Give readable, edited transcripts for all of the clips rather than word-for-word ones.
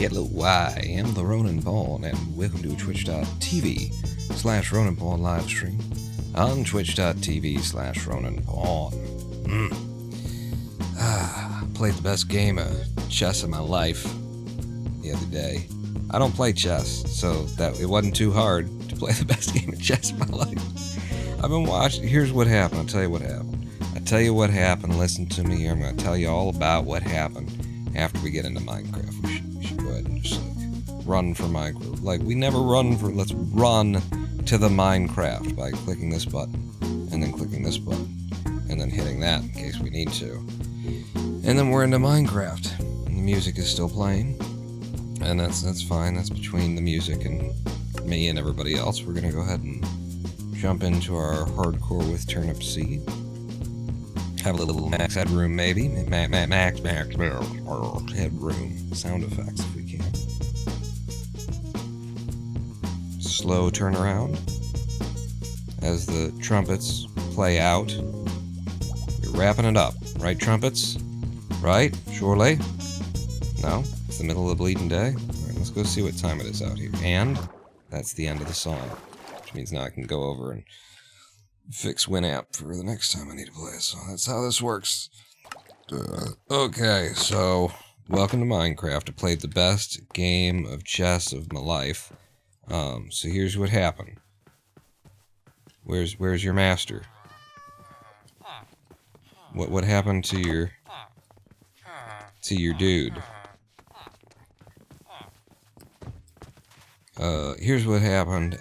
Hello, I am the Ronan Pawn, and welcome to twitch.tv/Ronan Pawn livestream on twitch.tv/Ronan Pawn. Played the best game of chess of my life the other day. I don't play chess, so that it wasn't too hard to play the best game of chess of my life. I've been watching. Here's what happened. I'll tell you what happened. Listen to me here. I'm going to tell you all about what happened after we get into Minecraft. We should go ahead and just run for Minecraft. Like, we never run for. Let's run to the Minecraft by clicking this button, and then clicking this button, and then hitting that in case we need to. And then we're into Minecraft. And the music is still playing, and that's fine. That's between the music and me and everybody else. We're gonna go ahead and jump into our hardcore with turnip seed. Have a little max headroom, maybe. Max headroom. Sound effects, if we can. Slow turnaround as the trumpets play out. You're wrapping it up, right, trumpets? Right? Surely? No? It's the middle of the bleeding day? Alright, let's go see what time it is out here. And that's the end of the song. Which means now I can go over and fix Winamp for the next time I need to play. So that's how this works. Okay, so welcome to Minecraft. I played the best game of chess of my life. So here's what happened. Where's your master? What happened to your dude? Here's what happened.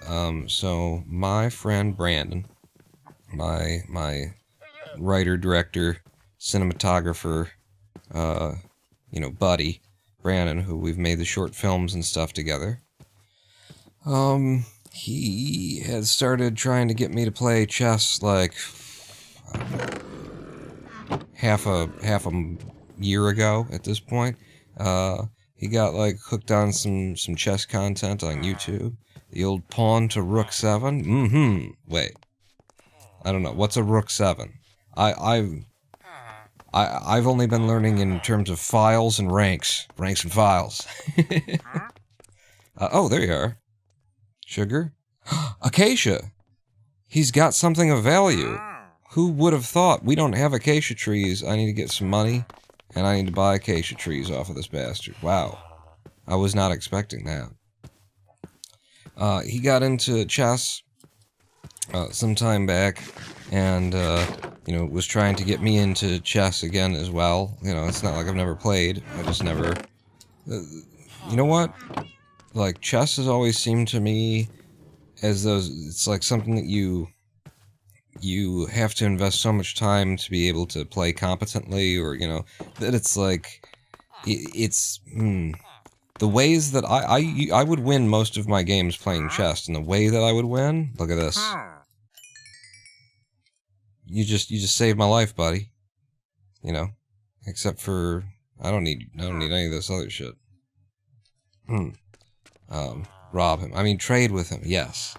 So my friend Brandon, my writer, director, cinematographer, buddy, Brandon, who we've made the short films and stuff together. He had started trying to get me to play chess like half a year ago at this point. He got like hooked on some chess content on YouTube. The old pawn to rook 7. Wait. I don't know. What's a rook 7? I've only been learning in terms of files and ranks. Ranks and files. Oh, there you are. Sugar? Acacia! He's got something of value. Who would have thought? We don't have acacia trees. I need to get some money, and I need to buy acacia trees off of this bastard. Wow. I was not expecting that. He got into chess some time back, and, was trying to get me into chess again as well. It's not like I've never played. I just never... you know what? Like, chess has always seemed to me as though it's like something that you have to invest so much time to be able to play competently, or, that it's like, the ways that I would win most of my games playing chess, and the way that I would win, look at this. You just saved my life, buddy. Except for, I don't need any of this other shit. Rob him. I mean, trade with him, yes.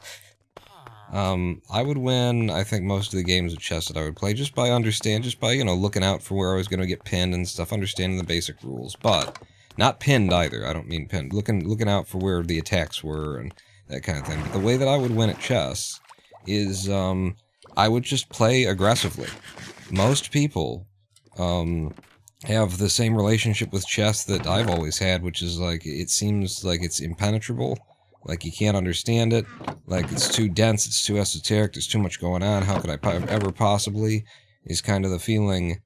I would win, I think, most of the games of chess that I would play just by, looking out for where I was going to get pinned and stuff, understanding the basic rules. But, not pinned either, I don't mean pinned. Looking out for where the attacks were and that kind of thing. But the way that I would win at chess is, I would just play aggressively. Most people, have the same relationship with chess that I've always had, which is like, it seems like it's impenetrable. Like, you can't understand it. Like, it's too dense, it's too esoteric, there's too much going on, how could I ever possibly, is kind of the feeling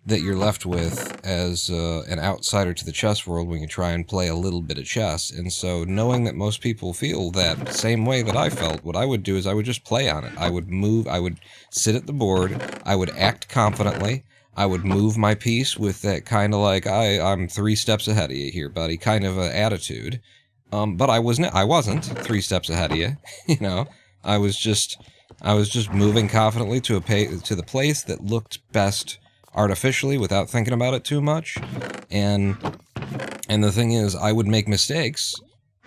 that you're left with as an outsider to the chess world when you try and play a little bit of chess. And so, knowing that most people feel that same way that I felt, what I would do is I would just play on it. I would move, I would sit at the board, I would act confidently, I would move my piece with that kind of like, I'm 3 steps ahead of you here, buddy, kind of a attitude. But I wasn't 3 steps ahead of you, I was just moving confidently to the place that looked best artificially without thinking about it too much. And the thing is, I would make mistakes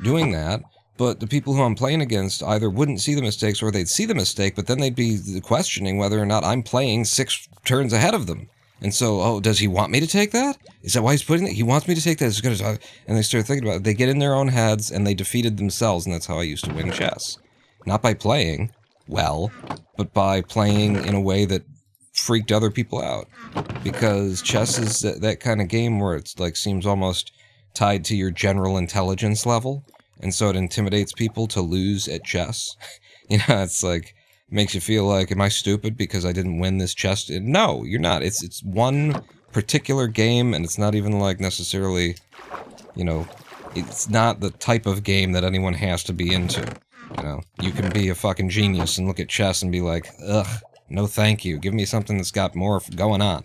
doing that, but the people who I'm playing against either wouldn't see the mistakes, or they'd see the mistake, but then they'd be questioning whether or not I'm playing 6 turns ahead of them. And so, oh, does he want me to take that? Is that why he's putting it? He wants me to take that. It's good as and they start thinking about it. They get in their own heads and they defeated themselves, and that's how I used to win chess. Not by playing well, but by playing in a way that freaked other people out. Because chess is that kind of game where it's like seems almost tied to your general intelligence level, and so it intimidates people to lose at chess. You know, it's like makes you feel like, am I stupid because I didn't win this chess? No, you're not. It's one particular game, and it's not even like necessarily, you know, it's not the type of game that anyone has to be into. You know, you can be a fucking genius and look at chess and be like, ugh, no thank you. Give me something that's got more going on.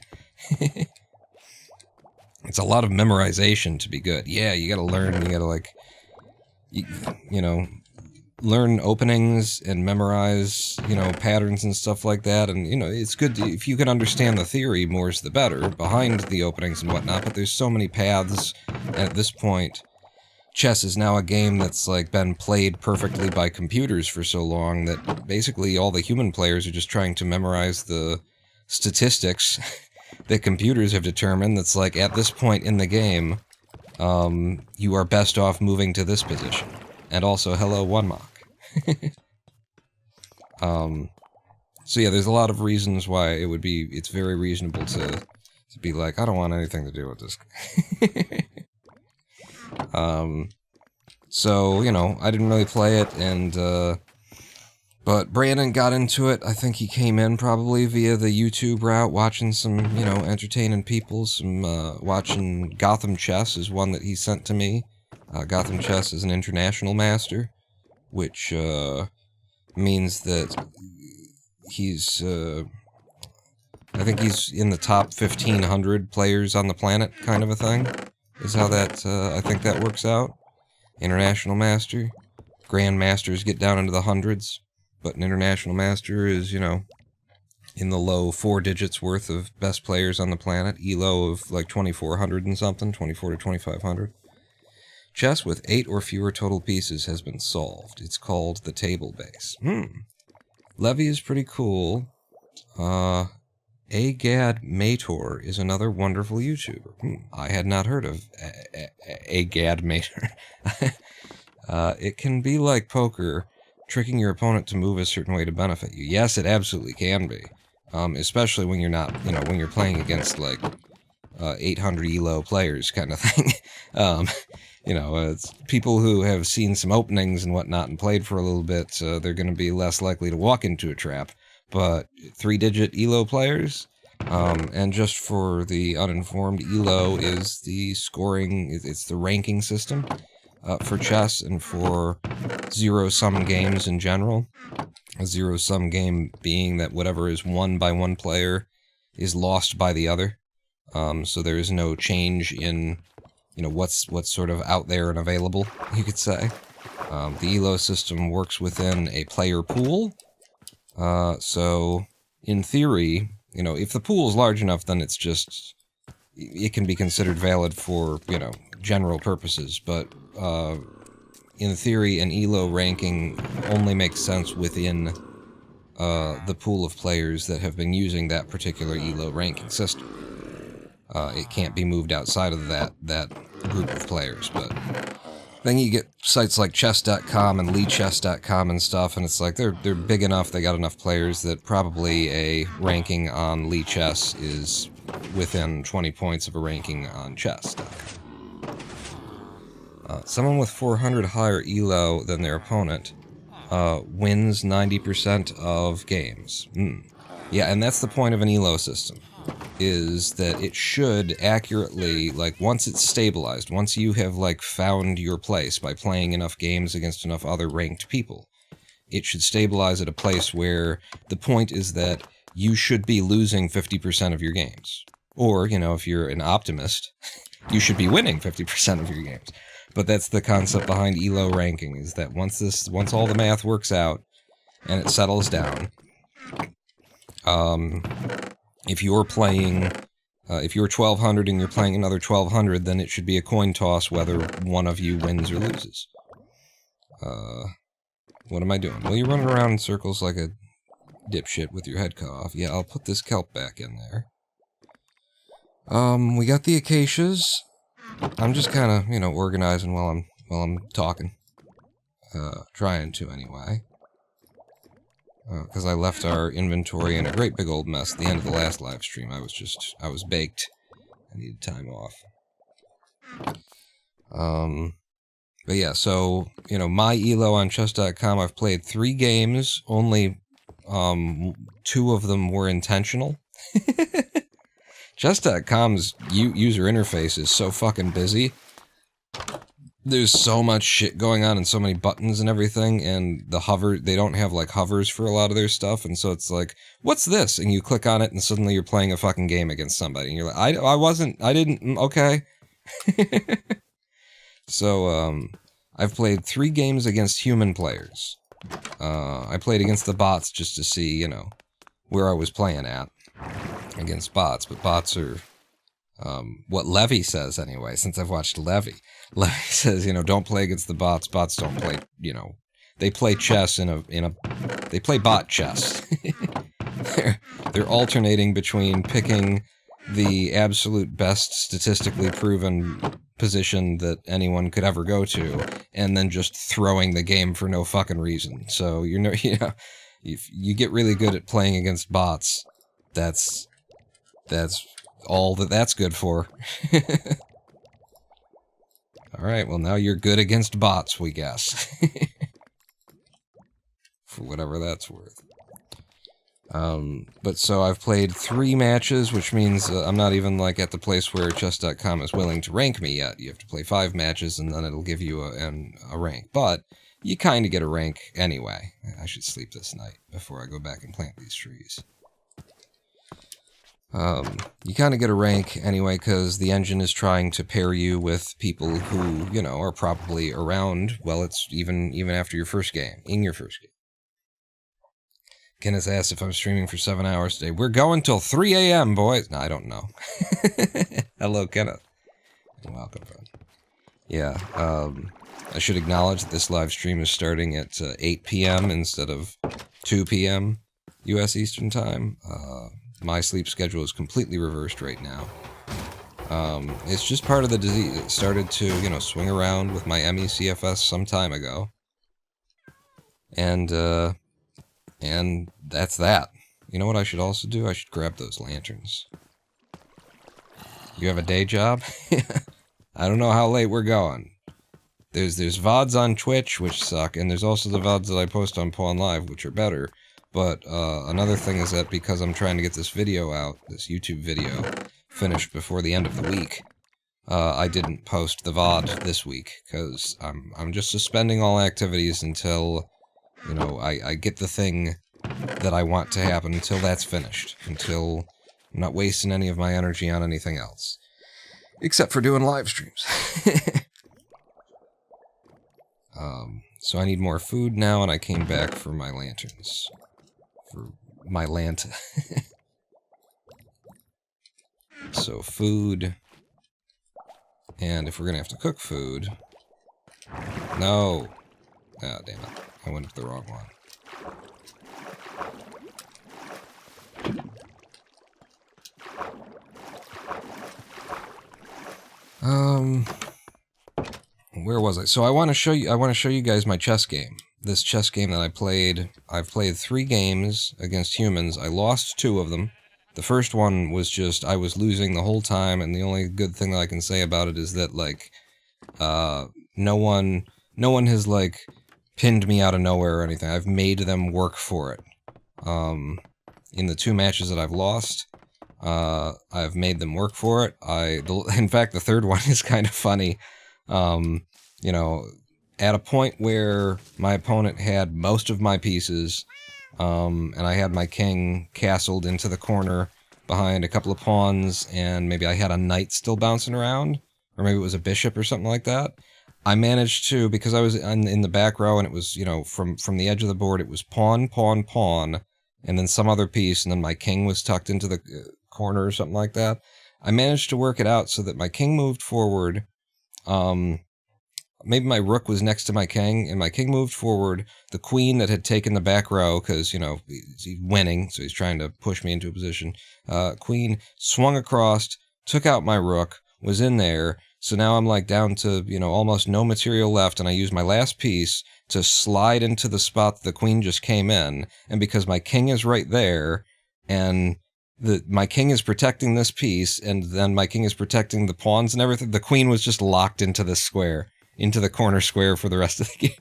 It's a lot of memorization to be good. Yeah, you gotta learn, you gotta like, you know, learn openings and memorize, you know, patterns and stuff like that. And, you know, it's good if you can understand the theory, more's the better, behind the openings and whatnot, but there's so many paths, and at this point, chess is now a game that's, like, been played perfectly by computers for so long that basically all the human players are just trying to memorize the statistics that computers have determined that's, like, at this point in the game, you are best off moving to this position. And also, hello, one mock. So yeah, there's a lot of reasons why it's very reasonable to be like, I don't want anything to do with this. So, you know, I didn't really play it, and, but Brandon got into it. I think he came in probably via the YouTube route, watching some, you know, entertaining people, watching Gotham Chess is one that he sent to me. Gotham Chess is an international master, which, means that he's, I think he's in the top 1,500 players on the planet, kind of a thing, is how that, I think that works out. International Master. Grandmasters get down into the hundreds, but an International Master is, you know, in the low 4 digits worth of best players on the planet. ELO of like 2,400 and something, 24 to 2,500. Chess with 8 or fewer total pieces has been solved. It's called the table base. Levy is pretty cool. Agad Mator is another wonderful YouTuber. I had not heard of Agad Mator. It can be like poker, tricking your opponent to move a certain way to benefit you. Yes, it absolutely can be. Especially when you're not, you know, when you're playing against, like, 800 ELO players kind of thing. You know, it's people who have seen some openings and whatnot and played for a little bit, they're going to be less likely to walk into a trap. But 3-digit ELO players, and just for the uninformed, ELO is the scoring, it's the ranking system for chess and for zero-sum games in general. A zero-sum game being that whatever is won by one player is lost by the other. So there is no change in, you know, what's sort of out there and available, you could say. The ELO system works within a player pool. So, in theory, you know, if the pool is large enough, then it's just, it can be considered valid for, you know, general purposes, but, in theory, an ELO ranking only makes sense within, the pool of players that have been using that particular ELO ranking system. It can't be moved outside of that group of players, but then you get sites like chess.com and leechess.com and stuff, and it's like they're big enough, they got enough players that probably a ranking on Lee Chess is within 20 points of a ranking on chess.com. Someone with 400 higher ELO than their opponent wins 90% of games. Yeah, and that's the point of an ELO system, is that it should accurately, like, once it's stabilized, once you have, like, found your place by playing enough games against enough other ranked people, it should stabilize at a place where the point is that you should be losing 50% of your games. Or, you know, if you're an optimist, you should be winning 50% of your games. But that's the concept behind ELO ranking, is that once all the math works out and it settles down, if you're playing, if you're 1,200 and you're playing another 1,200, then it should be a coin toss whether one of you wins or loses. What am I doing? Well, you're running around in circles like a dipshit with your head cut off. Yeah, I'll put this kelp back in there. We got the acacias. I'm just kind of, you know, organizing while I'm talking. Trying to anyway. Because I left our inventory in a great big old mess at the end of the last live stream. I was baked. I needed time off. But yeah, so, you know, my elo on chess.com, I've played 3 games. Only, 2 of them were intentional. Chess.com's user interface is so fucking busy. There's so much shit going on and so many buttons and everything, and they don't have, like, hovers for a lot of their stuff, and so it's like, what's this? And you click on it, and suddenly you're playing a fucking game against somebody, and you're like, okay. So, I've played 3 games against human players. I played against the bots just to see, you know, where I was playing at against bots, but bots are, what Levy says anyway, since I've watched Levy. Levy says, you know, don't play against the bots. Bots don't play, you know, they play chess they play bot chess. They're alternating between picking the absolute best statistically proven position that anyone could ever go to, and then just throwing the game for no fucking reason. So you know, if you get really good at playing against bots, that's all that's good for. Alright, well now you're good against bots, we guess. For whatever that's worth. But so I've played 3 matches, which means I'm not even, like, at the place where chess.com is willing to rank me yet. You have to play 5 matches, and then it'll give you a rank. But you kind of get a rank anyway. I should sleep this night before I go back and plant these trees. You kind of get a rank anyway, because the engine is trying to pair you with people who, you know, are probably around, well, it's even after your first game, in your first game. Kenneth asked if I'm streaming for 7 hours today. We're going till 3 a.m., boys. No, I don't know. Hello, Kenneth. Welcome, friend. Yeah, I should acknowledge that this live stream is starting at 8 p.m. instead of 2 p.m. U.S. Eastern Time. My sleep schedule is completely reversed right now. It's just part of the disease. It started to, you know, swing around with my ME/CFS some time ago. And that's that. You know what I should also do? I should grab those lanterns. You have a day job? I don't know how late we're going. There's VODs on Twitch, which suck, and there's also the VODs that I post on Pawn Live, which are better. But another thing is that because I'm trying to get this video out, this YouTube video, finished before the end of the week, I didn't post the VOD this week, because I'm just suspending all activities until, you know, I get the thing that I want to happen, until that's finished. Until I'm not wasting any of my energy on anything else. Except for doing live streams. So I need more food now, and I came back for my lanterns. For my lanta. So food. And if we're gonna have to cook food... No! Ah, damn it. I went to the wrong one. Where was I? So I want to show you guys my chess game. This chess game that I played. I've played 3 games against humans. I lost 2 of them. The first one was just, I was losing the whole time, and the only good thing that I can say about it is that, like, no one has, like, pinned me out of nowhere or anything. I've made them work for it. In the 2 matches that I've lost, I've made them work for it. In fact, the third one is kind of funny. You know, at a point where my opponent had most of my pieces, and I had my king castled into the corner behind a couple of pawns, and maybe I had a knight still bouncing around, or maybe it was a bishop or something like that. I managed to, because I was in the back row, and it was, you know, from the edge of the board, it was pawn, pawn, pawn, and then some other piece, and then my king was tucked into the corner or something like that. I managed to work it out so that my king moved forward. Maybe my rook was next to my king, and my king moved forward. The queen that had taken the back row, because, you know, he's winning, so he's trying to push me into a position. Queen swung across, took out my rook, was in there, so now I'm like down to, almost no material left, and I use my last piece to slide into the spot that the queen just came in, and because my king is right there, and my king is protecting this piece, and then my king is protecting the pawns and everything, the queen was just locked into this square, into the corner square for the rest of the game.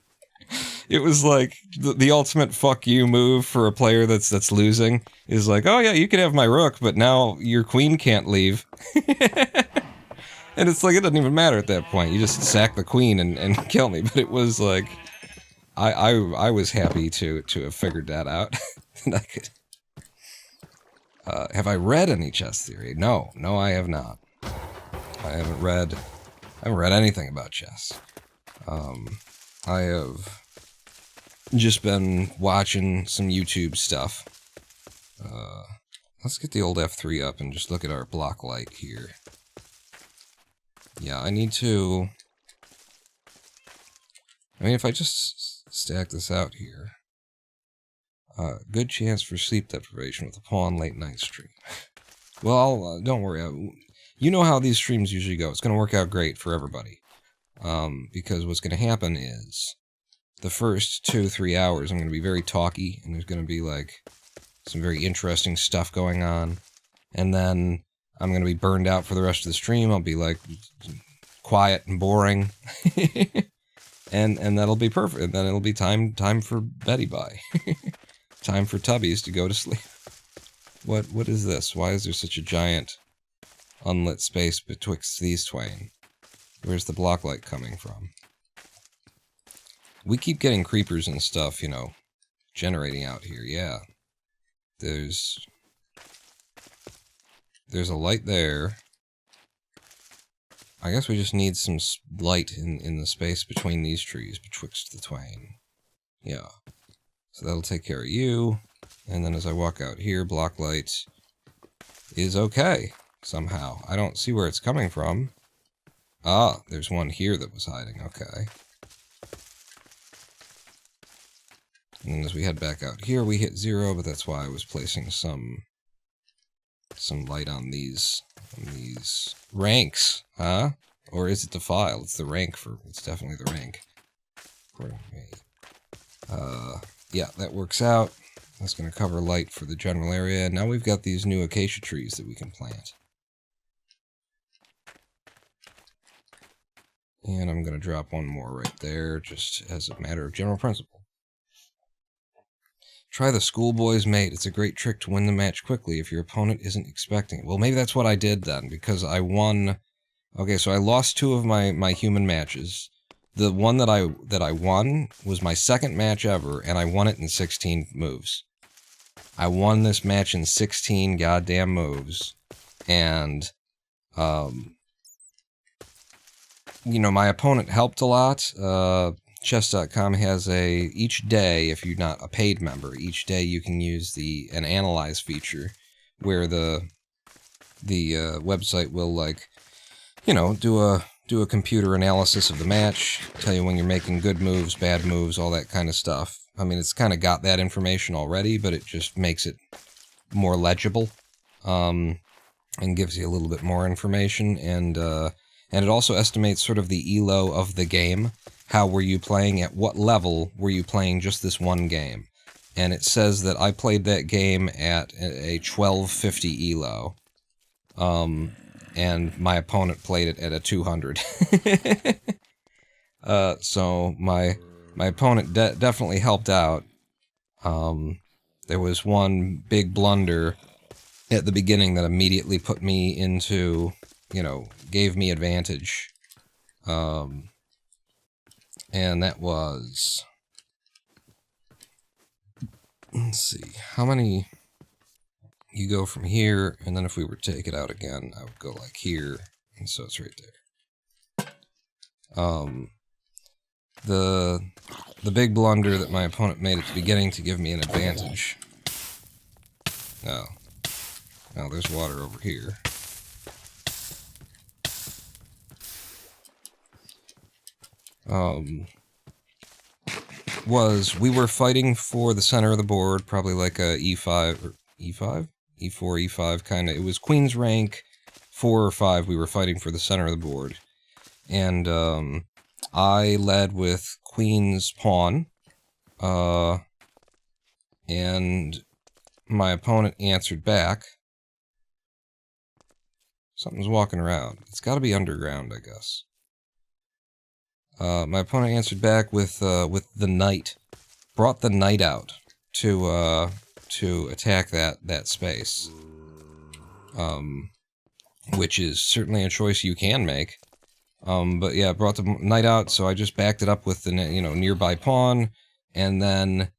It was like the ultimate fuck you move for a player that's losing is like, oh yeah, you can have my rook, but now your queen can't leave. And it's like, it doesn't even matter at that point. You just sack the queen and kill me. But it was like, I was happy to have figured that out. And I could. Have I read any chess theory? No, I have not. I haven't read anything about chess. I have just been watching some YouTube stuff. Let's get the old F3 up and just look at our block light here. Yeah, I need to... I mean, if I just stack this out here... good chance for sleep deprivation with a pawn late night stream. Well, don't worry. You know how these streams usually go. It's going to work out great for everybody. Because what's going to happen is... the first 2-3 hours, I'm going to be very talky, and there's going to be, like, some very interesting stuff going on. And then I'm going to be burned out for the rest of the stream. I'll be, like, quiet and boring. and that'll be perfect. And then it'll be time for Betty Bye. Time for Tubbies to go to sleep. What is this? Why is there such a giant unlit space betwixt these twain? Where's the block light coming from? We keep getting creepers and stuff, generating out here, yeah. There's a light there. I guess we just need some light in the space between these trees, betwixt the twain. Yeah. So that'll take care of you. And then as I walk out here, block light is okay, somehow. I don't see where it's coming from. Ah, there's one here that was hiding, okay. And then as we head back out here, we hit 0, but that's why I was placing some light on these ranks, huh? Or is it the file? It's the rank it's definitely the rank. According to me. Yeah, that works out. That's going to cover light for the general area. Now we've got these new acacia trees that we can plant. And I'm going to drop one more right there, just as a matter of general principle. Try the schoolboy's mate. It's a great trick to win the match quickly if your opponent isn't expecting it. Well, maybe that's what I did then, because I won... Okay, so I lost 2 of my human matches. The one that I won was my second match ever, and I won it in 16 moves. I won this match in 16 goddamn moves. And, my opponent helped a lot. Chess.com has each day, if you're not a paid member, each day you can use an analyze feature, where the website will, like, do a computer analysis of the match, tell you when you're making good moves, bad moves, all that kind of stuff. I mean, it's kind of got that information already, but it just makes it more legible, and gives you a little bit more information, and it also estimates sort of the ELO of the game. How were you playing? At what level were you playing just this one game? And it says that I played that game at a 1250 ELO. And my opponent played it at a 200. So my opponent definitely helped out. There was one big blunder at the beginning that immediately put me into, gave me advantage. And that was... Let's see, how many... You go from here, and then if we were to take it out again, I would go like here, and so it's right there. The big blunder that my opponent made at the beginning to give me an advantage. Oh. Now there's water over here. Was we were fighting for the center of the board, probably like a E5, or E5? E4, E5 kind of. It was queen's rank, 4 or 5, we were fighting for the center of the board. And I led with Queen's Pawn. And my opponent answered back. Something's walking around. It's got to be underground, I guess. My opponent answered back with the knight. Brought the knight out to attack that space. Which is certainly a choice you can make. But yeah, brought the knight out, so I just backed it up with the nearby pawn, and then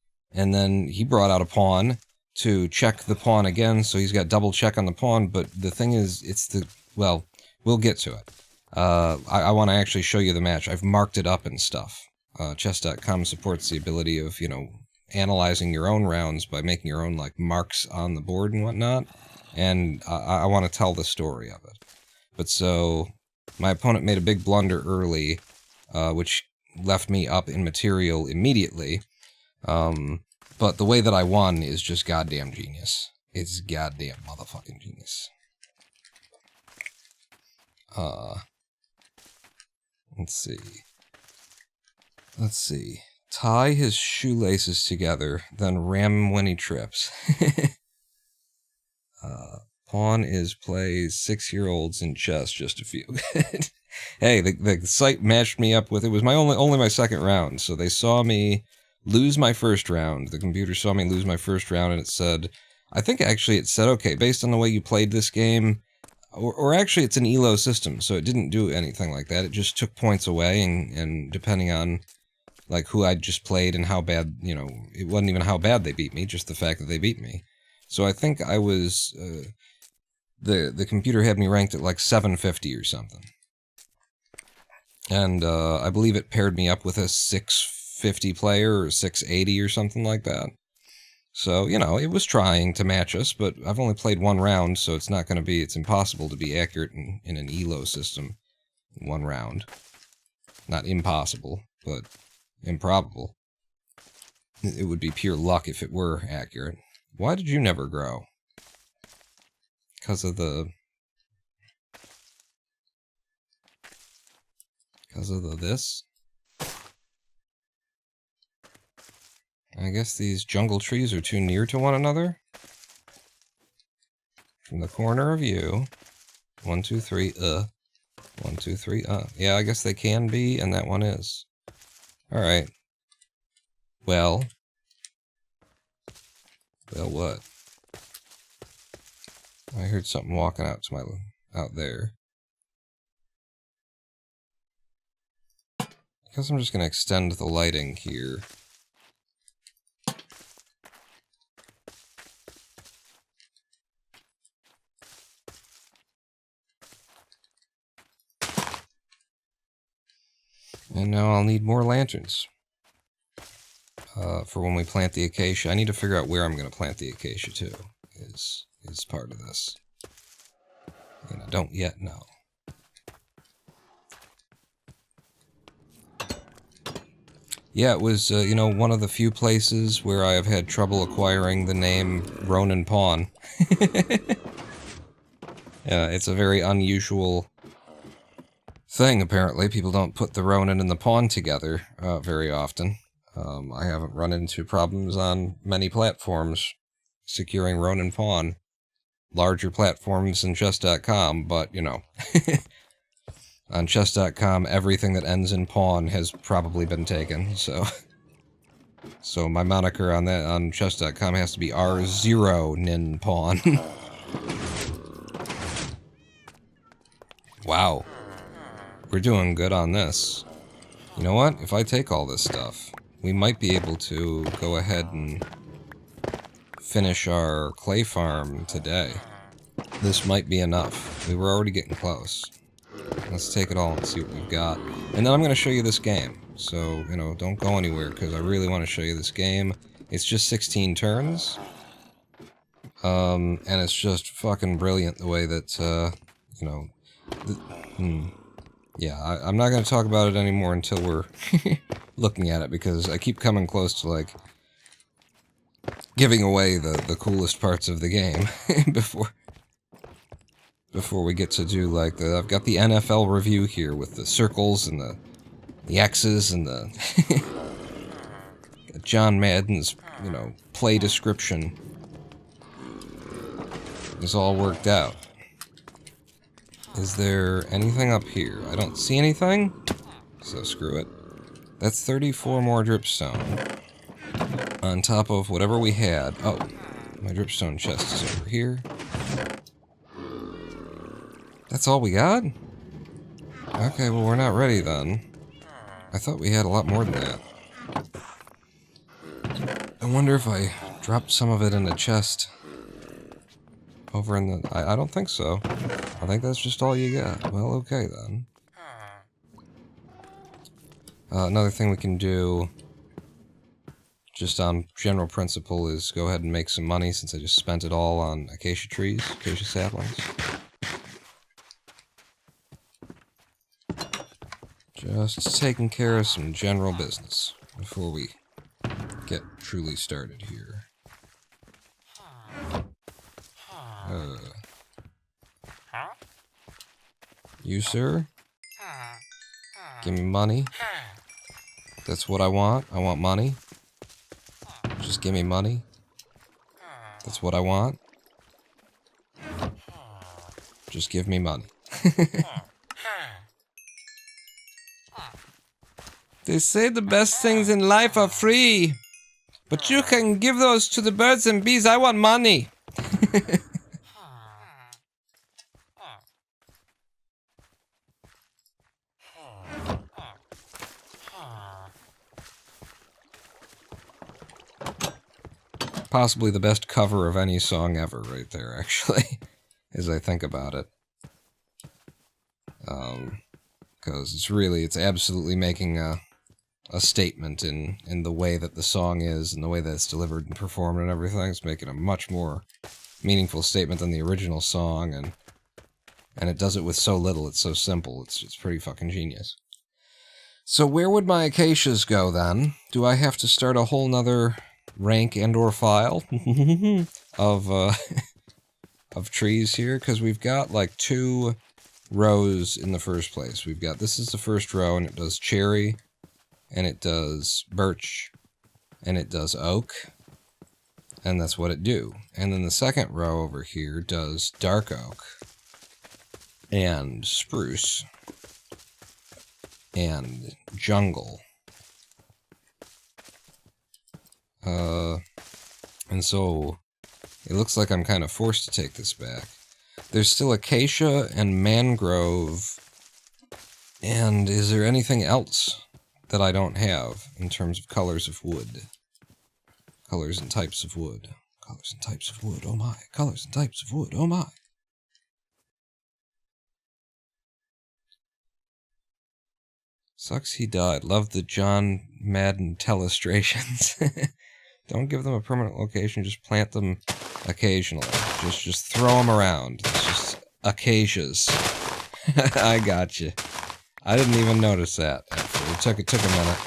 he brought out a pawn to check the pawn again, so he's got double check on the pawn. But the thing is, well, we'll get to it. I want to actually show you the match. I've marked it up and stuff. Chess.com supports the ability of, analyzing your own rounds by making your own, marks on the board and whatnot. And I want to tell the story of it. But so, my opponent made a big blunder early, which left me up in material immediately. But the way that I won is just goddamn genius. It's goddamn motherfucking genius. Let's see. Tie his shoelaces together, then ram him when he trips. Pawn plays 6-year-olds in chess just to feel good. Hey, the site matched me up with, it was only my second round, so they saw me lose my first round. The computer saw me lose my first round, and it said, I think actually it said, okay, based on the way you played this game, or actually it's an ELO system, so it didn't do anything like that. It just took points away, and depending on who I'd just played and how bad, it wasn't even how bad they beat me, just the fact that they beat me. So I think I was, the computer had me ranked at 750 or something. And I believe it paired me up with a 650 player or 680 or something like that. So, it was trying to match us, but I've only played one round, so it's impossible to be accurate in an ELO system in one round. Not impossible, but improbable. It would be pure luck if it were accurate. Why did you never grow? Because of this? I guess these jungle trees are too near to one another. From the corner of view. 1, 2, 3, 1, 2, 3, Yeah, I guess they can be, and that one is. Alright. Well, what? I heard something walking out there. I guess I'm just gonna extend the lighting here. And now I'll need more lanterns. For when we plant the acacia. I need to figure out where I'm going to plant the acacia too, is part of this. And I don't yet know. Yeah, it was, one of the few places where I have had trouble acquiring the name Ronin Pawn. Yeah, it's a very unusual thing, apparently. People don't put the Ronin and the Pawn together very often. I haven't run into problems on many platforms securing Ronin Pawn. Larger platforms than Chess.com, but, on Chess.com, everything that ends in pawn has probably been taken, so... So my moniker on Chess.com has to be R0 Nin Pawn. Wow. We're doing good on this. You know what? If I take all this stuff, we might be able to go ahead and finish our clay farm today. This might be enough. We were already getting close. Let's take it all and see what we've got. And then I'm going to show you this game. So, don't go anywhere, because I really want to show you this game. It's just 16 turns. And it's just fucking brilliant the way that, Yeah, I'm not going to talk about it anymore until we're looking at it, because I keep coming close to, giving away the coolest parts of the game before... before we get to do, like, I've got the NFL review here with the circles and the X's and the... John Madden's, you know, play description is all worked out. Is there anything up here? I don't see anything, so screw it. That's 34 more dripstone. On top of whatever we had. Oh, my dripstone chest is over here. That's all we got? Okay, well, we're not ready then. I thought we had a lot more than that. I wonder if I dropped some of it in the chest. Over in the... I don't think so. I think that's just all you got. Well, okay then. Another thing we can do, just on general principle, is go ahead and make some money since I just spent it all on acacia trees, acacia saplings. Just taking care of some general business before we get truly started here. You, sir? Give me money. That's what I want. I want money. Just give me money. That's what I want. Just give me money. They say the best things in life are free, but you can give those to the birds and bees. I want money. Possibly the best cover of any song ever right there, actually, as I think about it. Because it's absolutely making a statement in the way that the song is, and the way that it's delivered and performed and everything. It's making a much more meaningful statement than the original song, and it does it with so little. It's so simple. It's pretty fucking genius. So where would my acacias go, then? Do I have to start a whole nother rank and or file of of trees here? Because we've got like 2 rows in the first place. We've got, this is the first row, and it does cherry, and it does birch, and it does oak, and that's what it do. And then the second row over here does dark oak, and spruce, and jungle. And so, it looks like I'm kind of forced to take this back. There's still acacia and mangrove, and is there anything else that I don't have in terms of colors of wood? Colors and types of wood. Colors and types of wood, oh my. Colors and types of wood, oh my. Sucks he died. Love the John Madden telestrations. Don't give them a permanent location, just plant them occasionally. Just throw them around. It's just acacias. I got you. I didn't even notice that. Actually. It took a minute.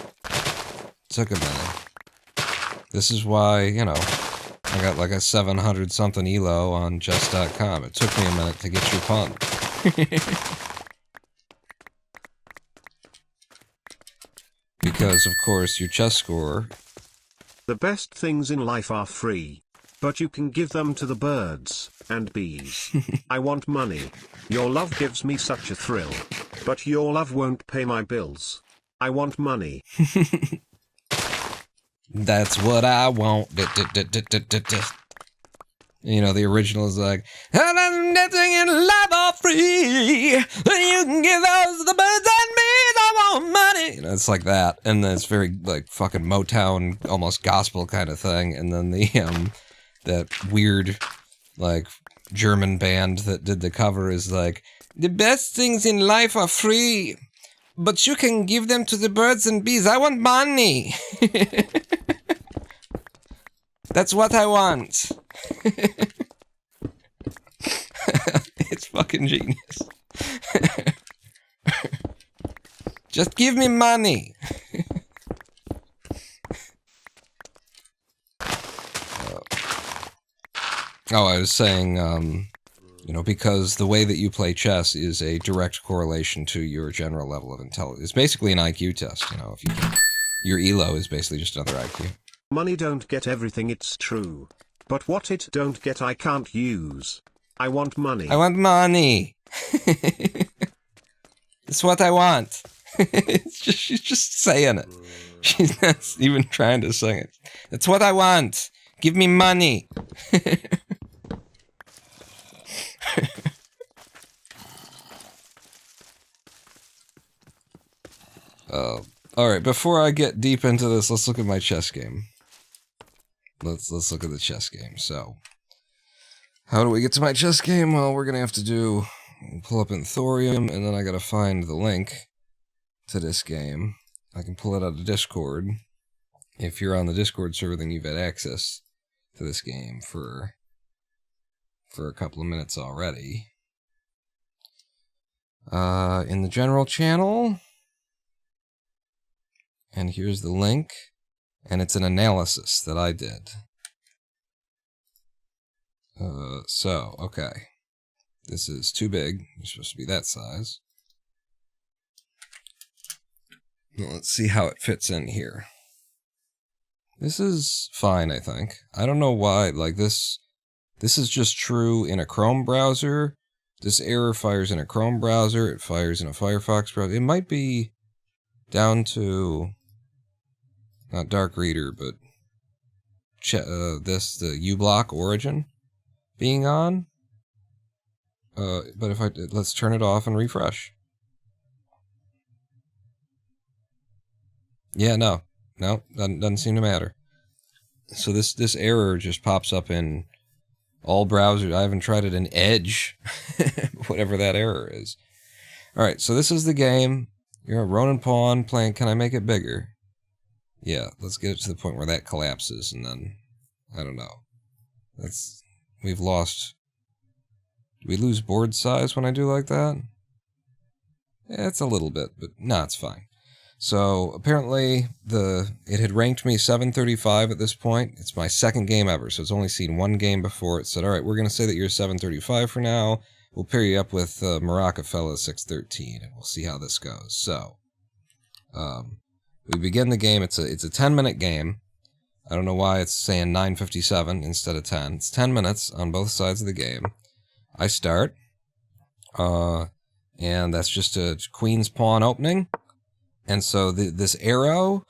Took a minute. This is why, you know, I got like a 700 something elo on just.com. It took me a minute to get your pun. Because, of course, your chess score... The best things in life are free, but you can give them to the birds and bees. I want money. Your love gives me such a thrill, but your love won't pay my bills. I want money. That's what I want. You know, the original is like, nothing in life are free. You can give those to the birds and bees. I want money. You know, it's like that. And then it's very, like, fucking Motown, almost gospel kind of thing. And then the, that weird, like, German band that did the cover is like, the best things in life are free, but you can give them to the birds and bees. I want money. That's what I want. It's fucking genius. Just give me money. Oh, I was saying, You know, because the way that you play chess is a direct correlation to your general level of intelligence. It's basically an IQ test, you know, if you can. Your ELO is basically just another IQ. Money don't get everything, it's true. But what it don't get I can't use. I want money. I want money. That's what I want. She's just saying it. She's not even trying to sing it. That's what I want. Give me money. Alright, before I get deep into this, let's look at my chess game. Let's look at the chess game. So, how do we get to my chess game? Well, we're gonna have to pull up in Thorium, and then I gotta find the link to this game. I can pull it out of Discord. If you're on the Discord server, then you've had access to this game for a couple of minutes already. In the general channel, and here's the link, and it's an analysis that I did. Okay. This is too big. It's supposed to be that size. Well, let's see how it fits in here. This is fine, I think. I don't know why, like this is just true in a Chrome browser. This error fires in a Chrome browser, it fires in a Firefox browser. It might be down to, not Dark Reader, but the uBlock origin being on. But if let's turn it off and refresh. Yeah, no, doesn't seem to matter. So this error just pops up in all browsers. I haven't tried it in Edge, whatever that error is. All right, so this is the game. You're a Ronin pawn playing. Can I make it bigger? Yeah, let's get it to the point where that collapses, and then I don't know. We've lost. Do we lose board size when I do like that? Yeah, it's a little bit, but no, it's fine. So apparently it had ranked me 735 at this point. It's my second game ever, so it's only seen one game before. It said, all right, we're going to say that you're 735 for now. We'll pair you up with Maracafella 613, and we'll see how this goes. So we begin the game. It's a 10-minute game. I don't know why it's saying 9:57 instead of 10. It's 10 minutes on both sides of the game. I start, and that's just a queen's pawn opening. And so this arrow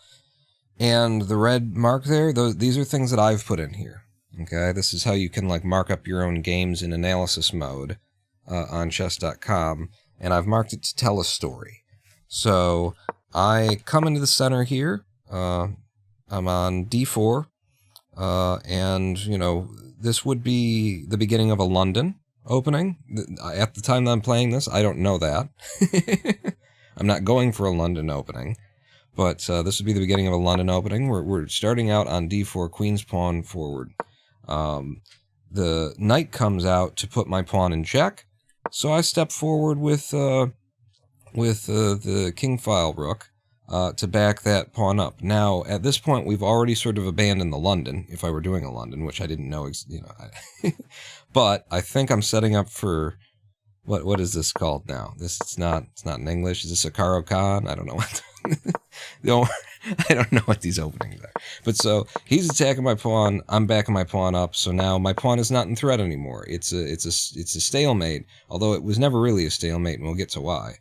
and the red mark there, these are things that I've put in here. Okay, this is how you can like mark up your own games in analysis mode on chess.com, and I've marked it to tell a story. So I come into the center here. I'm on d4, and you know this would be the beginning of a London opening. At the time that I'm playing this, I don't know that. I'm not going for a London opening, but this would be the beginning of a London opening. We're starting out on d4, queen's pawn forward. The knight comes out to put my pawn in check, so I step forward with the king file rook to back that pawn up. Now, at this point, we've already sort of abandoned the London, if I were doing a London, which I didn't know, but I think I'm setting up for... What is this called now? It's not in English. Is this a Caro-Kann? I don't know what. I don't know what these openings are. But so he's attacking my pawn. I'm backing my pawn up. So now my pawn is not in threat anymore. It's a stalemate. Although it was never really a stalemate, and we'll get to why.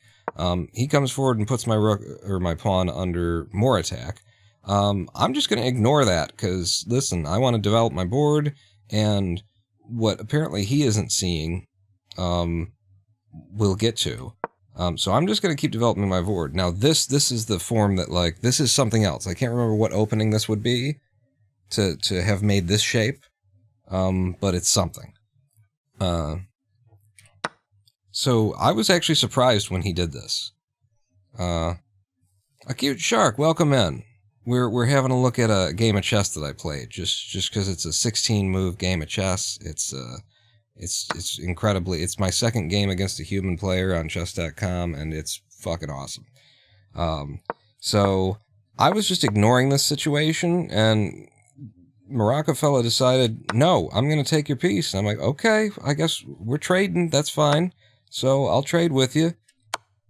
He comes forward and puts my rook or my pawn under more attack. I'm just going to ignore that because listen, I want to develop my board, and what apparently he isn't seeing. We'll get to. So I'm just going to keep developing my board. Now this is the form that like, this is something else. I can't remember what opening this would be to have made this shape. But it's something. So I was actually surprised when he did this. A cute shark, welcome in. We're having a look at a game of chess that I played just because it's a 16 move game of chess. It's incredibly... It's my second game against a human player on chess.com, and it's fucking awesome. So, I was just ignoring this situation, and Morocco fella decided, no, I'm going to take your piece. And I'm like, okay, I guess we're trading. That's fine. So I'll trade with you.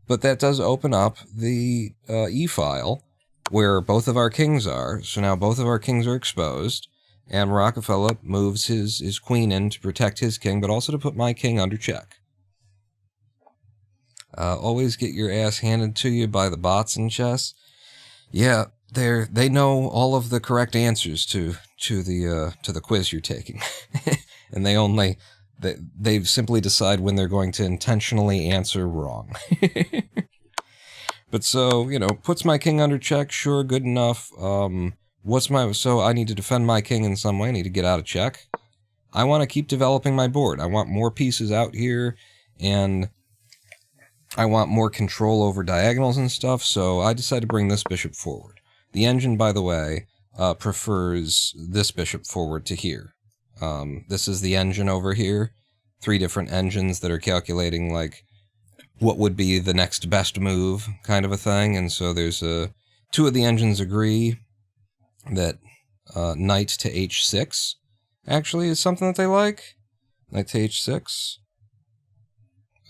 But that does open up the e-file where both of our kings are. So now both of our kings are exposed. And Morocco fella moves his queen in to protect his king, but also to put my king under check. Always get your ass handed to you by the bots in chess. Yeah, they know all of the correct answers to the quiz you're taking, and they simply decide when they're going to intentionally answer wrong. But so, puts my king under check. Sure, good enough. So I need to defend my king in some way. I need to get out of check. I want to keep developing my board. I want more pieces out here, and I want more control over diagonals and stuff, so I decided to bring this bishop forward. The engine, by the way, prefers this bishop forward to here. This is the engine over here. 3 different engines that are calculating, like, what would be the next best move, kind of a thing. And so there's 2 of the engines agree that knight to h6 actually is something that they like. Knight to h6.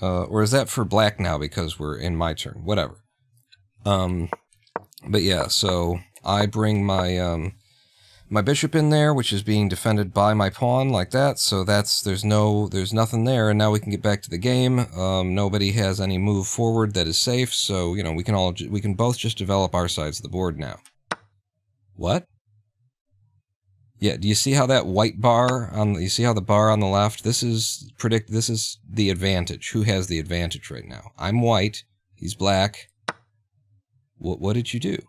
Or is that for black now because we're in my turn? Whatever. But yeah, so I bring my my bishop in there, which is being defended by my pawn like that. So there's nothing there, and now we can get back to the game. Nobody has any move forward that is safe, so we can both just develop our sides of the board now. What? Yeah, do you see how that white bar you see how the bar on the left? This is the advantage. Who has the advantage right now? I'm white. He's black. What did you do?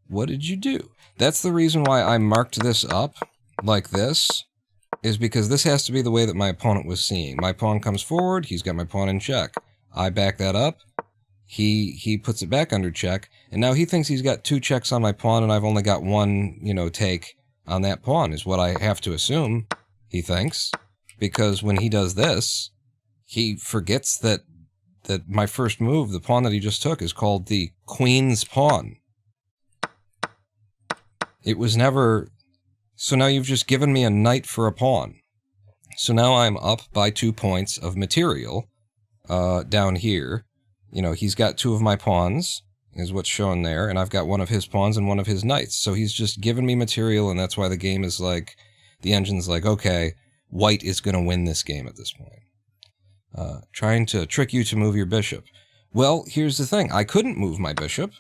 What did you do? That's the reason why I marked this up like this, is because this has to be the way that my opponent was seeing. My pawn comes forward, he's got my pawn in check. I back that up. He puts it back under check, and now he thinks he's got 2 checks on my pawn, and I've only got 1, take on that pawn, is what I have to assume, he thinks. Because when he does this, he forgets that my first move, the pawn that he just took, is called the queen's pawn. It was never... So now you've just given me a knight for a pawn. So now I'm up by 2 points of material down here. He's got 2 of my pawns, is what's shown there, and I've got 1 of his pawns and 1 of his knights. So he's just given me material, and that's why the game is like... The engine's like, okay, white is going to win this game at this point. Trying to trick you to move your bishop. Well, here's the thing. I couldn't move my bishop.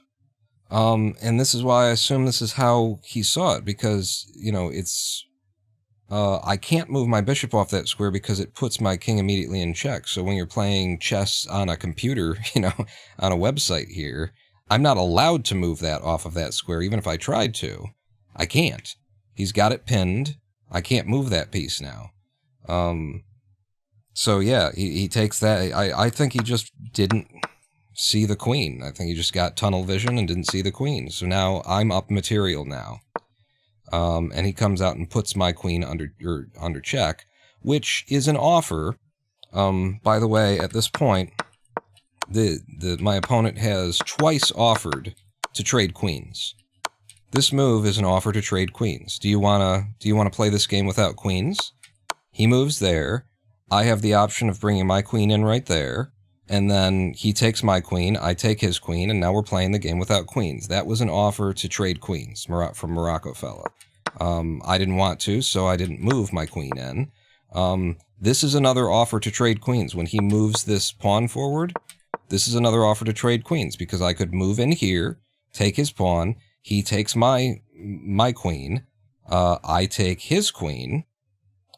And this is why I assume this is how he saw it, because, it's... I can't move my bishop off that square because it puts my king immediately in check. So when you're playing chess on a computer, on a website here, I'm not allowed to move that off of that square, even if I tried to. I can't. He's got it pinned. I can't move that piece now. So yeah, he takes that. I think he just didn't see the queen. I think he just got tunnel vision and didn't see the queen. So now I'm up material now. And he comes out and puts my queen under check, which is an offer. By the way, at this point, my opponent has twice offered to trade queens. This move is an offer to trade queens. Do you wanna play this game without queens? He moves there. I have the option of bringing my queen in right there, and then he takes my queen, I take his queen, and now we're playing the game without queens. That was an offer to trade queens from Morocco fella. I didn't want to, so I didn't move my queen in. This is another offer to trade queens. When he moves this pawn forward, this is another offer to trade queens, because I could move in here, take his pawn, he takes my queen, I take his queen,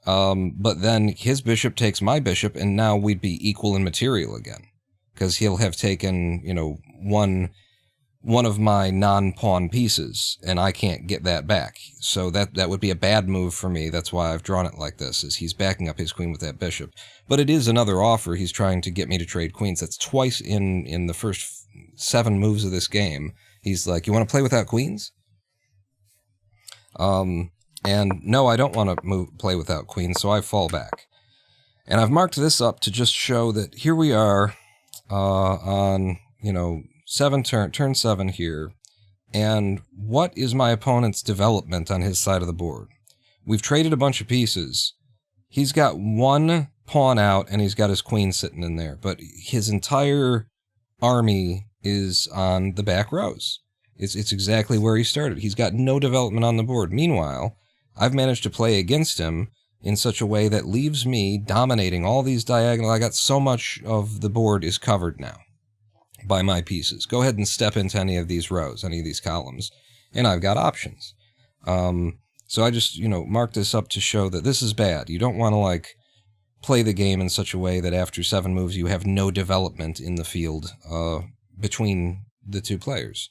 but then his bishop takes my bishop, and now we'd be equal in material again. Because he'll have taken, one of my non-pawn pieces, and I can't get that back. So that would be a bad move for me. That's why I've drawn it like this, is he's backing up his queen with that bishop. But it is another offer. He's trying to get me to trade queens. That's twice in the first 7 moves of this game. He's like, you want to play without queens? And no, I don't want to play without queens, so I fall back. And I've marked this up to just show that here we are on, turn 7 here, And what is my opponent's development on his side of the board? We've traded a bunch of pieces. He's got one pawn out, and he's got his queen sitting in there. But his entire army is on the back rows. It's exactly where he started. He's got no development on the board. Meanwhile, I've managed to play against him in such a way that leaves me dominating all these diagonal. I got so much of the board is covered now by my pieces. Go ahead and step into any of these rows, any of these columns, and I've got options. So I just, mark this up to show that this is bad. You don't want to, play the game in such a way that after 7 moves you have no development in the field between the two players.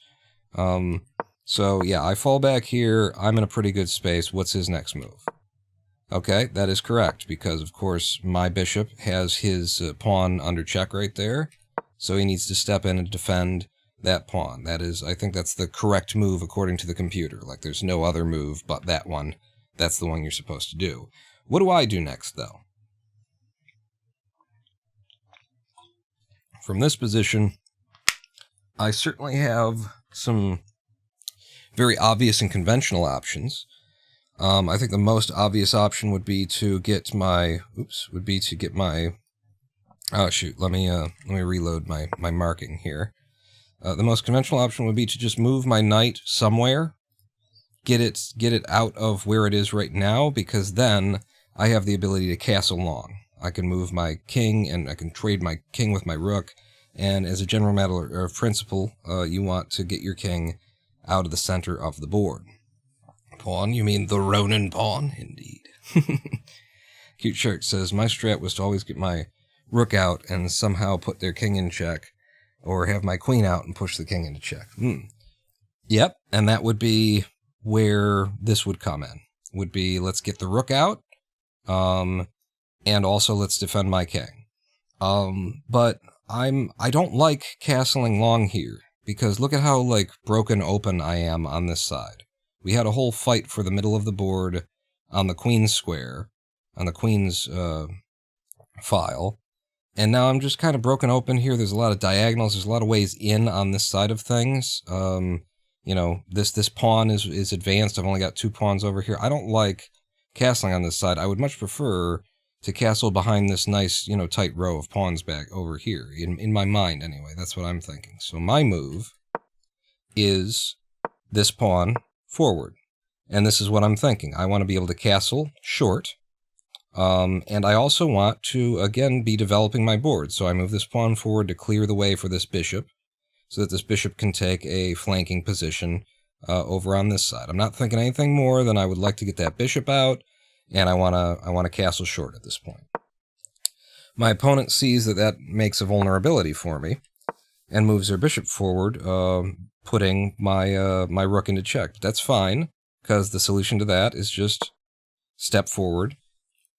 So, yeah, I fall back here. I'm in a pretty good space. What's his next move? Okay, that is correct, because, of course, my bishop has his pawn under check right there, so he needs to step in and defend that pawn. That is, I think that's the correct move according to the computer. There's no other move but that one. That's the one you're supposed to do. What do I do next, though? From this position, I certainly have some very obvious and conventional options. I think the most obvious option would be to get my, oh shoot, let me reload my marking here. The most conventional option would be to just move my knight somewhere, get it out of where it is right now, because then I have the ability to castle long. I can move my king, and I can trade my king with my rook, and as a general matter of principle, you want to get your king out of the center of the board. Pawn? You mean the Ronin pawn? Indeed. Cute Shark says, my strat was to always get my rook out and somehow put their king in check, or have my queen out and push the king into check. Yep, and that would be where this would come in. Would be, let's get the rook out, and also let's defend my king. But I don't like castling long here, because look at how, broken open I am on this side. We had a whole fight for the middle of the board on the queen's square, on the queen's file, and now I'm just kind of broken open here. There's a lot of diagonals. There's a lot of ways in on this side of things. This pawn is advanced. I've only got 2 pawns over here. I don't like castling on this side. I would much prefer to castle behind this nice, tight row of pawns back over here. In my mind, anyway. That's what I'm thinking. So my move is this pawn forward. And this is what I'm thinking. I want to be able to castle short. And I also want to, again, be developing my board. So I move this pawn forward to clear the way for this bishop, so that this bishop can take a flanking position over on this side. I'm not thinking anything more than I would like to get that bishop out, and I want to castle short at this point. My opponent sees that makes a vulnerability for me, and moves their bishop forward, putting my my rook into check. But that's fine, because the solution to that is just step forward,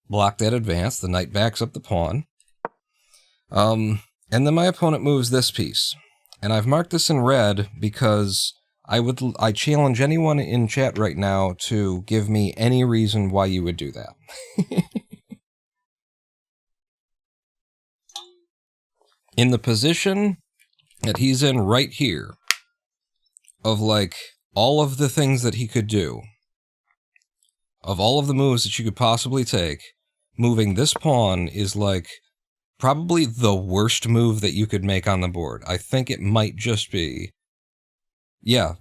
block that advance, the knight backs up the pawn, and then my opponent moves this piece. And I've marked this in red because I challenge anyone in chat right now to give me any reason why you would do that. In the position that he's in right here, of all of the things that he could do, of all of the moves that you could possibly take, moving this pawn is probably the worst move that you could make on the board. I think it might just be... Yeah,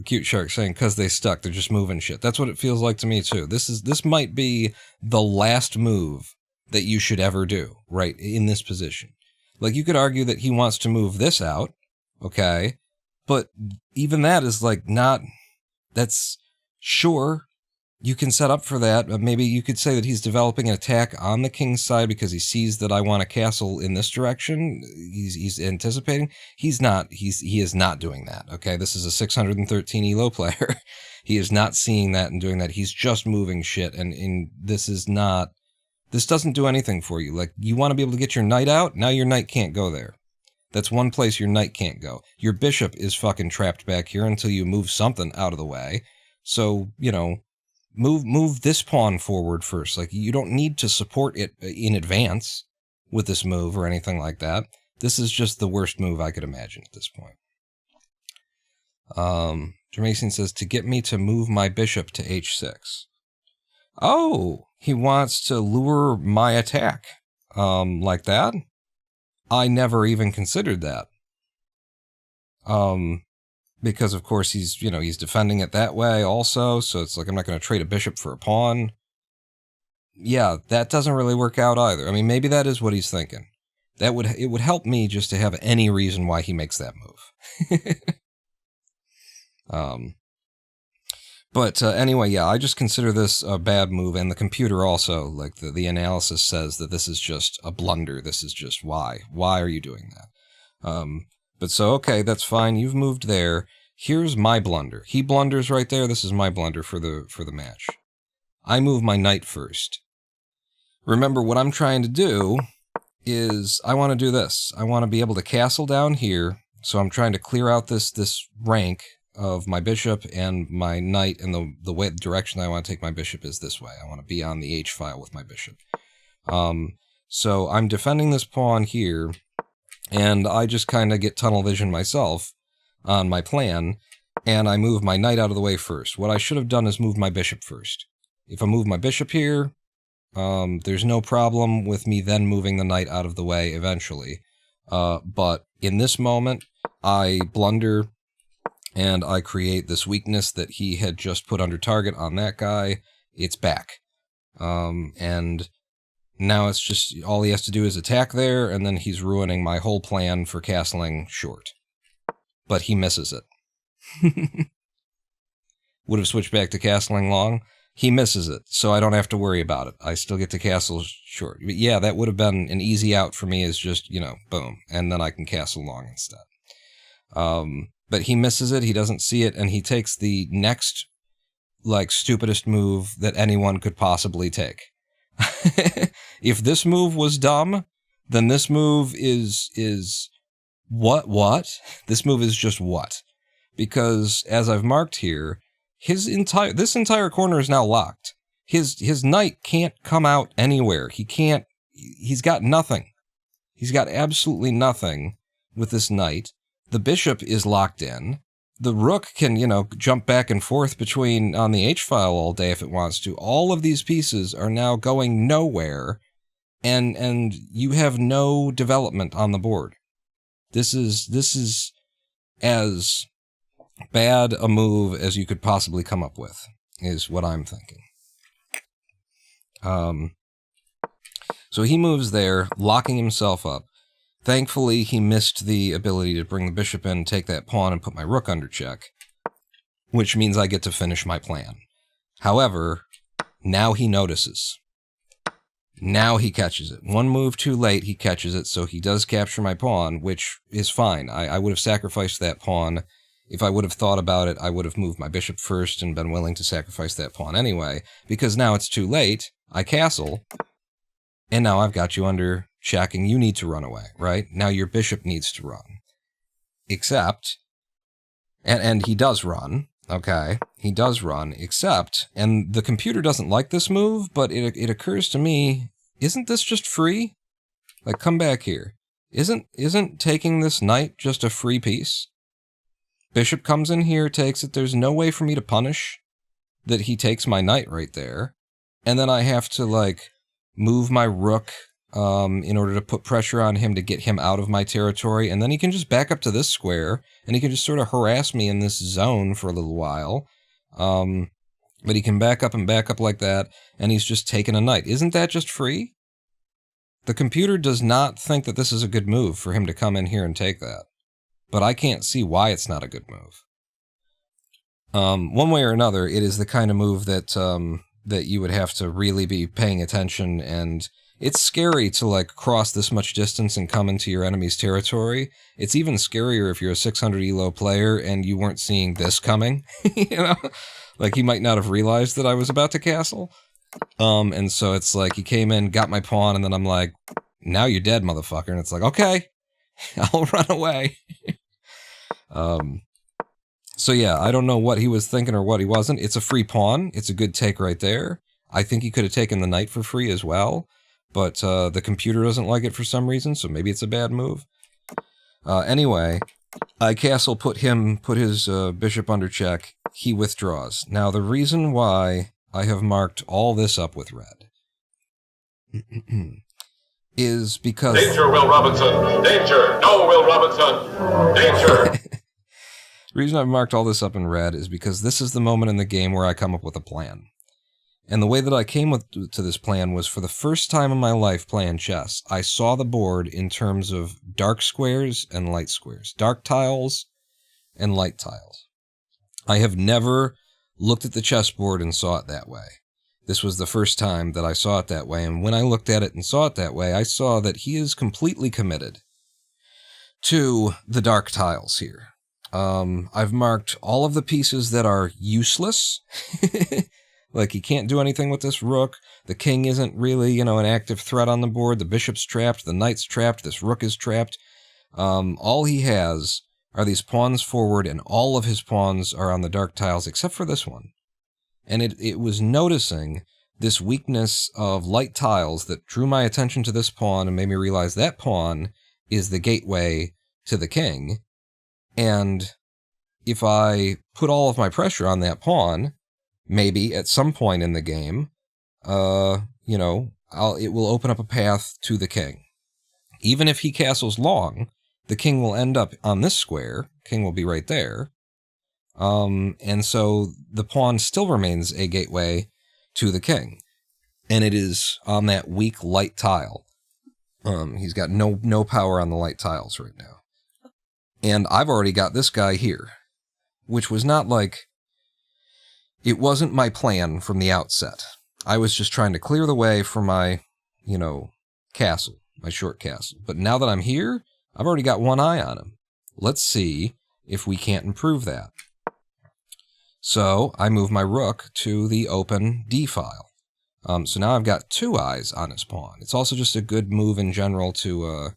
Cute Shark saying, because they stuck, they're just moving shit. That's what it feels like to me, too. This might be the last move that you should ever do, right, in this position. You could argue that he wants to move this out, okay, but even that is, not... That's... Sure, you can set up for that. Maybe you could say that he's developing an attack on the king's side because he sees that I want a castle in this direction. He's anticipating. He's not. He is not doing that. Okay, this is a 613 elo player. He is not seeing that and doing that. He's just moving shit, and this is not. This doesn't do anything for you. You want to be able to get your knight out. Now your knight can't go there. That's one place your knight can't go. Your bishop is fucking trapped back here until you move something out of the way. So, Move this pawn forward first. You don't need to support it in advance with this move or anything like that. This is just the worst move I could imagine at this point. Jermacian says, to get me to move my bishop to h6. Oh, he wants to lure my attack. Like that? I never even considered that. Because of course he's defending it that way also, so it's like I'm not going to trade a bishop for a pawn. Yeah, that doesn't really work out either. I mean, maybe that is what he's thinking. It would help me just to have any reason why he makes that move. But anyway, yeah, I just consider this a bad move, and the computer also, like the analysis says that this is just a blunder. This is just why. Why are you doing that? But so, okay, that's fine. You've moved there. Here's my blunder. He blunders right there. This is my blunder for the match. I move my knight first. Remember, what I'm trying to do is I want to do this. I want to be able to castle down here, so I'm trying to clear out this rank of my bishop and my knight, and the direction I want to take my bishop is this way. I want to be on the h-file with my bishop. So I'm defending this pawn here, and I just kind of get tunnel vision myself on my plan, and I move my knight out of the way first. What I should have done is move my bishop first. If I move my bishop here, there's no problem with me then moving the knight out of the way eventually. But in this moment, I blunder, and I create this weakness that he had just put under target on that guy. It's back. And now it's just, all he has to do is attack there, and then he's ruining my whole plan for castling short. But he misses it. Would have switched back to castling long. He misses it, so I don't have to worry about it. I still get to castle short. But yeah, that would have been an easy out for me, is just, boom. And then I can castle long instead. But he misses it, he doesn't see it, and he takes the next, stupidest move that anyone could possibly take. If this move was dumb, then this move is what? This move is just what? Because, as I've marked here, this entire corner is now locked. His knight can't come out anywhere. He's got nothing. He's got absolutely nothing with this knight. The bishop is locked in. The rook can, jump back and forth between on the h-file all day if it wants to. All of these pieces are now going nowhere, and you have no development on the board. This is as bad a move as you could possibly come up with, is what I'm thinking. So he moves there, locking himself up. Thankfully, he missed the ability to bring the bishop in, take that pawn, and put my rook under check, which means I get to finish my plan. However, now he notices. Now he catches it. One move too late, he catches it, so he does capture my pawn, which is fine. I would have sacrificed that pawn. If I would have thought about it, I would have moved my bishop first and been willing to sacrifice that pawn anyway, because now it's too late. I castle, and now I've got you under check, and you need to run away, right? Now your bishop needs to run. Except, and he does run, okay? He does run, except, and the computer doesn't like this move, but it occurs to me, isn't this just free? Like, come back here. Isn't taking this knight just a free piece? Bishop comes in here, takes it. There's no way for me to punish that he takes my knight right there. And then I have to, move my rook in order to put pressure on him to get him out of my territory. And then he can just back up to this square, and he can just sort of harass me in this zone for a little while. But he can back up and back up like that, and he's just taken a knight. Isn't that just free? The computer does not think that this is a good move for him to come in here and take that. But I can't see why it's not a good move. One way or another, it is the kind of move that that you would have to really be paying attention, and it's scary to cross this much distance and come into your enemy's territory. It's even scarier if you're a 600 elo player and you weren't seeing this coming. He might not have realized that I was about to castle. And so it's he came in, got my pawn, and then I'm like, now you're dead, motherfucker. And it's okay, I'll run away. So yeah, I don't know what he was thinking or what he wasn't. It's a free pawn. It's a good take right there. I think he could have taken the knight for free as well, but the computer doesn't like it for some reason, so maybe it's a bad move. Anyway, I castle, put his bishop under check. He withdraws. Now, the reason why I have marked all this up with red is because... Danger, Will Robinson! Danger! No, Will Robinson! Danger! The reason I've marked all this up in red is because this is the moment in the game where I come up with a plan. And the way that I came to this plan was, for the first time in my life playing chess, I saw the board in terms of dark squares and light squares. Dark tiles and light tiles. I have never looked at the chessboard and saw it that way. This was the first time that I saw it that way, and when I looked at it and saw it that way, I saw that he is completely committed to the dark tiles here. I've marked all of the pieces that are useless. Like, he can't do anything with this rook. The king isn't really, an active threat on the board. The bishop's trapped. The knight's trapped. This rook is trapped. All he has are these pawns forward, and all of his pawns are on the dark tiles, except for this one. And it was noticing this weakness of light tiles that drew my attention to this pawn and made me realize that pawn is the gateway to the king. And if I put all of my pressure on that pawn, maybe at some point in the game, it will open up a path to the king. Even if he castles long, the king will end up on this square. King will be right there. And so the pawn still remains a gateway to the king. And it is on that weak light tile. He's got no power on the light tiles right now. And I've already got this guy here, which was not like... It wasn't my plan from the outset. I was just trying to clear the way for my, castle, my short castle. But now that I'm here, I've already got one eye on him. Let's see if we can't improve that. So I move my rook to the open D file. So now I've got two eyes on his pawn. It's also just a good move in general to,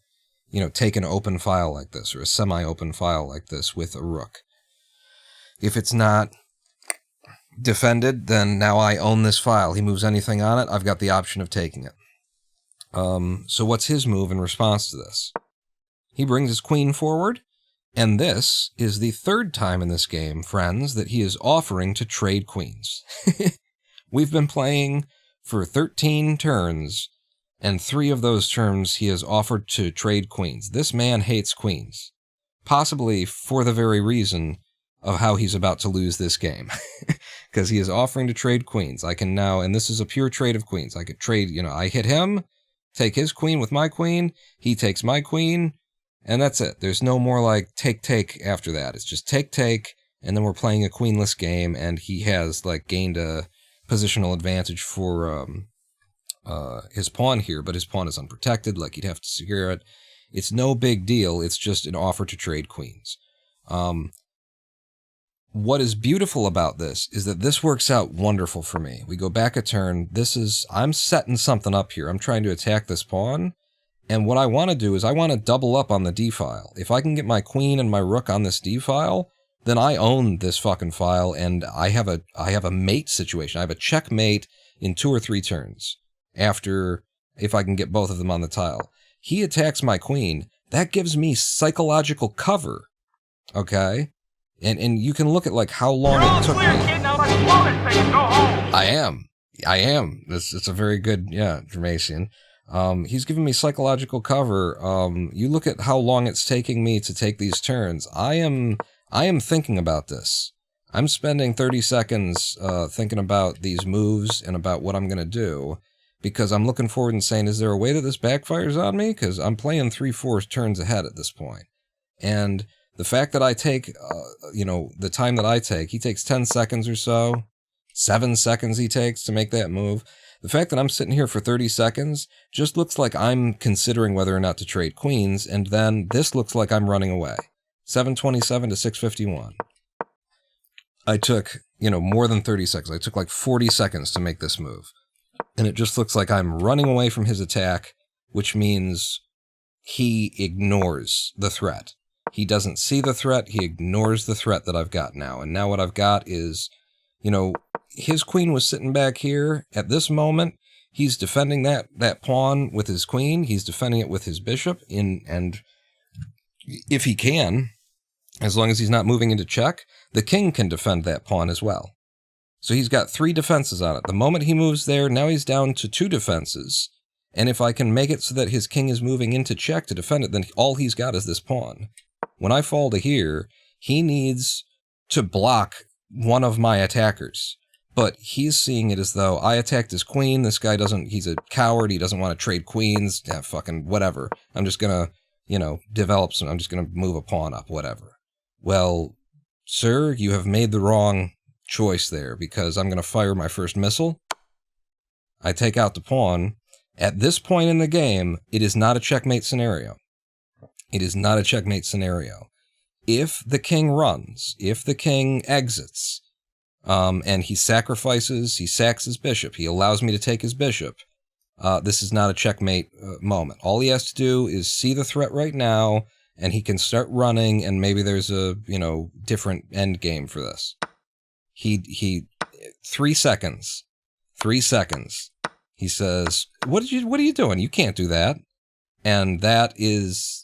take an open file like this, or a semi-open file like this with a rook. If it's not defended, then now I own this file. He moves anything on it, I've got the option of taking it. So what's his move in response to this? He brings his queen forward, and this is the third time in this game, friends, that he is offering to trade queens. We've been playing for 13 turns, and 3 of those turns he has offered to trade queens. This man hates queens, possibly for the very reason of how he's about to lose this game. Because he is offering to trade queens. I can now, and this is a pure trade of queens. I could trade, I hit him, take his queen with my queen, he takes my queen, and that's it. There's no more like take after that. It's just take, and then we're playing a queenless game, and he has like gained a positional advantage for his pawn here, but his pawn is unprotected, like he'd have to secure it. It's no big deal. It's just an offer to trade queens. What is beautiful about this is that this works out wonderful for me. We go back a turn. I'm setting something up here. I'm trying to attack this pawn. And what I want to do is I want to double up on the D file. If I can get my queen and my rook on this D file, then I own this fucking file, and I have a mate situation. I have a checkmate in 2 or 3 turns after, if I can get both of them on the tile. He attacks my queen. That gives me psychological cover. Okay? And you can look at like how long it took me. I am. It's a very good, Dramatian. He's giving me psychological cover. You look at how long it's taking me to take these turns. I am thinking about this. I'm spending 30 seconds thinking about these moves and about what I'm going to do, because I'm looking forward and saying, is there a way that this backfires on me? Because I'm playing 3-4 turns ahead at this point. And the fact that I take, the time that I take, he takes 10 seconds or so, 7 seconds he takes to make that move. The fact that I'm sitting here for 30 seconds just looks like I'm considering whether or not to trade queens, and then this looks like I'm running away. 727 to 651. I took, more than 30 seconds. I took like 40 seconds to make this move. And it just looks like I'm running away from his attack, which means he ignores the threat. He doesn't see the threat. He ignores the threat that I've got now. And now what I've got is, his queen was sitting back here. At this moment, he's defending that pawn with his queen. He's defending it with his bishop. And if he can, As long as he's not moving into check, the king can defend that pawn as well. So he's got 3 defenses on it. The moment he moves there, now he's down to 2 defenses. And if I can make it so that his king is moving into check to defend it, then all he's got is this pawn. When I fall to here, he needs to block one of my attackers. But he's seeing it as though I attacked his queen, this guy doesn't, he's a coward, he doesn't want to trade queens, yeah, fucking whatever. I'm just gonna, develop some, I'm just gonna move a pawn up, whatever. Well, sir, you have made the wrong choice there, because I'm gonna fire my first missile. I take out the pawn. At this point in the game, it is not a checkmate scenario. It is not a checkmate scenario. If the king runs, if the king exits, and he sacks his bishop, he allows me to take his bishop, this is not a checkmate moment. All he has to do is see the threat right now, and he can start running, and maybe there's a, different end game for this. 3 seconds. 3 seconds. He says, what are you doing? You can't do that. And that's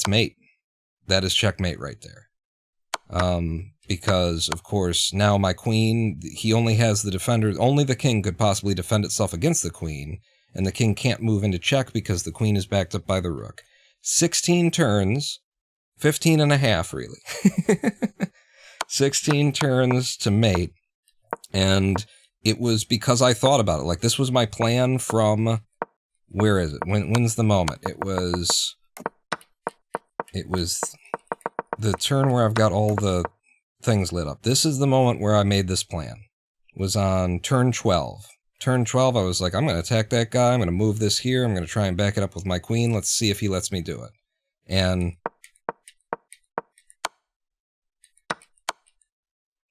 mate. That is checkmate right there. Because, of course, now my queen, he only has the defender, only the king could possibly defend itself against the queen, and the king can't move into check because the queen is backed up by the rook. 16 turns, 15 and a half, really. 16 turns to mate, and it was because I thought about it. Like, this was my plan from, where is it? When's the moment? It was the turn where I've got all the things lit up. This is the moment where I made this plan. It was on turn 12. Turn 12, I was like, I'm going to attack that guy. I'm going to move this here. I'm going to try and back it up with my queen. Let's see if he lets me do it. And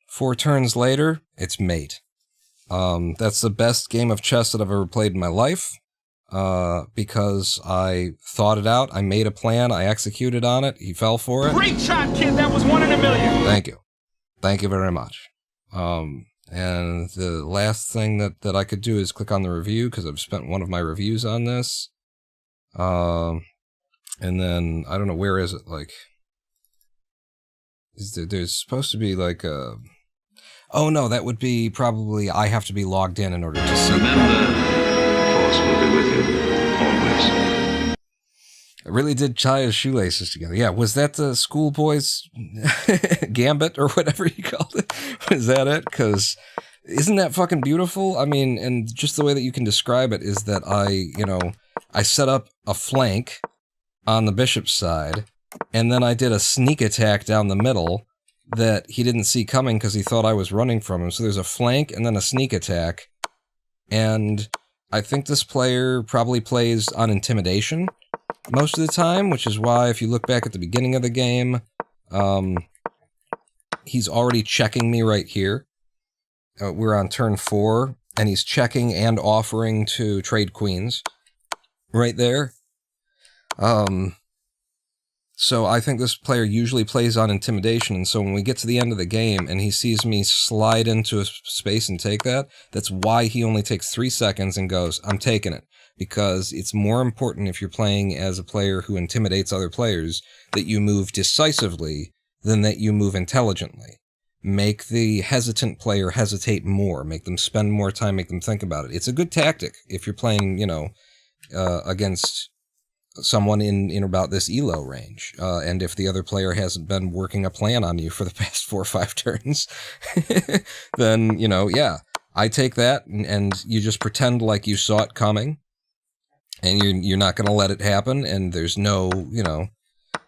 4 turns later, it's mate. That's the best game of chess that I've ever played in my life. Because I thought it out, I made a plan, I executed on it, he fell for it. Great shot, kid, that was 1 in a million! Thank you. Thank you very much. And the last thing that I could do is click on the review, because I've spent one of my reviews on this. And then, I don't know, where is it, like... There's supposed to be, like, a... Oh no, that would be probably, I have to be logged in order to see. Force will be with you, always. I really did tie his shoelaces together. Yeah, was that the schoolboy's gambit or whatever you called it? Was that it? Because isn't that fucking beautiful? I mean, and just the way that you can describe it is that I set up a flank on the bishop's side, and then I did a sneak attack down the middle that he didn't see coming because he thought I was running from him. So there's a flank and then a sneak attack, and I think this player probably plays on intimidation most of the time, which is why if you look back at the beginning of the game, he's already checking me right here. We're on turn 4, and he's checking and offering to trade queens right there. So I think this player usually plays on intimidation, and so when we get to the end of the game and he sees me slide into a space and take that, that's why he only takes 3 seconds and goes, I'm taking it. Because it's more important if you're playing as a player who intimidates other players that you move decisively than that you move intelligently. Make the hesitant player hesitate more, make them spend more time, make them think about it. It's a good tactic if you're playing, against someone in about this elo range, and if the other player hasn't been working a plan on you for the past 4 or 5 turns, then, yeah, I take that, and you just pretend like you saw it coming, and you're not going to let it happen, and there's no,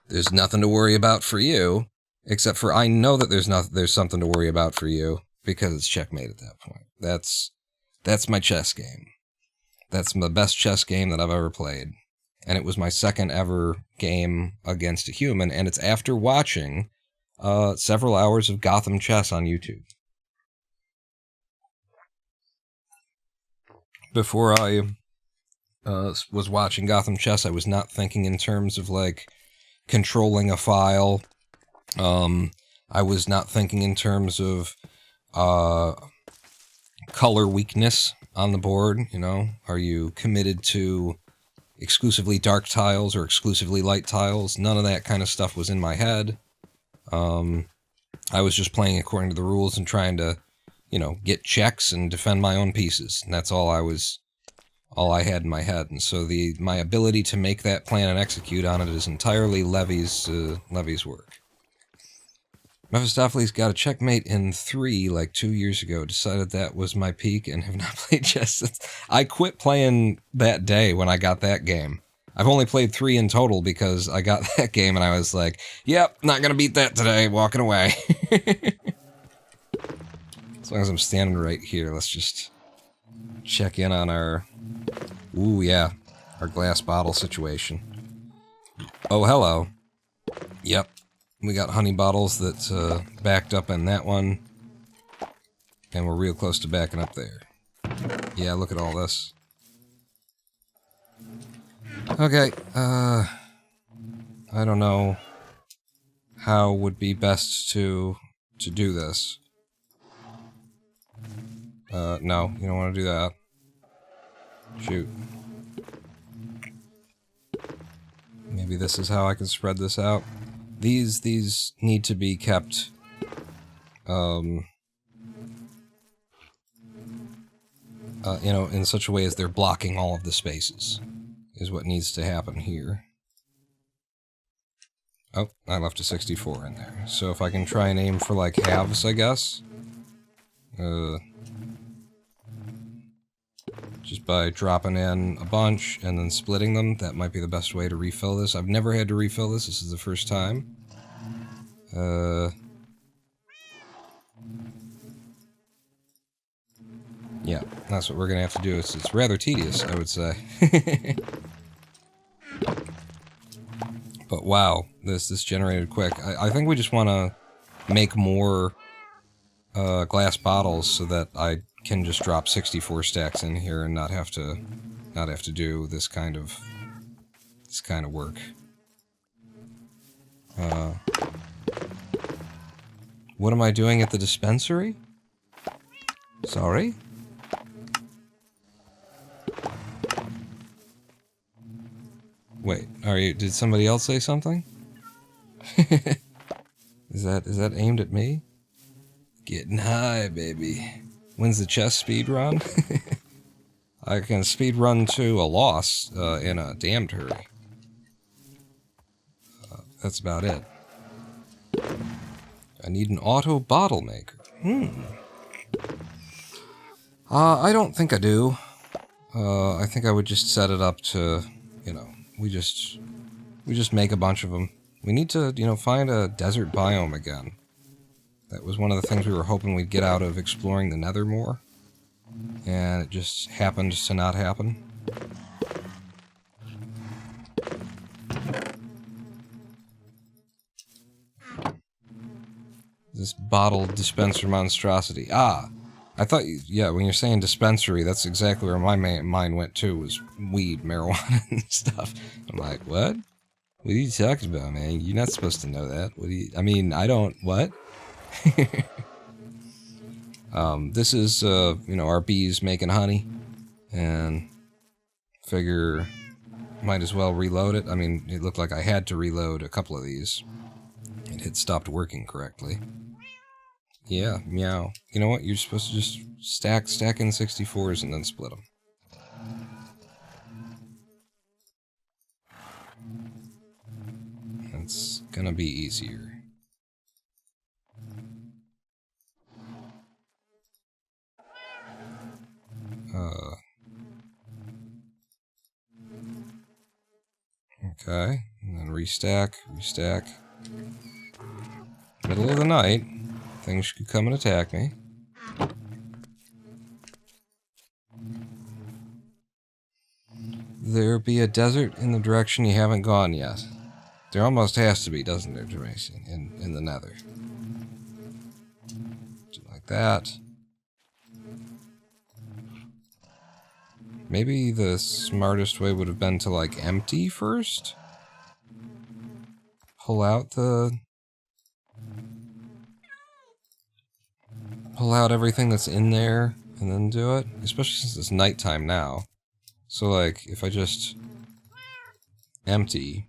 there's nothing to worry about for you, except for I know that there's something to worry about for you, because it's checkmate at that point. That's my chess game. That's the best chess game that I've ever played. And it was my second ever game against a human, and it's after watching several hours of Gotham chess on YouTube. Before I was watching Gotham chess, I was not thinking in terms of, like, controlling a file. I was not thinking in terms of color weakness on the board, Are you committed to exclusively dark tiles or exclusively light tiles? None of that kind of stuff was in my head. I was just playing according to the rules and trying to, you know, get checks and defend my own pieces. And that's all I had in my head. And so my ability to make that plan and execute on it is entirely Levy's work. Mephistopheles got a checkmate in 3 like 2 years ago, decided that was my peak, and have not played chess since. I quit playing that day when I got that game. I've only played 3 in total because I got that game and I was like, yep, not gonna beat that today, walking away. As long as I'm standing right here, let's just check in on our... Ooh, yeah, our glass bottle situation. Oh, hello. Yep. We got honey bottles that backed up in that one. And we're real close to backing up there. Yeah, look at all this. Okay, I don't know how would be best to do this. No, you don't want to do that. Shoot. Maybe this is how I can spread this out. These need to be kept, you know, in such a way as they're blocking all of the spaces, is what needs to happen here. Oh, I left a 64 in there. So if I can try and aim for, like, halves, I guess. Just by dropping in a bunch and then splitting them, that might be the best way to refill this. I've never had to refill this. This is the first time. Yeah, that's what we're gonna have to do. It's rather tedious, I would say. But wow, this generated quick. I think we just want to make more glass bottles so that I can just drop 64 stacks in here and not have to do this kind of work. What am I doing at the dispensary? Sorry? Wait, did somebody else say something? Is that aimed at me? Getting high, baby. When's the chess speed run? I can speed run to a loss in a damned hurry. That's about it. I need an auto bottle maker. I don't think I do. I think I would just set it up to, you know, we just make a bunch of them. We need to, you know, find a desert biome again. That was one of the things we were hoping we'd get out of exploring the Nether more. And it just happened to not happen. This bottle dispenser monstrosity. Ah! I thought, yeah, when you're saying dispensary, that's exactly where my mind went too, was weed, marijuana, and stuff. I'm like, what? What are you talking about, man? You're not supposed to know that. I mean, I don't, what? This is, you know, our bees making honey, and figure might as well reload it. I mean, it looked like I had to reload a couple of these. It had stopped working correctly. Yeah, meow. You know what? You're supposed to just stack in 64s and then split them. That's gonna be easier. Okay, and then restack. Middle of the night, things could come and attack me. There be a desert in the direction you haven't gone yet. There almost has to be, doesn't there, Jermaine, in the Nether. Like that. Maybe the smartest way would have been to, like, empty first? Pull out everything that's in there, and then do it? Especially since it's nighttime now. So, like, if I just empty,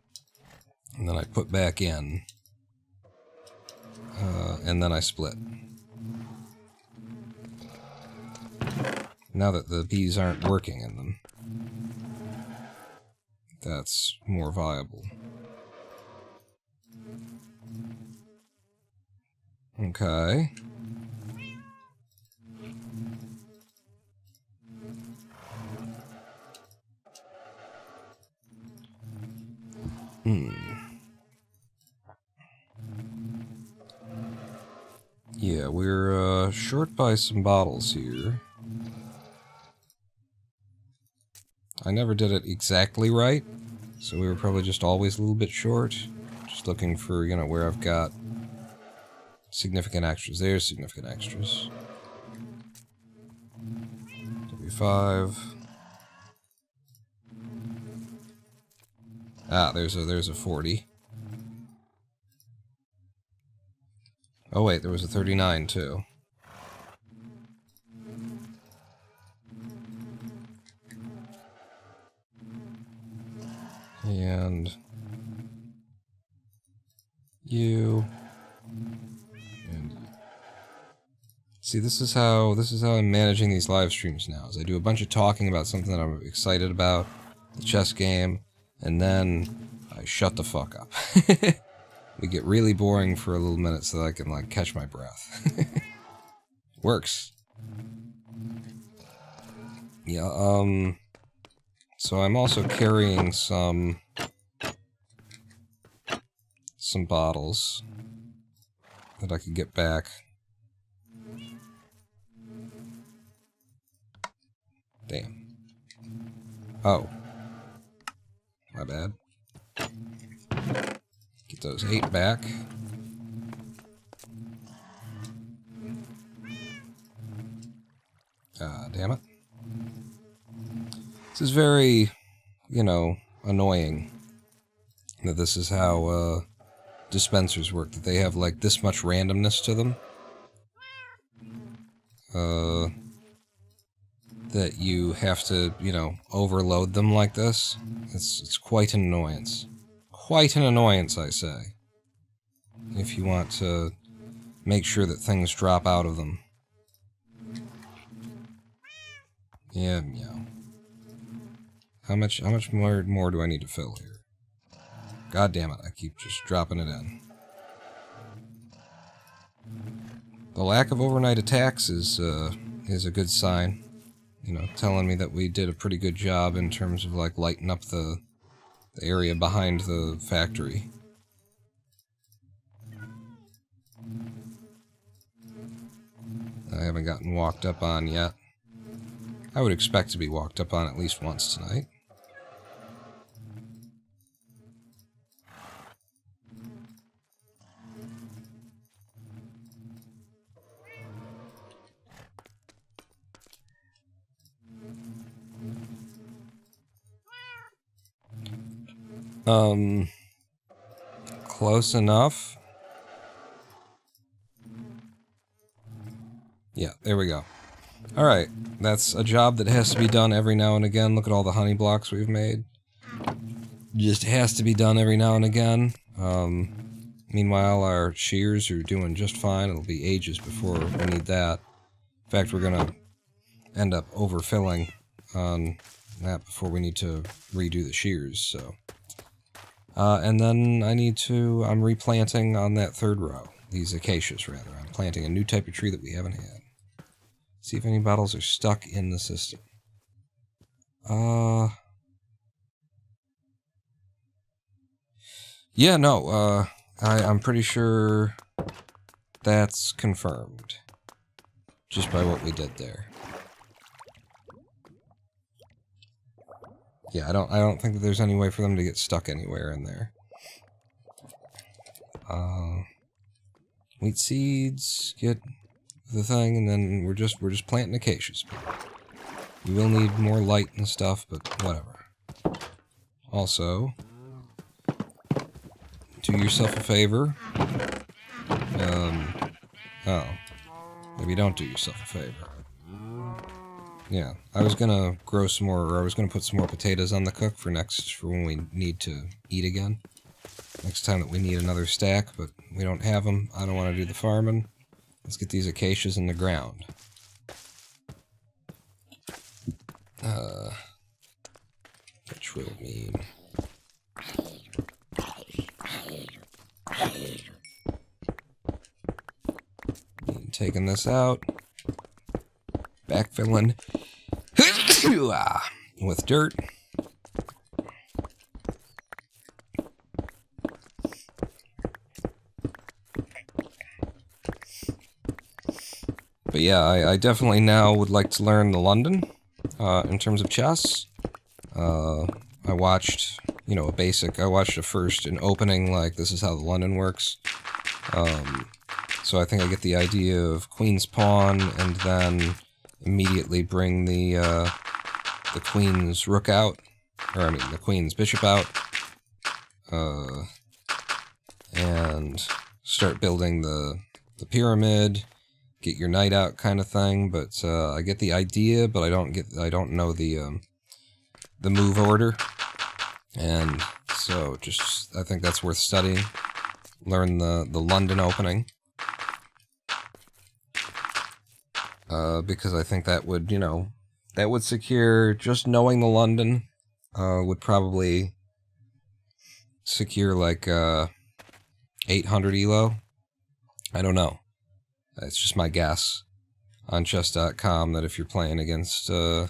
and then I put back in, and then I split. Now that the bees aren't working in them, that's more viable. Okay. Yeah, we're short by some bottles here. I never did it exactly right, so we were probably just always a little bit short. Just looking for, you know, where I've got significant extras. There's significant extras. W5. Ah, there's a 40. Oh wait, there was a 39 too. And you and you. See, this is how I'm managing these live streams now. Is I do a bunch of talking about something that I'm excited about, the chess game, and then I shut the fuck up. We get really boring for a little minute so that I can, like, catch my breath. Works. Yeah, so I'm also carrying some bottles that I could get back. Damn. Oh. My bad. Get those 8 back. Damn it. This is very, you know, annoying that this is how dispensers work, that they have like this much randomness to them. That you have to, you know, overload them like this. It's quite an annoyance. Quite an annoyance, I say. If you want to make sure that things drop out of them. Yeah, meow. How much more do I need to fill here? God damn it, I keep just dropping it in. The lack of overnight attacks is a good sign. You know, telling me that we did a pretty good job in terms of, like, lighting up the area behind the factory. I haven't gotten walked up on yet. I would expect to be walked up on at least once tonight. Close enough. Yeah, there we go. Alright, that's a job that has to be done every now and again. Look at all the honey blocks we've made. Just has to be done every now and again. Meanwhile, our shears are doing just fine. It'll be ages before we need that. In fact, we're gonna end up overfilling on that before we need to redo the shears, so... and then I'm replanting on that third row. These acacias, rather. I'm planting a new type of tree that we haven't had. See if any bottles are stuck in the system. Yeah, no, I'm pretty sure that's confirmed. Just by what we did there. Yeah, I don't think that there's any way for them to get stuck anywhere in there. Wheat seeds, get the thing, and then we're just planting acacias. You will need more light and stuff, but whatever. Also, do yourself a favor. Oh. Maybe don't do yourself a favor. Yeah, I was gonna grow some more, or I was gonna put some more potatoes on the cook for when we need to eat again. next time that we need another stack, but we don't have them. I don't want to do the farming. Let's get these acacias in the ground. Which will mean... taking this out. Backfilling. With dirt. But yeah, I definitely now would like to learn the London, in terms of chess. I watched, you know, I watched an opening, like, this is how the London works. So I think I get the idea of Queen's Pawn, and then immediately bring the Queen's Rook out, or I mean, the Queen's Bishop out, and start building the pyramid, get your knight out kind of thing, but I get the idea, but I don't know the move order, and so I think that's worth studying. Learn the London opening, because I think that would, you know, that would secure, just knowing the London, would probably secure like 800 elo. I don't know. It's just my guess on chess.com that if you're playing against you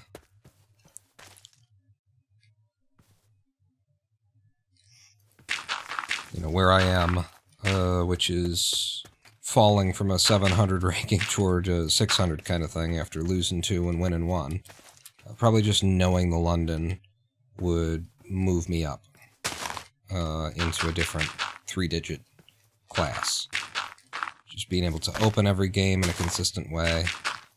know, where I am, which is falling from a 700 ranking toward a 600 kind of thing after losing 2 and winning 1. Probably just knowing the London would move me up into a different 3-digit class. Just being able to open every game in a consistent way.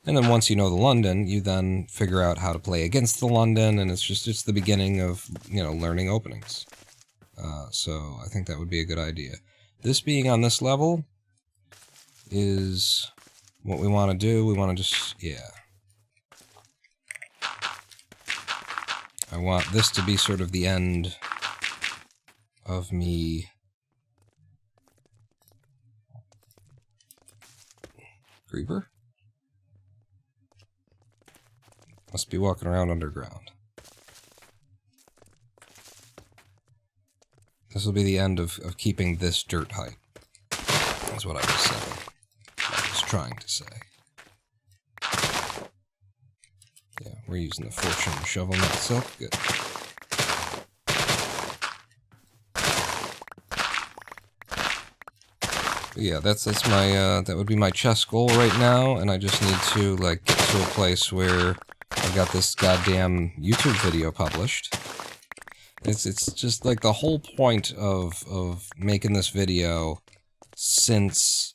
And then once you know the London, you then figure out how to play against the London, and it's the beginning of, you know, learning openings. So I think that would be a good idea. This being on this level is what we want to do. We want to just, yeah. I want this to be sort of the end of me Creeper? Must be walking around underground. This will be the end of keeping this dirt height. That's what I was saying. I was trying to say. Yeah, we're using the fortune shovel, not silk. Good. But yeah, that's my that would be my chess goal right now, and I just need to like get to a place where I've got this goddamn YouTube video published. It's just like the whole point of making this video since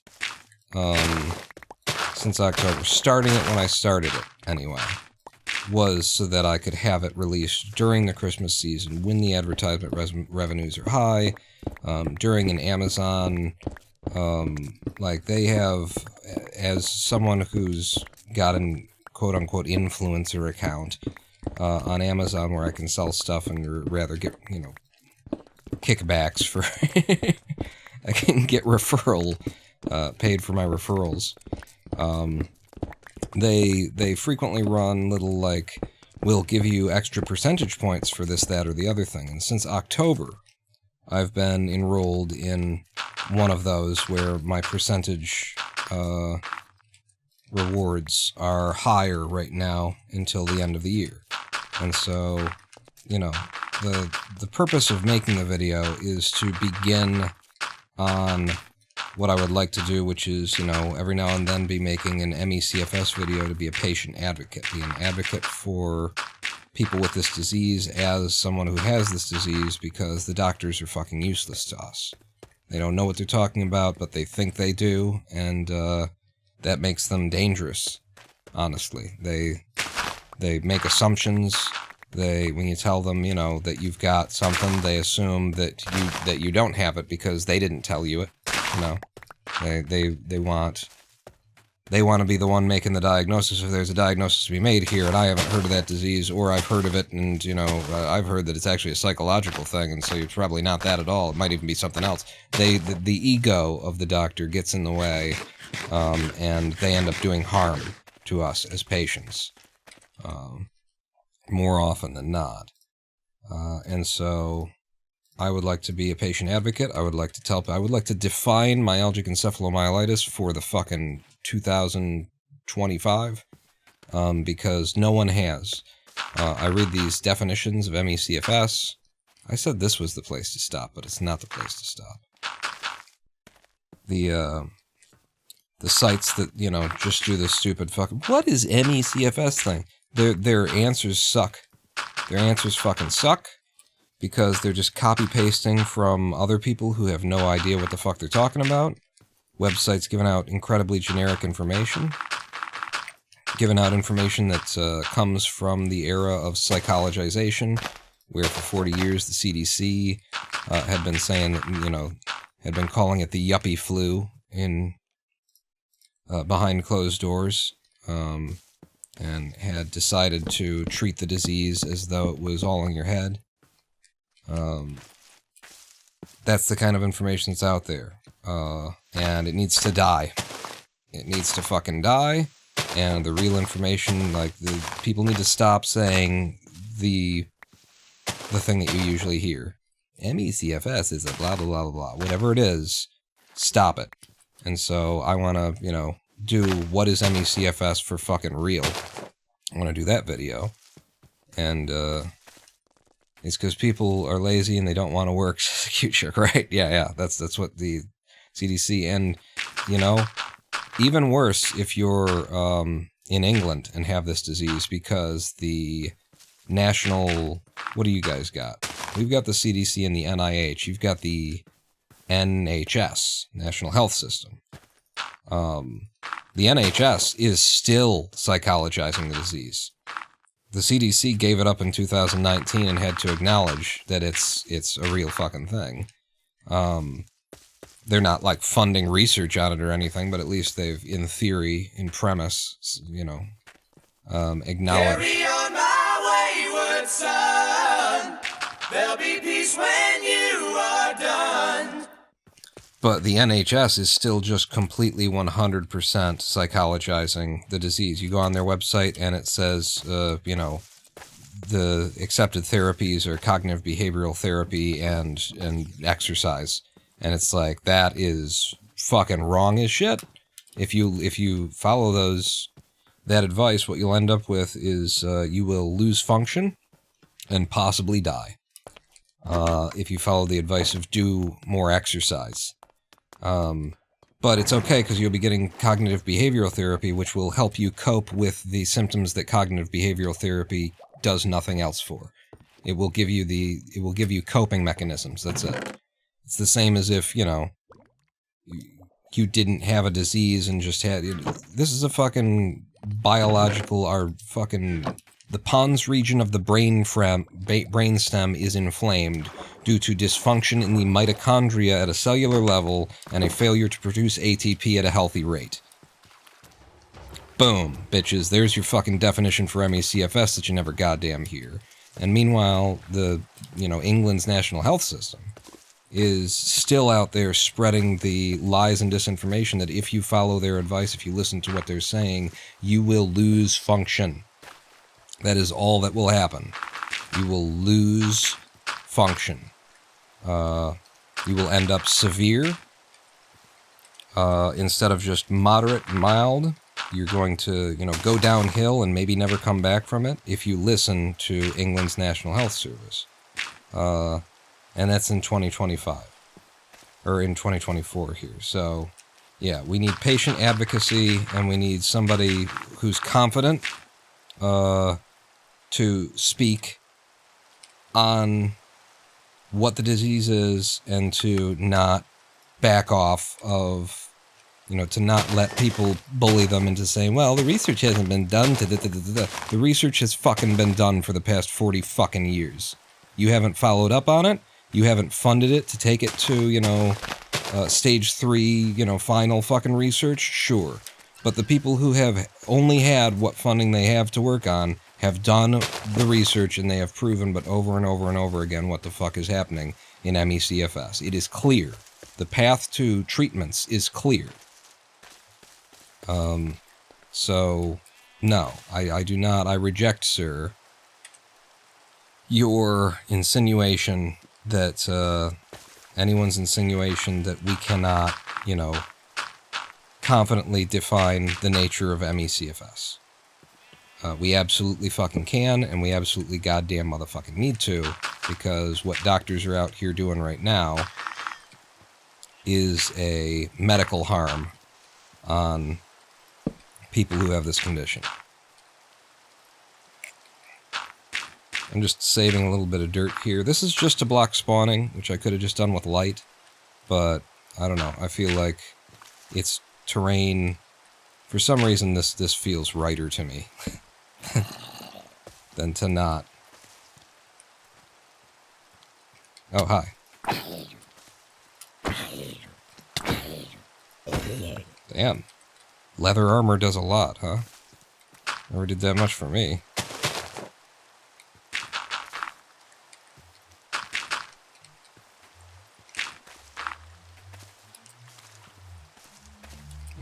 October, starting it when I started it anyway, was so that I could have it released during the Christmas season when the advertisement revenues are high, during an Amazon, like they have, as someone who's got an quote-unquote influencer account on Amazon where I can sell stuff and rather get, you know, kickbacks for I can get paid for my referrals. They frequently run little, like, we'll give you extra percentage points for this, that, or the other thing. And since October, I've been enrolled in one of those where my percentage rewards are higher right now until the end of the year. And so, you know, the purpose of making the video is to begin on what I would like to do, which is, you know, every now and then be making an MECFS video to be a patient advocate, be an advocate for people with this disease as someone who has this disease, because the doctors are fucking useless to us. They don't know what they're talking about, but they think they do, and that makes them dangerous, honestly. They make assumptions. When you tell them, you know, that you've got something, they assume that you don't have it because they didn't tell you it. You know, they want they want to be the one making the diagnosis if there's a diagnosis to be made here, and I haven't heard of that disease, or I've heard of it, and, you know, I've heard that it's actually a psychological thing, and so it's probably not that at all. It might even be something else. The ego of the doctor gets in the way, and they end up doing harm to us as patients, more often than not. And so I would like to be a patient advocate. I would like to define myalgic encephalomyelitis for the fucking 2025, because no one has. I read these definitions of ME/CFS. I said this was the place to stop, but it's not the place to stop. The sites that, you know, just do this stupid fucking, what is ME/CFS thing? Their answers suck. Their answers fucking suck, because they're just copy-pasting from other people who have no idea what the fuck they're talking about. Websites giving out incredibly generic information. Giving out information that comes from the era of psychologization, where for 40 years the CDC had been saying that, you know, had been calling it the yuppie flu in behind closed doors, and had decided to treat the disease as though it was all in your head. That's the kind of information that's out there. And it needs to die. It needs to fucking die. And the real information, like, the people need to stop saying the thing that you usually hear. ME/CFS is a blah, blah, blah, blah. Whatever it is, stop it. And so I want to, you know, do what is ME/CFS for fucking real. I want to do that video. And, it's because people are lazy and they don't want to work. Cute chick, right? Yeah, that's what the CDC, and, you know, even worse if you're in England and have this disease, because the national, what do you guys got? We've got the CDC and the NIH. You've got the NHS, National Health System. The NHS is still psychologizing the disease. The CDC gave it up in 2019 and had to acknowledge that it's a real fucking thing. They're not, like, funding research on it or anything, but at least they've, in theory, in premise, you know, acknowledged. Carry on my wayward son. There'll be peace when you are done. But the NHS is still just completely 100% psychologizing the disease. You go on their website and it says, you know, the accepted therapies are cognitive behavioral therapy and exercise. And it's like, that is fucking wrong as shit. If you follow that advice, what you'll end up with is you will lose function and possibly die. If you follow the advice of do more exercise. But it's okay, because you'll be getting cognitive behavioral therapy, which will help you cope with the symptoms that cognitive behavioral therapy does nothing else for. It will give you coping mechanisms. That's it. It's the same as if, you know, you didn't have a disease and just had, this is a fucking biological, the pons region of the brainstem is inflamed due to dysfunction in the mitochondria at a cellular level and a failure to produce ATP at a healthy rate. Boom, bitches. There's your fucking definition for ME/CFS that you never goddamn hear. And meanwhile, England's National Health System is still out there spreading the lies and disinformation that if you follow their advice, if you listen to what they're saying, you will lose function. That is all that will happen. You will lose function. You will end up severe. Instead of just moderate, mild, you're going to, go downhill and maybe never come back from it if you listen to England's National Health Service. And that's in 2025. Or in 2024 here. So, yeah, we need patient advocacy, and we need somebody who's confident to speak on what the disease is and to not back off of, to not let people bully them into saying, well, the research hasn't been done to The research has fucking been done for the past 40 fucking years. You haven't followed up on it. You haven't funded it to take it to, stage 3, final fucking research. Sure. But the people who have only had what funding they have to work on have done the research, and they have proven, but over and over and over again, what the fuck is happening in ME/CFS. It is clear. The path to treatments is clear. So, no, I do not. I reject, sir, your insinuation that, anyone's insinuation that we cannot, you know, confidently define the nature of ME/CFS. We absolutely fucking can, and we absolutely goddamn motherfucking need to, because what doctors are out here doing right now is a medical harm on people who have this condition. I'm just saving a little bit of dirt here. This is just to block spawning, which I could have just done with light, but I don't know. I feel like it's terrain. For some reason, this feels righter to me than to not. Oh, hi. Damn. Leather armor does a lot, huh? Never did that much for me.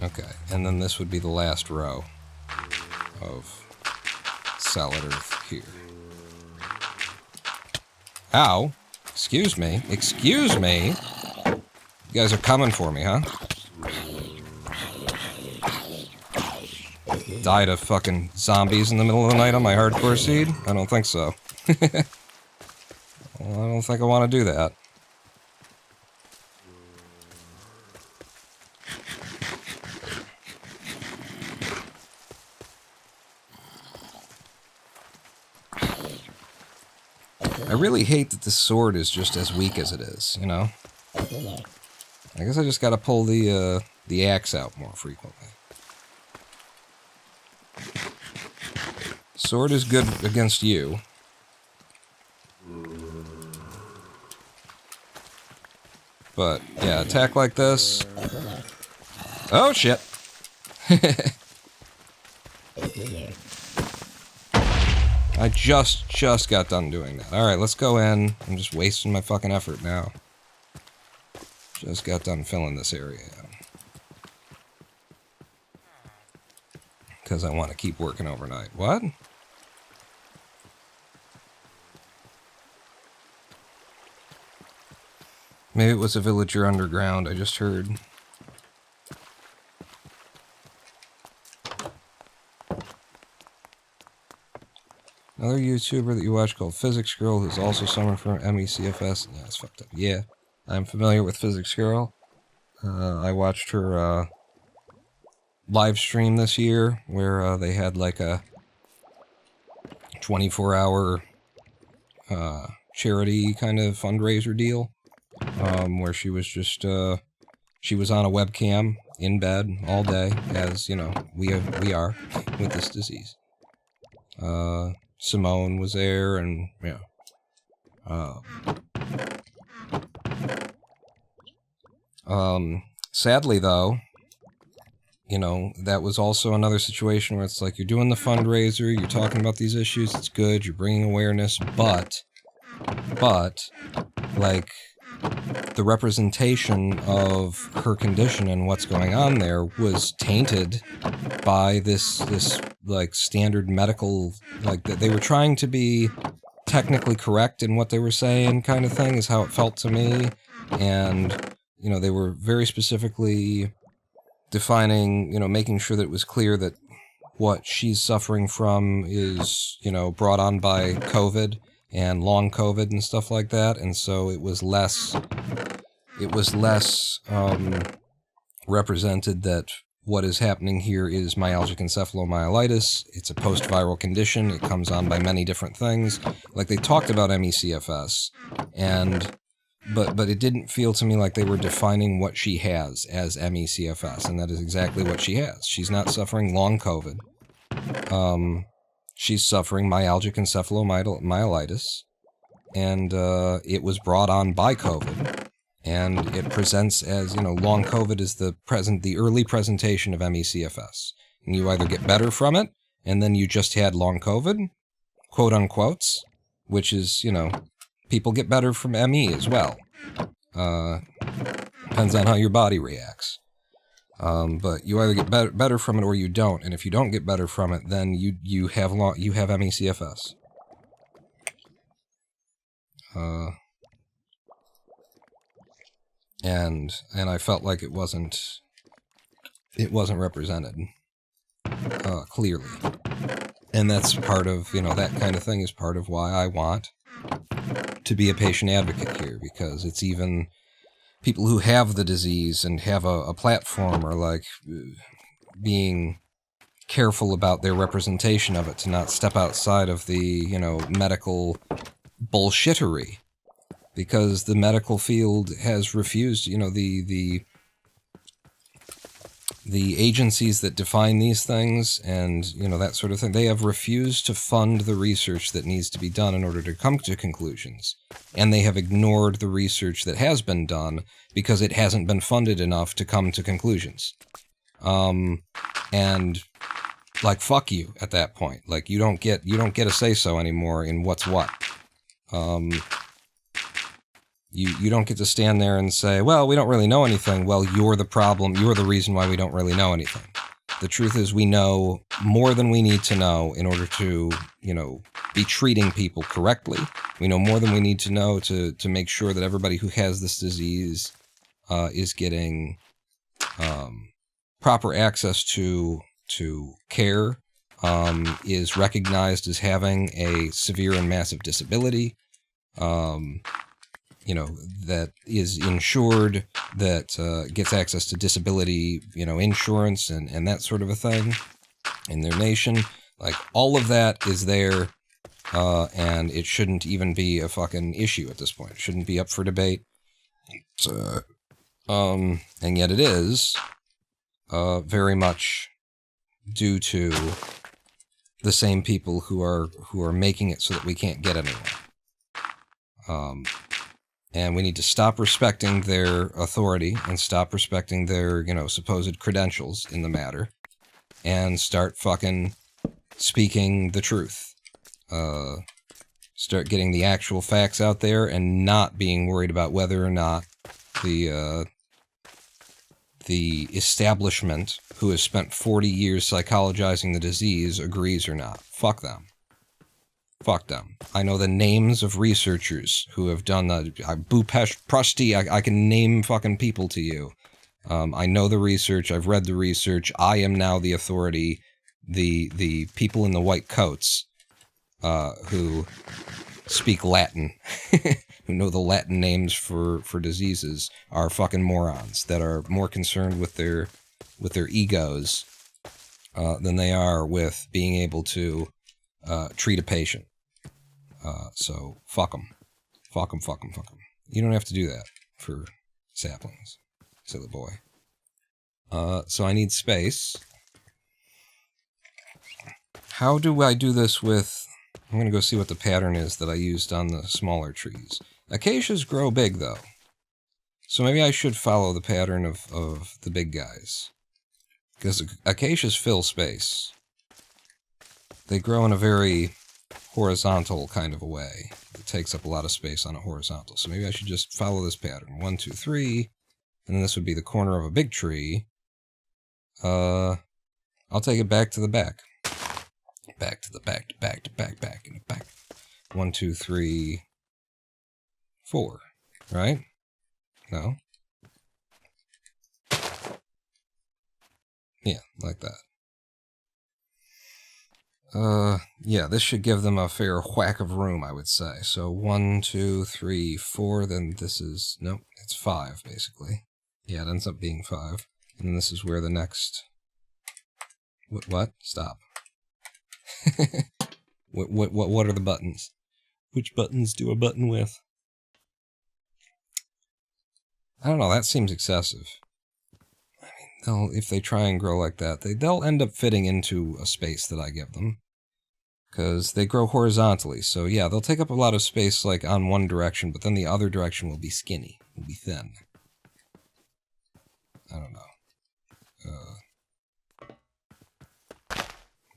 Okay, and then this would be the last row of solid earth here. Ow! Excuse me. Excuse me! You guys are coming for me, huh? Died of fucking zombies in the middle of the night on my hardcore seed? I don't think so. Well, I don't think I want to do that. I really hate that this sword is just as weak as it is, you know? I guess I just gotta pull the axe out more frequently. Sword is good against you. But, yeah, attack like this. Oh, shit! I just got done doing that. Alright, let's go in. I'm just wasting my fucking effort now. Just got done filling this area out. Because I want to keep working overnight. What? Maybe it was a villager underground, I just heard. Another YouTuber that you watch called Physics Girl, who's also summoned from ME/CFS. Yeah, it's fucked up. Yeah, I'm familiar with Physics Girl. I watched her live stream this year, where they had like a 24-hour charity kind of fundraiser deal, where she was just she was on a webcam in bed all day, as you know we are with this disease. Simone was there, and yeah. Sadly though, you know, that was also another situation where it's like you're doing the fundraiser, you're talking about these issues, it's good, you're bringing awareness, but like the representation of her condition and what's going on there was tainted by this like standard medical, like they were trying to be technically correct in what they were saying, kind of thing is how it felt to me. And you know, they were very specifically defining, you know, making sure that it was clear that what she's suffering from is, you know, brought on by COVID and long COVID and stuff like that. And so it was less represented that what is happening here is myalgic encephalomyelitis. It's a post-viral condition. It comes on by many different things. Like they talked about ME/CFS, and but it didn't feel to me like they were defining what she has as ME/CFS, and that is exactly what she has. She's not suffering long COVID. She's suffering myalgic encephalomyelitis, and it was brought on by COVID. And it presents as, long COVID is the early presentation of ME/CFS. And you either get better from it, and then you just had long COVID, quote unquotes, which is, people get better from ME as well. Depends on how your body reacts. But you either get better from it or you don't. And if you don't get better from it, then you have ME/CFS. And I felt like it wasn't represented clearly. And that's part of, that kind of thing is part of why I want to be a patient advocate here, because it's even people who have the disease and have a platform are like being careful about their representation of it, to not step outside of the, medical bullshittery, because the medical field has refused, the agencies that define these things and, that sort of thing, they have refused to fund the research that needs to be done in order to come to conclusions. And they have ignored the research that has been done because it hasn't been funded enough to come to conclusions. And like, fuck you at that point. Like, you don't get a say-so anymore in what's what. You don't get to stand there and say, well, we don't really know anything. Well, you're the problem. You're the reason why we don't really know anything. The truth is we know more than we need to know in order to, be treating people correctly. We know more than we need to know to make sure that everybody who has this disease is getting proper access to care, is recognized as having a severe and massive disability, that is insured, that gets access to disability, insurance and that sort of a thing in their nation. Like, all of that is there, and it shouldn't even be a fucking issue at this point. It shouldn't be up for debate. And yet it is, very much due to the same people who are making it so that we can't get anywhere. And we need to stop respecting their authority and stop respecting their, supposed credentials in the matter, and start fucking speaking the truth. Start getting the actual facts out there and not being worried about whether or not the establishment who has spent 40 years psychologizing the disease agrees or not. Fuck them. Fuck them. I know the names of researchers who have done that. Bhupesh Prusty, I can name fucking people to you. I know the research. I've read the research. I am now the authority. The people in the white coats who speak Latin, who know the Latin names for diseases, are fucking morons that are more concerned with their egos than they are with being able to treat a patient. So fuck them. Fuck them, fuck them, fuck them. You don't have to do that for saplings, silly boy. So I need space. How do I do this with... I'm going to go see what the pattern is that I used on the smaller trees. Acacias grow big, though. So maybe I should follow the pattern of the big guys. Because acacias fill space. They grow in a very horizontal kind of a way. It takes up a lot of space on a horizontal. So maybe I should just follow this pattern. 1, 2, 3. And then this would be the corner of a big tree. I'll take it back to the back. Back to the back, back to back, back, and back. 1, 2, 3, 4. Right? No? Yeah, like that. Yeah, this should give them a fair whack of room, I would say. So 1, 2, 3, 4, then this is... Nope, it's 5, basically. Yeah, it ends up being 5. And then this is where the next... What? Stop. What are the buttons? Which buttons do a button with? I don't know, that seems excessive. I mean, if they try and grow like that, they'll end up fitting into a space that I give them. Because they grow horizontally, so yeah, they'll take up a lot of space like on one direction, but then the other direction will be skinny. will be thin. I don't know.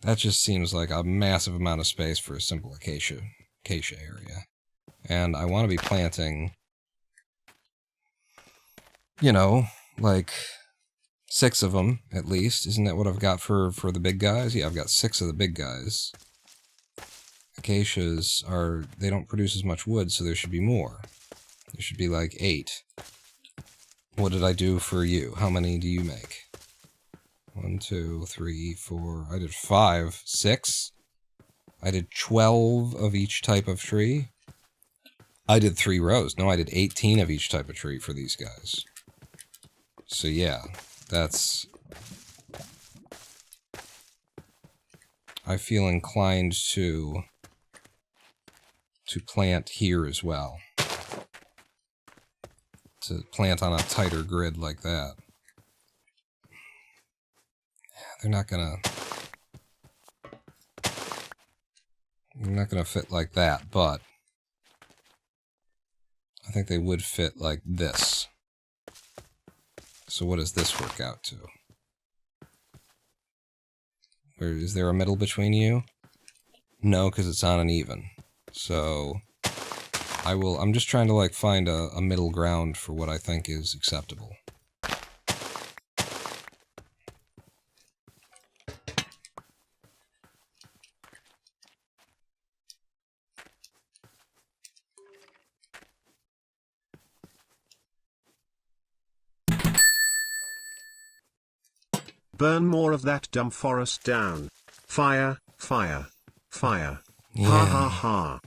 That just seems like a massive amount of space for a simple acacia area. And I want to be planting, you know, like 6 of them at least. Isn't that what I've got for the big guys? Yeah, I've got 6 of the big guys. Acacias they don't produce as much wood, so there should be more. There should be like 8. What did I do for you? How many do you make? 1, 2, 3, 4. I did 5, 6. I did 12 of each type of tree. I did 3 rows. No, I did 18 of each type of tree for these guys. So yeah, that's... I feel inclined to plant here as well. To plant on a tighter grid like that. They're not gonna fit like that, but I think they would fit like this. So what does this work out to? Is there a middle between you? No, because it's on an even. So I'm just trying to like find a middle ground for what I think is acceptable. Burn more of that dumb forest down. Fire, fire, fire. Yeah. Ha ha ha.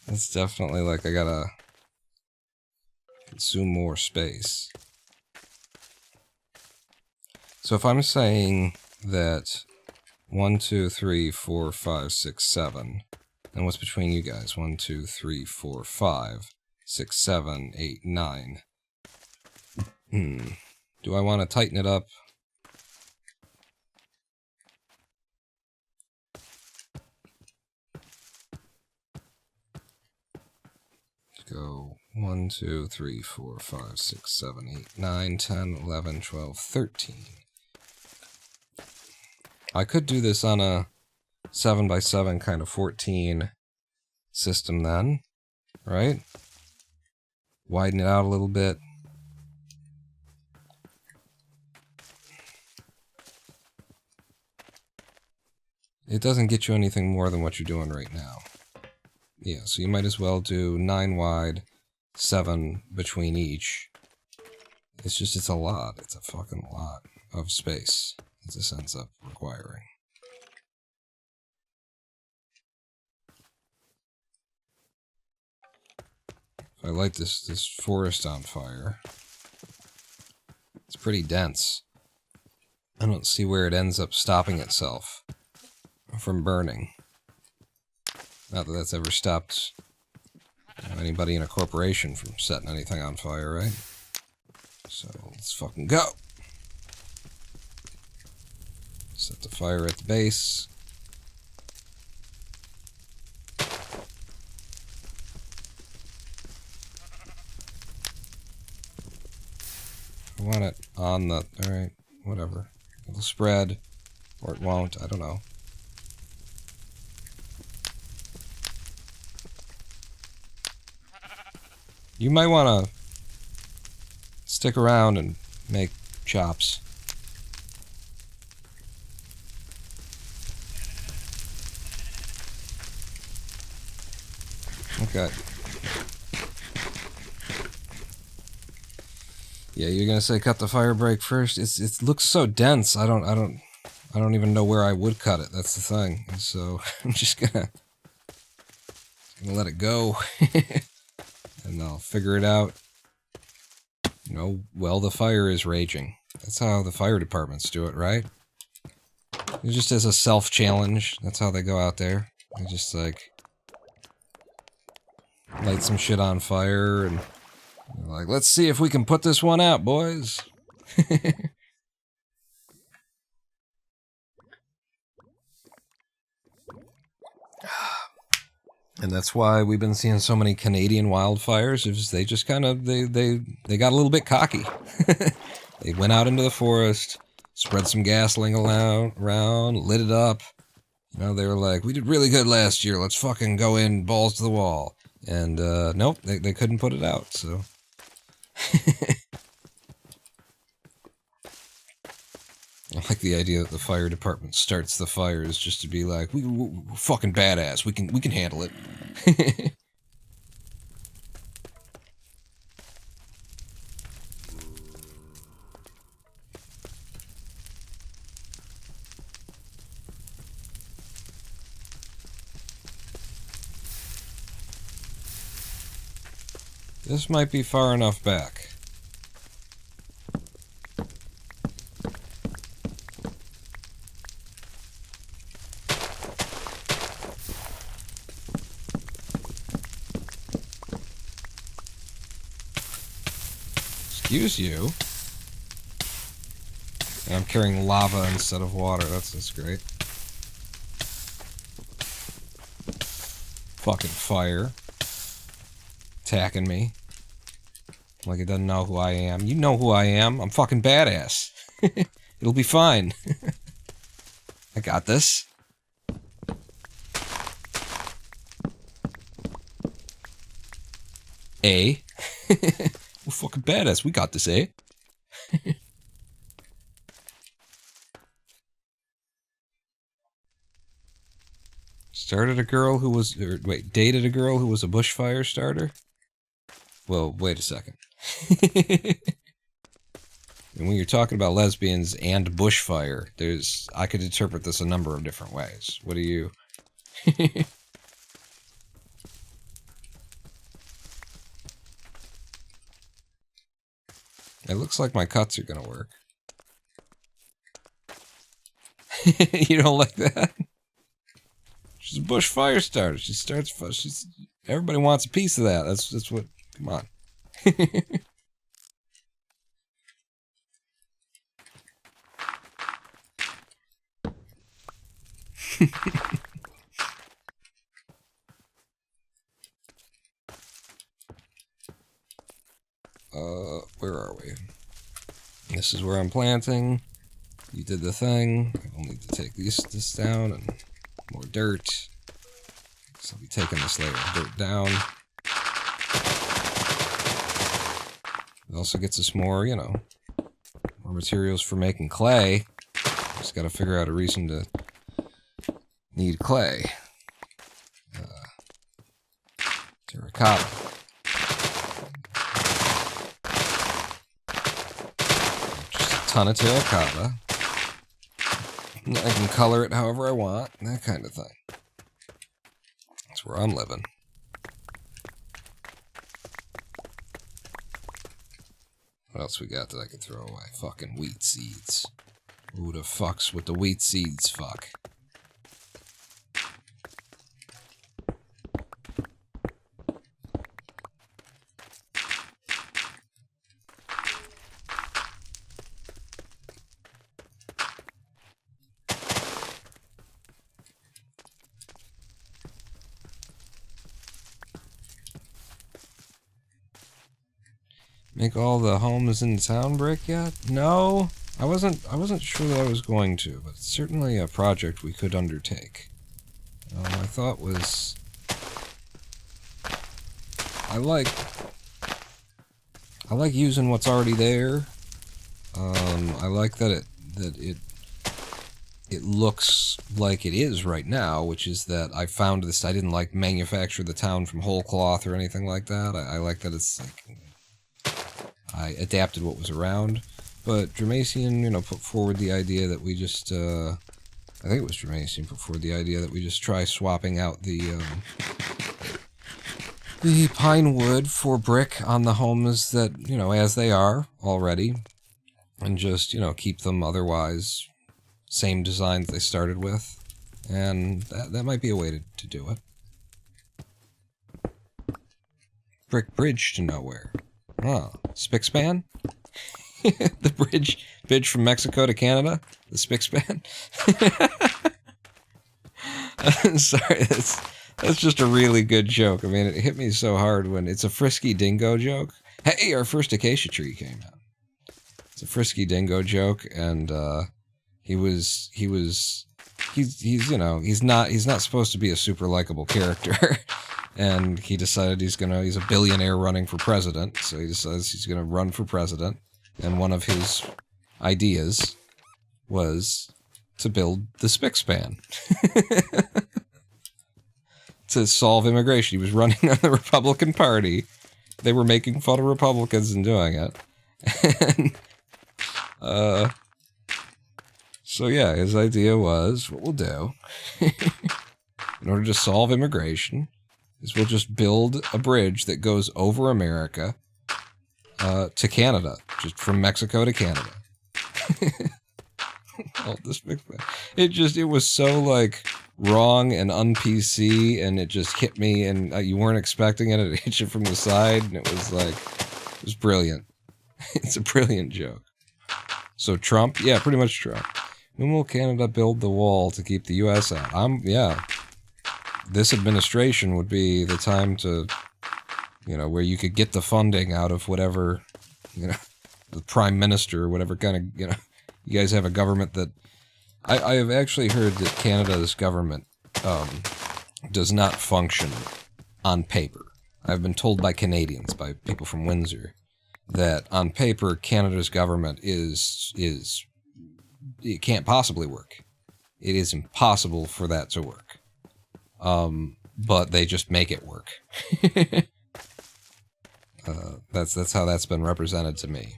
It's definitely like I gotta consume more space. So if I'm saying that 1, 2, 3, 4, 5, 6, 7, and what's between you guys? 1, 2, 3, 4, 5, 6, 7, 8, 9. Do I want to tighten it up? Go 1, 2, 3, 4, 5, 6, 7, 8, 9, 10, 11, 12, 13. I could do this on a 7x7 kind of 14 system then, right? Widen it out a little bit. It doesn't get you anything more than what you're doing right now. Yeah, so you might as well do 9 wide, 7 between each. It's a lot. It's a fucking lot of space that this ends up requiring. If I light this forest on fire, it's pretty dense. I don't see where it ends up stopping itself from burning. Not that that's ever stopped anybody in a corporation from setting anything on fire, right? So let's fucking go. Set the fire at the base. I want it on the... Alright, whatever. It'll spread, or it won't, I don't know. You might want to stick around and make chops. Okay. Yeah, you're gonna say cut the fire break first. It looks so dense. I don't even know where I would cut it. That's the thing. And so I'm just gonna let it go, and I'll figure it out. You know, while the fire is raging. That's how the fire departments do it, right? It's just as a self-challenge. That's how they go out there. They just like light some shit on fire and they're like, let's see if we can put this one out, boys. And that's why we've been seeing so many Canadian wildfires, is they just kind of, they got a little bit cocky. They went out into the forest, spread some gasoline around, lit it up. You know, they were like, we did really good last year, let's fucking go in balls to the wall. And, nope, they couldn't put it out, so... I like the idea that the fire department starts the fires just to be like, we're fucking badass, we can handle it. This might be far enough back. Excuse you. And I'm carrying lava instead of water. That's great. Fucking fire. Attacking me. Like it doesn't know who I am. You know who I am. I'm fucking badass. It'll be fine. I got this. We're fucking badass. We got this, Started a girl who was... dated a girl who was a bushfire starter? Well, wait a second. And when you're talking about lesbians and bushfire, I could interpret this a number of different ways. What do you... It looks like my cuts are gonna work. You don't like that? She's a bushfire starter. She starts... everybody wants a piece of that. That's what... Come on. Where are we? This is where I'm planting. You did the thing. I'll need to take this down and more dirt. So I'll be taking this layer of dirt down. It also gets us more, you know, more materials for making clay. Just gotta figure out a reason to need clay. Terracotta. Just a ton of terracotta. I can color it however I want, that kind of thing. That's where I'm living. What else we got that I could throw away? Fucking wheat seeds. Who the fuck's with the wheat seeds, fuck? Make all the homes in town brick yet? No, I wasn't sure that I was going to, but it's certainly a project we could undertake. My thought was, I like using what's already there. I like that it looks like it is right now, which is that I found this. I didn't like manufacture the town from whole cloth or anything like that. I like that it's like I adapted what was around. But Dramacian, you know, put forward the idea that we just, I think it was Dramacian put forward the idea that we just try swapping out the pine wood for brick on the homes that, you know, as they are already, and just, you know, keep them otherwise same designs they started with. And that might be a way to do it. Brick bridge to nowhere. Oh, Spickspan? The bridge from Mexico to Canada? The Spickspan? Sorry, That's just a really good joke. I mean, it hit me so hard when it's a Frisky Dingo joke. Hey, our first acacia tree came out. It's a Frisky Dingo joke, and he's you know, he's not supposed to be a super likable character. And he decided he's a billionaire running for president, so he decides he's gonna run for president. And one of his ideas was to build the spick span. To solve immigration. He was running on the Republican Party. They were making fun of Republicans and doing it. And, so yeah, his idea was, what we'll do, in order to solve immigration, is we'll just build a bridge that goes over America, to Canada. Just from Mexico to Canada. Oh, this big thing. It was so, like, wrong and un-PC, and it just hit me, and you weren't expecting it. It hit you from the side, and it was brilliant. It's a brilliant joke. So Trump? Yeah, pretty much Trump. When will Canada build the wall to keep the U.S. out? Yeah. This administration would be the time to, you know, where you could get the funding out of whatever, you know, the prime minister or whatever kind of, you know, you guys have a government that, I have actually heard that Canada's government does not function on paper. I've been told by Canadians, by people from Windsor, that on paper Canada's government is it can't possibly work. It is impossible for that to work. But they just make it work. That's how that's been represented to me.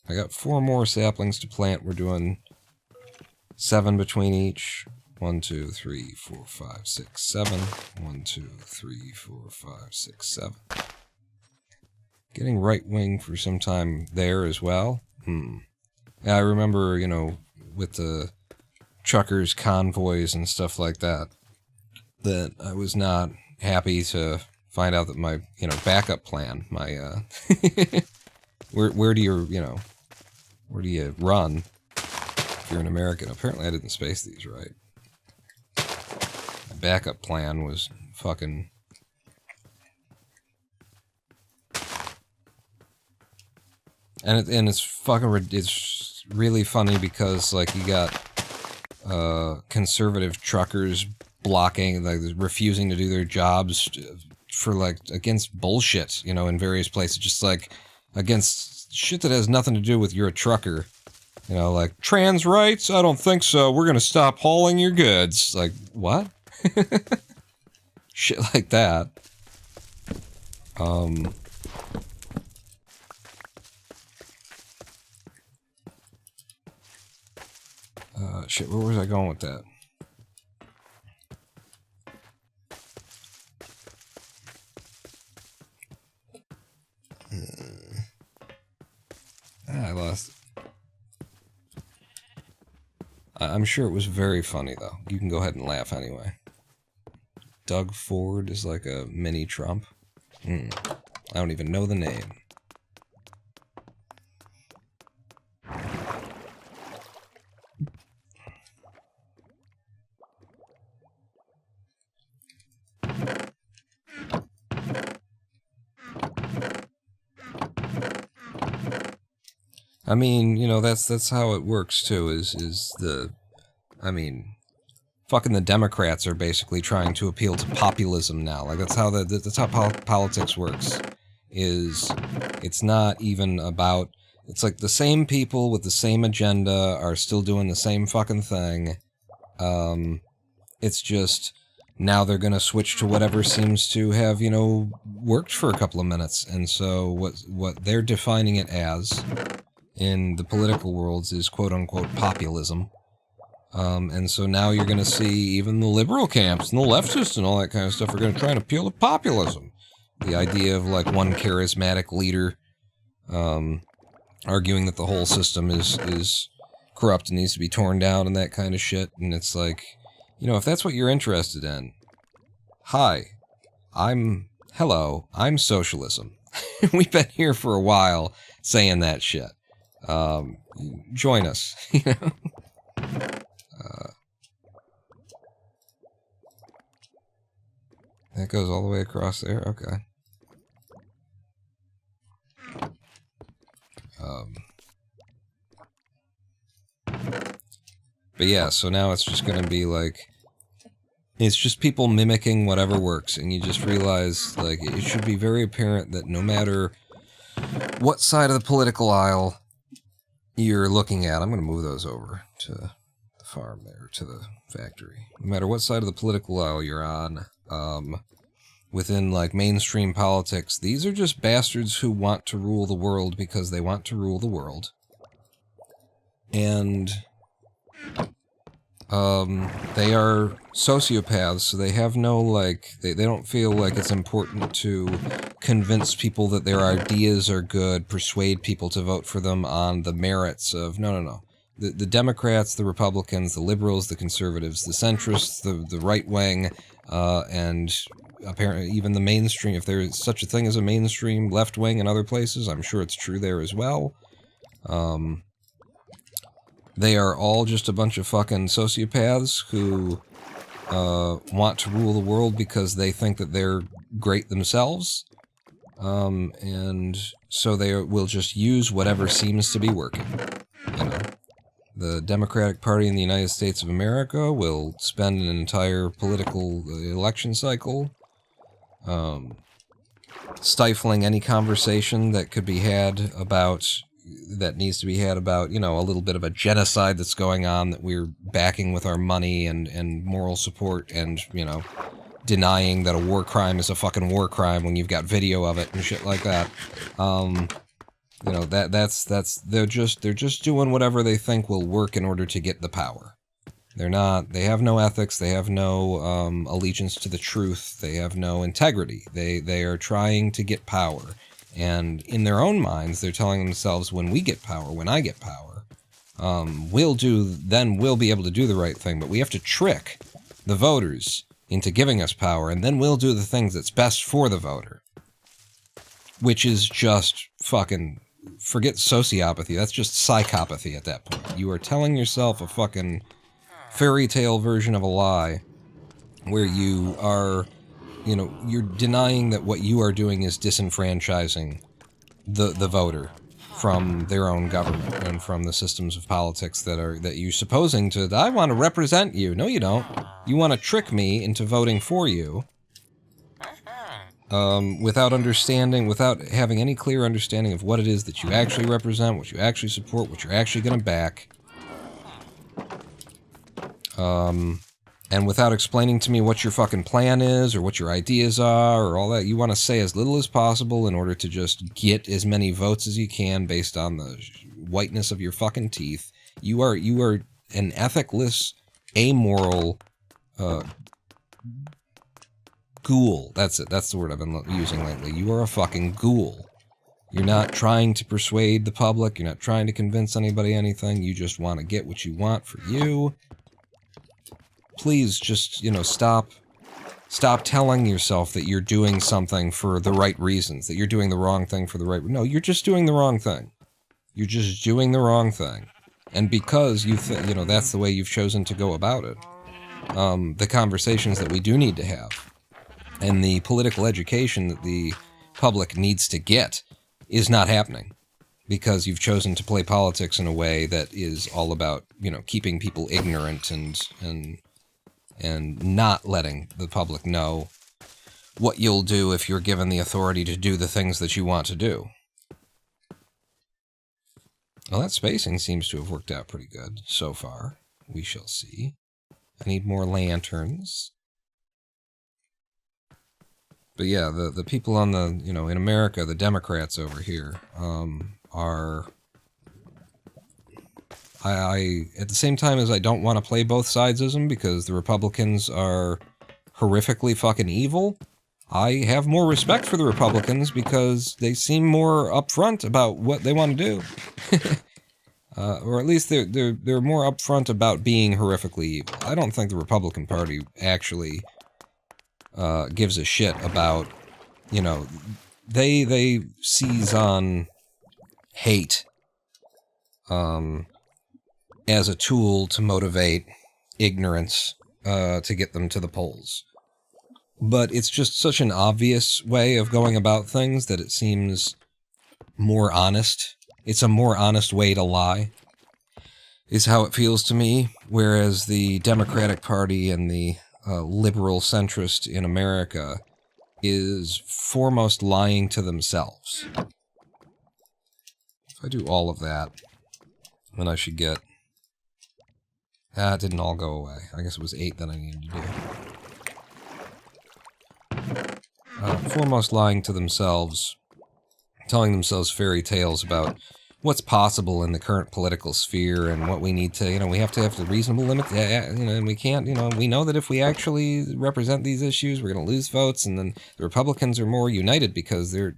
I got 4 more saplings to plant. We're doing 7 between each. 1, 2, 3, 4, 5, 6, 7. 1, 2, 3, 4, 5, 6, 7. Getting right wing for some time there as well. Yeah, I remember, you know, with the truckers, convoys, and stuff like that, that I was not happy to find out that my, you know, backup plan, my, where do you run if you're an American? Apparently I didn't space these right. My backup plan was fucking... And it's fucking... It's really funny because, like, you got conservative truckers blocking, like, refusing to do their jobs for, like, against bullshit, you know, in various places. Just, like, against shit that has nothing to do with you're a trucker. You know, like, trans rights? I don't think so. We're gonna stop hauling your goods. Like, what? Shit like that. Shit, where was I going with that? I lost it. I'm sure it was very funny, though. You can go ahead and laugh anyway. Doug Ford is like a mini Trump. I don't even know the name. I mean, you know, that's how it works too, I mean, fucking the Democrats are basically trying to appeal to populism now. Like, that's how politics works. It's not even about, it's like the same people with the same agenda are still doing the same fucking thing. It's just, now they're gonna switch to whatever seems to have, you know, worked for a couple of minutes. And so what they're defining it as in the political worlds is quote-unquote populism. And so now you're going to see even the liberal camps and the leftists and all that kind of stuff are going to try and appeal to populism. The idea of, like, one charismatic leader arguing that the whole system is corrupt and needs to be torn down and that kind of shit. And it's like, you know, if that's what you're interested in, hello, I'm socialism. We've been here for a while saying that shit. Join us, you know? That goes all the way across there? Okay. But yeah, so now it's just gonna be like... It's just people mimicking whatever works, and you just realize, like, it should be very apparent that no matter what side of the political aisle you're looking at... I'm gonna move those over to the farm there, to the factory. No matter what side of the political aisle you're on, within, like, mainstream politics, these are just bastards who want to rule the world because they want to rule the world. And... they are sociopaths, so they have no, like, they don't feel like it's important to convince people that their ideas are good, persuade people to vote for them on the merits of, no. The Democrats, the Republicans, the liberals, the conservatives, the centrists, the right wing, and apparently even the mainstream, if there is such a thing as a mainstream left wing in other places, I'm sure it's true there as well. They are all just a bunch of fucking sociopaths who want to rule the world because they think that they're great themselves. And so they will just use whatever seems to be working. You know, the Democratic Party in the United States of America will spend an entire political election cycle stifling any conversation that could be had about... that needs to be had about, you know, a little bit of a genocide that's going on that we're backing with our money and moral support, and, you know, denying that a war crime is a fucking war crime when you've got video of it and shit like that. You know, that's they're just doing whatever they think will work in order to get the power. They have no ethics, they have no allegiance to the truth, they have no integrity. They are trying to get power. And in their own minds, they're telling themselves, when we get power, when I get power, we'll be able to do the right thing. But we have to trick the voters into giving us power, and then we'll do the things that's best for the voter. Which is just fucking... Forget sociopathy, that's just psychopathy at that point. You are telling yourself a fucking fairy tale version of a lie, where you are... You know, you're denying that what you are doing is disenfranchising the voter from their own government and from the systems of politics that you're supposing to... I want to represent you. No, you don't. You want to trick me into voting for you without understanding, without having any clear understanding of what it is that you actually represent, what you actually support, what you're actually going to back. And without explaining to me what your fucking plan is, or what your ideas are, or all that. You want to say as little as possible in order to just get as many votes as you can based on the whiteness of your fucking teeth. You are an ethicless, amoral, ghoul. That's it. That's the word I've been using lately. You are a fucking ghoul. You're not trying to persuade the public. You're not trying to convince anybody anything. You just want to get what you want for you. Please just, you know, stop telling yourself that you're doing something for the right reasons, that you're doing the wrong thing for the right... No, you're just doing the wrong thing. You're just doing the wrong thing. And because you know, that's the way you've chosen to go about it, the conversations that we do need to have, and the political education that the public needs to get, is not happening. Because you've chosen to play politics in a way that is all about, you know, keeping people ignorant and not letting the public know what you'll do if you're given the authority to do the things that you want to do. Well, that spacing seems to have worked out pretty good so far. We shall see. I need more lanterns. But yeah, the people on the, you know, in America, the Democrats over here, are... I at the same time as I don't want to play both sides of them because the Republicans are horrifically fucking evil, I have more respect for the Republicans because they seem more upfront about what they want to do. Or at least they're more upfront about being horrifically evil. I don't think the Republican Party actually gives a shit about, you know, they seize on hate as a tool to motivate ignorance to get them to the polls. but it's just such an obvious way of going about things that it seems more honest. It's a more honest way to lie, is how it feels to me, whereas the Democratic Party and the liberal centrist in America is foremost lying to themselves. If I do all of that, then I should get... it didn't all go away. I guess it was 8 that I needed to do. Foremost lying to themselves, telling themselves fairy tales about what's possible in the current political sphere and what we need to, we have to have the reasonable limit. And we can't, we know that if we actually represent these issues, we're going to lose votes, and then the Republicans are more united because they're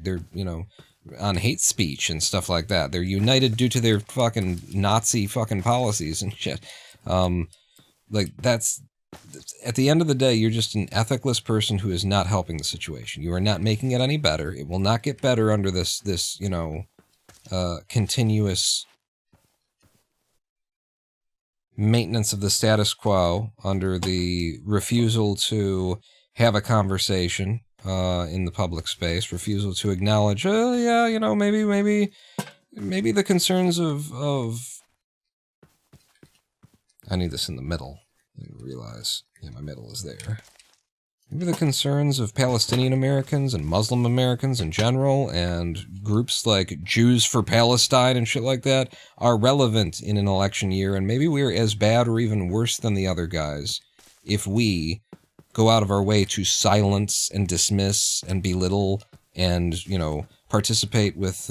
on hate speech and stuff like that. They're united due to their fucking Nazi fucking policies and shit. That's, at the end of the day, you're just an ethicless person who is not helping the situation. You are not making it any better. It will not get better under this continuous maintenance of the status quo, under the refusal to have a conversation in the public space, refusal to acknowledge, maybe the concerns of I need this in the middle. I realize, my middle is there. Maybe the concerns of Palestinian Americans and Muslim Americans in general, and groups like Jews for Palestine and shit like that, are relevant in an election year, and maybe we're as bad or even worse than the other guys if we go out of our way to silence and dismiss and belittle and, participate with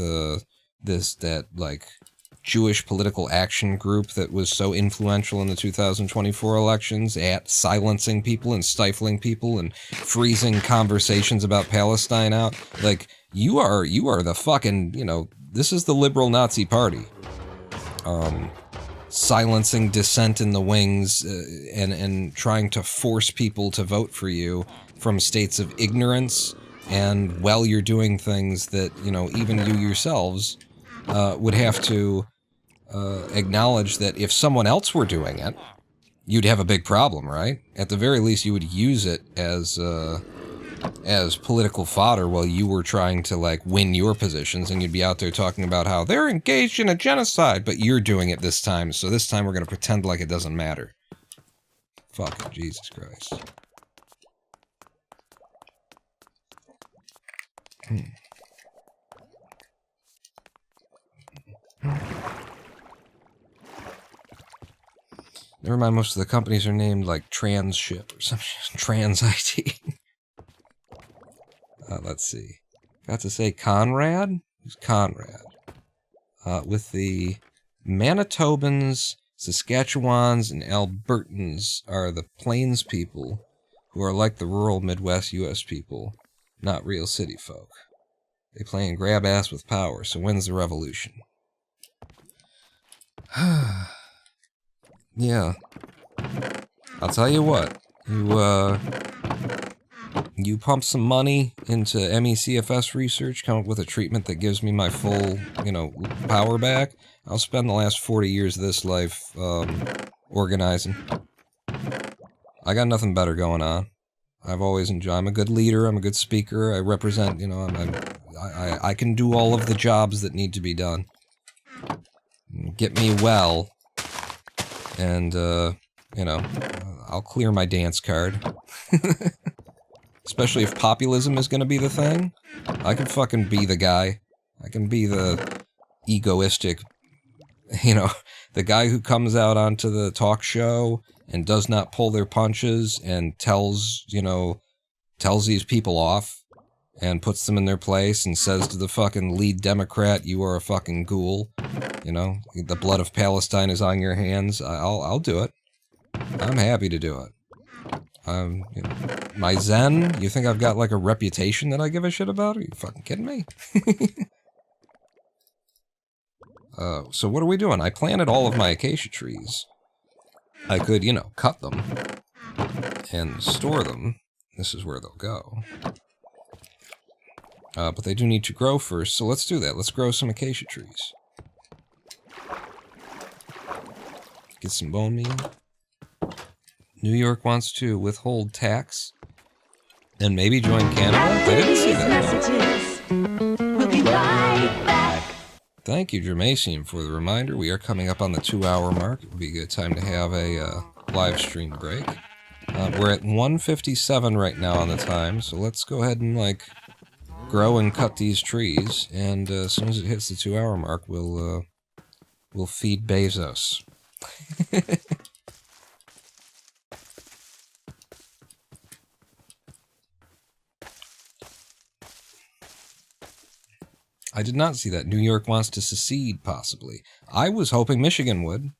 Jewish political action group that was so influential in the 2024 elections at silencing people and stifling people and freezing conversations about Palestine out. You are the fucking, this is the liberal Nazi party. Silencing dissent in the wings and trying to force people to vote for you from states of ignorance, and while you're doing things that, even you yourselves would have to acknowledge that if someone else were doing it, you'd have a big problem, right? At the very least, you would use it as political fodder while you were trying to, win your positions, and you'd be out there talking about how they're engaged in a genocide, but you're doing it this time, so this time we're going to pretend like it doesn't matter. Fucking Jesus Christ. Never mind, most of the companies are named Transship or some shit. Trans IT. Let's see. Got to say Conrad? Who's Conrad? With the Manitobans, Saskatchewans, and Albertans are the Plains people, who are like the rural Midwest U.S. people, not real city folk. They play and grab ass with power, so when's the revolution? Yeah. I'll tell you what. You pump some money into MECFS research, come up with a treatment that gives me my full, power back. I'll spend the last 40 years of this life, organizing. I got nothing better going on. I've always enjoyed. I'm a good leader. I'm a good speaker. I represent. I can do all of the jobs that need to be done. Get me well, and I'll clear my dance card. Especially if populism is going to be the thing. I can fucking be the guy. I can be the egoistic, the guy who comes out onto the talk show and does not pull their punches and tells these people off and puts them in their place and says to the fucking lead Democrat, you are a fucking ghoul. The blood of Palestine is on your hands. I'll do it. I'm happy to do it. My Zen, you think I've got a reputation that I give a shit about? Are you fucking kidding me? So what are we doing? I planted all of my acacia trees. I could, cut them and store them. This is where they'll go. But they do need to grow first, so let's do that. Let's grow some acacia trees. Get some bone meal. New York wants to withhold tax And maybe join Canada? I didn't see that. Messages. We'll be right back. Thank you, Jermasium, for the reminder. We are coming up on the 2-hour mark. It would be a good time to have a live stream break. We're at 1:57 right now on the time, so let's go ahead and, like, grow and cut these trees, and as soon as it hits the 2-hour mark, we'll feed Bezos. I did not see that. New York wants to secede, possibly. I was hoping Michigan would.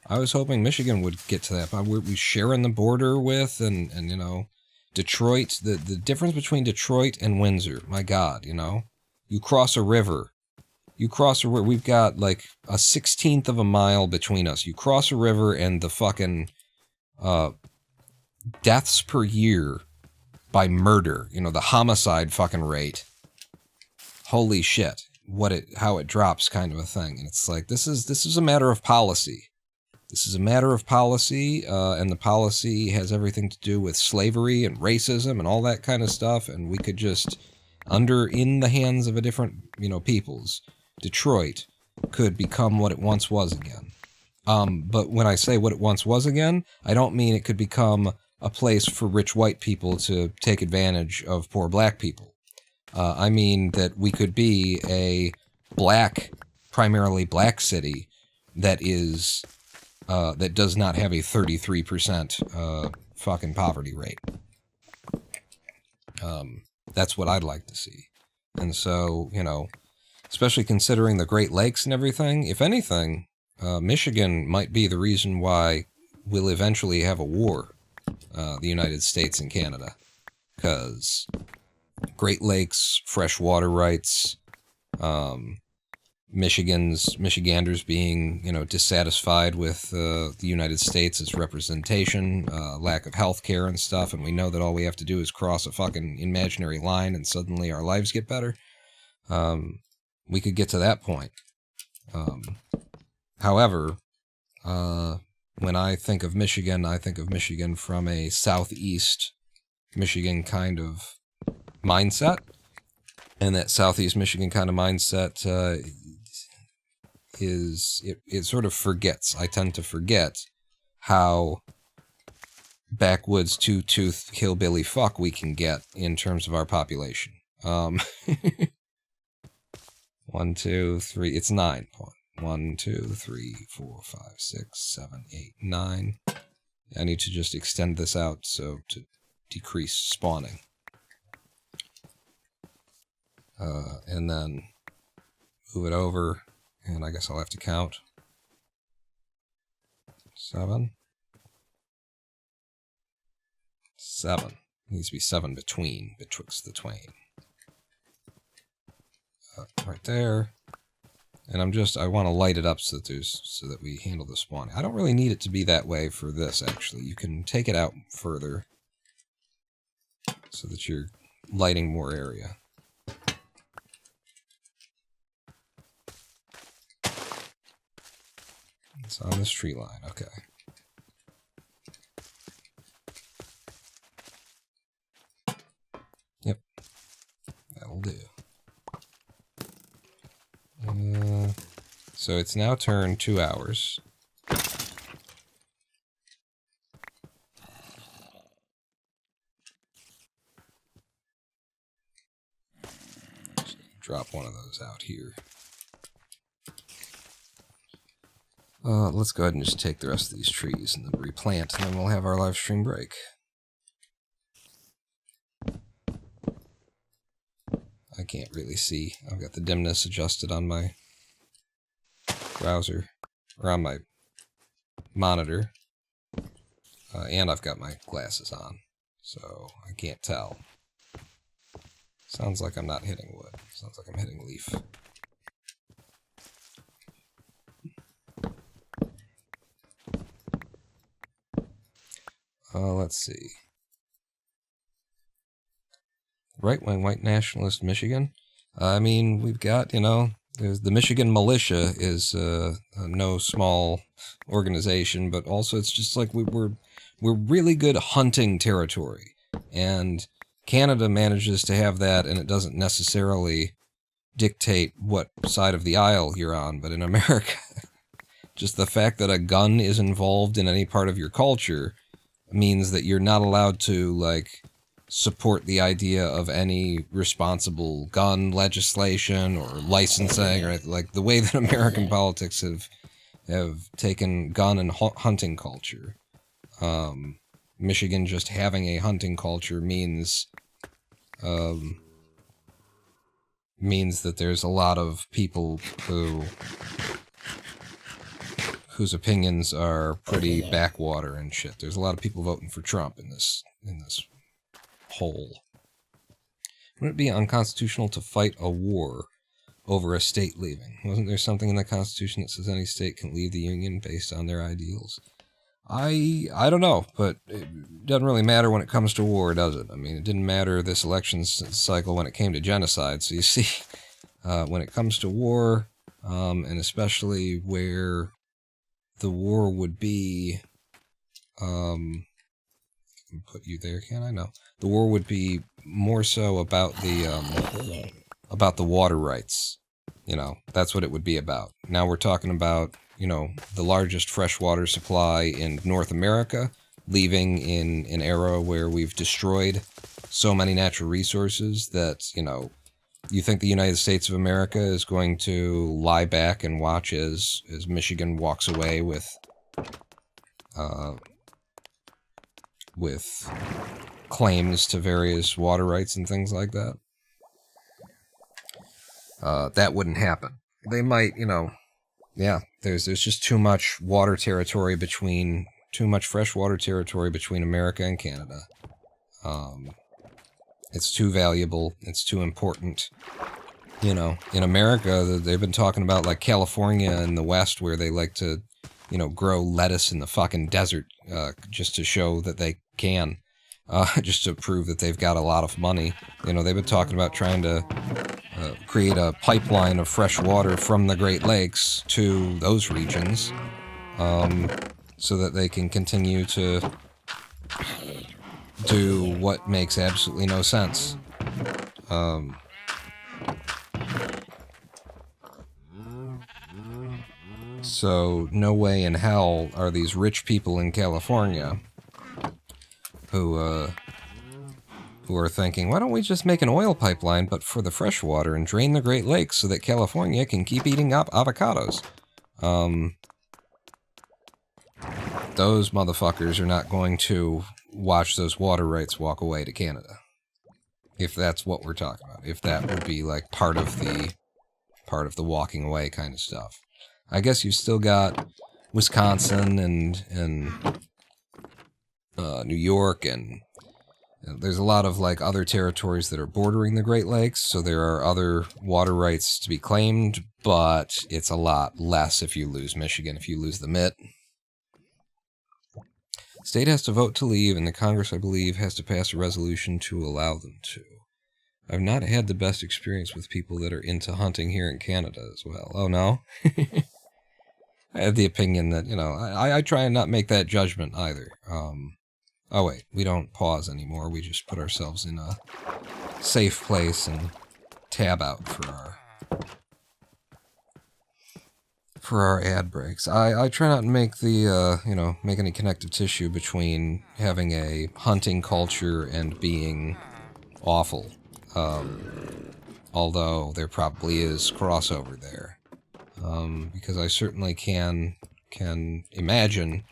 I was hoping Michigan would get to that. We're sharing the border with, and you know, Detroit. The difference between Detroit and Windsor, my God, you know, you cross a river. We've got like a 16th of a mile between us. You cross a river, and the fucking deaths per year by murder, you know, the homicide fucking rate. Holy shit, how it drops, kind of a thing. And it's like, this is a matter of policy. This is a matter of policy, and the policy has everything to do with slavery and racism and all that kind of stuff. And we could just, in the hands of a different, you know, peoples, Detroit could become what it once was again. But when I say what it once was again, I don't mean it could become a place for rich white people to take advantage of poor black people. I mean that we could be a primarily black city that is, that does not have a 33% fucking poverty rate. That's what I'd like to see. And so, you know, especially considering the Great Lakes and everything, if anything, Michigan might be the reason why we'll eventually have a war, the United States and Canada. Because Great Lakes, freshwater rights, Michiganders being, you know, dissatisfied with the United States, its representation, lack of health care and stuff, and we know that all we have to do is cross a fucking imaginary line and suddenly our lives get better. We could get to that point. However, when I think of Michigan from a southeast Michigan kind of mindset, and that southeast Michigan kind of mindset it sort of forgets. I tend to forget how backwoods two-tooth hillbilly fuck we can get in terms of our population. 1, 2, 3. It's 9. 1, 2, 3, 4, 5, 6, 7, 8, 9. I need to just extend this out so to decrease spawning. And then move it over, and I guess I'll have to count. 7. 7. Needs to be 7 betwixt the twain. Right there. And I want to light it up so that we handle the spawning. I don't really need it to be that way for this, actually. You can take it out further so that you're lighting more area. It's on this tree line, okay. Yep, that'll do. So it's now turned 2 hours. Just drop one of those out here. Let's go ahead and just take the rest of these trees and then replant, and then we'll have our live stream break. I can't really see. I've got the dimness adjusted on my browser, or on my monitor, and I've got my glasses on, so I can't tell. Sounds like I'm not hitting wood. Sounds like I'm hitting leaf. Let's see. Right-wing white nationalist Michigan. I mean, we've got, you know, the Michigan militia is no small organization, but also it's just like we're really good hunting territory. And Canada manages to have that, and it doesn't necessarily dictate what side of the aisle you're on. But in America, just the fact that a gun is involved in any part of your culture means that you're not allowed to, like, support the idea of any responsible gun legislation or licensing, or like the way that American politics have taken gun and hunting culture. Michigan just having a hunting culture means that there's a lot of people whose opinions are pretty backwater and shit. There's a lot of people voting for Trump in this hole. Wouldn't it be unconstitutional to fight a war over a state leaving? Wasn't there something in the Constitution that says any state can leave the Union based on their ideals? I don't know, but it doesn't really matter when it comes to war, does it? I mean, it didn't matter this election cycle when it came to genocide. So you see, when it comes to war, and especially where the war would be, put you there, can I? No. The war would be more so about the water rights. You know, that's what it would be about. Now we're talking about, you know, the largest freshwater supply in North America, leaving in an era where we've destroyed so many natural resources that, you know, you think the United States of America is going to lie back and watch as Michigan walks away with claims to various water rights and things like that? That wouldn't happen. They might, you know, yeah, there's just too much water territory too much freshwater territory between America and Canada. It's too valuable. It's too important. You know, in America, they've been talking about, like, California in the West, where they like to, you know, grow lettuce in the fucking desert, just to show that they can, just to prove that they've got a lot of money. You know, they've been talking about trying to create a pipeline of fresh water from the Great Lakes to those regions, so that they can continue to do what makes absolutely no sense. So no way in hell are these rich people in California who are thinking, why don't we just make an oil pipeline but for the fresh water and drain the Great Lakes so that California can keep eating avocados? Those motherfuckers are not going to watch those water rights walk away to Canada. If that's what we're talking about. If that would be like part of the walking away kind of stuff. I guess you've still got Wisconsin and New York, and there's a lot of like other territories that are bordering the Great Lakes, so there are other water rights to be claimed, but it's a lot less if you lose Michigan, if you lose the MIT. State has to vote to leave, and the Congress, I believe, has to pass a resolution to allow them to. I've not had the best experience with people that are into hunting here in Canada as well. Oh, no? I have the opinion that, you know, I try and not make that judgment either. Oh, wait, we don't pause anymore. We just put ourselves in a safe place and tab out for our ad breaks. I try not to make make any connective tissue between having a hunting culture and being awful. Although there probably is crossover there. Because I certainly can imagine,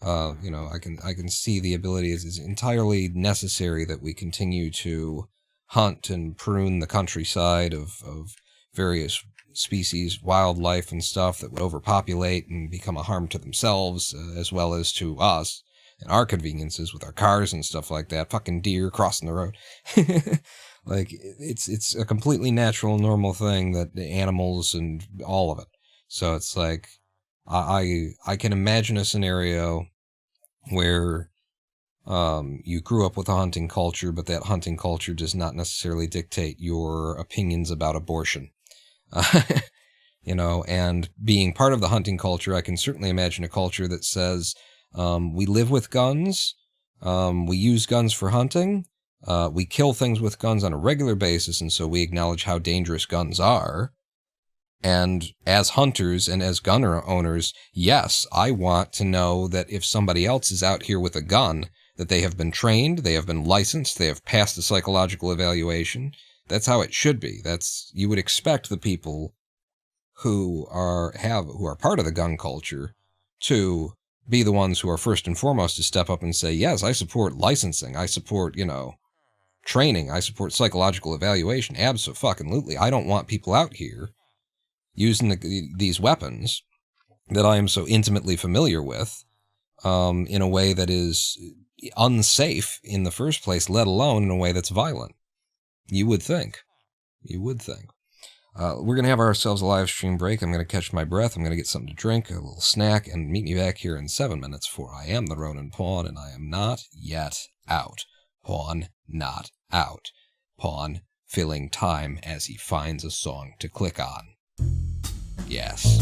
I can see the ability. It's entirely necessary that we continue to hunt and prune the countryside of various species, wildlife and stuff that would overpopulate and become a harm to themselves, as well as to us and our conveniences with our cars and stuff like that. Fucking deer crossing the road. Like, it's a completely natural, normal thing that the animals and all of it. So it's like, I can imagine a scenario where you grew up with a hunting culture, but that hunting culture does not necessarily dictate your opinions about abortion. And being part of the hunting culture, I can certainly imagine a culture that says, we live with guns, we use guns for hunting, We kill things with guns on a regular basis, and so we acknowledge how dangerous guns are. And as hunters and as gun owners, yes, I want to know that if somebody else is out here with a gun, that they have been trained, they have been licensed, they have passed the psychological evaluation. That's how it should be. You would expect the people who are part of the gun culture to be the ones who are first and foremost to step up and say, yes, I support licensing, I support, training, I support psychological evaluation, abso-fucking-lutely. I don't want people out here using these weapons that I am so intimately familiar with in a way that is unsafe in the first place, let alone in a way that's violent. You would think. We're going to have ourselves a live stream break. I'm going to catch my breath. I'm going to get something to drink, a little snack, and meet me back here in 7 minutes, for I am the Ronin Pawn, and I am not yet out. Pawn not out. Pawn filling time as he finds a song to click on. Yes.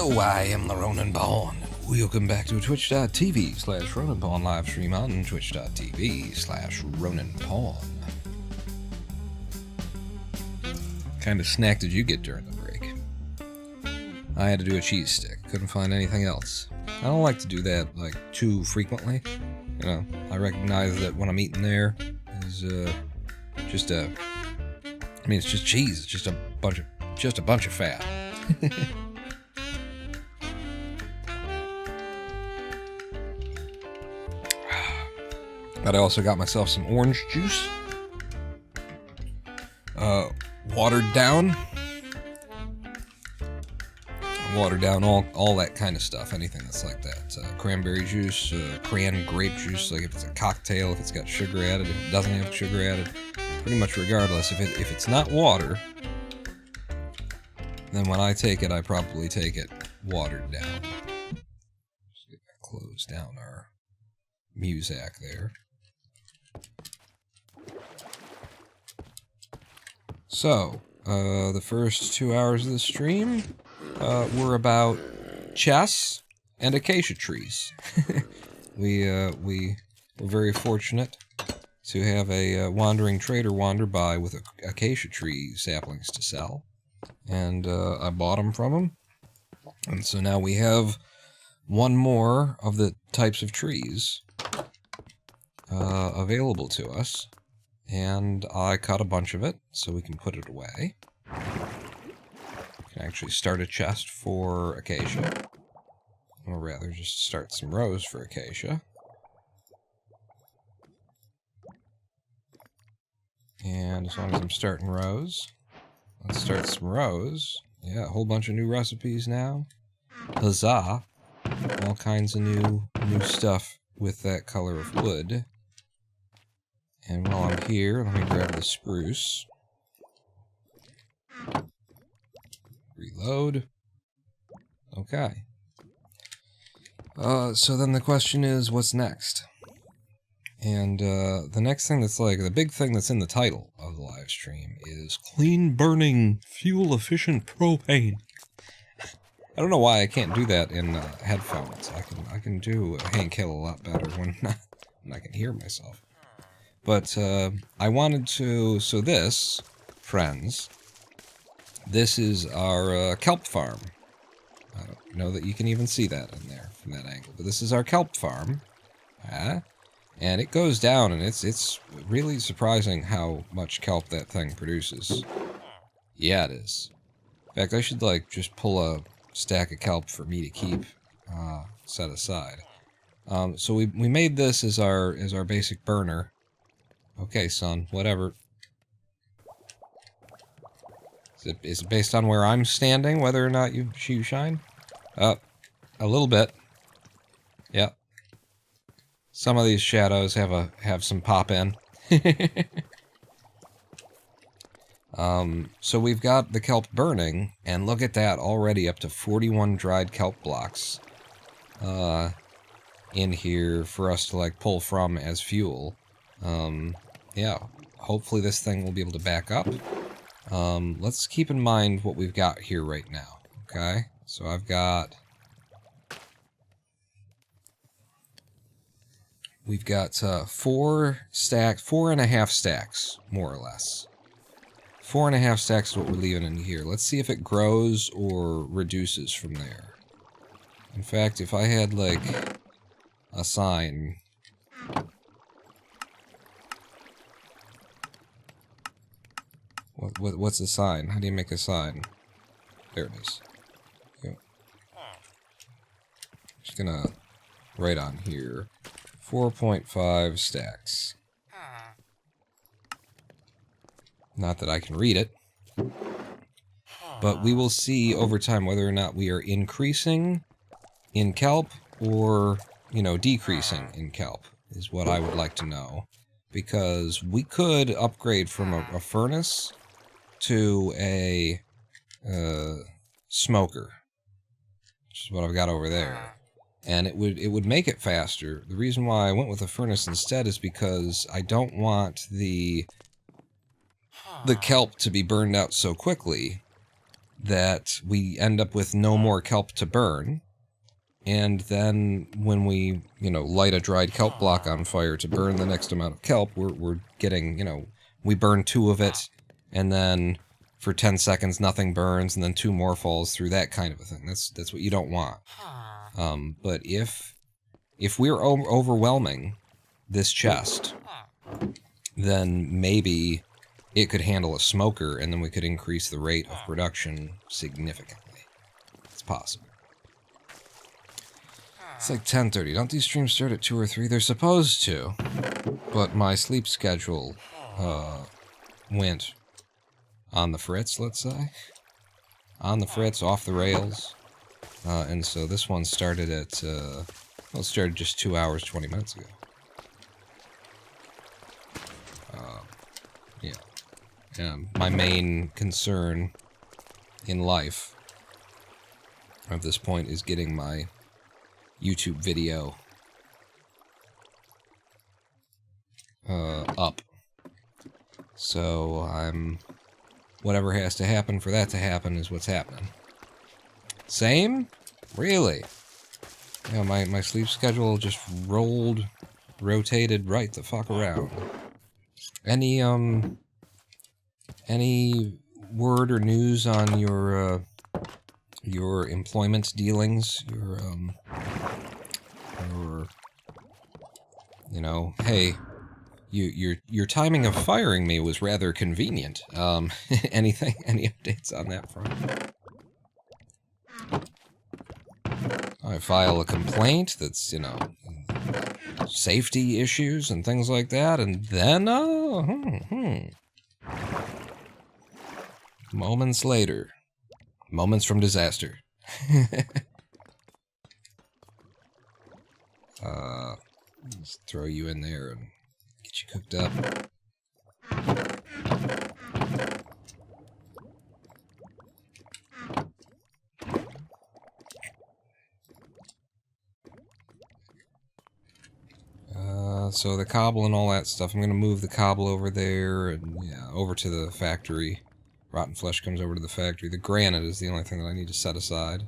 Hello, I am the Ronan Pawn. Welcome back to twitch.tv/Ronan Pawn live stream on twitch.tv/Ronan Pawn. What kind of snack did you get during the break? I had to do a cheese stick. Couldn't find anything else. I don't like to do that, like, too frequently. You know, I recognize that when I'm eating there is, just a... I mean, it's just cheese. It's just a bunch of fat. But I also got myself some orange juice. Watered down. Water down all that kind of stuff, anything that's like that. Cranberry juice, cran grape juice, like if it's a cocktail, if it's got sugar added, if it doesn't have sugar added, pretty much regardless. If it's not water, then when I take it, I probably take it watered down. Just get that close down our Muzak there. So, the first 2 hours of the stream were about chess and acacia trees. we were very fortunate to have a wandering trader wander by with acacia tree saplings to sell. And I bought them from him. And so now we have one more of the types of trees available to us. And I cut a bunch of it so we can put it away. Can actually start a chest for acacia. Or rather, just start some rows for acacia. And as long as I'm starting rows, let's start some rows. Yeah, a whole bunch of new recipes now. Huzzah! All kinds of new stuff with that color of wood. And while I'm here, let me grab the spruce. Reload. Okay. So then the question is, what's next? And the next thing that's like, the big thing that's in the title of the live stream is clean burning, fuel efficient propane. I don't know why I can't do that in headphones. I can do Hank Hill a lot better when I can hear myself. But I wanted to, so this, friends, this is our kelp farm. I don't know that you can even see that in there from that angle, but this is our kelp farm. And it goes down, and it's really surprising how much kelp that thing produces. Yeah, it is. In fact, I should, like, just pull a stack of kelp for me to keep set aside. So we made this as our basic burner. Okay, son, whatever. Is it based on where I'm standing, whether or not you shine? A little bit. Yep. Some of these shadows have some pop in. So we've got the kelp burning, and look at that, already up to 41 dried kelp blocks in here for us to, like, pull from as fuel. Yeah, hopefully this thing will be able to back up. Let's keep in mind what we've got here right now, okay? So we've got 4.5 stacks, more or less. 4.5 stacks is what we're leaving in here. Let's see if it grows or reduces from there. In fact, if I had, like, a sign... What's a sign? How do you make a sign? There it is. Yep. Just gonna write on here 4.5 stacks. Not that I can read it, but we will see over time whether or not we are increasing in kelp or, you know, decreasing in kelp is what I would like to know, because we could upgrade from a furnace to a smoker, which is what I've got over there, and it would make it faster. The reason why I went with a furnace instead is because I don't want the kelp to be burned out so quickly, that we end up with no more kelp to burn. And then when we, light a dried kelp block on fire to burn the next amount of kelp, we're getting, we burn 2 of it, and then for 10 seconds nothing burns, and then 2 more falls through, that kind of a thing. That's what you don't want. But if we're overwhelming this chest, then maybe it could handle a smoker, and then we could increase the rate of production significantly. It's possible. It's like 10:30. Don't these streams start at 2 or 3? They're supposed to, but my sleep schedule went on the fritz, let's say. On the fritz, off the rails. And so this one started at, it started just 2 hours, 20 minutes ago. Yeah. My main concern in life at this point is getting my YouTube video up. So whatever has to happen for that to happen is what's happening. Same? Really? Yeah, my sleep schedule just rotated right the fuck around. Any word or news on your employment dealings? Hey, your timing of firing me was rather convenient. Any updates on that front? I file a complaint that's, safety issues and things like that, and then, moments later. Moments from disaster. Let's throw you in there and get you cooked up. So the cobble and all that stuff, I'm gonna move the cobble over there and, over to the factory. Rotten flesh comes over to the factory. The granite is the only thing that I need to set aside.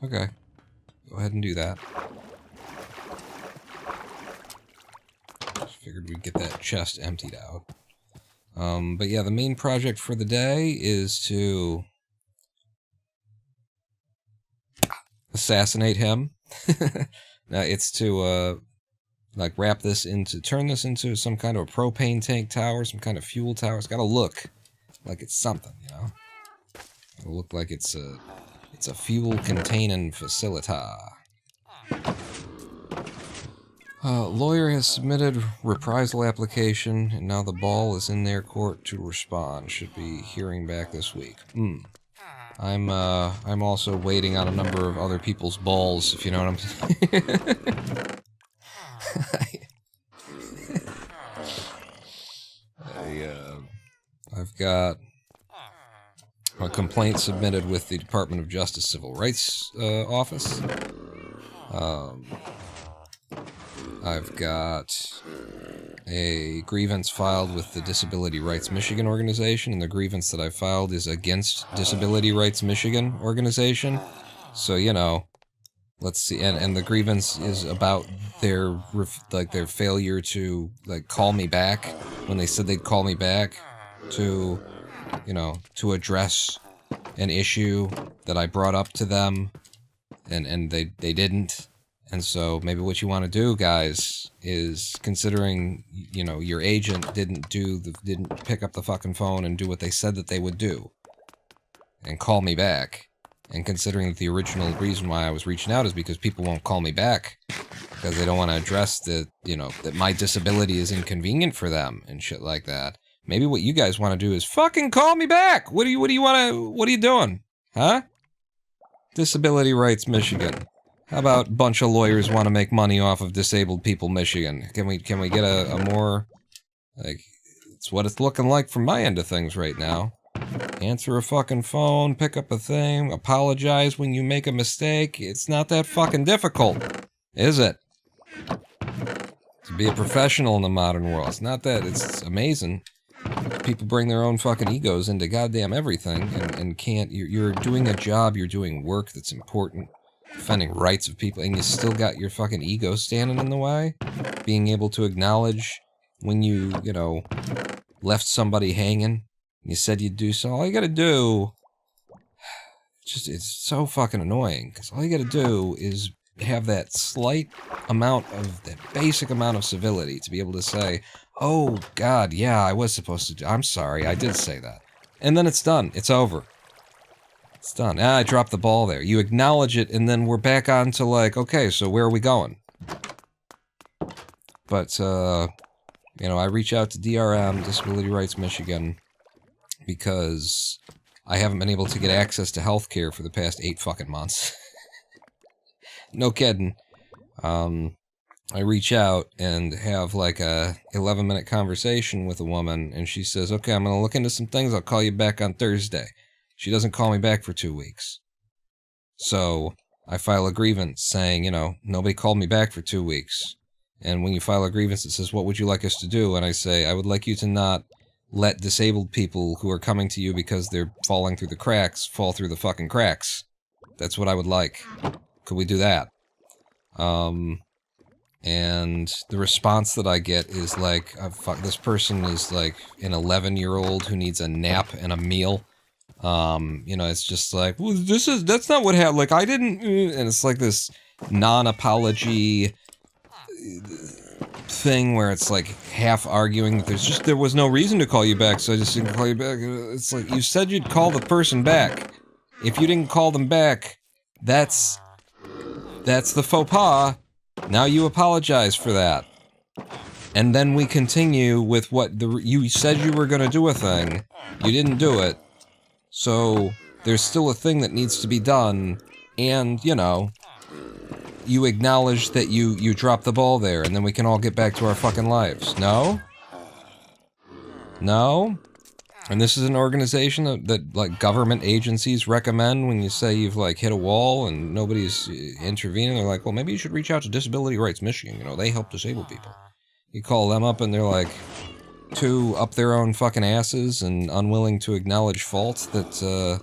Okay. Go ahead and do that. Just figured we'd get that chest emptied out. But yeah, the main project for the day is to assassinate him. Now it's to turn this into some kind of a propane tank tower, some kind of fuel tower. It's gotta look like it's something, It'll look like it's a fuel containing facility. Lawyer has submitted reprisal application, and now the ball is in their court to respond. Should be hearing back this week. I'm also waiting on a number of other people's balls, if you know what I'm saying. I've got a complaint submitted with the Department of Justice Civil Rights Office. I've got a grievance filed with the Disability Rights Michigan organization, and the grievance that I filed is against Disability Rights Michigan organization. So, let's see, and the grievance is about their failure to, call me back when they said they'd call me back to, to address an issue that I brought up to them, and they didn't. And so maybe what you want to do, guys, is considering, your agent didn't pick up the fucking phone and do what they said that they would do and call me back. And considering that the original reason why I was reaching out is because people won't call me back because they don't want to address that, that my disability is inconvenient for them and shit like that. Maybe what you guys want to do is fucking call me back. What are you doing? Huh? Disability Rights Michigan. How about a bunch of lawyers want to make money off of disabled people, Michigan? Can we get a more, it's what it's looking like from my end of things right now. Answer a fucking phone, pick up a thing, apologize when you make a mistake. It's not that fucking difficult, is it? To be a professional in the modern world. It's not that, it's amazing. people bring their own fucking egos into goddamn everything and can't. You're doing a job, you're doing work that's important, defending rights of people, and you still got your fucking ego standing in the way. Being able to acknowledge when you know, left somebody hanging, you said you'd do so. All you gotta do, it's so fucking annoying, because all you gotta do is have that slight amount of, that basic amount of civility to be able to say, oh, God, yeah, I was supposed to do, I'm sorry, I did say that. And then it's done. It's over. It's done. Ah, I dropped the ball there. You acknowledge it, and then we're back on to, like, okay, so where are we going? But, you know, I reach out to DRM, Disability Rights Michigan, because I haven't been able to get access to healthcare for the past 8 fucking months. No kidding. I reach out and have like a 11-minute conversation with a woman, and she says, okay, I'm gonna look into some things, I'll call you back on Thursday. She doesn't call me back for 2 weeks. So, I file a grievance saying, you know, nobody called me back for 2 weeks. And when you file a grievance, it says, what would you like us to do? And I say, I would like you to not let disabled people who are coming to you because they're falling through the cracks, fall through the fucking cracks. That's what I would like. Could we do that? And the response that I get is like, fuck, this person is like an 11-year-old who needs a nap and a meal. You know, it's just like, well, that's not what happened, like, I didn't, and it's like this non-apology thing where it's like half arguing that there was no reason to call you back, so I just didn't call you back. It's like, you said you'd call the person back. If you didn't call them back, that's the faux pas. Now you apologize for that. And then we continue with what you said you were gonna do a thing. You didn't do it. So, there's still a thing that needs to be done, and, you know, you acknowledge that you dropped the ball there, and then we can all get back to our fucking lives. No? No? And this is an organization that like, government agencies recommend when you say you've, like, hit a wall and nobody's intervening. They're like, well, maybe you should reach out to Disability Rights Michigan. You know, they help disabled people. You call them up and they're like, too up their own fucking asses and unwilling to acknowledge faults that,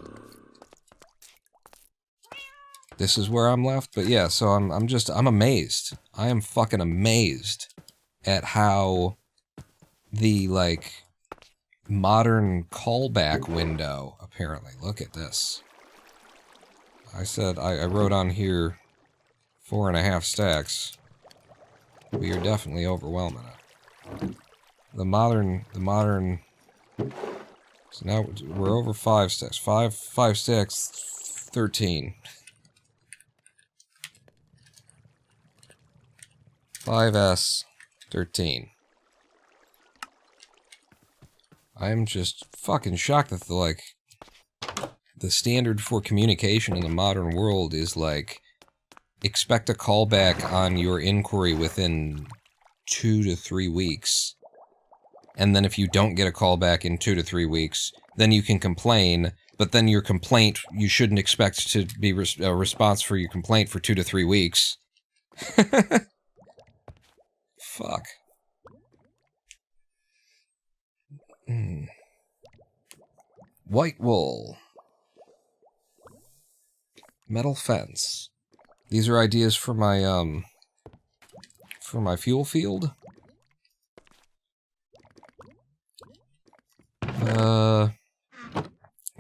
this is where I'm left. But yeah, so I'm amazed. I am fucking amazed at how the, like, modern callback window, apparently. Look at this. I said, I wrote on here 4.5 stacks. We are definitely overwhelming it. The modern, so now we're over 5 stacks. 5 stacks, 13. 5S, 13. I'm just fucking shocked that the standard for communication in the modern world is like, expect a callback on your inquiry within 2 to 3 weeks. And then if you don't get a callback in 2 to 3 weeks, then you can complain, but then your complaint, you shouldn't expect to be a response for your complaint for 2 to 3 weeks. Fuck. White wool. Metal fence. These are ideas for my fuel field.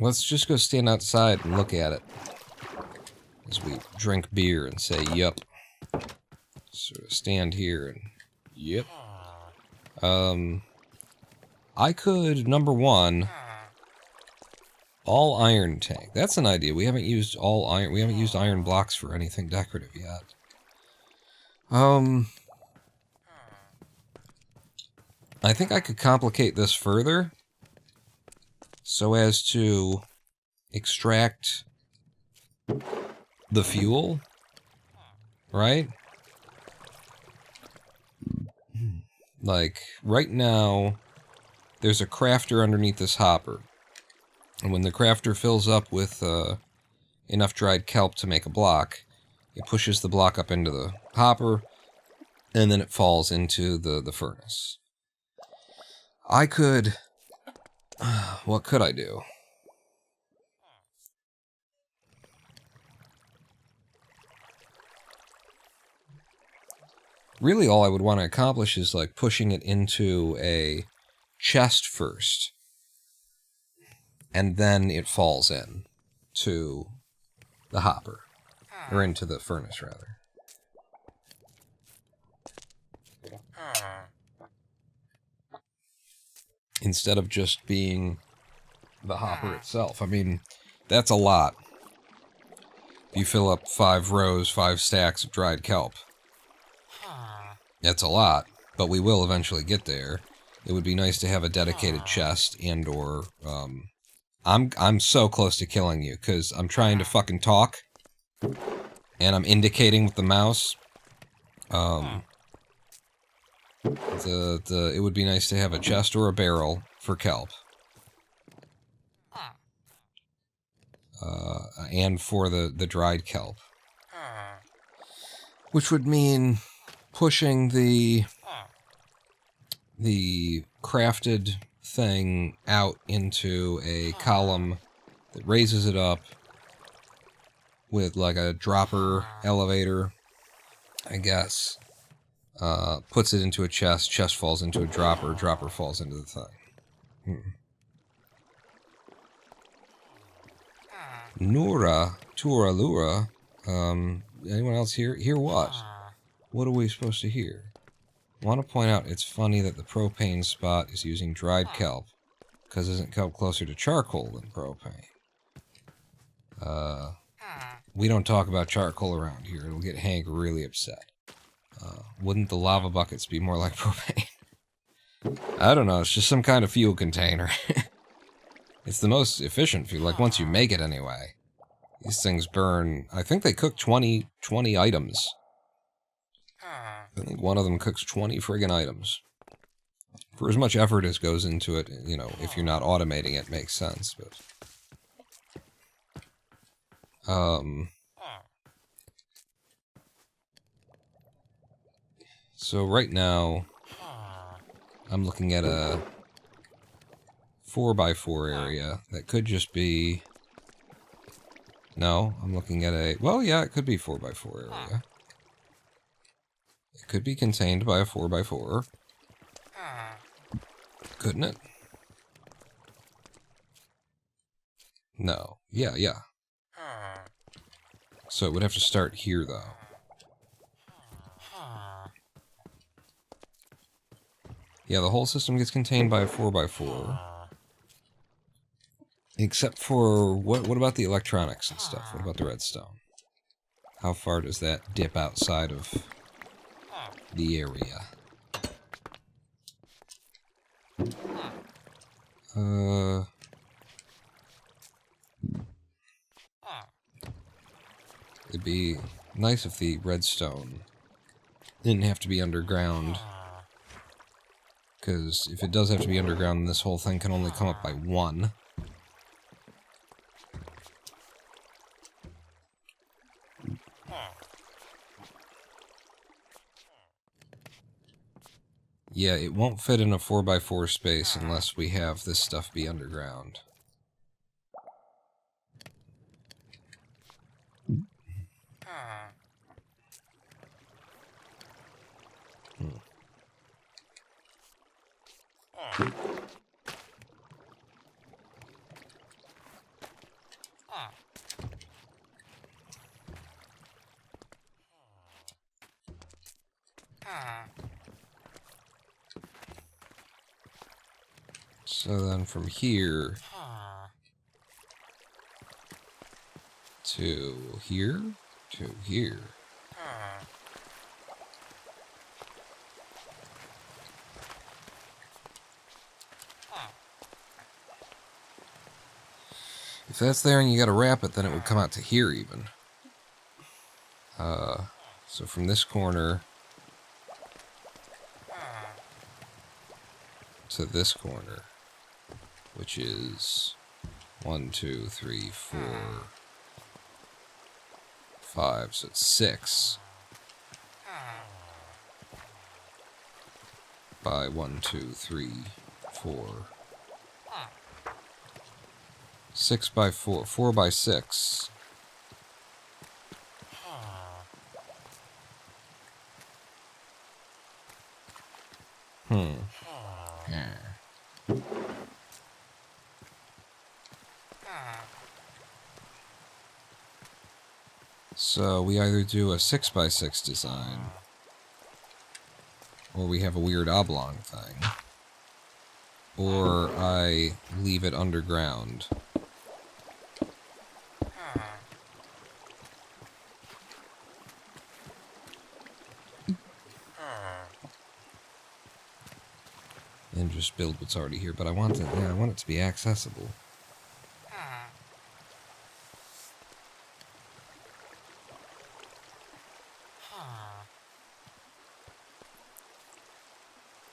Let's just go stand outside and look at it. As we drink beer and say, yup. Sort of stand here and, yep. I could, number one, all iron tank. That's an idea. We haven't used all iron. We haven't used iron blocks for anything decorative yet. I think I could complicate this further so as to extract the fuel, right? Like, right now, there's a crafter underneath this hopper. And when the crafter fills up with enough dried kelp to make a block, it pushes the block up into the hopper, and then it falls into the furnace. I could What could I do? Really, all I would want to accomplish is, like, pushing it into a chest first. And then it falls in to the hopper. Or into the furnace, rather. Instead of just being the hopper itself. I mean, that's a lot. If you fill up 5 rows, 5 stacks of dried kelp. That's a lot, but we will eventually get there. It would be nice to have a dedicated chest and or, I'm so close to killing you, because I'm trying to fucking talk, and I'm indicating with the mouse. It would be nice to have a chest or a barrel for kelp. And for the dried kelp. Which would mean pushing the crafted thing out into a column that raises it up with like a dropper elevator, I guess. Puts it into a chest, chest falls into a dropper, dropper falls into the thing. Nura, Tura, Lura, anyone else here? Hear what? What are we supposed to hear? I want to point out it's funny that the propane spot is using dried kelp, because isn't kelp closer to charcoal than propane? We don't talk about charcoal around here. It'll get Hank really upset. Wouldn't the lava buckets be more like propane? I don't know, it's just some kind of fuel container. It's the most efficient fuel, like once you make it anyway. These things burn, I think they cook 20 items. I think one of them cooks 20 friggin' items. For as much effort as goes into it, you know, if you're not automating it, makes sense, but... So right now, I'm looking at a 4x4 area that could just be... No, I'm looking at a... Well, yeah, it could be 4x4 area. It could be contained by a 4x4. Couldn't it? No. Yeah. So it would have to start here, though. Yeah, the whole system gets contained by a 4x4. Except for... What about the electronics and stuff? What about the redstone? How far does that dip outside of the area? It'd be nice if the redstone didn't have to be underground. Because if it does have to be underground, then this whole thing can only come up by 1. Yeah, it won't fit in a 4x4 space unless we have this stuff be underground. So then from here to here to here. If that's there and you gotta wrap it, then it would come out to here even. So from this corner to this corner, which is 1, 2, 3, 4, 5, so it's 6 by 1, 2, 3, 4, 6 by 4, 4 by 6. Yeah. So we either do a 6 by 6 design, or we have a weird oblong thing, or I leave it underground. And just build what's already here, but I want it, yeah, I want it to be accessible.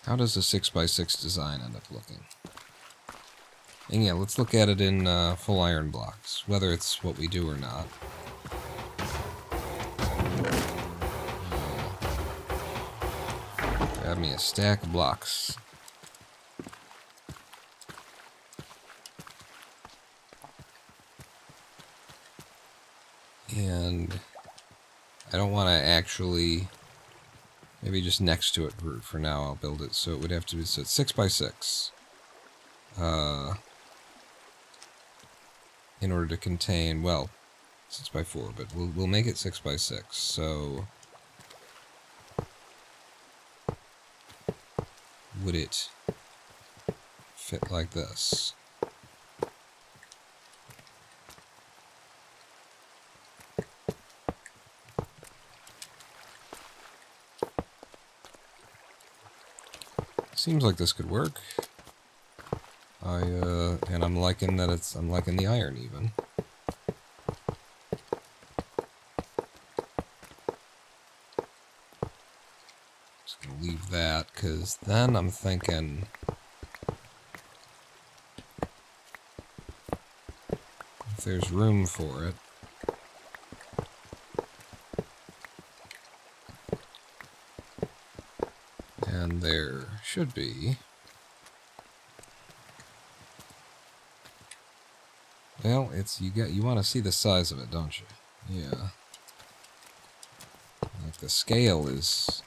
How does a 6 by 6 design end up looking? And yeah, let's look at it in full iron blocks, whether it's what we do or not. Grab me a stack of blocks. And I don't want to actually, maybe just next to it for now I'll build it. So it would have to be, so it's 6 by 6. In order to contain, well, 6 by 4, but we'll make it 6 by 6. So would it fit like this? Seems like this could work. And I'm liking that I'm liking the iron even. Just gonna leave that, because then I'm thinking if there's room for it, and there should be. Well, it's you want to see the size of it, don't you? Yeah. Like the scale is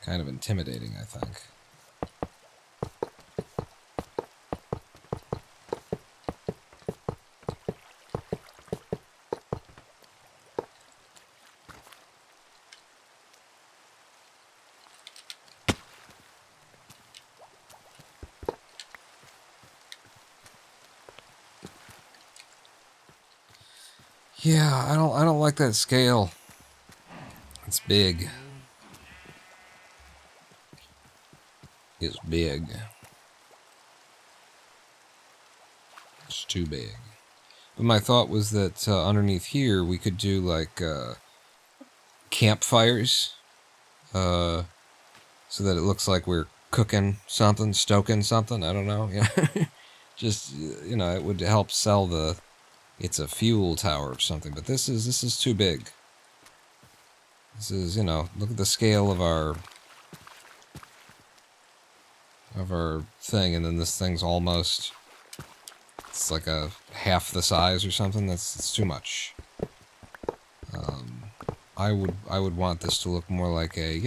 kind of intimidating, I think. Yeah, I don't like that scale. It's big. It's big. It's too big. But my thought was that underneath here we could do like campfires, so that it looks like we're cooking something, stoking something. I don't know. Just it would help sell the. It's a fuel tower or something. But this is too big. This is look at the scale of our thing, and then this thing's almost. It's like a half the size or something. It's too much. I would want this to look more like a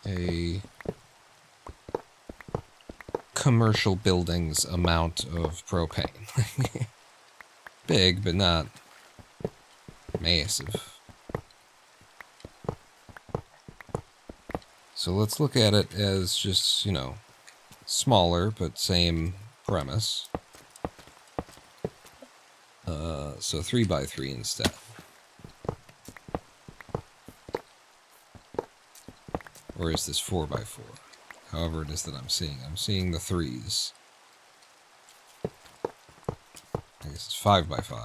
a commercial buildings amount of propane. Big, but not massive. So let's look at it as just smaller, but same premise. So 3 by 3 instead. Or is this 4 by 4? However it is that I'm seeing. I'm seeing the 3s. I guess it's 5 by 5.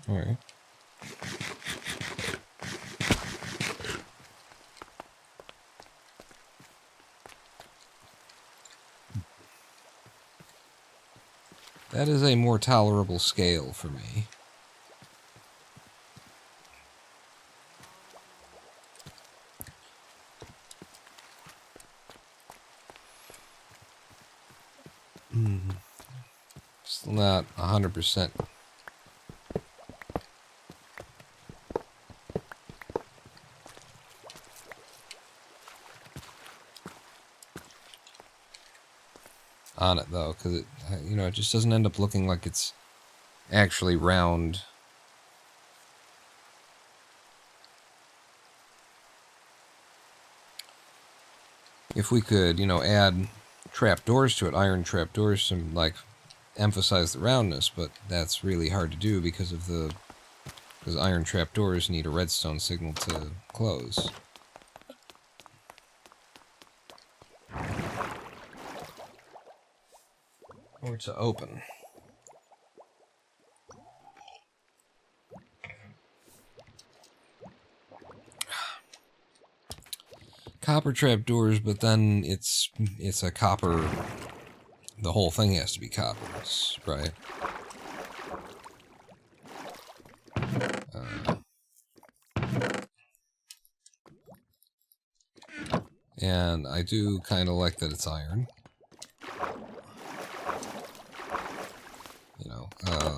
Alright. That is a more tolerable scale for me. Still not 100%. On it though, because it, you know, it just doesn't end up looking like it's actually round. If we could, you know, add trapdoors to it, iron trapdoors, to like emphasize the roundness, but that's really hard to do because iron trapdoors need a redstone signal to close. Or to open. Copper trapdoors, but then it's a copper. The whole thing has to be copper, right? And I do kind of like that it's iron. You know,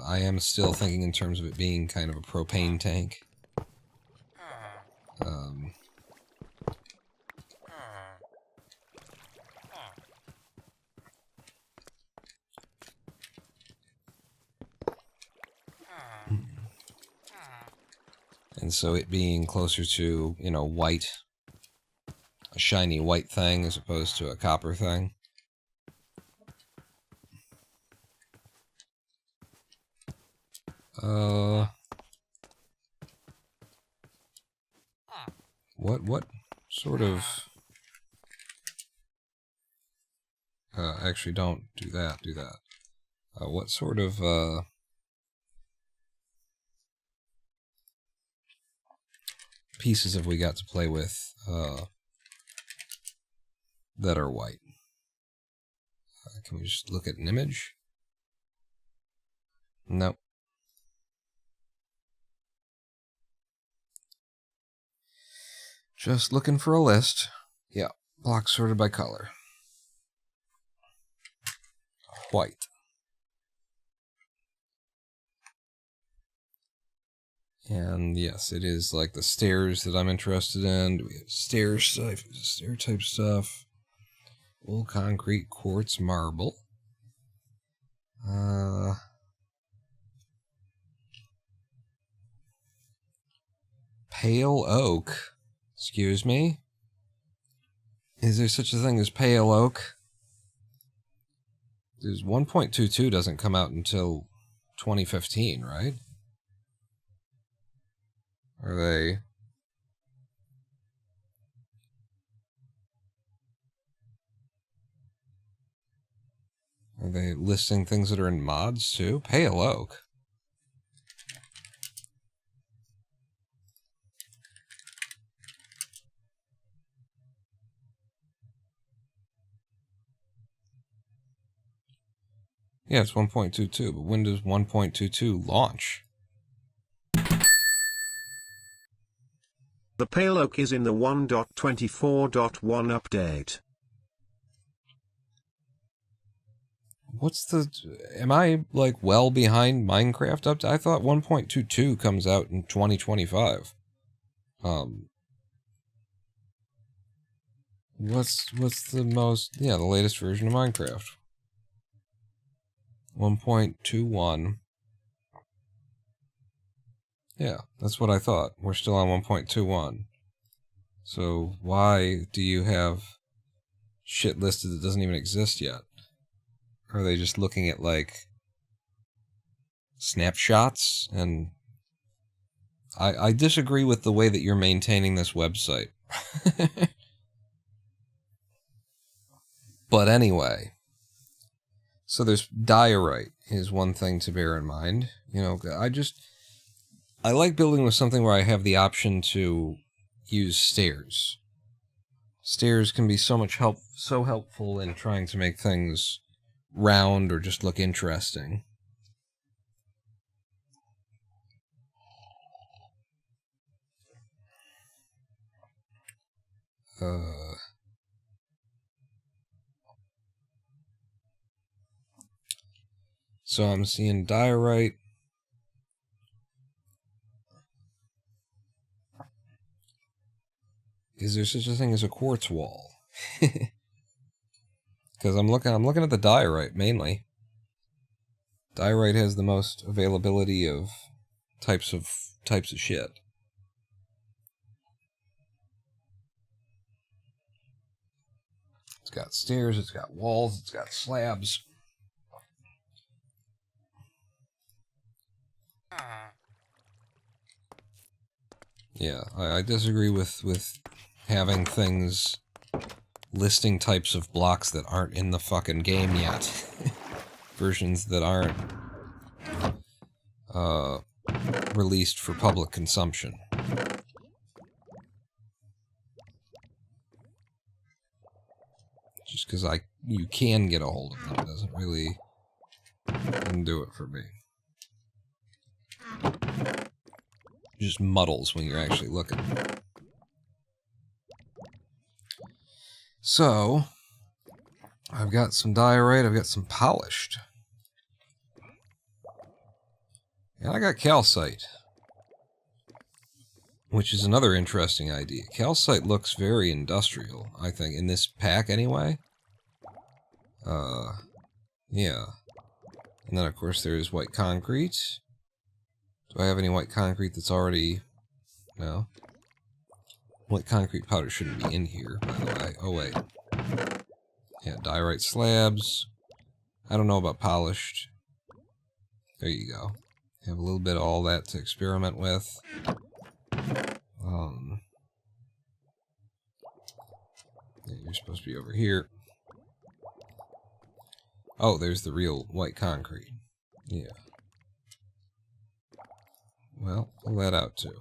I am still thinking in terms of it being kind of a propane tank. And so it being closer to, you know, white, a shiny white thing as opposed to a copper thing. What sort of... actually, don't do that, what sort of, pieces have we got to play with, that are white? Can we just look at an image? Nope. Just looking for a list. Yeah, blocks sorted by color. White. And yes, it is like the stairs that I'm interested in. Do we have stair type stuff? Wool, concrete, quartz, marble. Pale oak. Excuse me? Is there such a thing as pale oak? There's 1.22 doesn't come out until 2015, right? Are they... Are they listing things that are in mods too? Pale oak. Yeah, it's 1.22, but when does 1.22 launch? The Pale Oak is in the 1.24.1 update. What's the... Am I, like, well behind Minecraft up to... I thought 1.22 comes out in 2025. What's the most... Yeah, the latest version of Minecraft. 1.21. Yeah, that's what I thought. We're still on 1.21. So why do you have shit listed that doesn't even exist yet? Are they just looking at, like, snapshots? And I disagree with the way that you're maintaining this website. But anyway, so there's diorite is one thing to bear in mind. You know, I like building with something where I have the option to use stairs. Stairs can be so helpful in trying to make things round or just look interesting. So I'm seeing diorite. Is there such a thing as a quartz wall? Because I'm looking at the diorite mainly. Diorite has the most availability of types of shit. It's got stairs, it's got walls, it's got slabs. Yeah, I disagree with having things listing types of blocks that aren't in the fucking game yet. Versions that aren't released for public consumption. Just because you can get a hold of them doesn't really do it for me. Just muddles when you're actually looking. So, I've got some diorite, I've got some polished. And I got calcite. Which is another interesting idea. Calcite looks very industrial, I think, in this pack anyway. Yeah. And then, of course, there's white concrete. Do I have any white concrete that's already... No. White concrete powder shouldn't be in here, by the way. Oh, wait. Yeah, diorite slabs. I don't know about polished. There you go. Have a little bit of all that to experiment with. Yeah, you're supposed to be over here. Oh, there's the real white concrete. Yeah. Well, pull that out too.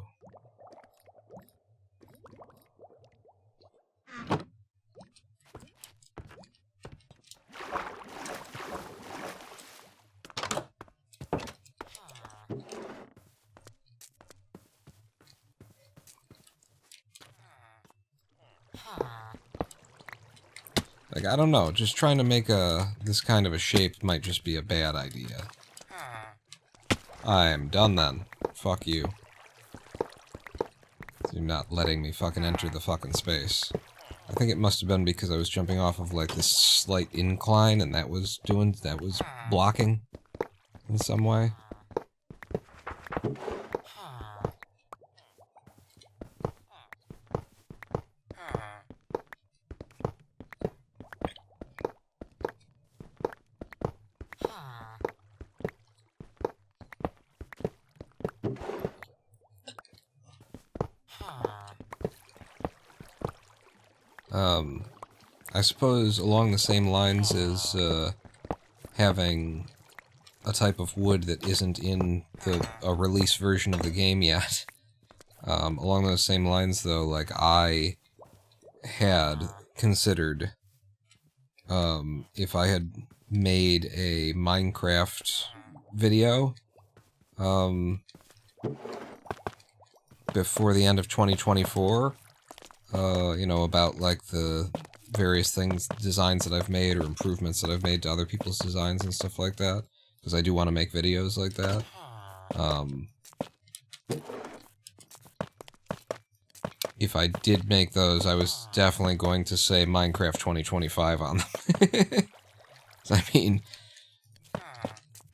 Like, I don't know, just trying to make this kind of a shape might just be a bad idea. I'm done then. Fuck you. You're not letting me fucking enter the fucking space. I think it must have been because I was jumping off of, like, this slight incline, and that was blocking in some way. I suppose along the same lines as having a type of wood that isn't in a release version of the game yet. Along those same lines, though, like, I had considered if I had made a Minecraft video before the end of 2024, you know, about, like, the various designs that I've made or improvements that I've made to other people's designs and stuff like that, because I do want to make videos like that. If I did make those, I was definitely going to say Minecraft 2025 on them. I mean,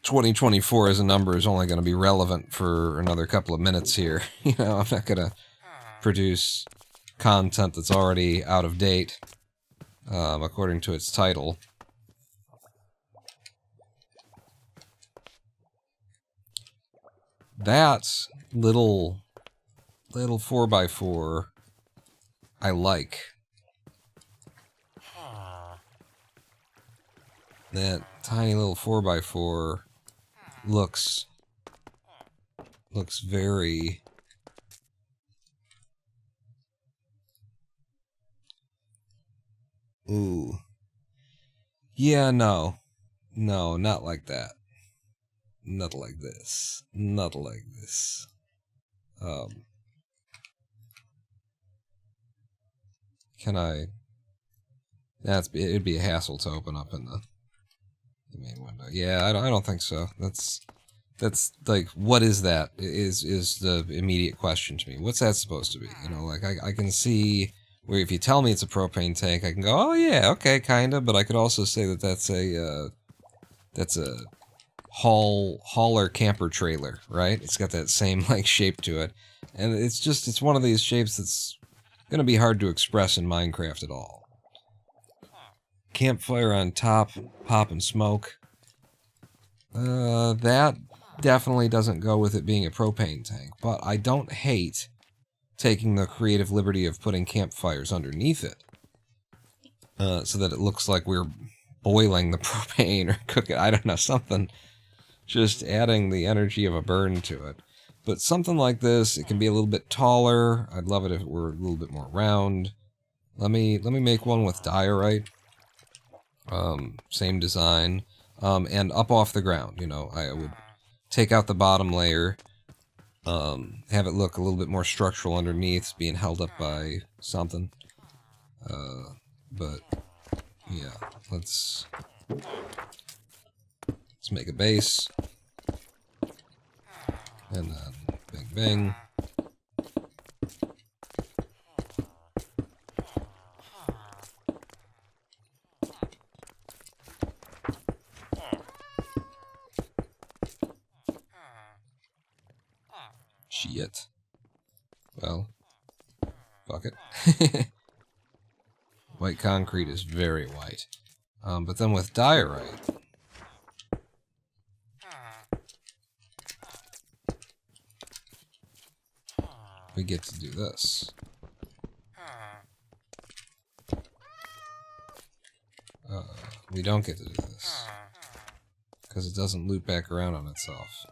2024 as a number is only going to be relevant for another couple of minutes here. You know, I'm not going to produce content that's already out of date, according to its title. That little 4x4 I like. That tiny little 4x4 looks very... Ooh. Yeah, no. No, not like that. Not like this. Not like this. Can I... it'd be a hassle to open up in the main window. Yeah, I don't think so. That's like, what is that? Is the immediate question to me. What's that supposed to be? You know, like, I can see where if you tell me it's a propane tank, I can go, oh yeah, okay, kinda, but I could also say that that's a hauler camper trailer, right? It's got that same, like, shape to it. And it's one of these shapes that's gonna be hard to express in Minecraft at all. Campfire on top, pop and smoke. That definitely doesn't go with it being a propane tank, but I don't hate taking the creative liberty of putting campfires underneath it. So that it looks like we're boiling the propane or cooking, I don't know, something. Just adding the energy of a burn to it. But something like this, it can be a little bit taller. I'd love it if it were a little bit more round. Let me make one with diorite. Same design. And up off the ground, you know, I would take out the bottom layer, have it look a little bit more structural underneath, being held up by something. But, yeah, let's make a base. And then, bing, bing. Shit. Well, fuck it. White concrete is very white. But then with diorite, we get to do this. We don't get to do this. Because it doesn't loop back around on itself.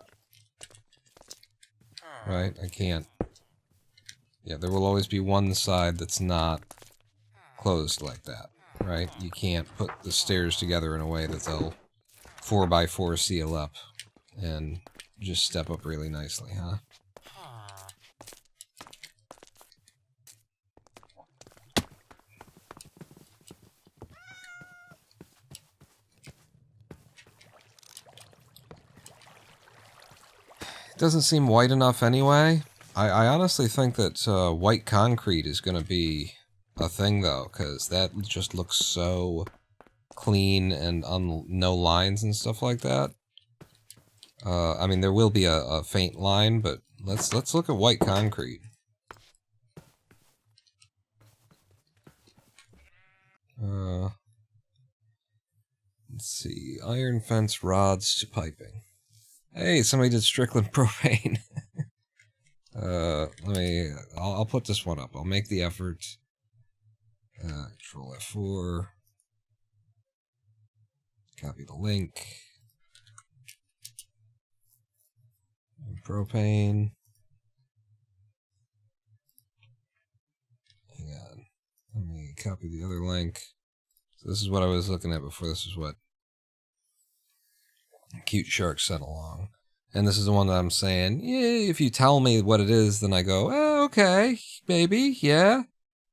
Right? I can't. Yeah, there will always be one side that's not closed like that. Right? You can't put the stairs together in a way that they'll 4x4 seal up and just step up really nicely, huh? Doesn't seem white enough anyway. I honestly think that white concrete is going to be a thing, though, because that just looks so clean and no lines and stuff like that. I mean, there will be a faint line, but let's look at white concrete. Let's see, iron fence rods to piping. Hey, somebody did Strickland propane. I'll put this one up. I'll make the effort. Control F4. Copy the link. Propane. Hang on. Let me copy the other link. So this is what I was looking at before. This is what Cute Shark sent along. And this is the one that I'm saying, yeah, if you tell me what it is, then I go, okay, maybe, yeah,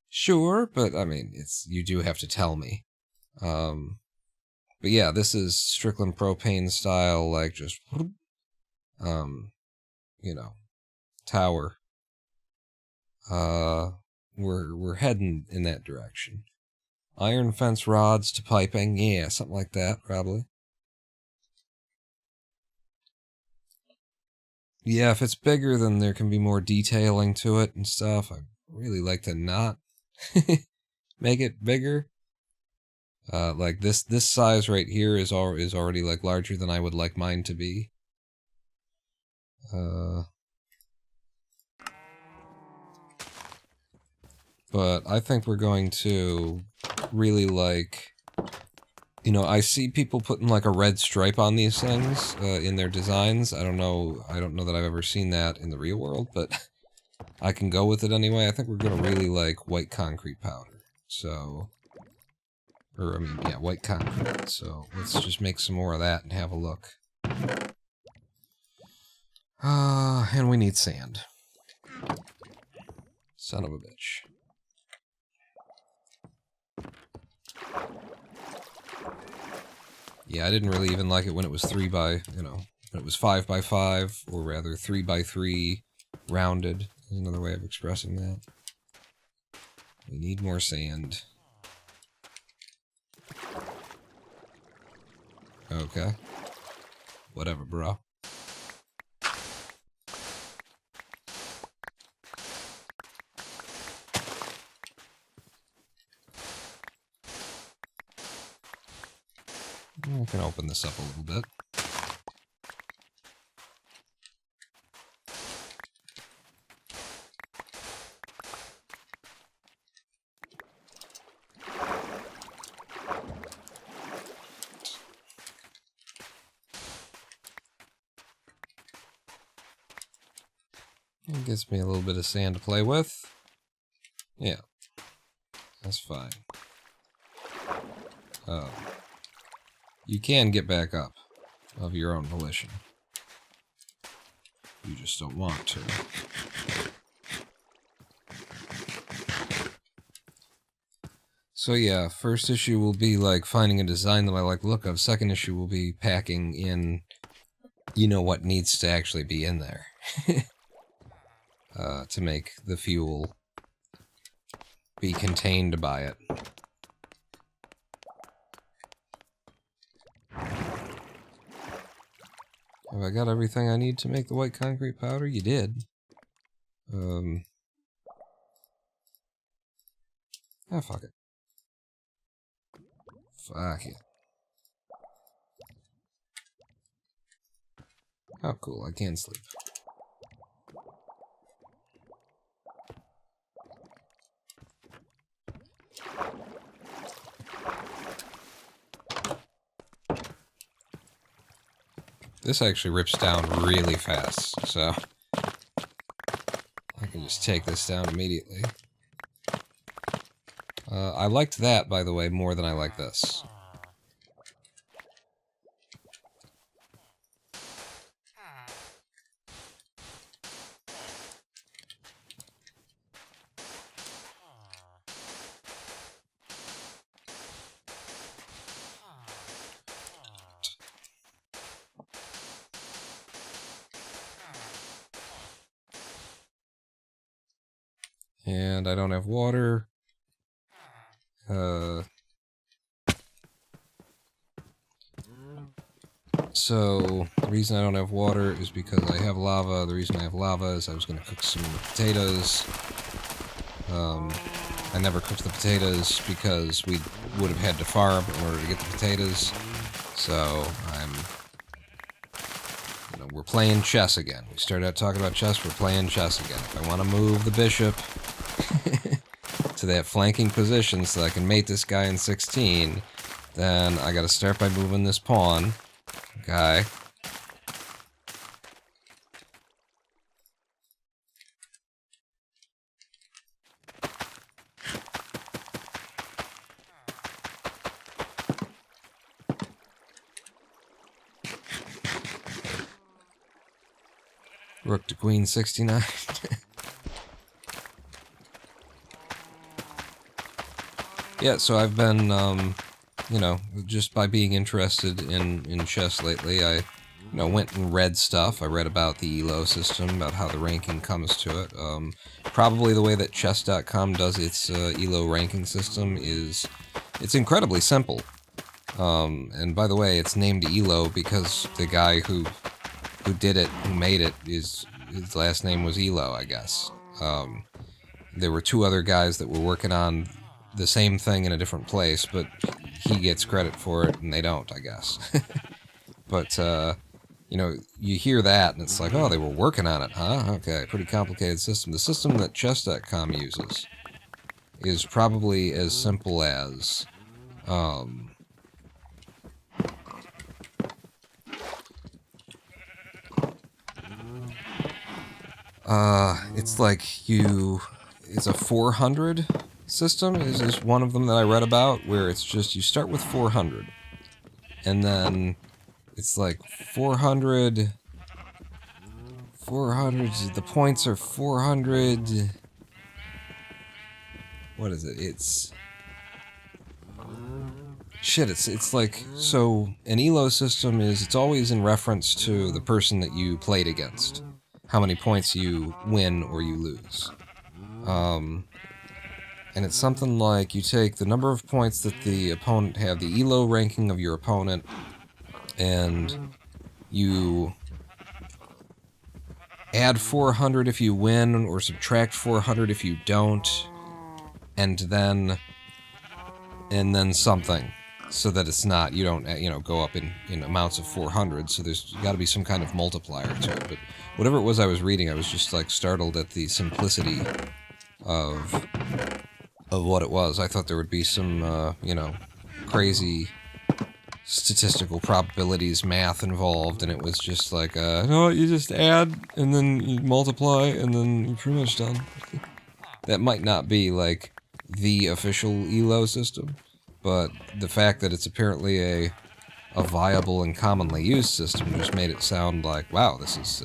sure. But, I mean, you do have to tell me. But yeah, this is Strickland propane style, like, just, you know, tower. We're heading in that direction. Iron fence rods to piping, yeah, something like that, probably. Yeah, if it's bigger, then there can be more detailing to it and stuff. I'd really like to not make it bigger. Like this size right here is already like larger than I would like mine to be. But I think we're going to really like, you know, I see people putting like a red stripe on these things in their designs. I don't know that I've ever seen that in the real world, but I can go with it anyway. I think we're gonna really like white concrete powder. So Or, I mean, yeah, white concrete. So let's just make some more of that and have a look. And we need sand. Son of a bitch. Yeah, I didn't really even like it when it was 3 by, when it was 5 by 5, or rather 3 by 3 rounded. Is another way of expressing that. We need more sand. Okay. Whatever, bro. I can open this up a little bit. It gives me a little bit of sand to play with. Yeah. That's fine. You can get back up of your own volition. You just don't want to. So yeah, first issue will be like finding a design that I like the look of. Second issue will be packing in, what needs to actually be in there. To make the fuel be contained by it. Have I got everything I need to make the white concrete powder? You did. Fuck it. Fuck it. Oh, cool, I can sleep. This actually rips down really fast, so I can just take this down immediately. I liked that, by the way, more than I like this. And I don't have water. So, the reason I don't have water is because I have lava. The reason I have lava is I was going to cook some potatoes. I never cooked the potatoes because we would have had to farm in order to get the potatoes. So, we're playing chess again. We started out talking about chess, we're playing chess again. If I want to move the bishop to that flanking position so I can mate this guy in 16, then I gotta start by moving this pawn. Okay. Rook to queen 69. Yeah, so I've been, just by being interested in chess lately, I, went and read stuff. I read about the ELO system, about how the ranking comes to it. Probably the way that chess.com does its ELO ranking system is, it's incredibly simple. And by the way, it's named ELO because the guy who did it, who made it, his last name was Elo, I guess. There were two other guys that were working on the same thing in a different place, but he gets credit for it and they don't, I guess. But, you hear that and it's like, oh, they were working on it, huh? Okay, pretty complicated system. The system that chess.com uses is probably as simple as, it's like it's a 400 system is one of them that I read about, where it's just you start with 400, and then it's like 400. The points are 400. What is it? It's shit. It's like, so an elo system is, it's always in reference to the person that you played against, how many points you win or you lose. And it's something like you take the number of points that the opponent have, the elo ranking of your opponent, and you add 400 if you win, or subtract 400 if you don't, and then something, so that it's not, you don't, go up in amounts of 400, so there's got to be some kind of multiplier to it. But whatever it was I was reading, I was just, like, startled at the simplicity of what it was. I thought there would be some, crazy statistical probabilities math involved, and it was just like, no, you just add, and then you multiply, and then you're pretty much done. That might not be, like, the official ELO system, but the fact that it's apparently a viable and commonly used system just made it sound like, wow, this is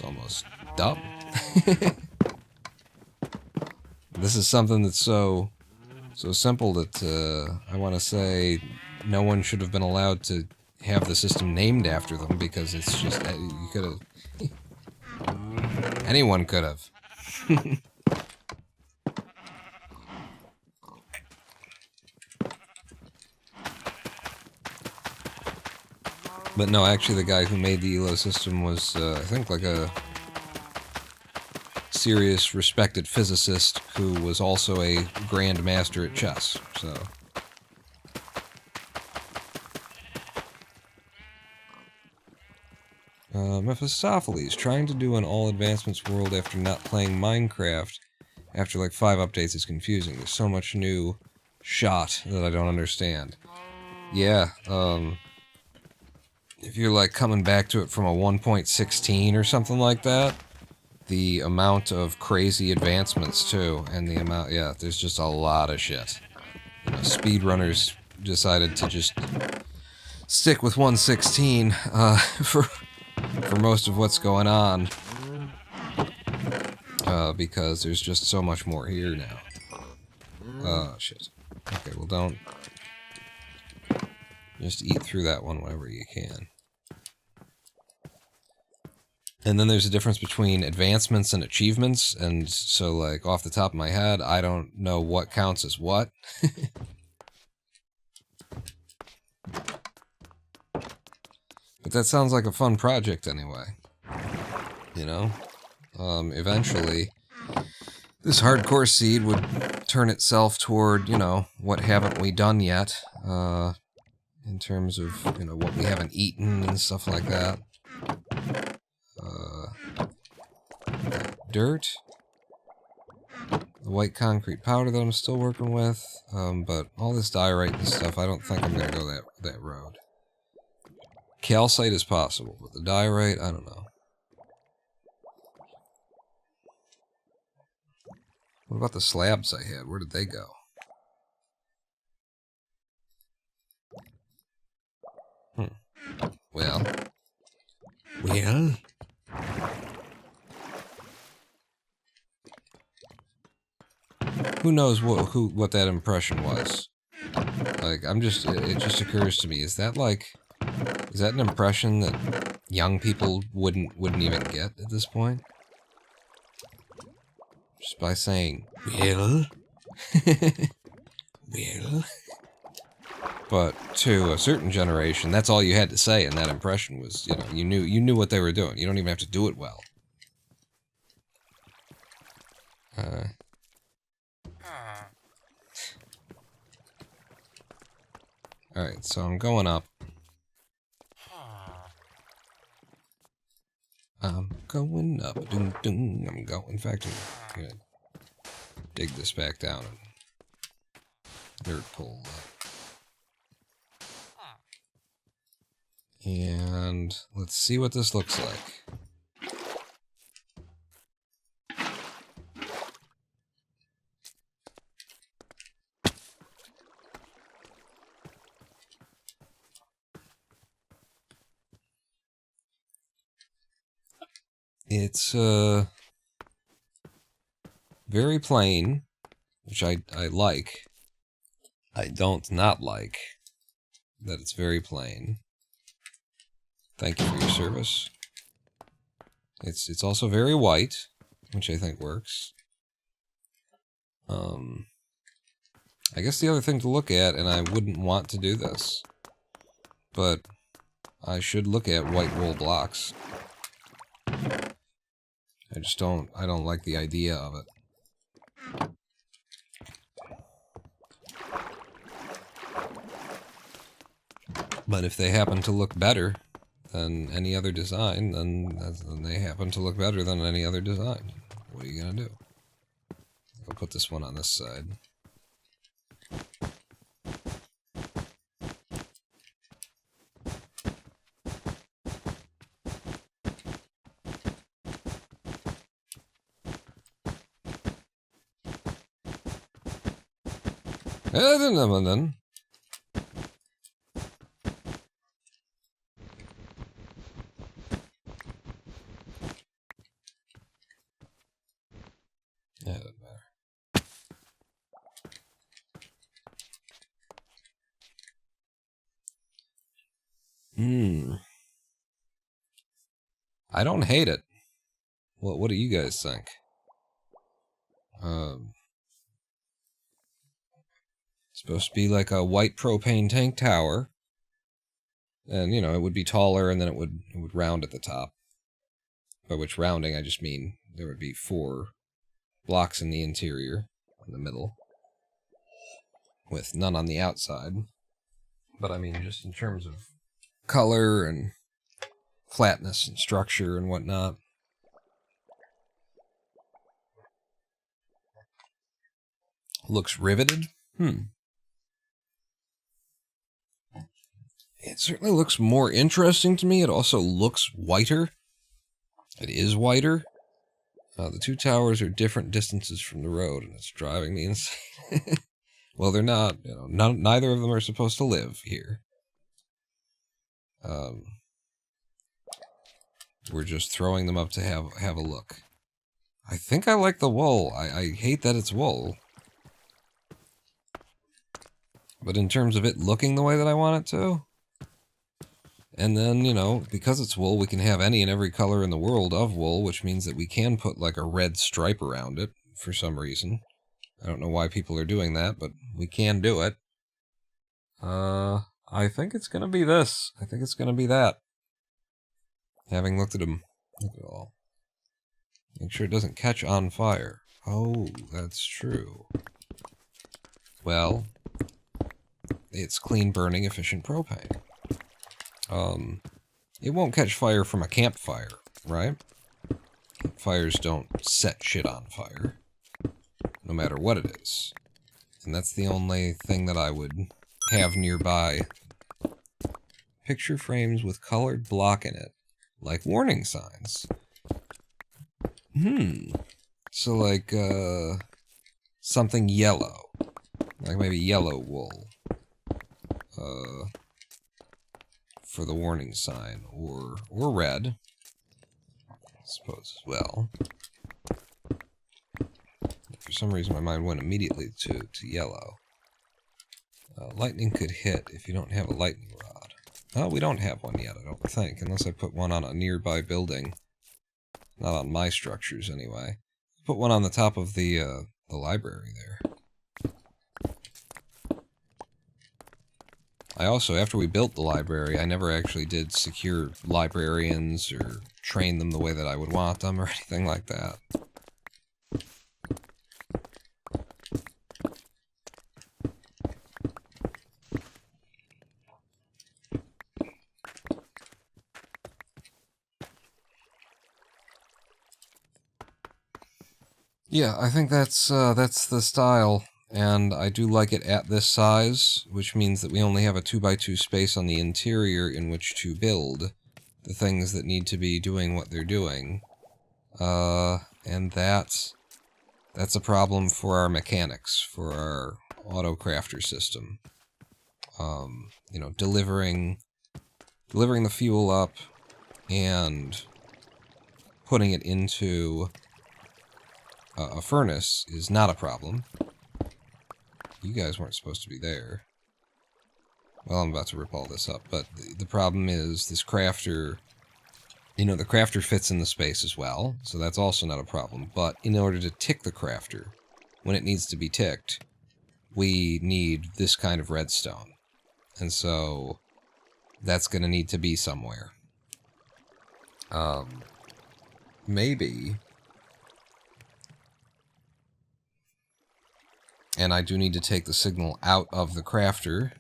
almost dumb. This is something that's so simple that I want to say no one should have been allowed to have the system named after them, because it's just, you could have, anyone could have. But no, actually the guy who made the ELO system was, I think, like a serious, respected physicist who was also a grand master at chess, so... Mephistopheles, trying to do an all advancements world after not playing Minecraft after like 5 updates is confusing. There's so much new shot that I don't understand. Yeah, if you're like coming back to it from a 1.16 or something like that, the amount of crazy advancements too, and the amount, yeah, there's just a lot of shit. Speedrunners decided to just stick with 1.16 for most of what's going on, because there's just so much more here now. Oh, shit. Okay, well, don't... Just eat through that one whenever you can. And then there's a difference between advancements and achievements, and so, like, off the top of my head, I don't know what counts as what. But that sounds like a fun project anyway. Eventually, this hardcore seed would turn itself toward, what haven't we done yet, in terms of, what we haven't eaten and stuff like that. Dirt. The white concrete powder that I'm still working with, but all this diorite and stuff, I don't think I'm going to go that road. Calcite is possible, but the diorite, I don't know. What about the slabs I had? Where did they go? Well. Who knows what that impression was? Like, it just occurs to me, is that an impression that young people wouldn't even get at this point? Just by saying, well? Well? But to a certain generation, that's all you had to say in that impression was, you knew what they were doing. You don't even have to do it well. Alright, so I'm going up. I'm going up. Doom, doom. I'm going. In fact, I'm gonna dig this back down and dirt pull up. And let's see what this looks like. It's very plain, which I like. I don't not like that it's very plain. Thank you for your service. It's also very white, which I think works. I guess the other thing to look at, and I wouldn't want to do this, but I should look at white wool blocks. I don't like the idea of it. But if they happen to look better than any other design, then they happen to look better than any other design. What are you gonna do? I'll put this one on this side. Then. Yeah, it doesn't matter. I don't hate it. Well, what do you guys think? It's supposed to be like a white propane tank tower. And, you know, it would be taller and then it would round at the top. By which rounding, I just mean there would be 4 blocks in the interior, in the middle, with none on the outside. But I mean, just in terms of color and flatness and structure and whatnot. Looks riveted? It certainly looks more interesting to me. It also looks whiter. It is whiter. The 2 towers are different distances from the road, and it's driving me insane. Well, they're not. You know, neither of them are supposed to live here. We're just throwing them up to have a look. I think I like the wool. I hate that it's wool. But in terms of it looking the way that I want it to... And then, you know, because it's wool, we can have any and every color in the world of wool, which means that we can put, like, a red stripe around it, for some reason. I don't know why people are doing that, but we can do it. I think it's gonna be this. I think it's gonna be that. Having looked at them. Look at it all. Make sure it doesn't catch on fire. Oh, that's true. Well, it's clean burning, efficient propane. It won't catch fire from a campfire, right? Fires don't set shit on fire, no matter what it is. And that's the only thing that I would have nearby. Picture frames with colored block in it, like warning signs. So like, something yellow. Like maybe yellow wool. For the warning sign, or red, I suppose as well. For some reason my mind went immediately to yellow. Lightning could hit if you don't have a lightning rod. Well, we don't have one yet, I don't think, unless I put one on a nearby building. Not on my structures, anyway. Put one on the top of the library there. I also, after we built the library, I never actually did secure librarians or train them the way that I would want them or anything like that. Yeah, I think that's the style. And I do like it at this size, which means that we only have a 2x2 space on the interior in which to build the things that need to be doing what they're doing. And that's a problem for our mechanics, for our auto-crafter system. You know, delivering the fuel up and putting it into a furnace is not a problem. You guys weren't supposed to be there. Well, I'm about to rip all this up, but the problem is this crafter... You know, the crafter fits in the space as well, so that's also not a problem. But in order to tick the crafter, when it needs to be ticked, we need this kind of redstone. And so, that's going to need to be somewhere. Maybe... And I do need to take the signal out of the crafter,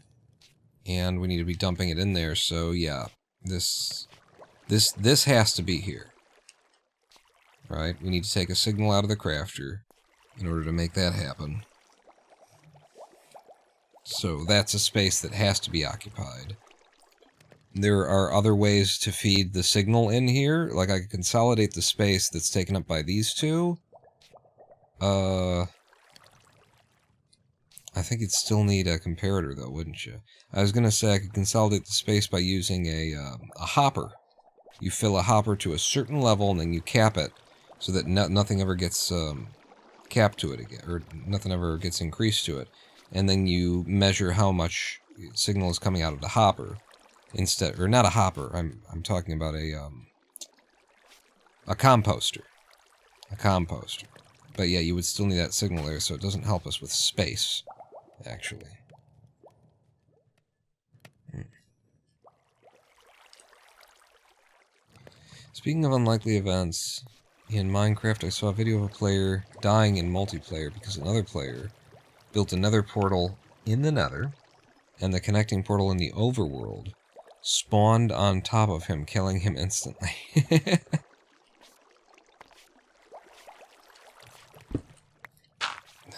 and we need to be dumping it in there, so yeah, this has to be here. Right? We need to take a signal out of the crafter in order to make that happen. So that's a space that has to be occupied. There are other ways to feed the signal in here. Like, I could consolidate the space that's taken up by these two. I think you'd still need a comparator, though, wouldn't you? I was going to say I could consolidate the space by using a hopper. You fill a hopper to a certain level, and then you cap it, so that nothing ever gets capped to it again, or nothing ever gets increased to it. And then you measure how much signal is coming out of the hopper. Instead, or not a hopper, I'm talking about a composter. A composter. But yeah, you would still need that signal there, so it doesn't help us with space, actually. Speaking of unlikely events, in Minecraft I saw a video of a player dying in multiplayer because another player built a nether portal in the nether, and the connecting portal in the overworld spawned on top of him, killing him instantly.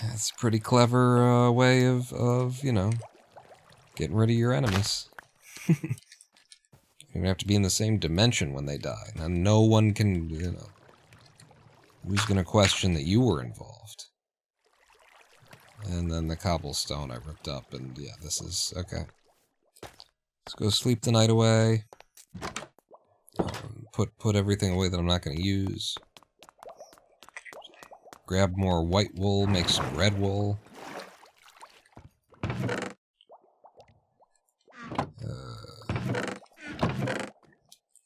That's a pretty clever way of, you know, getting rid of your enemies. You don't have to be in the same dimension when they die. Now, no one can, you know... Who's going to question that you were involved? And then the cobblestone I ripped up, and yeah, this is... Okay. Let's go sleep the night away. Put everything away that I'm not going to use. Grab more white wool, make some red wool.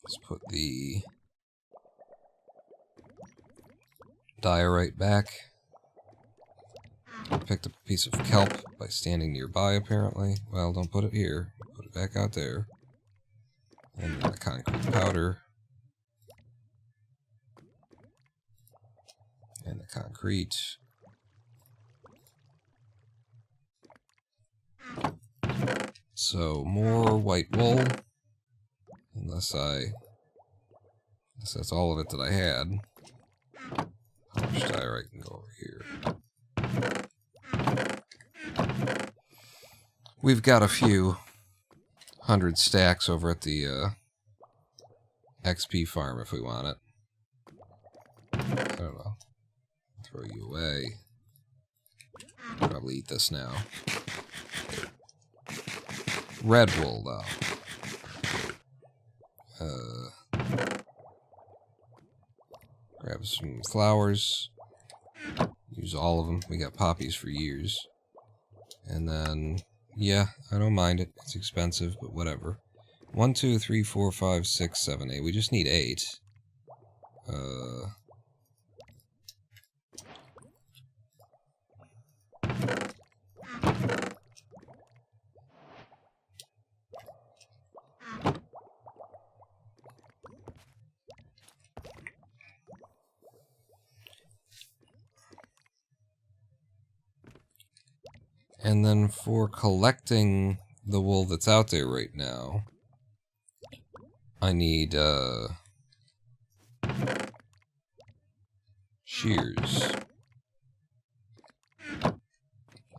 Let's put the diorite back. Picked up a piece of kelp by standing nearby, apparently. Well, don't put it here. Put it back out there. And then the concrete powder. And the concrete. So, more white wool. Unless that's all of it that I had. Polished diorite can go over here. We've got a few 100 stacks over at the XP farm if we want it. I don't know. Throw you away. Probably eat this now. Red wool, though. Grab some flowers. Use all of them. We got poppies for years. And then, yeah, I don't mind it. It's expensive, but whatever. 1, 2, 3, 4, 5, 6, 7, 8. We just need 8. And then for collecting the wool that's out there right now, I need, shears.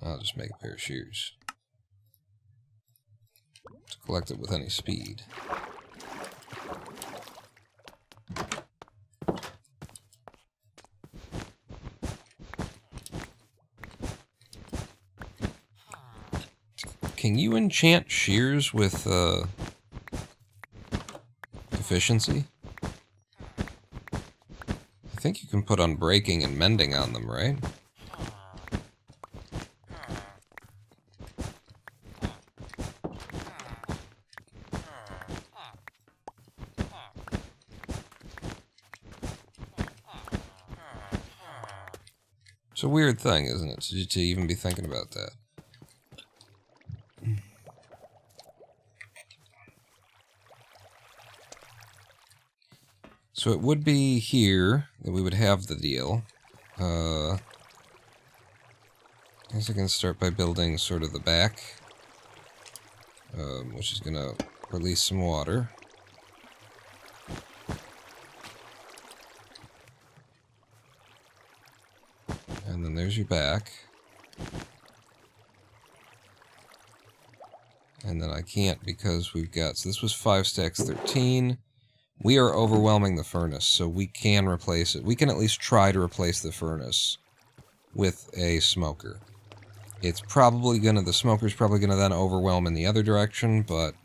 I'll just make a pair of shears to collect it with any speed. Can you enchant shears with, efficiency? think you can put unbreaking and mending on them, right? It's a weird thing, isn't it, to even be thinking about that. So it would be here that we would have the deal. I guess I can start by building sort of the back, which is going to release some water. And then there's your back. And then I can't because we've got... So this was 5 stacks 13. We are overwhelming the furnace, so we can replace it. We can at least try to replace the furnace with a smoker. It's probably gonna... The smoker's probably gonna then overwhelm in the other direction, but...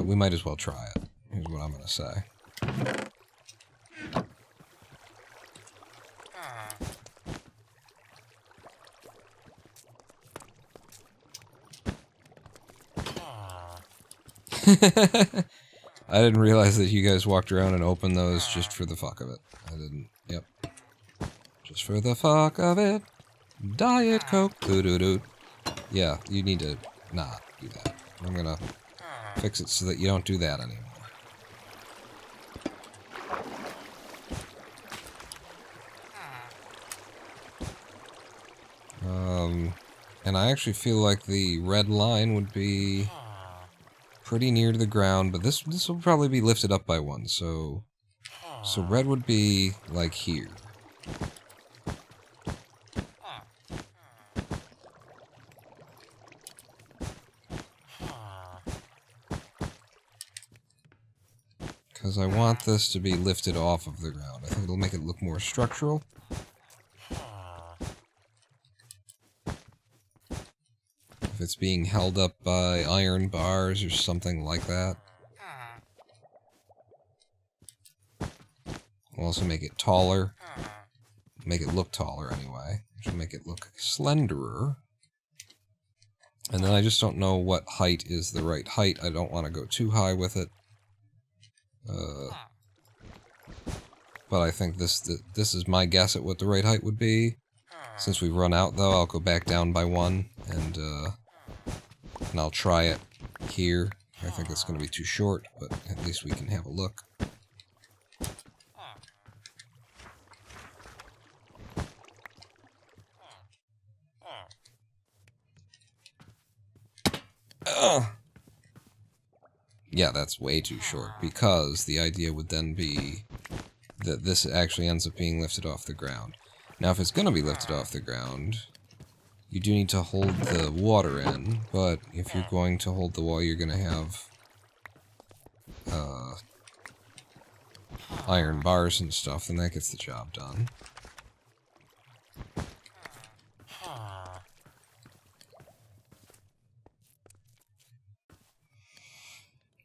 we might as well try it. Here's what I'm gonna say. I didn't realize that you guys walked around and opened those just for the fuck of it. I didn't. Yep. Just for the fuck of it. Diet Coke. Doo-doo-doo. Yeah, you need to not do that. I'm gonna fix it so that you don't do that anymore. And I actually feel like the red line would be pretty near to the ground, but this will probably be lifted up by one, so red would be like here. Because I want this to be lifted off of the ground. I think it'll make it look more structural. If it's being held up by iron bars or something like that. We'll also make it taller. Make it look taller anyway. Which will make it look slenderer. And then I just don't know what height is the right height. I don't want to go too high with it. But I think this is my guess at what the right height would be. Since we've run out, though, I'll go back down by one, and I'll try it here. I think it's going to be too short, but at least we can have a look. Yeah, that's way too short, because the idea would then be that this actually ends up being lifted off the ground. Now, if it's going to be lifted off the ground, you do need to hold the water in, but if you're going to hold the water, you're going to have iron bars and stuff, then that gets the job done.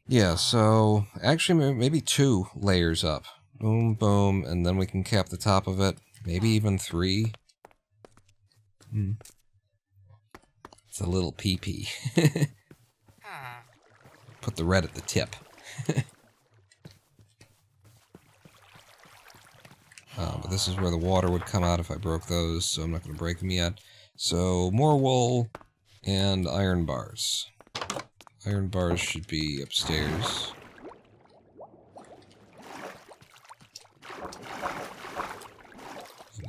Yeah, so actually maybe 2 layers up. Boom, boom, and then we can cap the top of it. Maybe even 3. It's a little pee-pee. Put the red at the tip. But this is where the water would come out if I broke those, so I'm not going to break them yet. So, more wool and iron bars. Iron bars should be upstairs.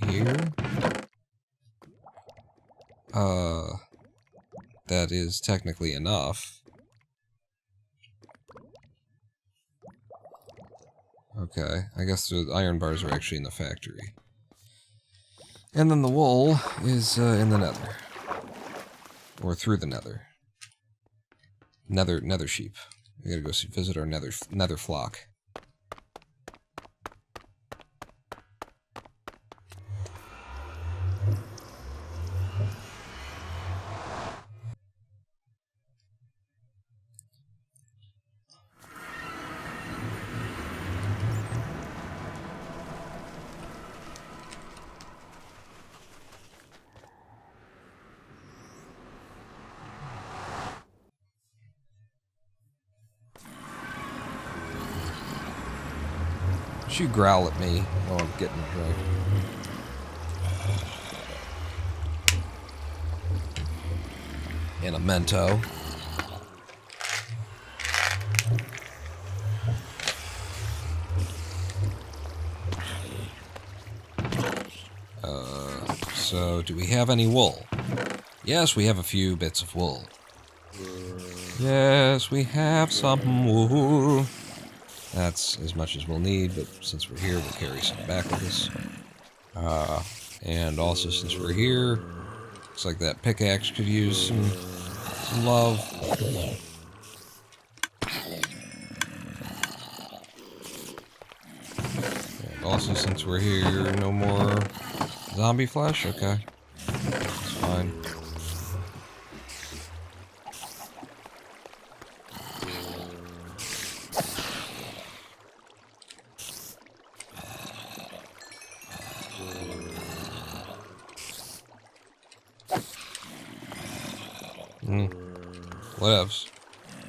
In here. That is technically enough. Okay, I guess the iron bars are actually in the factory. And then the wool is in the nether. Or through the nether. Nether sheep. We gotta go visit our nether flock. You growl at me while I'm getting a drink. And a Mento. So, do we have any wool? Yes, we have a few bits of wool. Yes, we have some wool. That's as much as we'll need, but since we're here, we'll carry some back with us. And also, since we're here, looks like that pickaxe could use some love. And also, since we're here, no more zombie flesh? Okay. That's fine. Whatevs.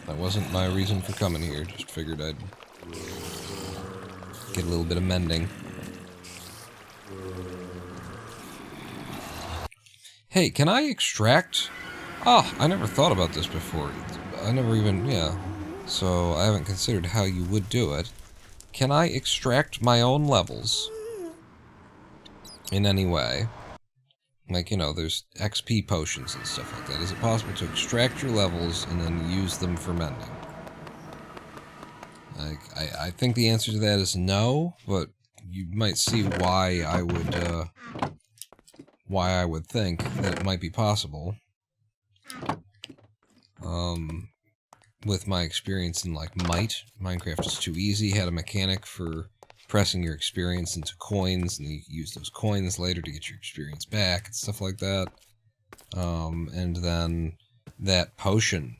That wasn't my reason for coming here. Just figured I'd get a little bit of mending. Hey, can I extract? Oh, I never thought about this before. I never even, yeah. So I haven't considered how you would do it. Can I extract my own levels in any way? Like, you know, there's XP potions and stuff like that. Is it possible to extract your levels and then use them for mending? Like, I think the answer to that is no, but you might see why I would think that it might be possible. With my experience in, like, Minecraft is too easy. Had a mechanic for pressing your experience into coins, and you use those coins later to get your experience back, and stuff like that. And then that potion,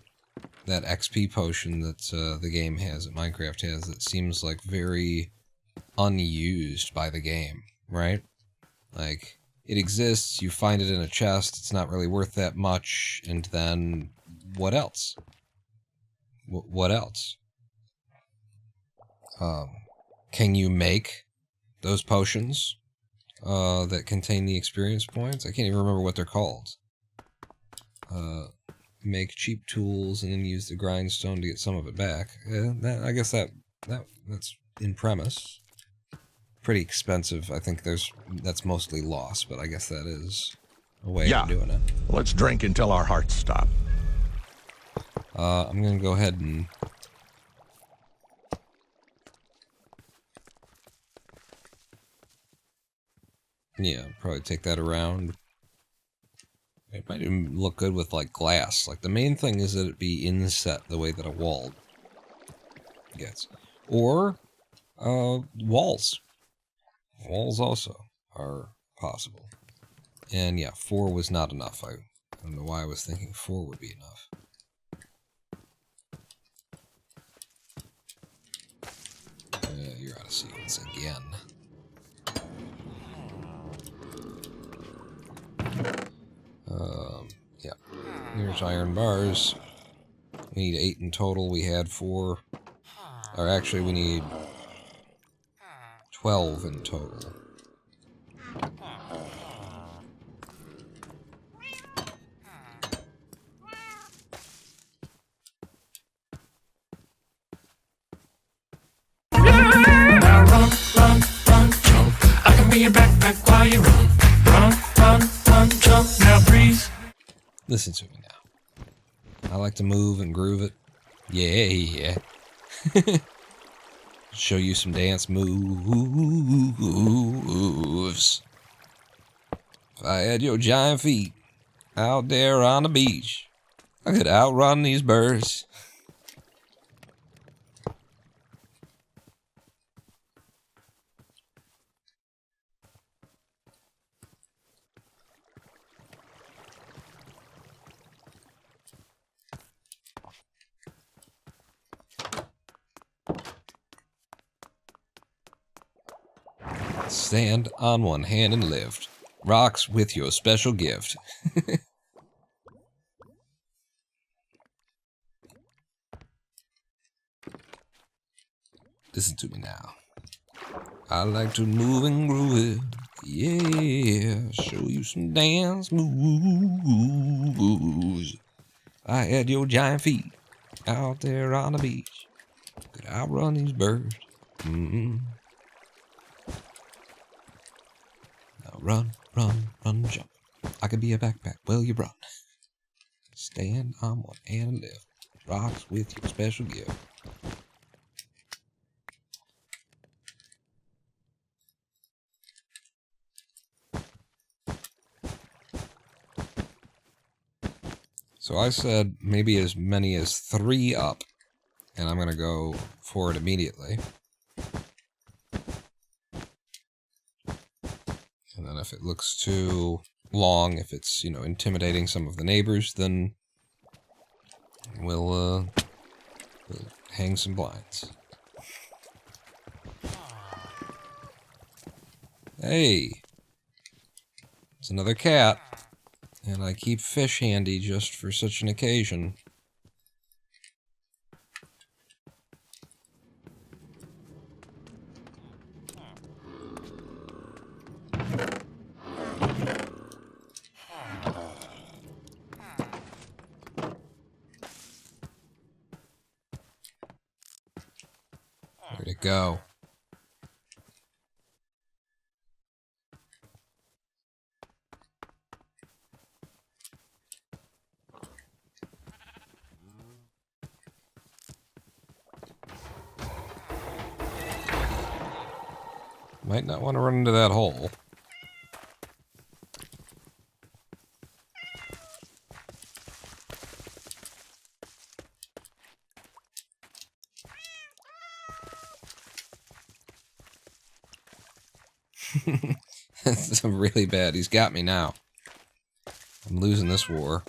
that XP potion that the game has, that Minecraft has, that seems like very unused by the game, right? Like, it exists, you find it in a chest, it's not really worth that much, and then what else? What else? Can you make those potions that contain the experience points? I can't even remember what they're called. Make cheap tools and then use the grindstone to get some of it back. I guess that's in premise. Pretty expensive. I think that's mostly loss, but I guess that is a way of doing it. Let's drink until our hearts stop. I'm gonna go ahead and probably take that around. It might even look good with, like, glass. Like, the main thing is that it be inset the way that a wall gets. Or, walls. Walls also are possible. And yeah, 4 was not enough. I don't know why I was thinking 4 would be enough. You're out of sequence again. Yeah. Here's iron bars. We need 8 in total. We had 4. Or actually, we need 12 in total. Now run, run, run, jump. I can be your backpack while you run. Run, run, run, jump. Now breathe. Listen to me now. I like to move and groove it. Yeah. Show you some dance moves. If I had your giant feet out there on the beach, I could outrun these birds. Stand on one hand and lift. Rocks with your special gift. Listen to me now. I like to move and groove it. Yeah, show you some dance moves. I had your giant feet out there on the beach. Could outrun these birds. Mm-hmm. Now run, run, run, jump. I could be a backpack. Well, you run. Stand on one and lift. Rocks with your special gift. So I said maybe as many as 3 up, and I'm going to go for it immediately. And then if it looks too long, if it's, intimidating some of the neighbors, then we'll hang some blinds. Hey! It's another cat. And I keep fish handy just for such an occasion. Where'd it go? Might not want to run into that hole. That's really bad. He's got me now. I'm losing this war.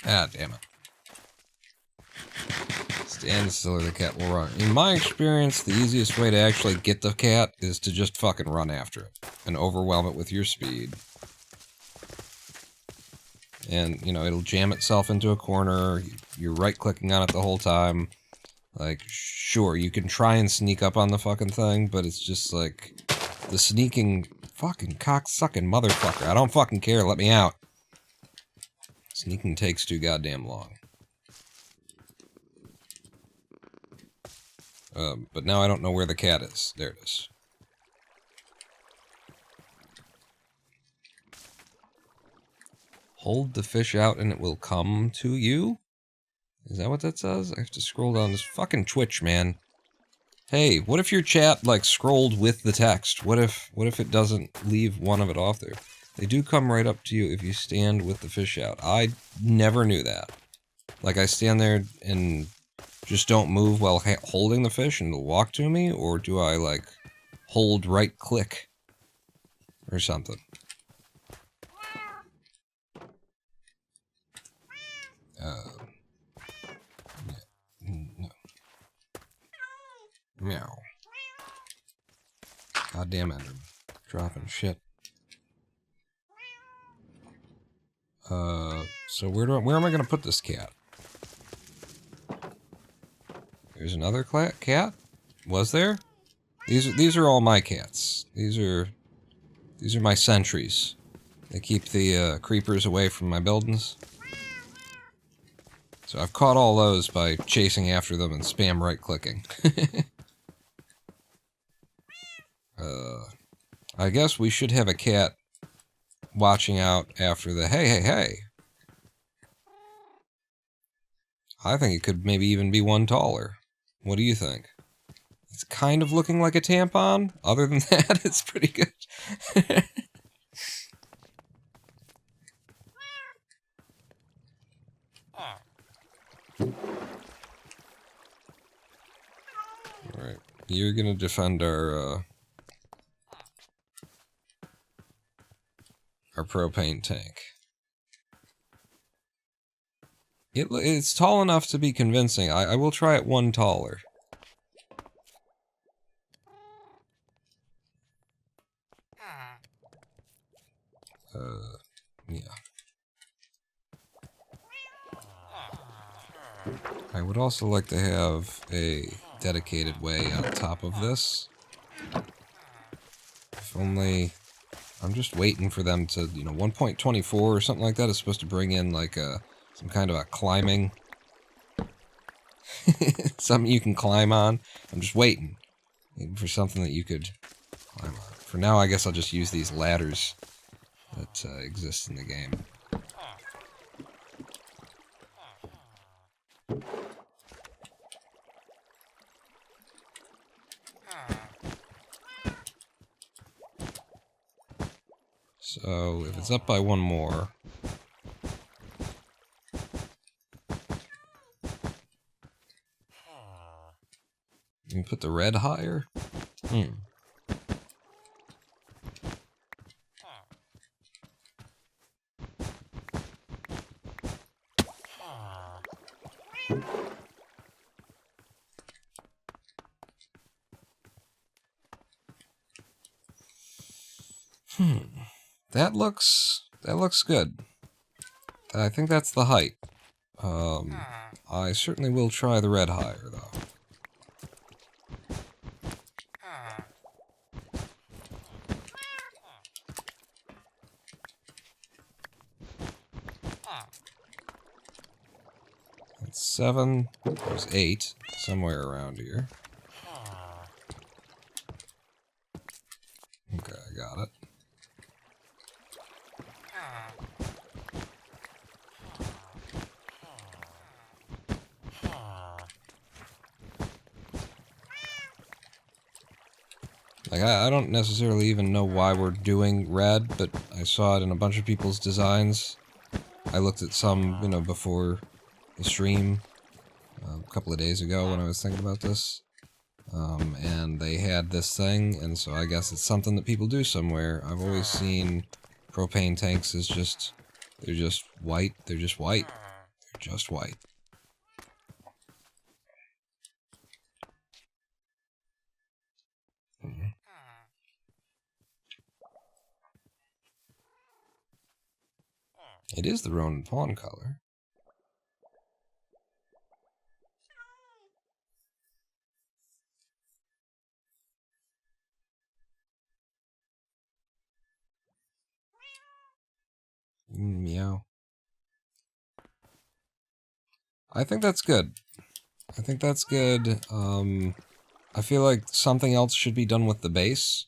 Ah, damn it. Stand still or the cat will run. In my experience, the easiest way to actually get the cat is to just fucking run after it. And overwhelm it with your speed. And, it'll jam itself into a corner. You're right-clicking on it the whole time. Like, sure, you can try and sneak up on the fucking thing, but it's just like... The sneaking... Fucking cock-sucking motherfucker. I don't fucking care. Let me out. Sneaking takes too goddamn long. But now I don't know where the cat is. There it is. Hold the fish out and it will come to you? Is that what that says? I have to scroll down this fucking Twitch, man. Hey, what if your chat, scrolled with the text? What if it doesn't leave one of it off there? They do come right up to you if you stand with the fish out. I never knew that. I stand there and just don't move while holding the fish and it'll walk to me? Or do I, hold right click? Or something. No. Meow. God damn it. Dropping shit. So where am I gonna put this cat? There's another cat? Was there? These are all my cats. These are my sentries. They keep the creepers away from my buildings. So I've caught all those by chasing after them and spam right-clicking. I guess we should have a cat watching out after the hey. I think it could maybe even be one taller. What do you think? It's kind of looking like a tampon. Other than that, it's pretty good. Alright, you're gonna defend our propane tank. It's tall enough to be convincing. I will try it one taller. Yeah. I would also like to have a dedicated way on top of this. If only... I'm just waiting for them to, 1.24 or something like that is supposed to bring in, like, some kind of a climbing... something you can climb on. I'm just waiting for something that you could climb on. For now, I guess I'll just use these ladders that exist in the game. So, if it's up by one more... You can put the red higher? That looks good. I think that's the height. I certainly will try the red higher, though. That's 7. There's 8. Somewhere around here. Okay, I got it. Like, I don't necessarily even know why we're doing red, but I saw it in a bunch of people's designs. I looked at some, before the stream a couple of days ago when I was thinking about this. And they had this thing, and so I guess it's something that people do somewhere. I've always seen propane tanks as just, they're just white, they're just white. They're just white. It is the Ronin pawn color. Meow. I think that's good. I think that's good. I feel like something else should be done with the base,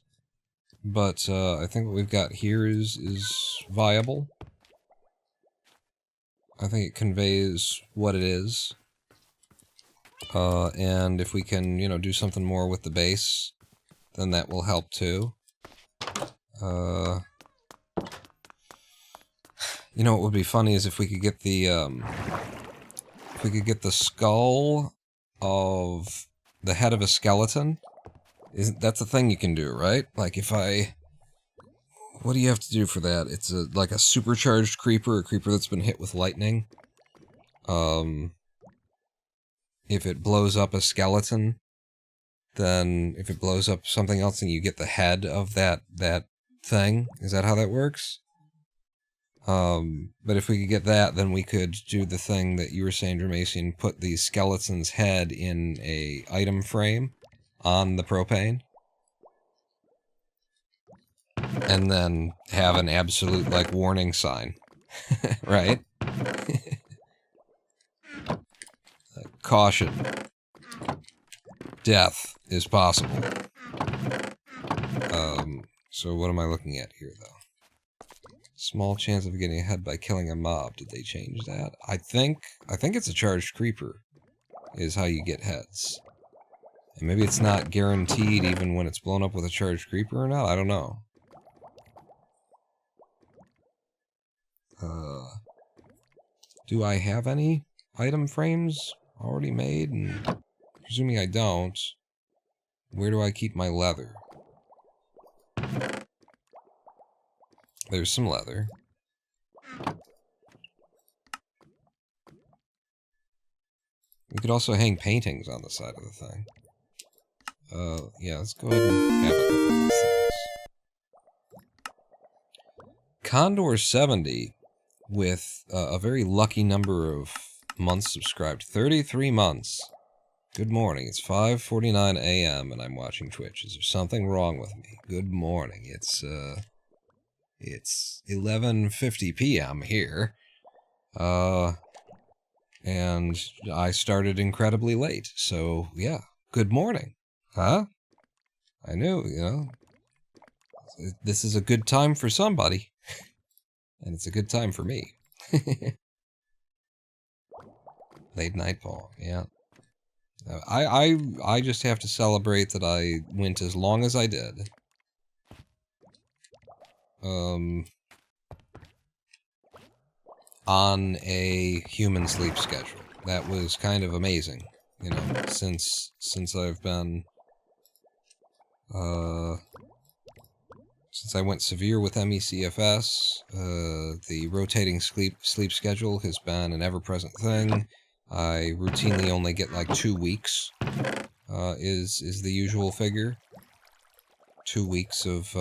but I think what we've got here is viable. I think it conveys what it is. And if we can, do something more with the base, then that will help too. What would be funny is if we could get the, skull of the head of a skeleton. That's a thing you can do, right? Like if what do you have to do for that? It's like a supercharged creeper, a creeper that's been hit with lightning. If it blows up a skeleton, then if it blows up something else and you get the head of that thing, is that how that works? But if we could get that, then we could do the thing that you were saying, Dramacian, put the skeleton's head in a item frame on the propane. And then have an absolute, like, warning sign. Right? Caution. Death is possible. So what am I looking at here, though? Small chance of getting ahead by killing a mob. Did they change that? I think it's a charged creeper is how you get heads. And maybe it's not guaranteed even when it's blown up with a charged creeper or not. I don't know. Do I have any item frames already made? And presuming I don't, where do I keep my leather? There's some leather. We could also hang paintings on the side of the thing. Yeah, let's go ahead and have a couple of these things. Condor 70, with a very lucky number of months subscribed. 33 months. Good morning. It's 5:49 a.m. and I'm watching Twitch. Is there something wrong with me? Good morning. It's 11:50 p.m. here. And I started incredibly late. So, yeah. Good morning. Huh? I knew, you know. This is a good time for somebody. And it's a good time for me. Late night Paul, yeah. I just have to celebrate that I went as long as I did. On a human sleep schedule. That was kind of amazing, you know, since I've been since I went severe with MECFS, the rotating sleep schedule has been an ever-present thing. I routinely only get like 2 weeks, is the usual figure. 2 weeks of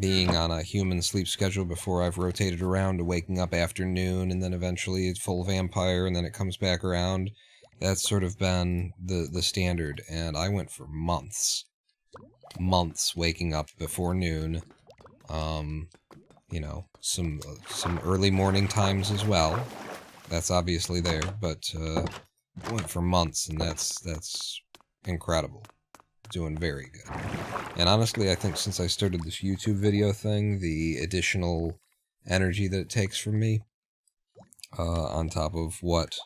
being on a human sleep schedule before I've rotated around to waking up afternoon, and then eventually it's full vampire, and then it comes back around. That's sort of been the standard, and I went for months. Months waking up before noon. You know, some early morning times as well. That's obviously there, but I went for months, and that's incredible. Doing very good. And honestly, I think since I started this YouTube video thing, the additional energy that it takes from me, on top of what,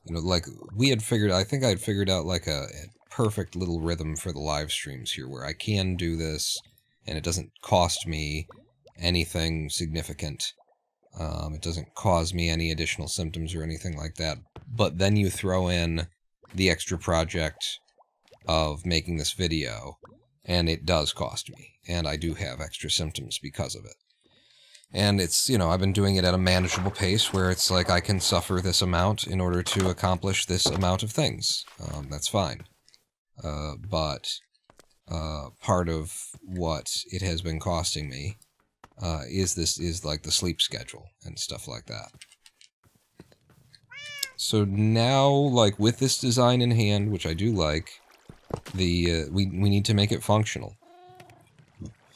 you know, like, we had figured, I think I had figured out, like, a perfect little rhythm for the live streams here, where I can do this, and it doesn't cost me anything significant. It doesn't cause me any additional symptoms or anything like that. But then you throw in the extra project of making this video, and it does cost me, and I do have extra symptoms because of it. And it's, you know, I've been doing it at a manageable pace where it's like I can suffer this amount in order to accomplish this amount of things. That's fine. But part of what it has been costing me is like the sleep schedule and stuff like that. So now, like, with this design in hand, which I do like, we need to make it functional.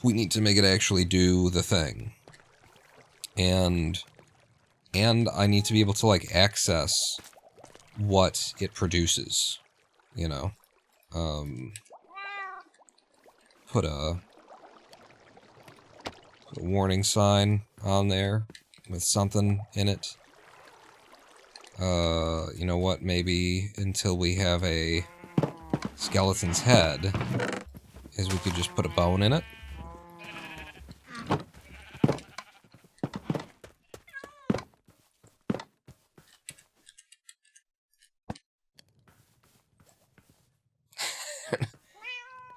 We need to make it actually do the thing. And I need to be able to, like, access what it produces, you know? Put a warning sign on there with something in it. You know what, maybe until we have a skeleton's head, is we could just put a bone in it.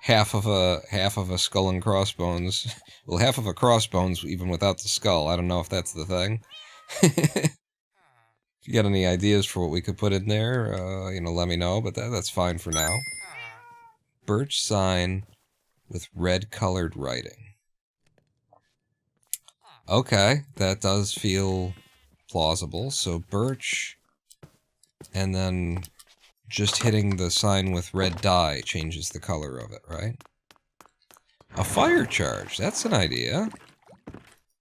half of a skull and crossbones. Well, half of a crossbones even without the skull. I don't know if that's the thing. If you got any ideas for what we could put in there, you know, let me know, but that's fine for now. Birch sign with red colored writing. Okay, that does feel plausible. So birch, and then just hitting the sign with red dye changes the color of it, right? A fire charge, that's an idea.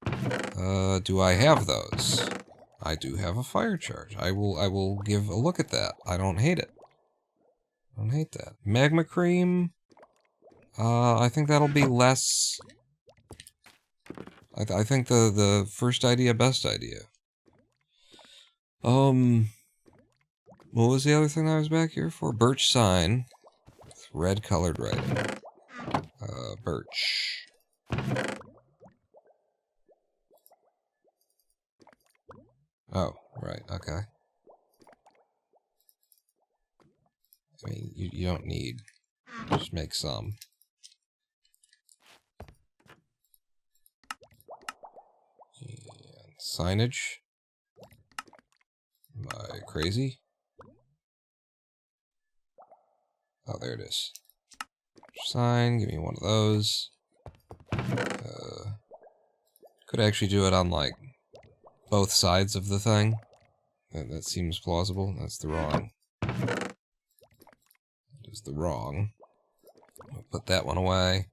Do I have those? I do have a fire charge. I will give a look at that. I don't hate it. I don't hate that. Magma cream. I think that'll be less. I think the first idea, best idea. What was the other thing I was back here for? Birch sign with red colored writing. Birch. Oh, right, okay. I mean, you don't need, just make some. And signage. Am I crazy? Oh, there it is. Sign, give me one of those. Could actually do it on, like, both sides of the thing. That seems plausible. That's the wrong. That is the wrong. I'll put that one away.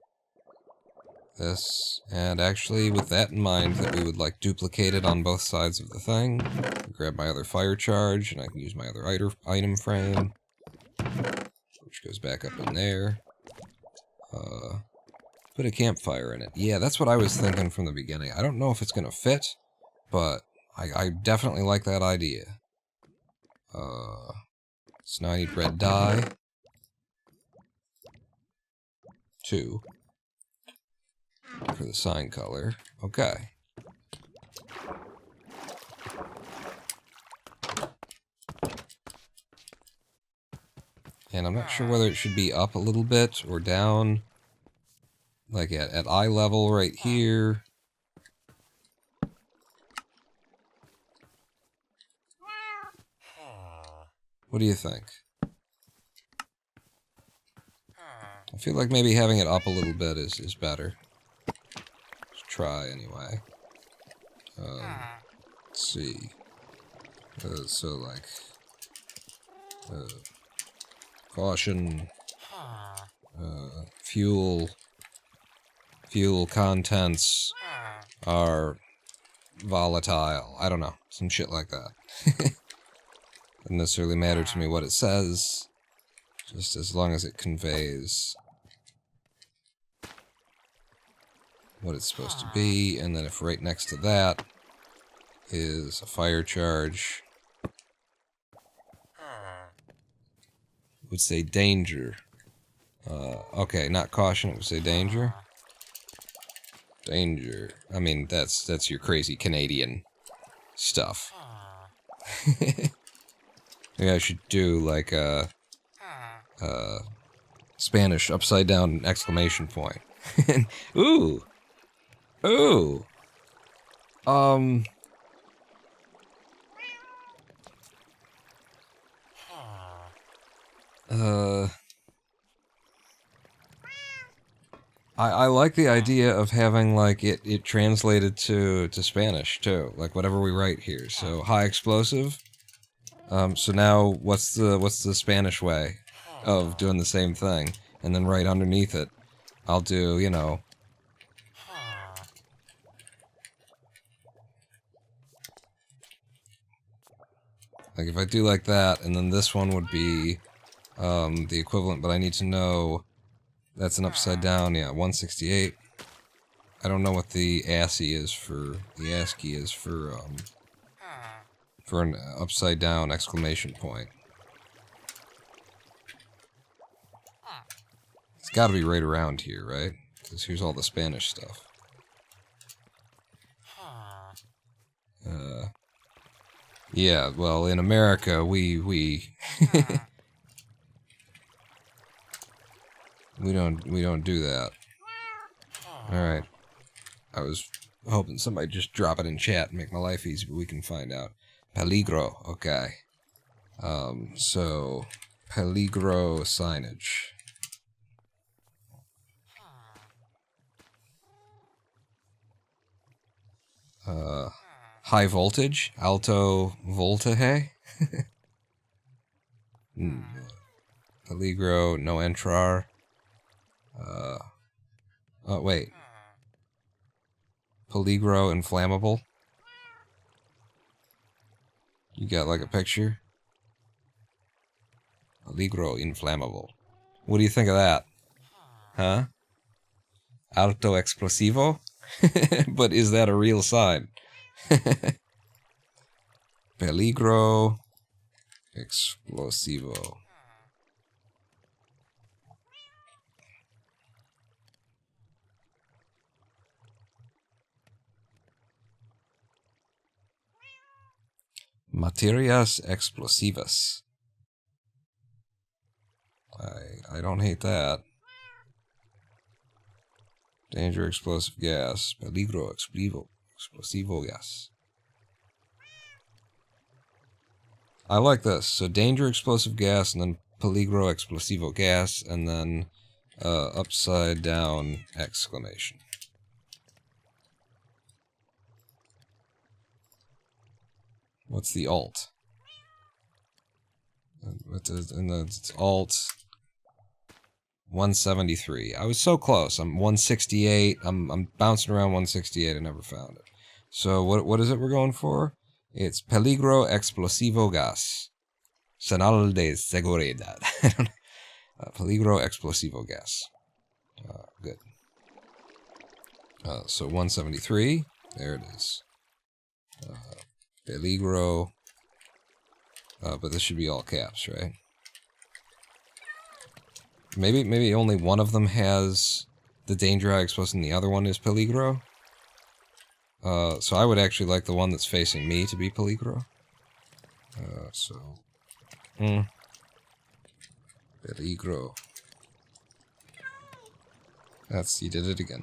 This, and actually with that in mind, that we would like duplicate it on both sides of the thing. Grab my other fire charge, and I can use my other item frame, which goes back up in there. Put a campfire in it. Yeah, that's what I was thinking from the beginning. I don't know if it's gonna fit, but I definitely like that idea. So now I need red dye. 2. For the sign color. Okay. And I'm not sure whether it should be up a little bit or down. Like at eye level right here. What do you think? I feel like maybe having it up a little bit is better. Let's try anyway. Let's see. So like... caution. Fuel contents are volatile. I don't know. Some shit like that. Doesn't necessarily matter to me what it says. Just as long as it conveys what it's supposed to be. And then if right next to that is a fire charge, it would say danger. Okay, not caution, it would say danger. Danger. I mean, that's your crazy Canadian stuff. Maybe I should do like a Spanish upside down exclamation point. Ooh. Ooh. I like the idea of having, like, it translated to Spanish, too. Like, whatever we write here. So, high explosive. So now, what's the Spanish way of doing the same thing? And then right underneath it, I'll do, you know... Like, if I do like that, and then this one would be the equivalent, but I need to know... That's an upside down, yeah, 168. I don't know what the ASCII is for... The ASCII is for an upside down exclamation point. It's gotta be right around here, right? Because here's all the Spanish stuff. Yeah, well, in America, we don't do that. Alright. I was hoping somebody just drop it in chat and make my life easy, but we can find out. Peligro, okay. So, peligro signage. High voltage? Alto voltaje? Peligro, no entrar. Oh, wait. Peligro inflammable? You got, like, a picture? Peligro inflammable. What do you think of that? Huh? Alto explosivo? But is that a real sign? Peligro explosivo. Materias explosivas. I don't hate that. Danger explosive gas. Peligro explosivo gas. I like this. So danger explosive gas, and then peligro explosivo gas, and then upside down exclamation. What's the alt? It's alt 173. I was so close. I'm 168. I'm bouncing around 168. I never found it. So what is it we're going for? It's peligro explosivo gas. Señal de seguridad. Peligro explosivo gas. Good. So 173. There it is. Peligro. But this should be all caps, right? Maybe only one of them has the danger I exposed and the other one is peligro. So I would actually like the one that's facing me to be peligro. Peligro. You did it again.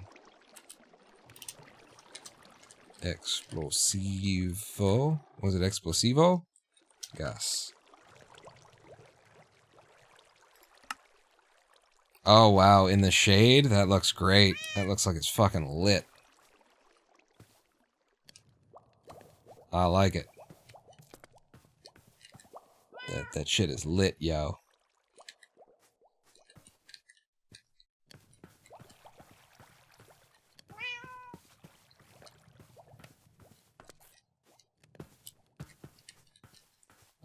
Explosivo. Was it explosivo? Gas. Oh, wow. In the shade? That looks great. That looks like it's fucking lit. I like it. That shit is lit, yo.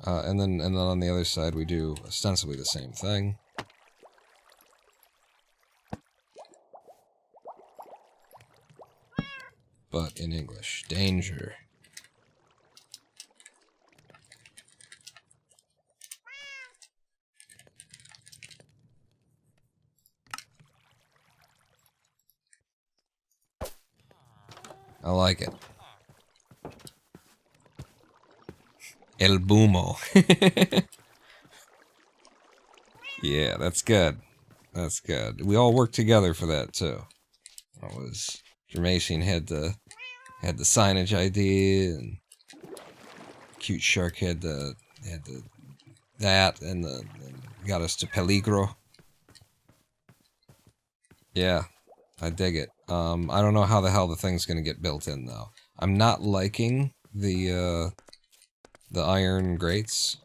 And then on the other side we do ostensibly the same thing. But in English. Danger. I like it. El Bumo. Yeah, that's good. That's good. We all worked together for that too. Jermaine had the signage idea, and Cute Shark had that, and got us to Peligro. Yeah, I dig it. I don't know how the hell the thing's gonna get built in though. I'm not liking the iron grates.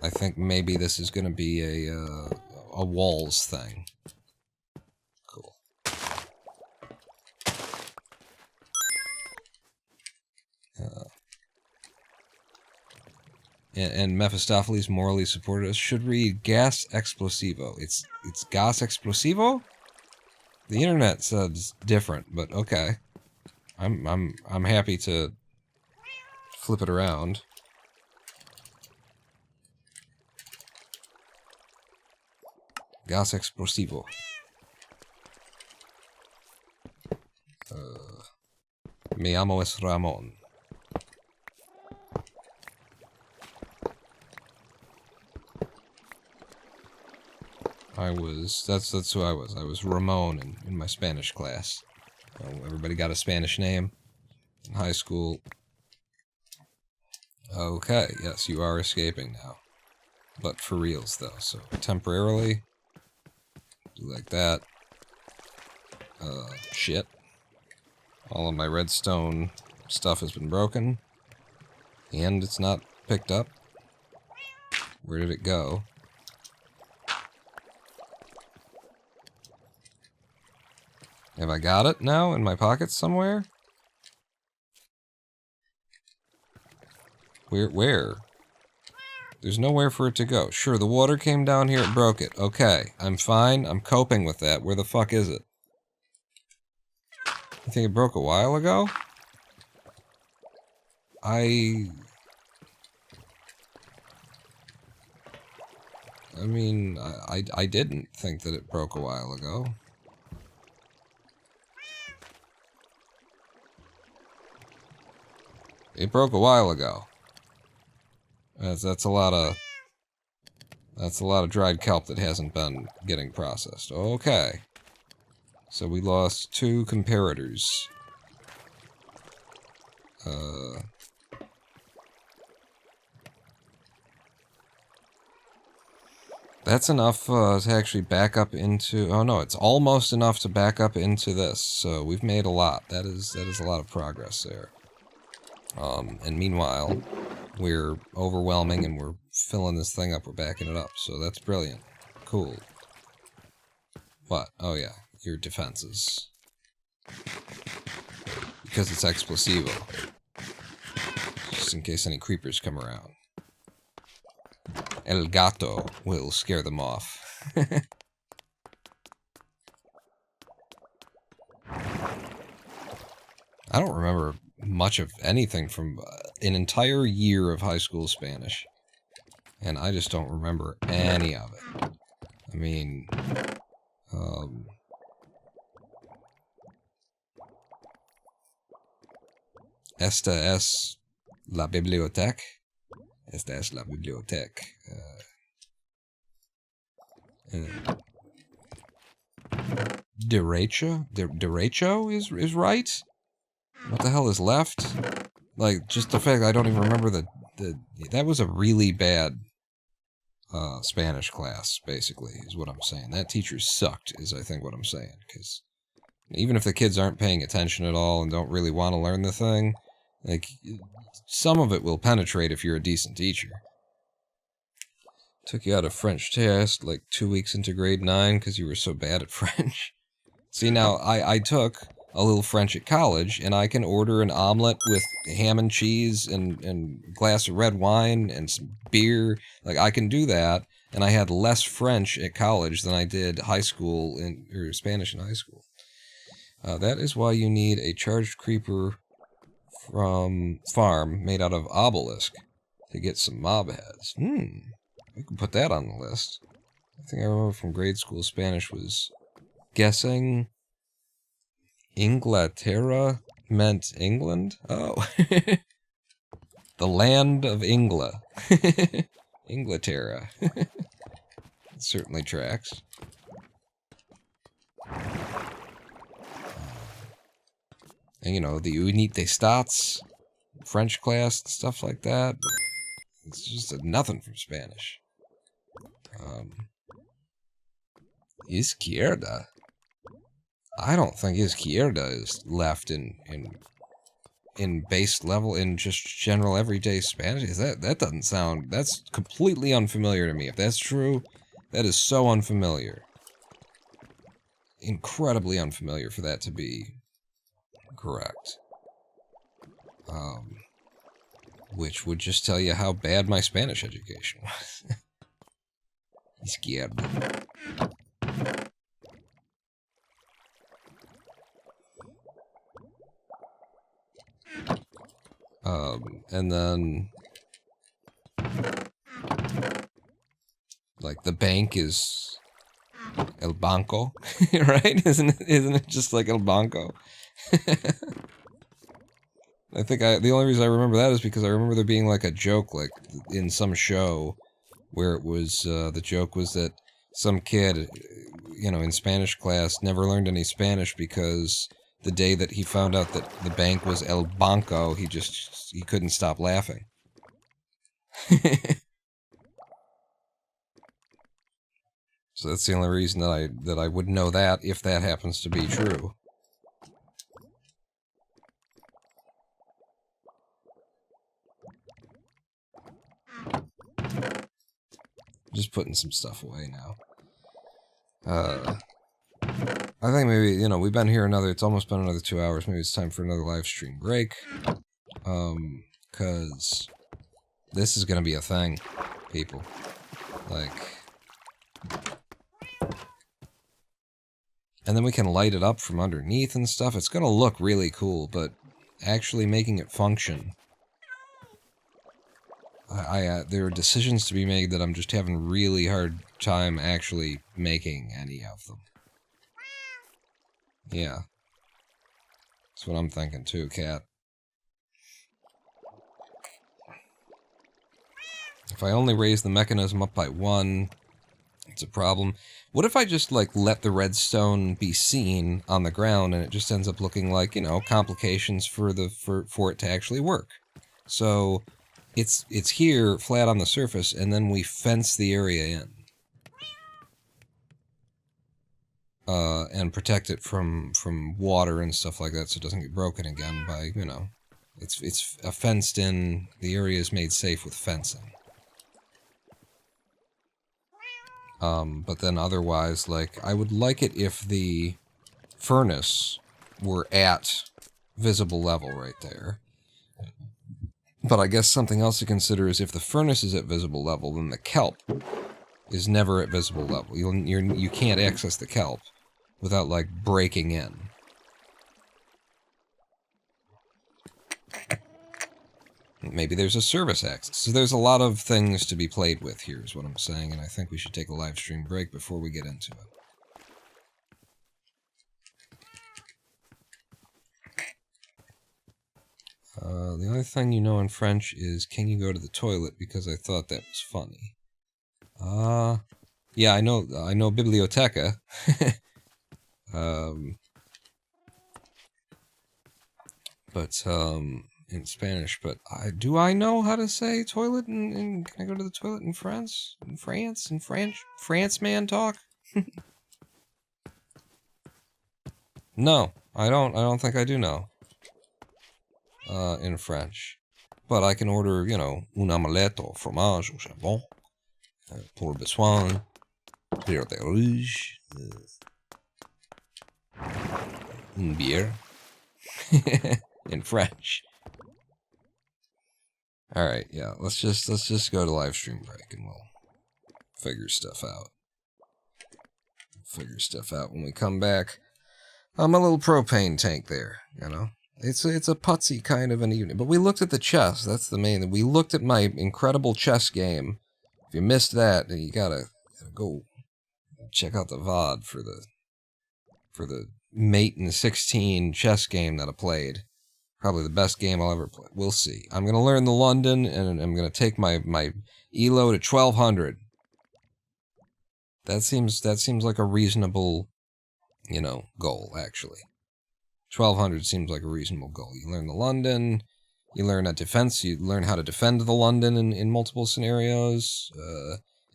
I think maybe this is gonna be a walls thing. Cool. And Mephistopheles morally supported us. Should read gas explosivo. It's gas explosivo? The internet says different, but okay. I'm happy to flip it around. Gas explosivo. Me amo es Ramon. That's who I was. I was Ramon in my Spanish class. Everybody got a Spanish name in high school. Okay, yes, you are escaping now. But for reals, though. So, temporarily, do like that. Shit. All of my redstone stuff has been broken. And it's not picked up. Where did it go? Have I got it now in my pockets somewhere? Where? There's nowhere for it to go. Sure, the water came down here, it broke it. Okay, I'm fine. I'm coping with that. Where the fuck is it? You think it broke a while ago? I mean, I didn't think that it broke a while ago. It broke a while ago. That's a lot of dried kelp that hasn't been getting processed. Okay. So we lost 2 comparators. That's enough to actually back up into... Oh no, it's almost enough to back up into this. So we've made a lot. That is a lot of progress there. And meanwhile, we're overwhelming and we're filling this thing up, we're backing it up. So that's brilliant. Cool. What? Oh yeah, your defenses. Because it's explosivo. Just in case any creepers come around. El gato will scare them off. I don't remember much of anything from an entire year of high school Spanish. And I just don't remember any of it. I mean, esta es la biblioteca. Esta es la biblioteca. Derecho? Derecho is right? What the hell is left? Like, just the fact I don't even remember that was a really bad Spanish class, basically, is what I'm saying. That teacher sucked, is I think what I'm saying. Because even if the kids aren't paying attention at all and don't really want to learn the thing, like, some of it will penetrate if you're a decent teacher. Took you out of French test like 2 weeks into grade 9 because you were so bad at French. See, now, I took a little French at college, and I can order an omelet with ham and cheese and a glass of red wine and some beer. Like, I can do that, and I had less French at college than I did high school, or Spanish in high school. That is why you need a charged creeper from farm made out of obelisk to get some mob heads. We can put that on the list. I think I remember from grade school Spanish was guessing Inglaterra meant England? Oh. The land of Ingla. Inglaterra. Certainly tracks. And, you know, the Unite Stats, French class, stuff like that. But it's just nothing from Spanish. Izquierda. I don't think izquierda is left in base level, in just general everyday Spanish. That doesn't sound, that's completely unfamiliar to me. If that's true, that is so unfamiliar. Incredibly unfamiliar for that to be correct. Which would just tell you how bad my Spanish education was. Izquierda. And then, like, the bank is El Banco, right? Isn't it just like El Banco? I think the only reason I remember that is because I remember there being like a joke, like in some show, where it was the joke was that some kid, you know, in Spanish class never learned any Spanish because the day that he found out that the bank was El Banco, he couldn't stop laughing. So that's the only reason that I would know that, if that happens to be true. Just putting some stuff away now. I think maybe, you know, we've been here it's almost been another 2 hours. Maybe it's time for another live stream break. Cause this is gonna be a thing, people. Like, and then we can light it up from underneath and stuff. It's gonna look really cool, but actually making it function, there are decisions to be made that I'm just having really hard time actually making any of them. Yeah. That's what I'm thinking too, Cat. If I only raise the mechanism up by 1, it's a problem. What if I just, like, let the redstone be seen on the ground and it just ends up looking like, you know, complications for it to actually work? So it's here, flat on the surface, and then we fence the area in. And protect it from water and stuff like that so it doesn't get broken again by, you know, It's a fenced in. The area is made safe with fencing. But then otherwise, like, I would like it if the furnace were at visible level right there. But I guess something else to consider is if the furnace is at visible level, then the kelp is never at visible level. You can't access the kelp without, like, breaking in. Maybe there's a service access. So there's a lot of things to be played with here, is what I'm saying, and I think we should take a live stream break before we get into it. The only thing you know in French is, can you go to the toilet, because I thought that was funny. Yeah, I know biblioteca. In Spanish, but do I know how to say toilet can I go to the toilet in France? In France? In French? France man talk? No, I don't think I do know. In French. But I can order, you know, un omelette au fromage au charbon, pour besoin, beurre de rouge, une bière. In French. Alright, yeah, let's just go to live stream break and we'll figure stuff out. When we come back. A little propane tank there, you know. It's a putsy kind of an evening. But we looked at the chess, that's the main thing. We looked at my incredible chess game. If you missed that, then you gotta go check out the VOD for the Mate in 16 chess game that I played. Probably the best game I'll ever play. We'll see. I'm going to learn the London, and I'm going to take my ELO to 1200. That seems like a reasonable, you know, goal, actually. 1200 seems like a reasonable goal. You learn the London, you learn a defense, you learn how to defend the London in multiple scenarios,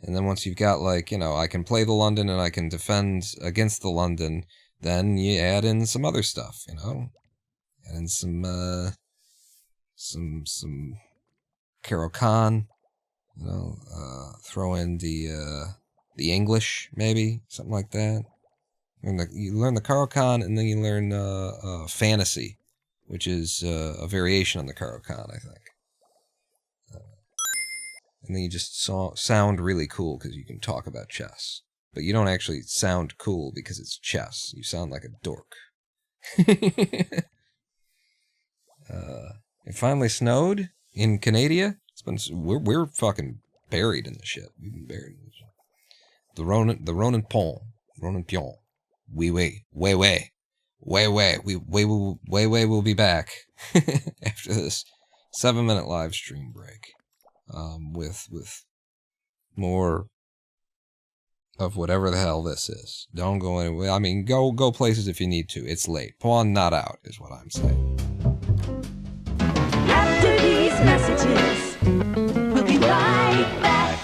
and then once you've got, like, you know, I can play the London and I can defend against the London, then you add in some other stuff, you know? And some Carol Khan, you know, throw in the English, maybe, something like that. You learn the Carol Khan, and then you learn fantasy, which is a variation on the Carol Khan, I think. And then you just sound really cool because you can talk about chess. But you don't actually sound cool because it's chess. You sound like a dork. It finally snowed in Canada. We're fucking buried in the shit. We've been buried in the shit. The Ronin Pont. We will be back after this 7-minute live stream break. With more of whatever the hell this is. Don't go anywhere. I mean, go places if you need to. It's late. Pawn not out is what I'm saying. After these messages, we'll be right back.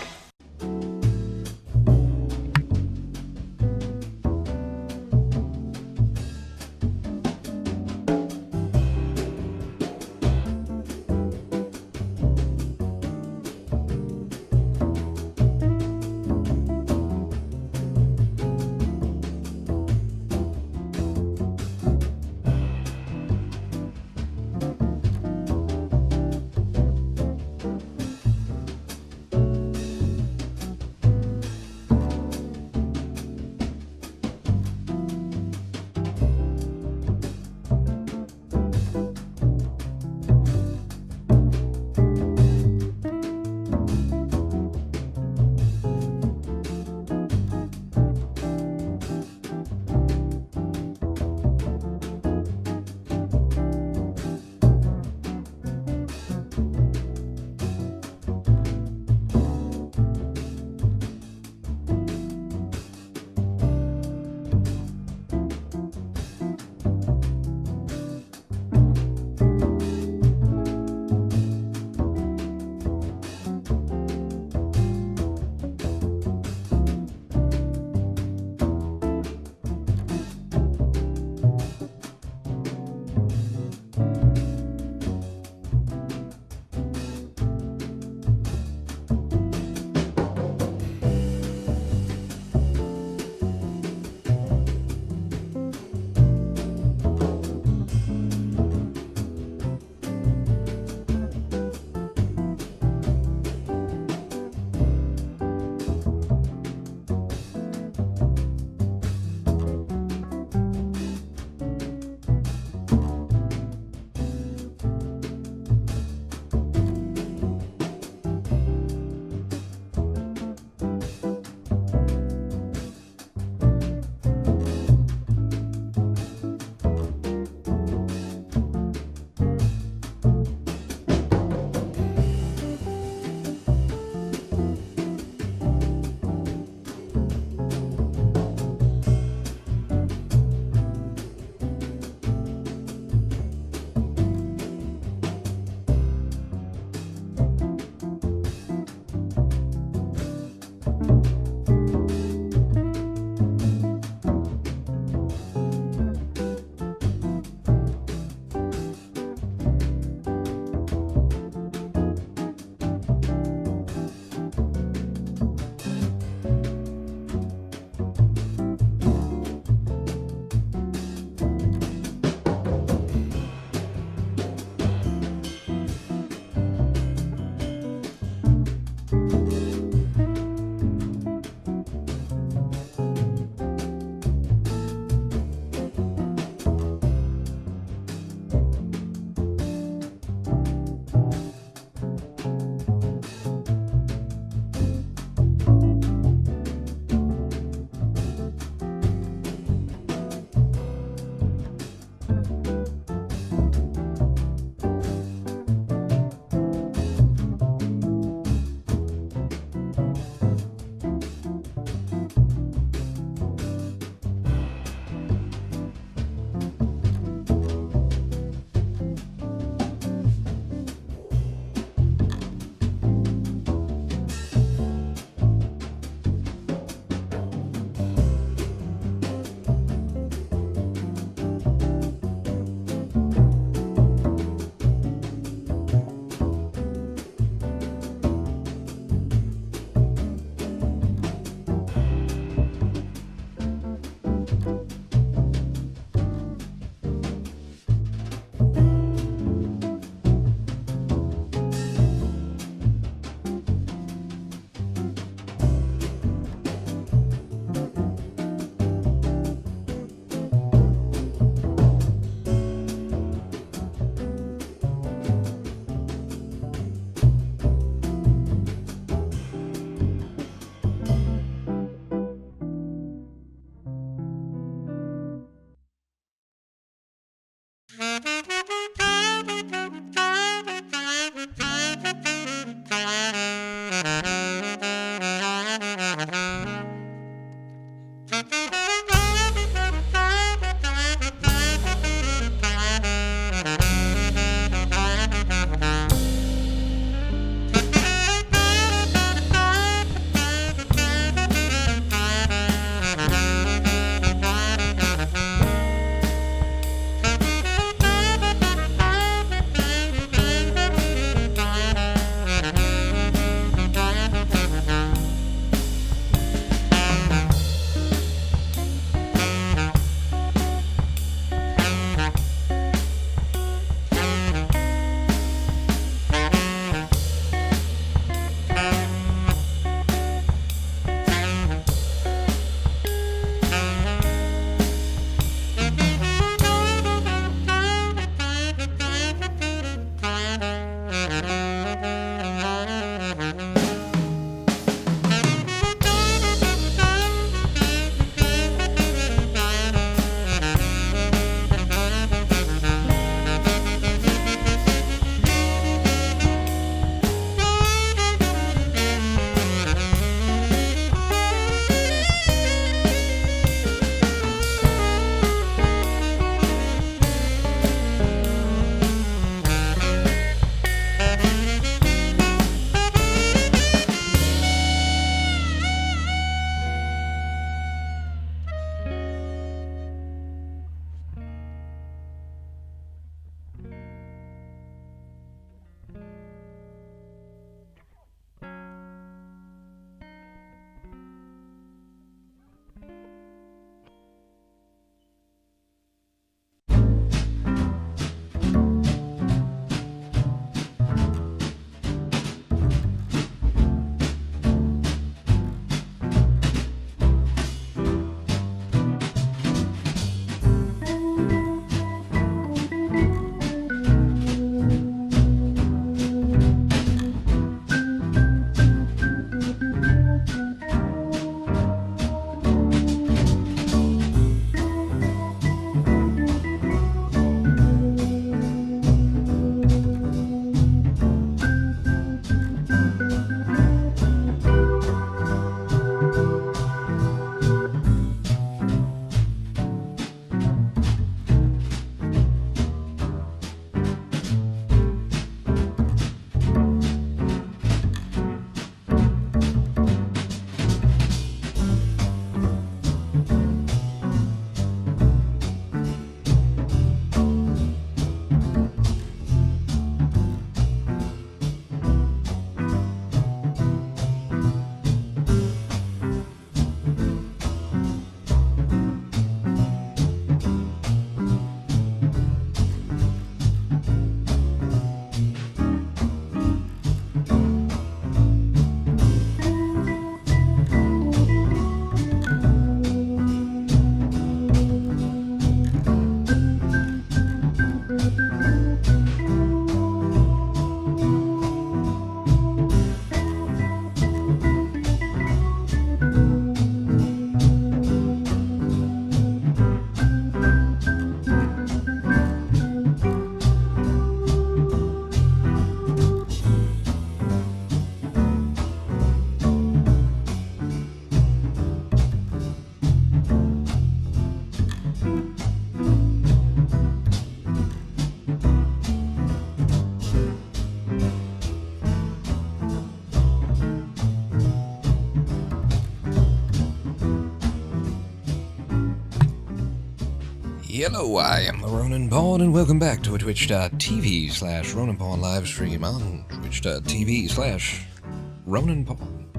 Hello, I am the Ronan Pawn, and welcome back to a twitch.tv/Ronan Pawn live stream on twitch.tv/Ronan Pawn.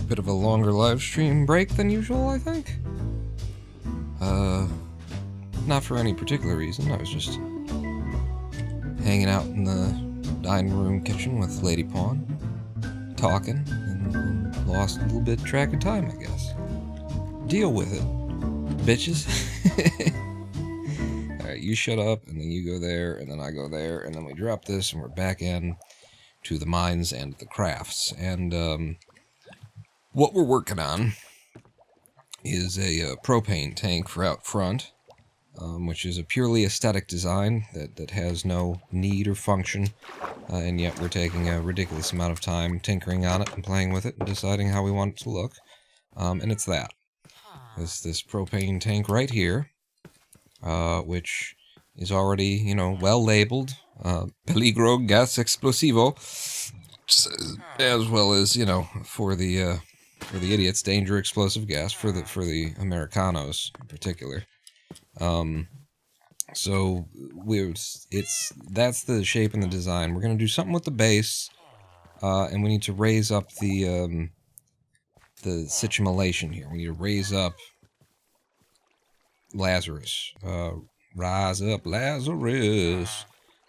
Bit of a longer live stream break than usual, I think. Not for any particular reason. I was just hanging out in the dining room kitchen with Lady Pawn, talking, and lost a little bit of track of time, I guess. Deal with it, bitches. Alright, you shut up, and then you go there, and then I go there, and then we drop this, and we're back in to the mines and the crafts. And, what we're working on is a propane tank for out front, which is a purely aesthetic design that has no need or function, and yet we're taking a ridiculous amount of time tinkering on it and playing with it and deciding how we want it to look. And it's that. This propane tank right here, which is already, you know, well labeled, peligro gas explosivo, as well as, you know, for the idiots, danger explosive gas, for the Americanos in particular. So that's the shape and the design. We're gonna do something with the base, and we need to raise up the simulation here. We need to raise up Lazarus. Rise up, Lazarus.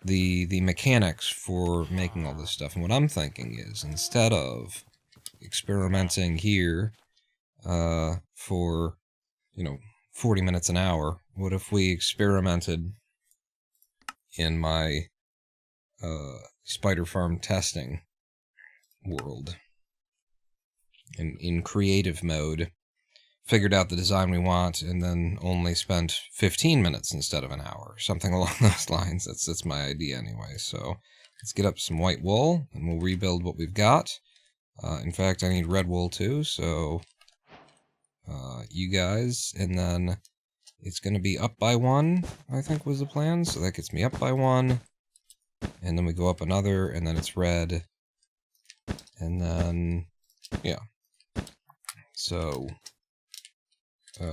The mechanics for making all this stuff. And what I'm thinking is, instead of experimenting here for, you know, 40 minutes an hour, what if we experimented in my spider farm testing world, in creative mode, figured out the design we want, and then only spent 15 minutes instead of an hour, something along those lines. That's my idea anyway. So let's get up some white wool and we'll rebuild what we've got. In fact, I need red wool too, so you guys, and then it's going to be up by 1, I think was the plan, so that gets me up by 1, and then we go up another, and then it's red, and then, yeah. So,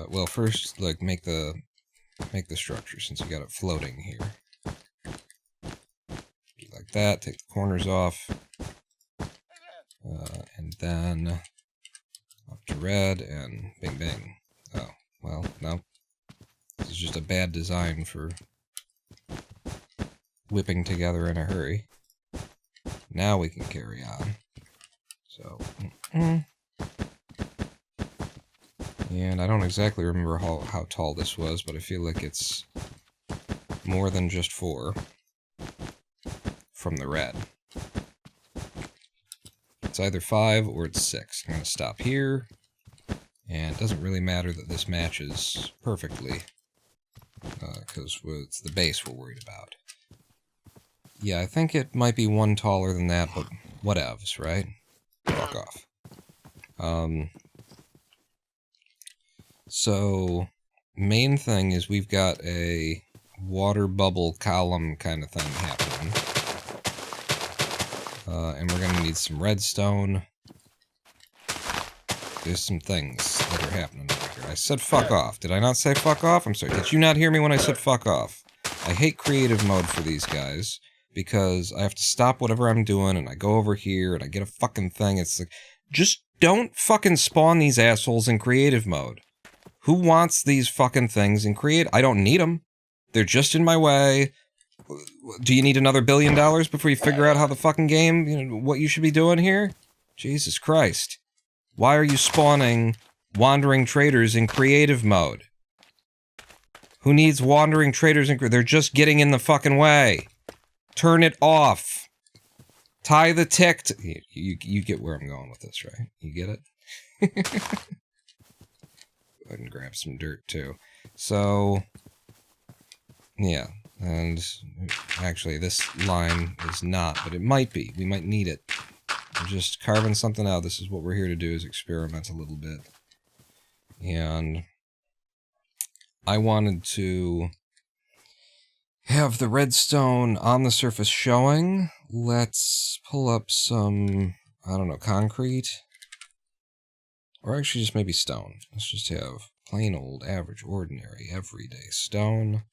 well, first, like, make the structure, since you got it floating here. Like that, take the corners off. And then up to red, and bing bing. Oh, well, no. This is just a bad design for whipping together in a hurry. Now we can carry on. So, and I don't exactly remember how tall this was, but I feel like it's more than just 4 from the red. It's either 5 or it's 6. I'm going to stop here, and it doesn't really matter that this matches perfectly, because it's the base we're worried about. Yeah, I think it might be 1 taller than that, but whatevs, right? Fuck off. So, main thing is we've got a water bubble column kind of thing happening. And we're going to need some redstone. There's some things that are happening over here. I said fuck off. Did I not say fuck off? I'm sorry. Did you not hear me when I said fuck off? I hate creative mode for these guys, because I have to stop whatever I'm doing, and I go over here, and I get a fucking thing. It's like, just don't fucking spawn these assholes in creative mode. Who wants these fucking things in creative? I don't need them. They're just in my way. Do you need another $1 billion before you figure out how the fucking game, you know, what you should be doing here? Jesus Christ. Why are you spawning wandering traders in creative mode? Who needs wandering traders in creative? They're just getting in the fucking way. Turn it off. Tie the tick to... You get where I'm going with this, right? You get it? Go ahead and grab some dirt, too. So... yeah. And actually, this line is not, but it might be. We might need it. I'm just carving something out. This is what we're here to do, is experiment a little bit. And I wanted to have the redstone on the surface showing. Let's pull up some, I don't know, concrete. Or actually just maybe stone. Let's just have plain old, average, ordinary, everyday stone.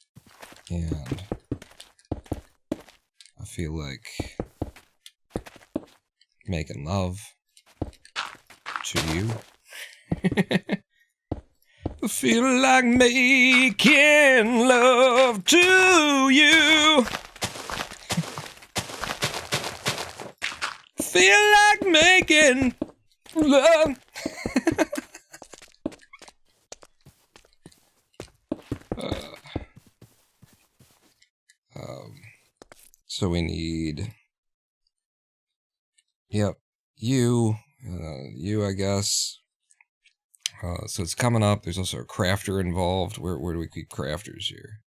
And I feel like making love to you. I feel like making love to you. Feel like making love. So we need, yep, you, I guess. So it's coming up. There's also a crafter involved. Where do we keep crafters here?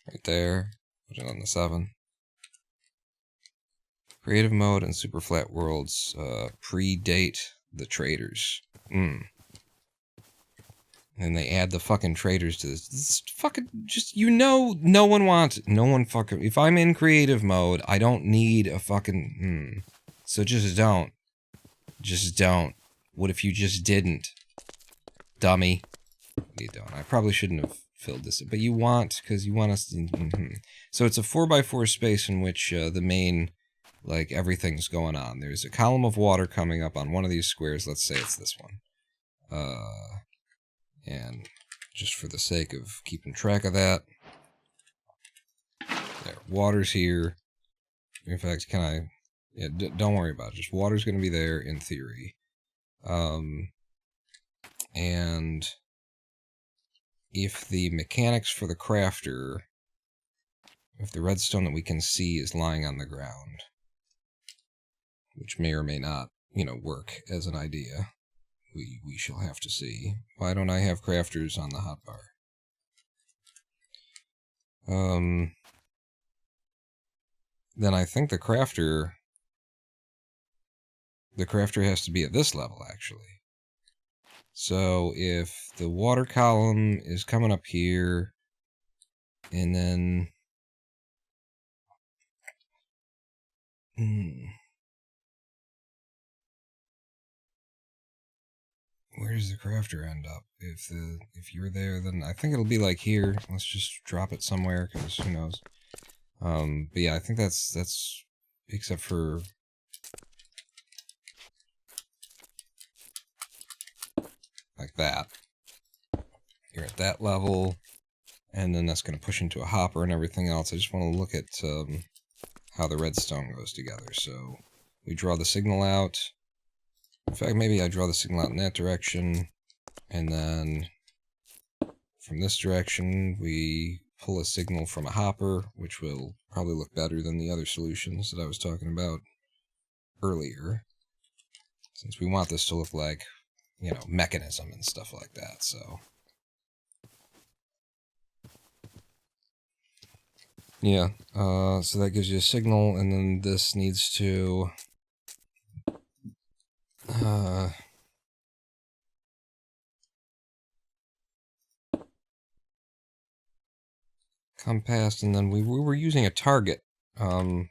Right there. Put it on the 7. Creative mode and super flat worlds predate the traders. And they add the fucking traders to this. This is fucking just, no one wants it. No one fucking, if I'm in creative mode, I don't need a fucking, So just don't. Just don't. What if you just didn't? Dummy. You don't. I probably shouldn't have filled this in, but you want, because you want us to, So it's a 4x4 space in which the main, like, everything's going on. There's a column of water coming up on one of these squares. Let's say it's this one. And just for the sake of keeping track of that, there, water's here. In fact, can I... Yeah, don't worry about it. Just water's going to be there in theory. And if the mechanics for the crafter, if the redstone that we can see is lying on the ground, which may or may not, work as an idea, we shall have to see. Why don't I have crafters on the hotbar? Then I think the crafter has to be at this level, actually. So if the water column is coming up here, and then... Where does the crafter end up? If you're there, then I think it'll be like here. Let's just drop it somewhere, because who knows. But yeah, I think that's except for... like that. You're at that level, and then that's going to push into a hopper and everything else. I just want to look at how the redstone goes together. So we draw the signal out. In fact, maybe I draw the signal out in that direction, and then from this direction we pull a signal from a hopper, which will probably look better than the other solutions that I was talking about earlier, since we want this to look like, mechanism and stuff like that, so... Yeah, so that gives you a signal, and then this needs to... come past, and then we were using a target,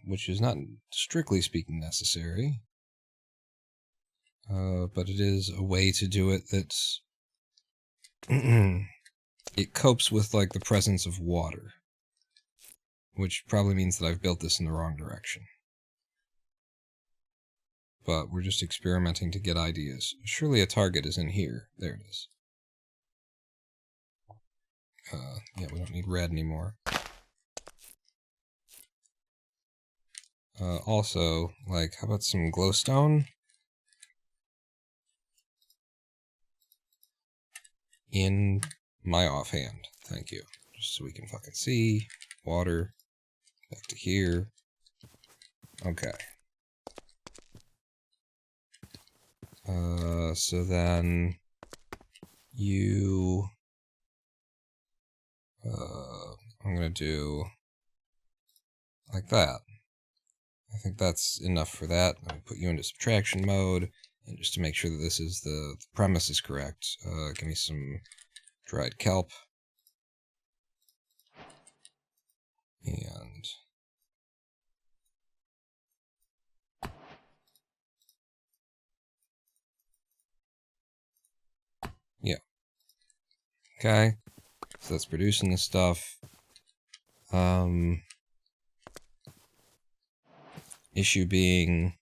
which is not strictly speaking necessary. But it is a way to do it that's... it copes with, like, the presence of water. Which probably means that I've built this in the wrong direction. But we're just experimenting to get ideas. Surely a target is in here. There it is. Yeah, we don't need red anymore. Also, like, how about some glowstone? In my offhand. Thank you. Just so we can fucking see. Water. Back to here. Okay. So then... you... I'm gonna do... like that. I think that's enough for that. I'm gonna put you into subtraction mode, and just to make sure that this is the premise is correct, give me some dried kelp. And... yeah. Okay, so that's producing the stuff. Issue being...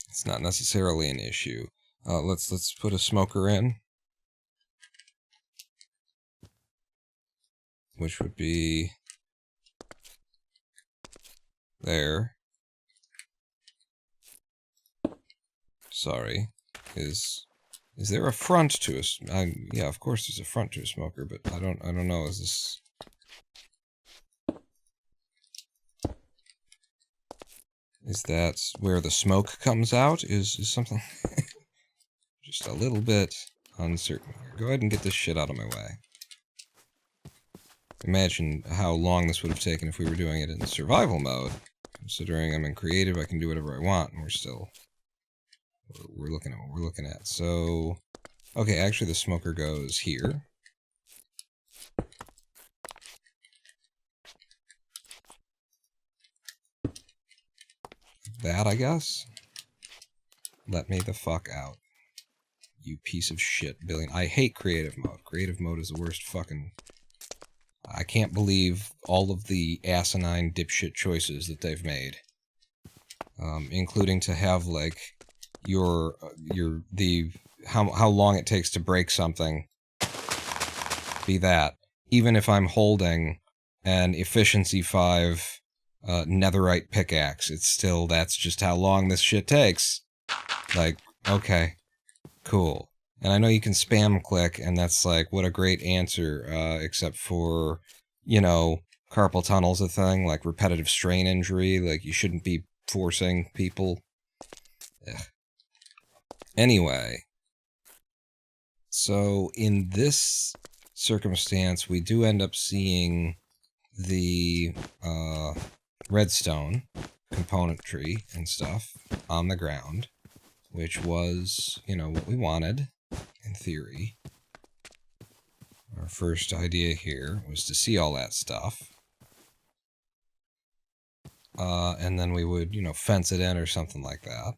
it's not necessarily an issue. Let's put a smoker in. Which would be... there. Sorry. Is there a front to a... yeah, of course there's a front to a smoker, but I don't know, is this... is that where the smoke comes out? Is something... just a little bit uncertain here. Go ahead and get this shit out of my way. Imagine how long this would have taken if we were doing it in survival mode. Considering I'm in creative, I can do whatever I want, and we're still... we're looking at what we're looking at. So... okay, actually the smoker goes here. That, I guess? Let me the fuck out. You piece of shit, Billion. I hate creative mode. Creative mode is the worst fucking... I can't believe all of the asinine dipshit choices that they've made. Including to have, like, how long it takes to break something be that. Even if I'm holding an efficiency 5 netherite pickaxe, it's still, that's just how long this shit takes. Like, okay, cool. And I know you can spam click, and that's like, what a great answer, except for, you know, carpal tunnel's a thing, like repetitive strain injury, like you shouldn't be forcing people. Ugh. Anyway, so in this circumstance, we do end up seeing the redstone componentry and stuff on the ground, which was, you know, what we wanted, in theory. Our first idea here was to see all that stuff. And then we would, you know, fence it in or something like that.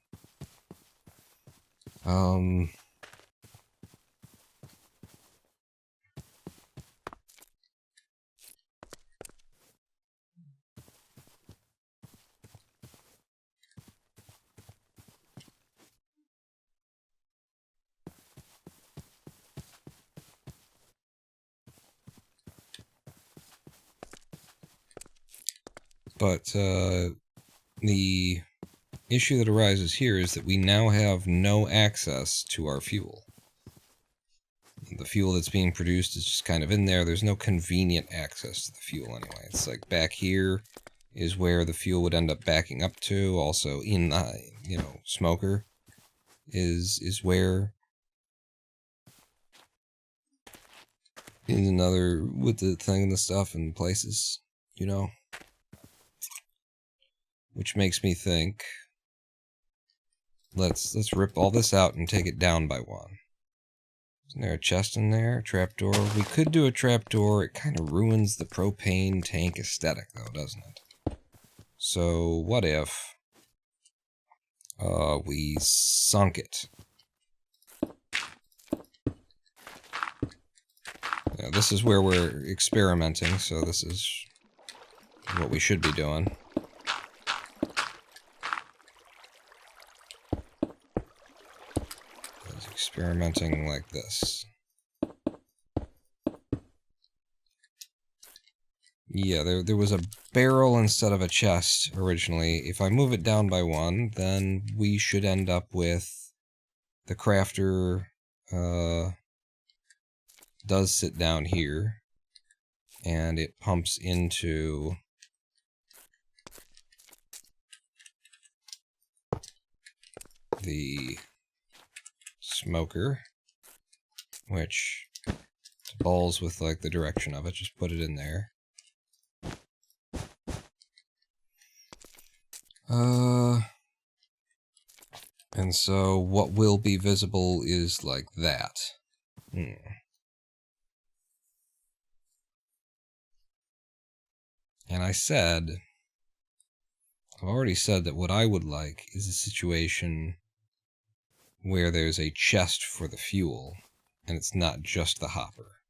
But the issue that arises here is that we now have no access to our fuel. The fuel that's being produced is just kind of in there. There's no convenient access to the fuel anyway. It's like back here is where the fuel would end up backing up to. Also in the, you know, smoker is where... in another, with the thing and the stuff and places, you know. Which makes me think, let's rip all this out and take it down by one. Isn't there a chest in there? A trapdoor? We could do a trapdoor. It kind of ruins the propane tank aesthetic, though, doesn't it? So, what if we sunk it? Yeah, this is where we're experimenting, so this is what we should be doing. Experimenting like this. Yeah, there was a barrel instead of a chest originally. If I move it down by one, then we should end up with the crafter does sit down here, and it pumps into the smoker, which balls with like the direction of it. Just put it in there. And so what will be visible is like that. And I've already said that what I would like is a situation where there's a chest for the fuel, and it's not just the hopper.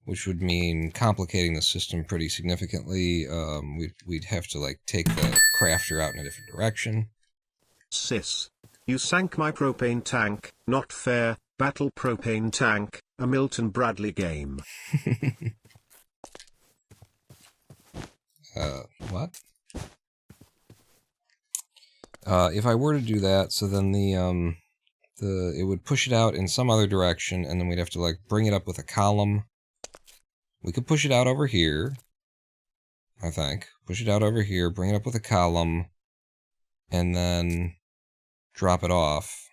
Which would mean complicating the system pretty significantly. We'd have to, like, take the crafter out in a different direction. Sis. You sank my propane tank, not fair, battle propane tank, a Milton Bradley game. What? If I were to do that, so then it would push it out in some other direction, and then we'd have to, like, bring it up with a column. We could push it out over here, I think. Push it out over here, bring it up with a column, and then drop it off.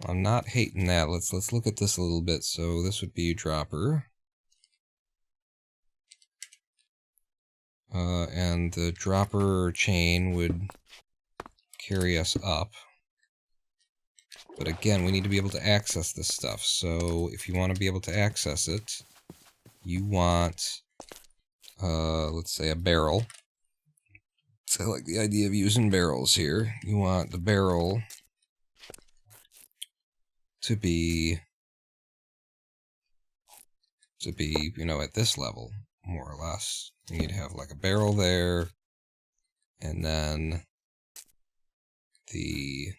I'm not hating that. Let's look at this a little bit. So this would be a dropper. And the dropper chain would carry us up. But again, we need to be able to access this stuff. So if you want to be able to access it, you want, let's say, a barrel. So I like the idea of using barrels here. You want the barrel to be, you know, at this level, more or less. You'd have like a barrel there, and then if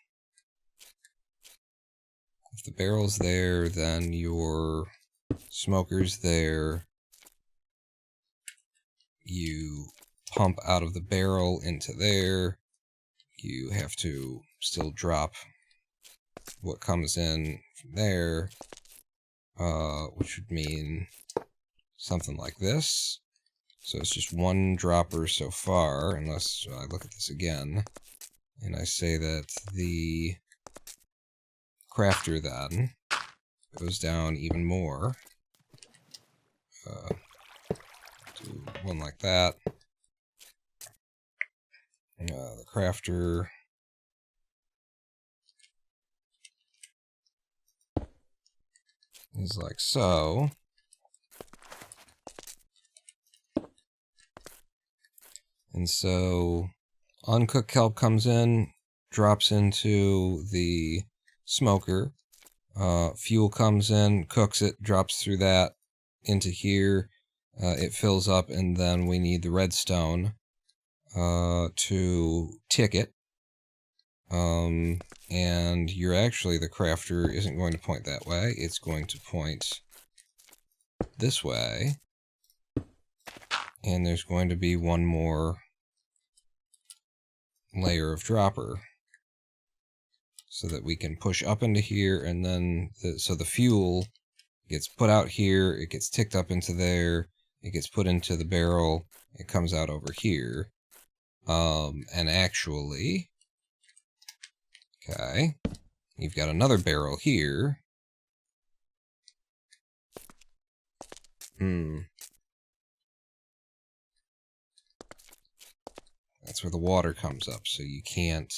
the barrel's there, then your smoker's there. You pump out of the barrel into there. You have to still drop what comes in from there, which would mean something like this. So it's just one dropper so far, unless I look at this again, and I say that the crafter then goes down even more. Do one like that. The crafter is like so. And so uncooked kelp comes in, drops into the smoker. Fuel comes in, cooks it, drops through that into here. It fills up, and then we need the redstone to tick it. And you're actually, the crafter isn't going to point that way. It's going to point this way. And there's going to be one more layer of dropper so that we can push up into here, and then so the fuel gets put out here, it gets ticked up into there, it gets put into the barrel, it comes out over here. And actually, okay, you've got another barrel here. That's where the water comes up, so you can't.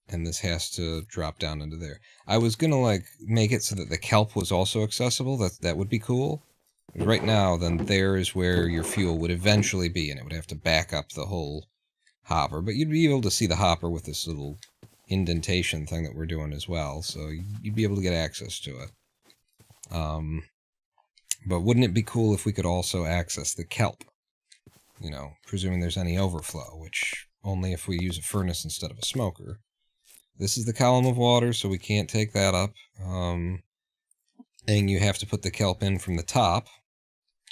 And this has to drop down into there. I was gonna, like, make it so that the kelp was also accessible. That would be cool. But right now, then there is where your fuel would eventually be, and it would have to back up the whole hopper. But you'd be able to see the hopper with this little indentation thing that we're doing as well, so you'd be able to get access to it. But wouldn't it be cool if we could also access the kelp? You know, presuming there's any overflow, which only if we use a furnace instead of a smoker. This is the column of water, so we can't take that up. And you have to put the kelp in from the top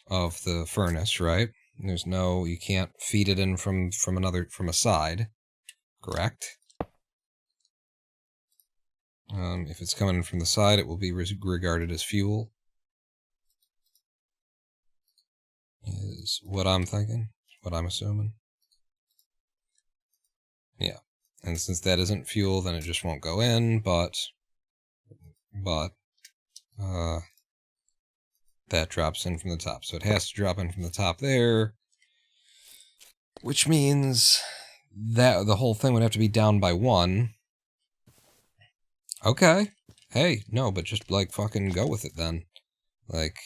of the furnace, right? There's no, you can't feed it in from a side, correct? If it's coming in from the side, it will be regarded as fuel. Is what I'm thinking, what I'm assuming. Yeah. And since that isn't fuel, then it just won't go in, but that drops in from the top. So it has to drop in from the top there, which means that the whole thing would have to be down by 1. Okay. Hey, no, but just, like, fucking go with it then. Like,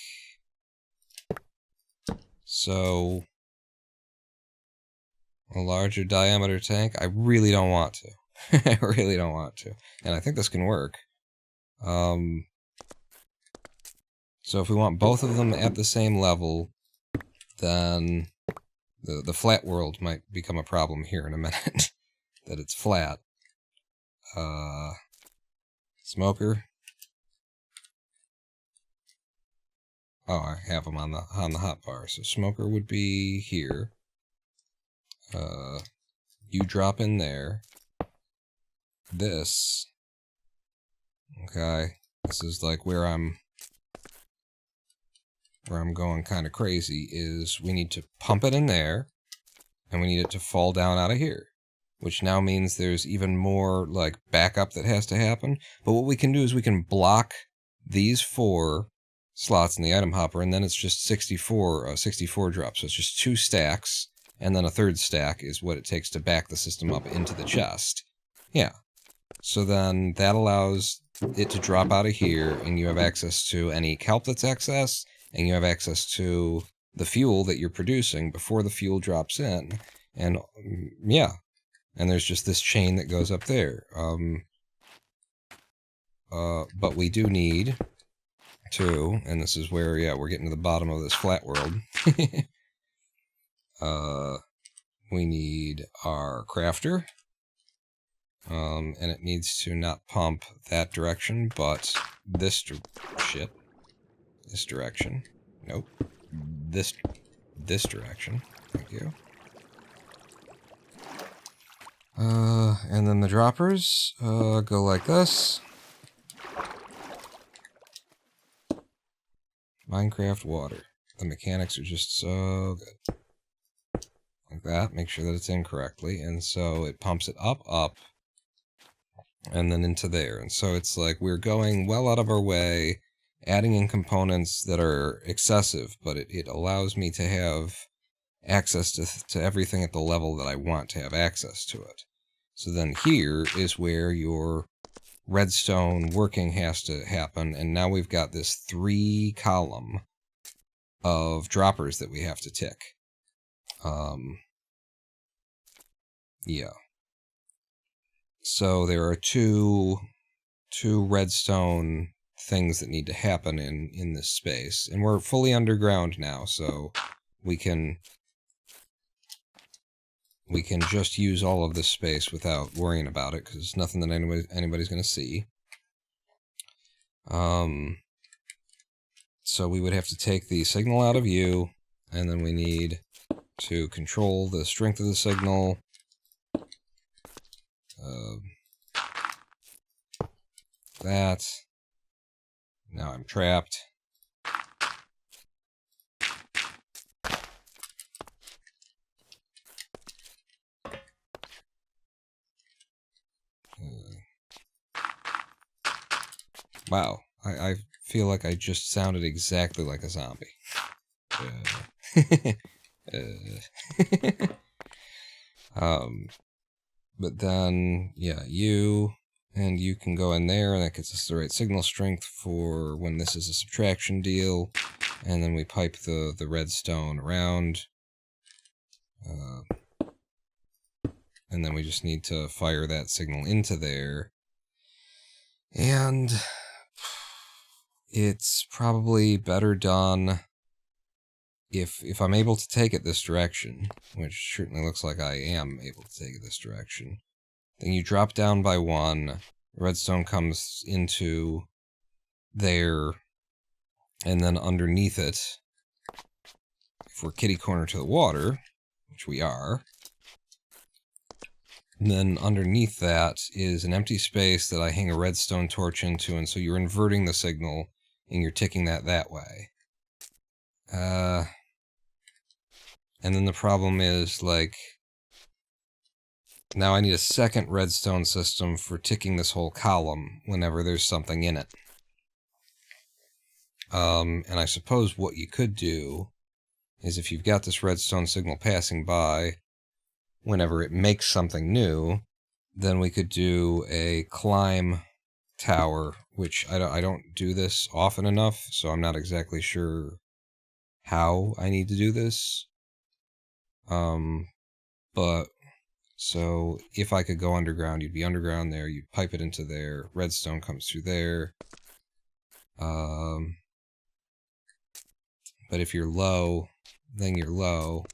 So, a larger diameter tank? I really don't want to. I really don't want to. And I think this can work. So if we want both of them at the same level, then the flat world might become a problem here in a minute. That it's flat. Smoker. Oh, I have them on the hotbar. So smoker would be here. You drop in there. This. Okay. This is like where I'm going kind of crazy, is we need to pump it in there, and we need it to fall down out of here, which now means there's even more like backup that has to happen. But what we can do is we can block these 4 slots in the item hopper, and then it's just 64 drops. So it's just 2 stacks, and then a 3rd stack is what it takes to back the system up into the chest. Yeah. So then that allows it to drop out of here, and you have access to any kelp that's excess, and you have access to the fuel that you're producing before the fuel drops in. And yeah, and there's just this chain that goes up there. But we do need to, and this is where, yeah, we're getting to the bottom of this flat world. We need our crafter. And it needs to not pump that direction, but this direction. Nope. This direction. Thank you. And then the droppers, go like this. Minecraft water. The mechanics are just so good. Like that, make sure that it's in correctly, and so it pumps it up, and then into there. And so it's like we're going well out of our way, adding in components that are excessive, but it allows me to have access to everything at the level that I want to have access to it. So then here is where your redstone working has to happen, and now we've got this 3-column of droppers that we have to tick. Yeah. So there are two redstone things that need to happen in this space, and we're fully underground now, so we can just use all of this space without worrying about it, because it's nothing that anybody's going to see. So we would have to take the signal out of U, and then we need to control the strength of the signal. That. Now I'm trapped. Wow, I feel like I just sounded exactly like a zombie. But then, yeah, you can go in there, and that gets us the right signal strength for when this is a subtraction deal. And then we pipe the redstone around. And then we just need to fire that signal into there. And it's probably better done if I'm able to take it this direction, which certainly looks like I am able to take it this direction. Then you drop down by 1, redstone comes into there, and then underneath it, if we're kitty corner to the water, which we are, and then underneath that is an empty space that I hang a redstone torch into, and so you're inverting the signal, and you're ticking that way. And then the problem is, like, now I need a second redstone system for ticking this whole column whenever there's something in it. And I suppose what you could do is, if you've got this redstone signal passing by, whenever it makes something new, then we could do a climb tower, which I don't do this often enough, so I'm not exactly sure how I need to do this. But so if I could go underground, you'd be underground there, you'd pipe it into there, redstone comes through there. But if you're low, then you're low.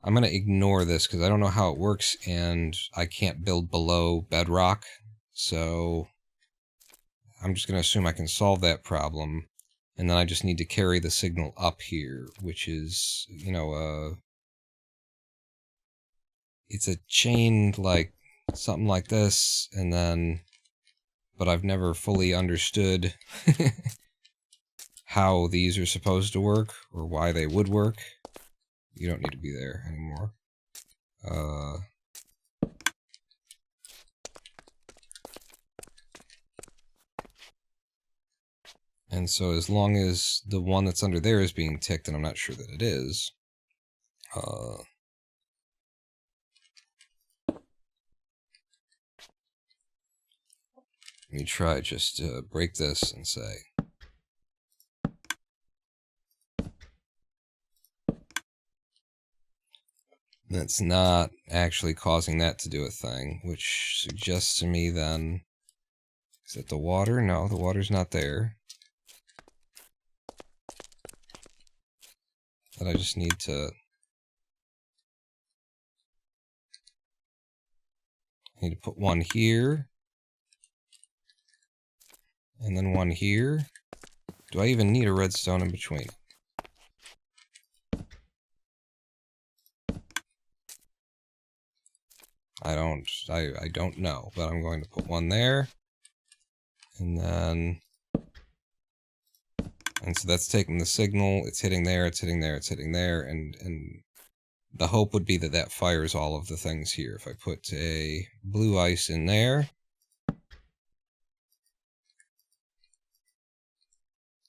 I'm going to ignore this because I don't know how it works, and I can't build below bedrock. So I'm just going to assume I can solve that problem. And then I just need to carry the signal up here, which is, you know, it's a chain like something like this, and then, but I've never fully understood how these are supposed to work or why they would work. You don't need to be there anymore. And so as long as the one that's under there is being ticked, and I'm not sure that it is, let me try just to break this and say, that's not actually causing that to do a thing, which suggests to me then, is that the water? No, the water's not there. That I just need to... I need to put one here. And then one here. Do I even need a redstone in between? I don't know, but I'm going to put one there. And then... And so that's taking the signal, it's hitting there, it's hitting there, it's hitting there, and the hope would be that that fires all of the things here. If I put a blue ice in there,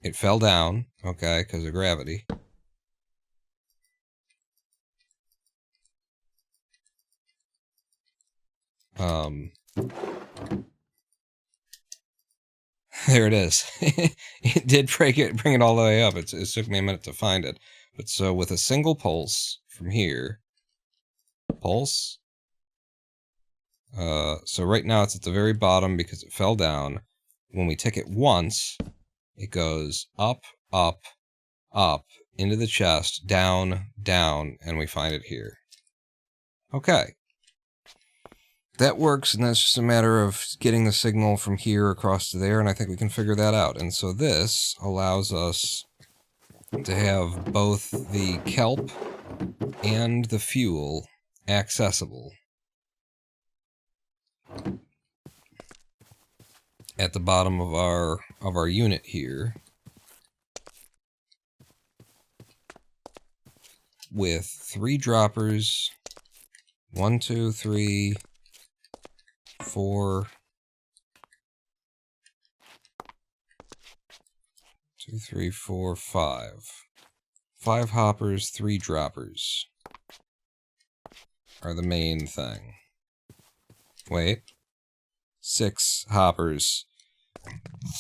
it fell down, okay, because of gravity. There it is. It did bring it all the way up. It took me a minute to find it. But so with a single pulse from here, pulse. So right now it's at the very bottom because it fell down. When we tick it once, it goes up, up, up, into the chest, down, down, and we find it here. Okay. That works, and that's just a matter of getting the signal from here across to there, and I think we can figure that out. And so this allows us to have both the kelp and the fuel accessible at the bottom of our unit here, with 3 droppers. 1, 2, 3, 4, 2, 3, 4, 5. 5 hoppers, 3 droppers are the main thing. Wait. 6 hoppers,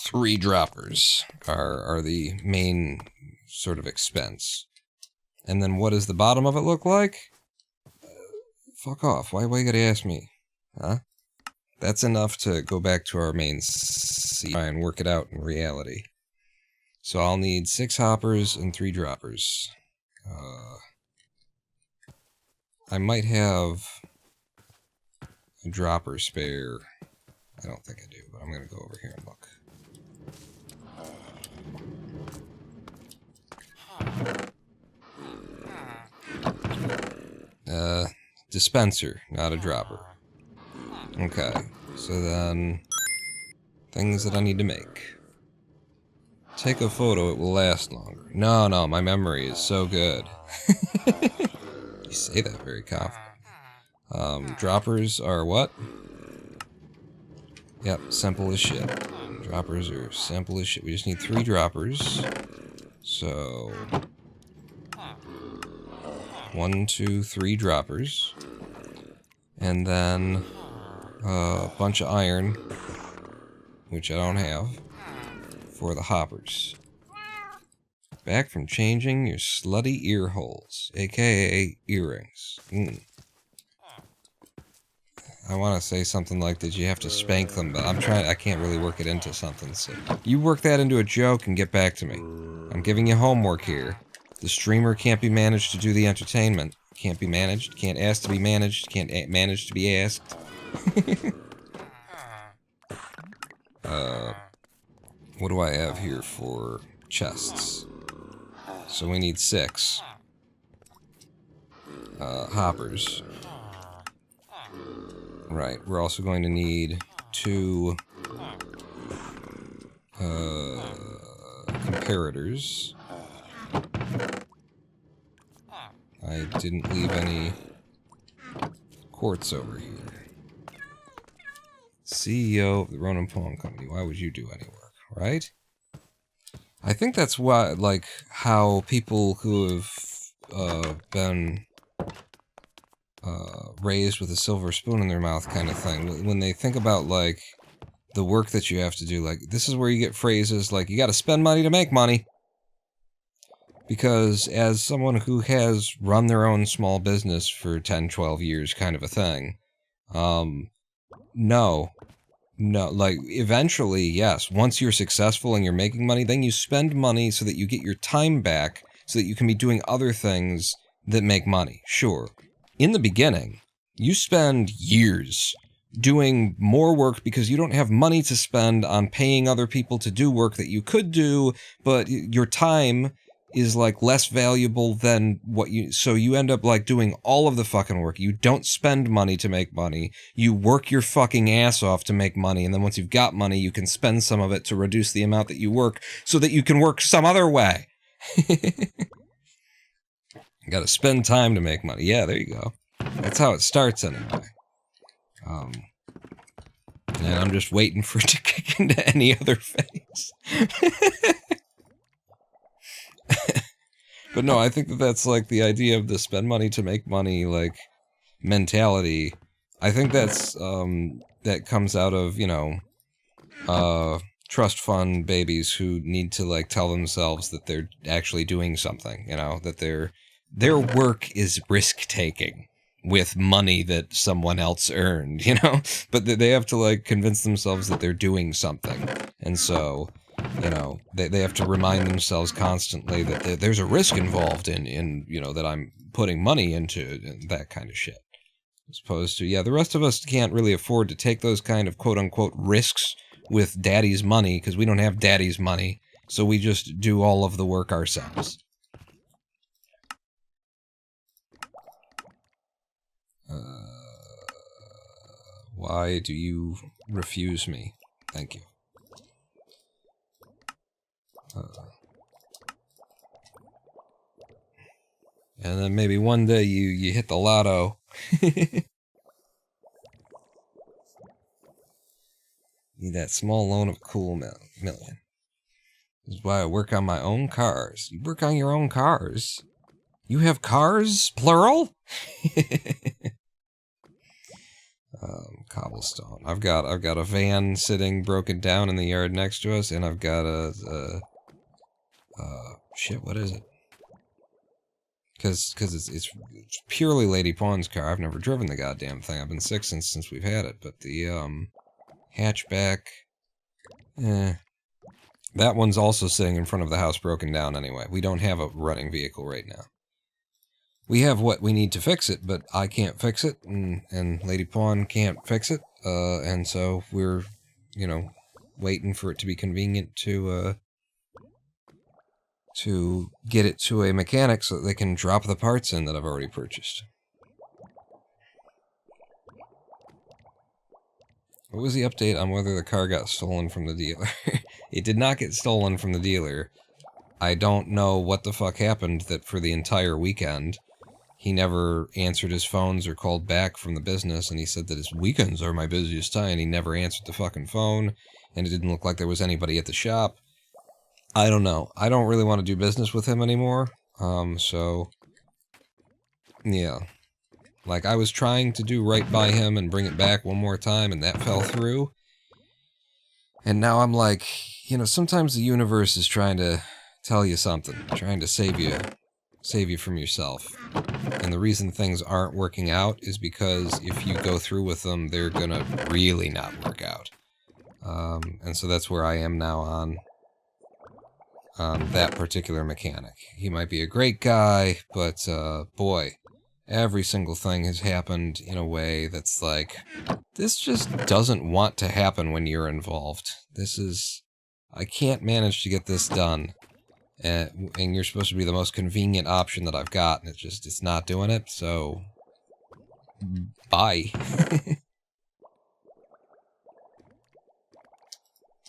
3 droppers are the main sort of expense. And then what does the bottom of it look like? Fuck off. Why you gotta ask me? Huh? That's enough to go back to our main C and work it out in reality. So I'll need 6 hoppers and 3 droppers. I might have a dropper spare. I don't think I do, but I'm gonna go over here and look. Dispenser, not a dropper. Okay, so then, things that I need to make. Take a photo, it will last longer. No, my memory is so good. You say that very confident. Droppers are what? Yep, simple as shit. Droppers are simple as shit. We just need 3 droppers. So... 1, 2, 3 droppers. And then a bunch of iron, which I don't have, for the hoppers. Back from changing your slutty ear holes, aka earrings. I want to say something like, did you have to spank them? But I can't really work it into something, so... You work that into a joke and get back to me. I'm giving you homework here. The streamer can't be managed to do the entertainment. Can't be managed, can't ask to be managed, can't manage to be asked. What do I have here for chests? So we need 6. Hoppers. Right, we're also going to need 2 comparators. I didn't leave any quartz over here. CEO of the Ronin Poem Company. Why would you do any work, right? I think that's why, like, how people who have been raised with a silver spoon in their mouth kind of thing, when they think about, like, the work that you have to do, like, this is where you get phrases like, you gotta spend money to make money. Because as someone who has run their own small business for 10, 12 years kind of a thing, no, like, eventually, yes, once you're successful and you're making money, then you spend money so that you get your time back, so that you can be doing other things that make money, sure. In the beginning, you spend years doing more work because you don't have money to spend on paying other people to do work that you could do, but your time is, like, less valuable than what you... So you end up, like, doing all of the fucking work. You don't spend money to make money. You work your fucking ass off to make money, and then once you've got money, you can spend some of it to reduce the amount that you work so that you can work some other way. You gotta spend time to make money. Yeah, there you go. That's how it starts, anyway. And I'm just waiting for it to kick into any other phase. But no, I think that that's, like, the idea of the spend money to make money, like, mentality. I think that's, that comes out of, you know, trust fund babies who need to, like, tell themselves that they're actually doing something, you know, that their work is risk-taking with money that someone else earned, you know? But they have to, like, convince themselves that they're doing something. And so... You know, they have to remind themselves constantly that there's a risk involved in, you know, that I'm putting money into that kind of shit. As opposed to, yeah, the rest of us can't really afford to take those kind of quote-unquote risks with daddy's money, because we don't have daddy's money, so we just do all of the work ourselves. Why do you refuse me? Thank you. And then maybe one day you hit the lotto. Need that small loan of cool million. This is why I work on my own cars. You work on your own cars? You have cars? Plural? Cobblestone. I've got a van sitting broken down in the yard next to us, and I've got shit, what is it? Because it's purely Lady Pawn's car. I've never driven the goddamn thing. I've been sick since we've had it. But the hatchback, that one's also sitting in front of the house, broken down anyway. We don't have a running vehicle right now. We have what we need to fix it, but I can't fix it, and Lady Pawn can't fix it, and so we're, you know, waiting for it to be convenient to get it to a mechanic so that they can drop the parts in that I've already purchased. What was the update on whether the car got stolen from the dealer? It did not get stolen from the dealer. I don't know what the fuck happened that for the entire weekend, he never answered his phones or called back from the business, and he said that his weekends are my busiest time, and he never answered the fucking phone, and it didn't look like there was anybody at the shop. I don't know. I don't really want to do business with him anymore, so... Yeah. Like, I was trying to do right by him and bring it back one more time, and that fell through. And now I'm like, you know, sometimes the universe is trying to tell you something. Trying to save you from yourself. And the reason things aren't working out is because if you go through with them, they're gonna really not work out. And so that's where I am now on that particular mechanic. He might be a great guy, but boy, every single thing has happened in a way that's like, this just doesn't want to happen when you're involved. I can't manage to get this done. And you're supposed to be the most convenient option that I've got, and it's not doing it, so bye.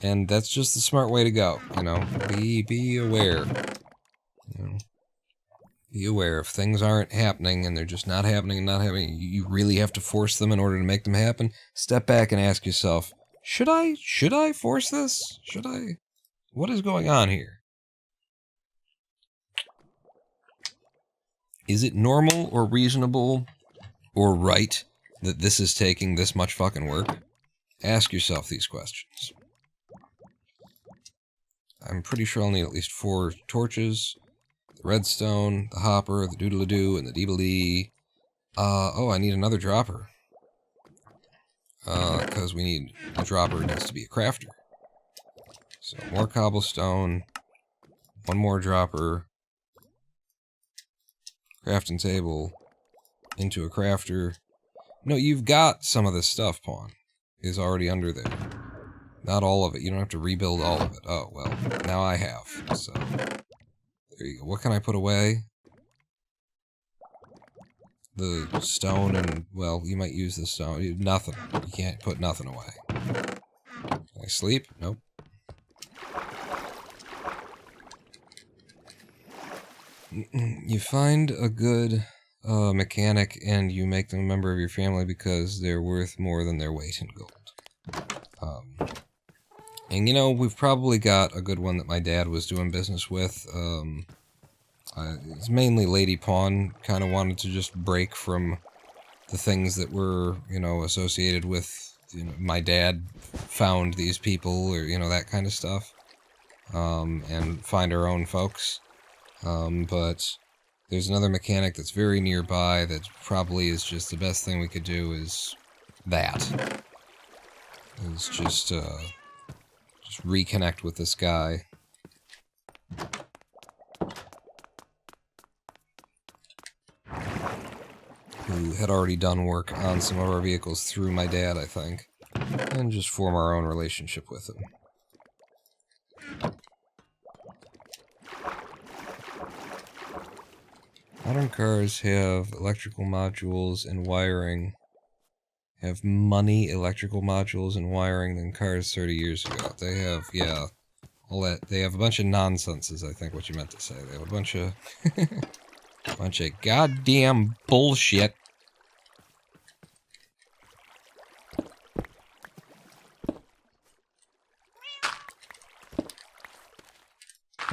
And that's just the smart way to go, you know. Be aware. You know, be aware if things aren't happening and they're just not happening and not happening, you really have to force them in order to make them happen. Step back and ask yourself, should I force this? What is going on here? Is it normal or reasonable or right that this is taking this much fucking work? Ask yourself these questions. I'm pretty sure I'll need at least 4 torches, the redstone, the hopper, the doodle-a-doo, and the deedle-dee. Oh, I need another dropper. Because the dropper needs to be a crafter. So, more cobblestone, 1 more dropper, crafting table, into a crafter. No, you've got some of this stuff, Pawn. Is already under there. Not all of it. You don't have to rebuild all of it. Oh, well, now I have. So, there you go. What can I put away? The stone and, well, you might use the stone. Nothing. You can't put nothing away. Can I sleep? Nope. You find a good mechanic and you make them a member of your family because they're worth more than their weight in gold. And you know, we've probably got a good one that my dad was doing business with. It's mainly Lady Pawn. Kind of wanted to just break from the things that were, you know, associated with, you know, my dad found these people, or, you know, that kind of stuff. And find our own folks. But there's another mechanic that's very nearby that probably is just the best thing we could do is that. Is just reconnect with this guy. Who had already done work on some of our vehicles through my dad, I think. And just form our own relationship with him. Modern cars have electrical modules and wiring. Have money electrical modules and wiring than cars 30 years ago. They have, yeah, all that. They have a bunch of nonsense, is I think what you meant to say. They have a bunch of, bunch of goddamn bullshit.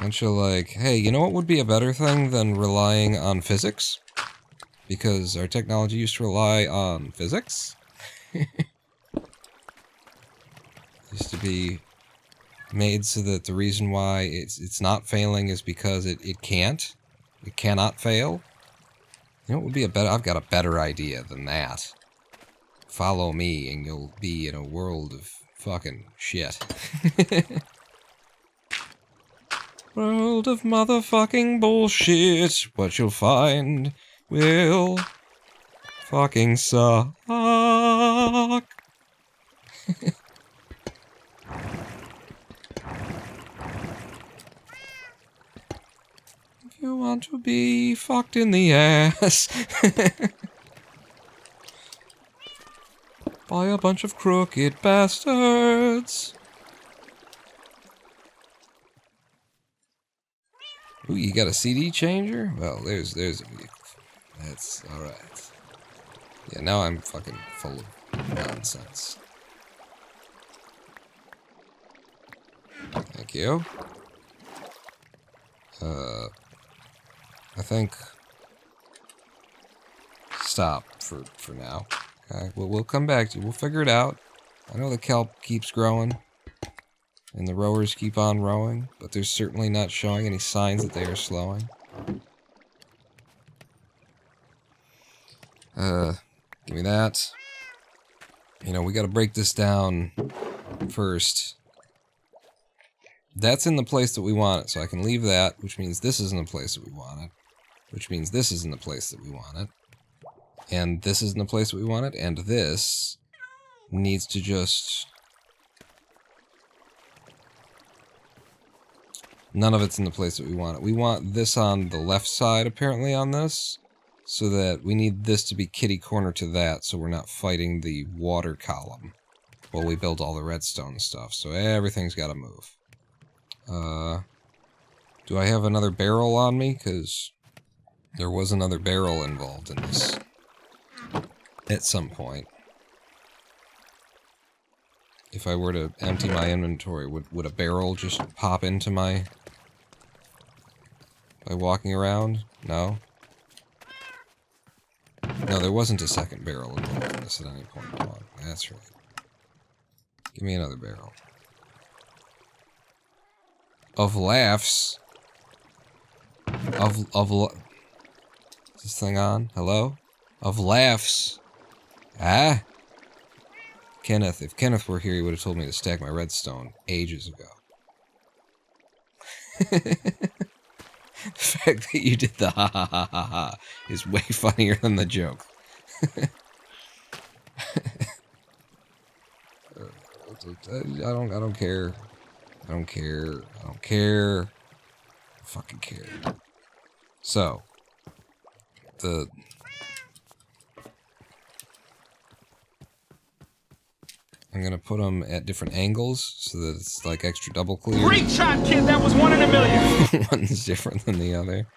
Bunch of like, hey, you know what would be a better thing than relying on physics? Because our technology used to rely on physics. Used to be made so that the reason why it's not failing is because it can't. It cannot fail. You know what would be I've got a better idea than that. Follow me and you'll be in a world of fucking shit. World of motherfucking bullshit. What you'll find will fucking suck. If you want to be fucked in the ass by a bunch of crooked bastards. Ooh, you got a CD changer? Well, there's a vehicle. That's alright. Yeah, now I'm fucking full of nonsense. Thank you. I think... Stop for now. Okay, we'll come back to you. We'll figure it out. I know the kelp keeps growing. And the rowers keep on rowing, but they're certainly not showing any signs that they are slowing. Give me that. You know, we gotta break this down first. That's in the place that we want it, so I can leave that, which means this is in the place that we want it. Which means this is in the place that we want it. And this is in the place that we want it, and this needs to just... None of it's in the place that we want it. We want this on the left side, apparently, on this. So that we need this to be kitty corner to that, so we're not fighting the water column while we build all the redstone stuff. So everything's got to move. Do I have another barrel on me? Because there was another barrel involved in this at some point. If I were to empty my inventory, would a barrel just pop into my... by walking around? No? No, there wasn't a second barrel involved in this at any point along. That's right. Give me another barrel. Of laughs. Is this thing on? Hello? Of laughs. Ah? Kenneth. If Kenneth were here, he would have told me to stack my redstone ages ago. The fact that you did the ha ha ha ha ha is way funnier than the joke. I don't care. I don't care. I don't care. I fucking care. So, I'm gonna put them at different angles so that it's like extra double clear. Great shot, kid. That was 1 in a million. One's different than the other.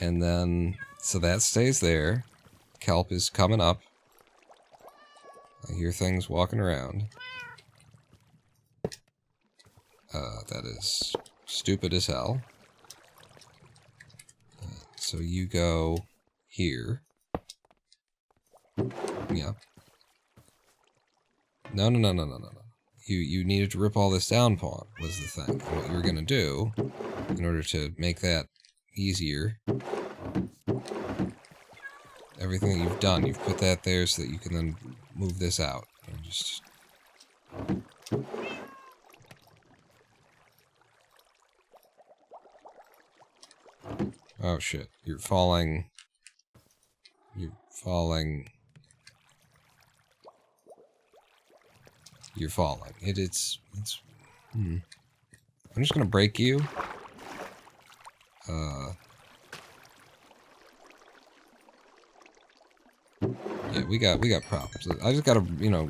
And then, so that stays there. Kelp is coming up. I hear things walking around. That is stupid as hell. So you go here. Yeah. No. You needed to rip all this down, Pawn, was the thing. And what you were going to do, in order to make that easier, everything that you've done, you've put that there so that you can then move this out. And just... Oh shit, you're falling... You're falling... You're falling. It's... I'm just gonna break you. Yeah, we got problems. I just gotta, you know,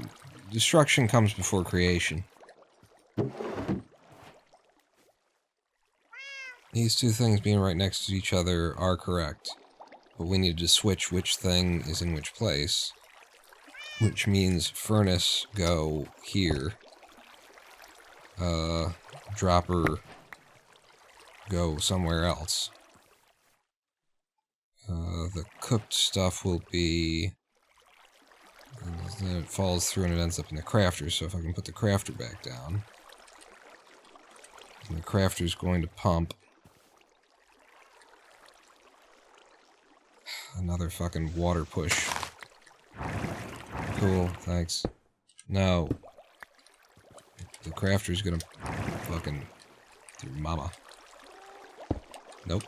destruction comes before creation. These two things being right next to each other are correct, but we need to switch which thing is in which place. Which means furnace go here. Dropper go somewhere else. The cooked stuff will be... And then it falls through and it ends up in the crafter, so if I can put the crafter back down... And the crafter's going to pump... Another fucking water push. Cool, thanks. No. The crafter's gonna fucking... through mama. Nope.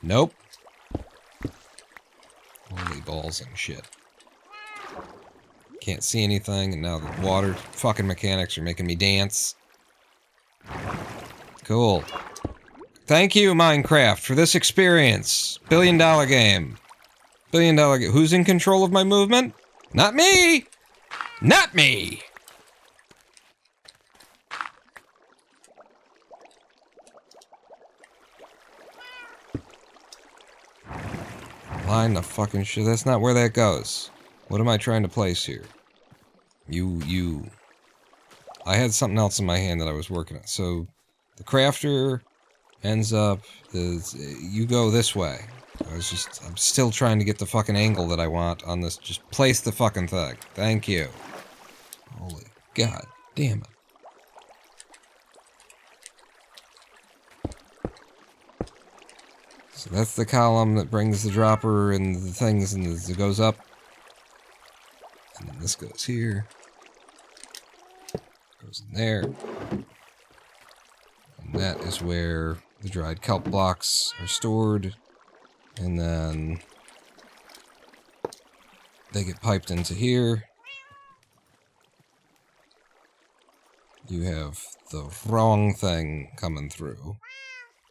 Nope! Holy balls and shit. Can't see anything, and now the water fucking mechanics are making me dance. Cool. Thank you, Minecraft, for this experience. $1 billion game. $1 billion game. Who's in control of my movement? Not me! Not me! Line the fucking shit. That's not where that goes. What am I trying to place here? I had something else in my hand that I was working on. So, the crafter ends up... you go this way. I'm still trying to get the fucking angle that I want on this. Just place the fucking thing. Thank you. Holy God Damn it. So that's the column that brings the dropper and the things, and it goes up. And then this goes here. Goes in there. And that is where the dried kelp blocks are stored. And then they get piped into here. You have the wrong thing coming through.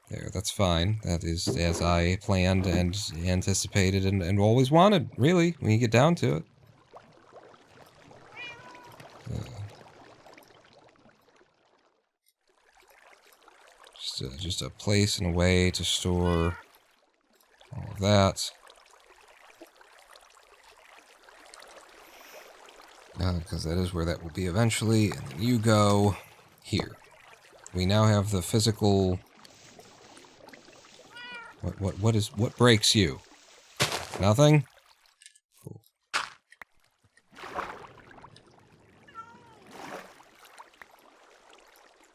There, that's fine. That is as I planned and anticipated and always wanted, really, when you get down to it. Just a place and a way to store all of that. Because that is where that will be eventually. And then you go here. We now have the physical... What breaks you? Nothing? Cool.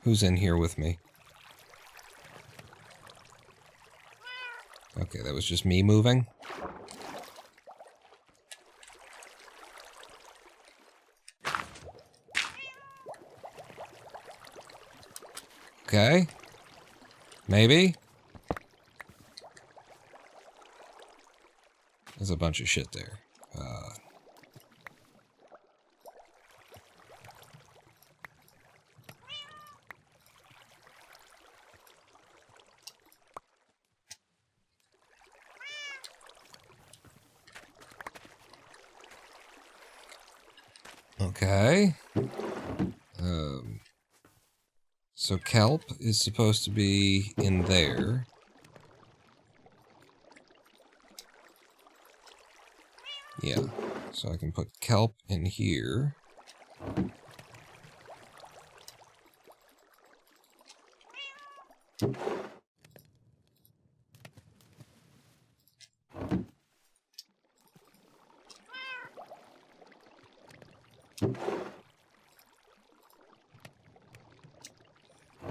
Who's in here with me? Okay, that was just me moving. Okay. Maybe. There's a bunch of shit there. Okay. So kelp is supposed to be in there. Yeah. So I can put kelp in here.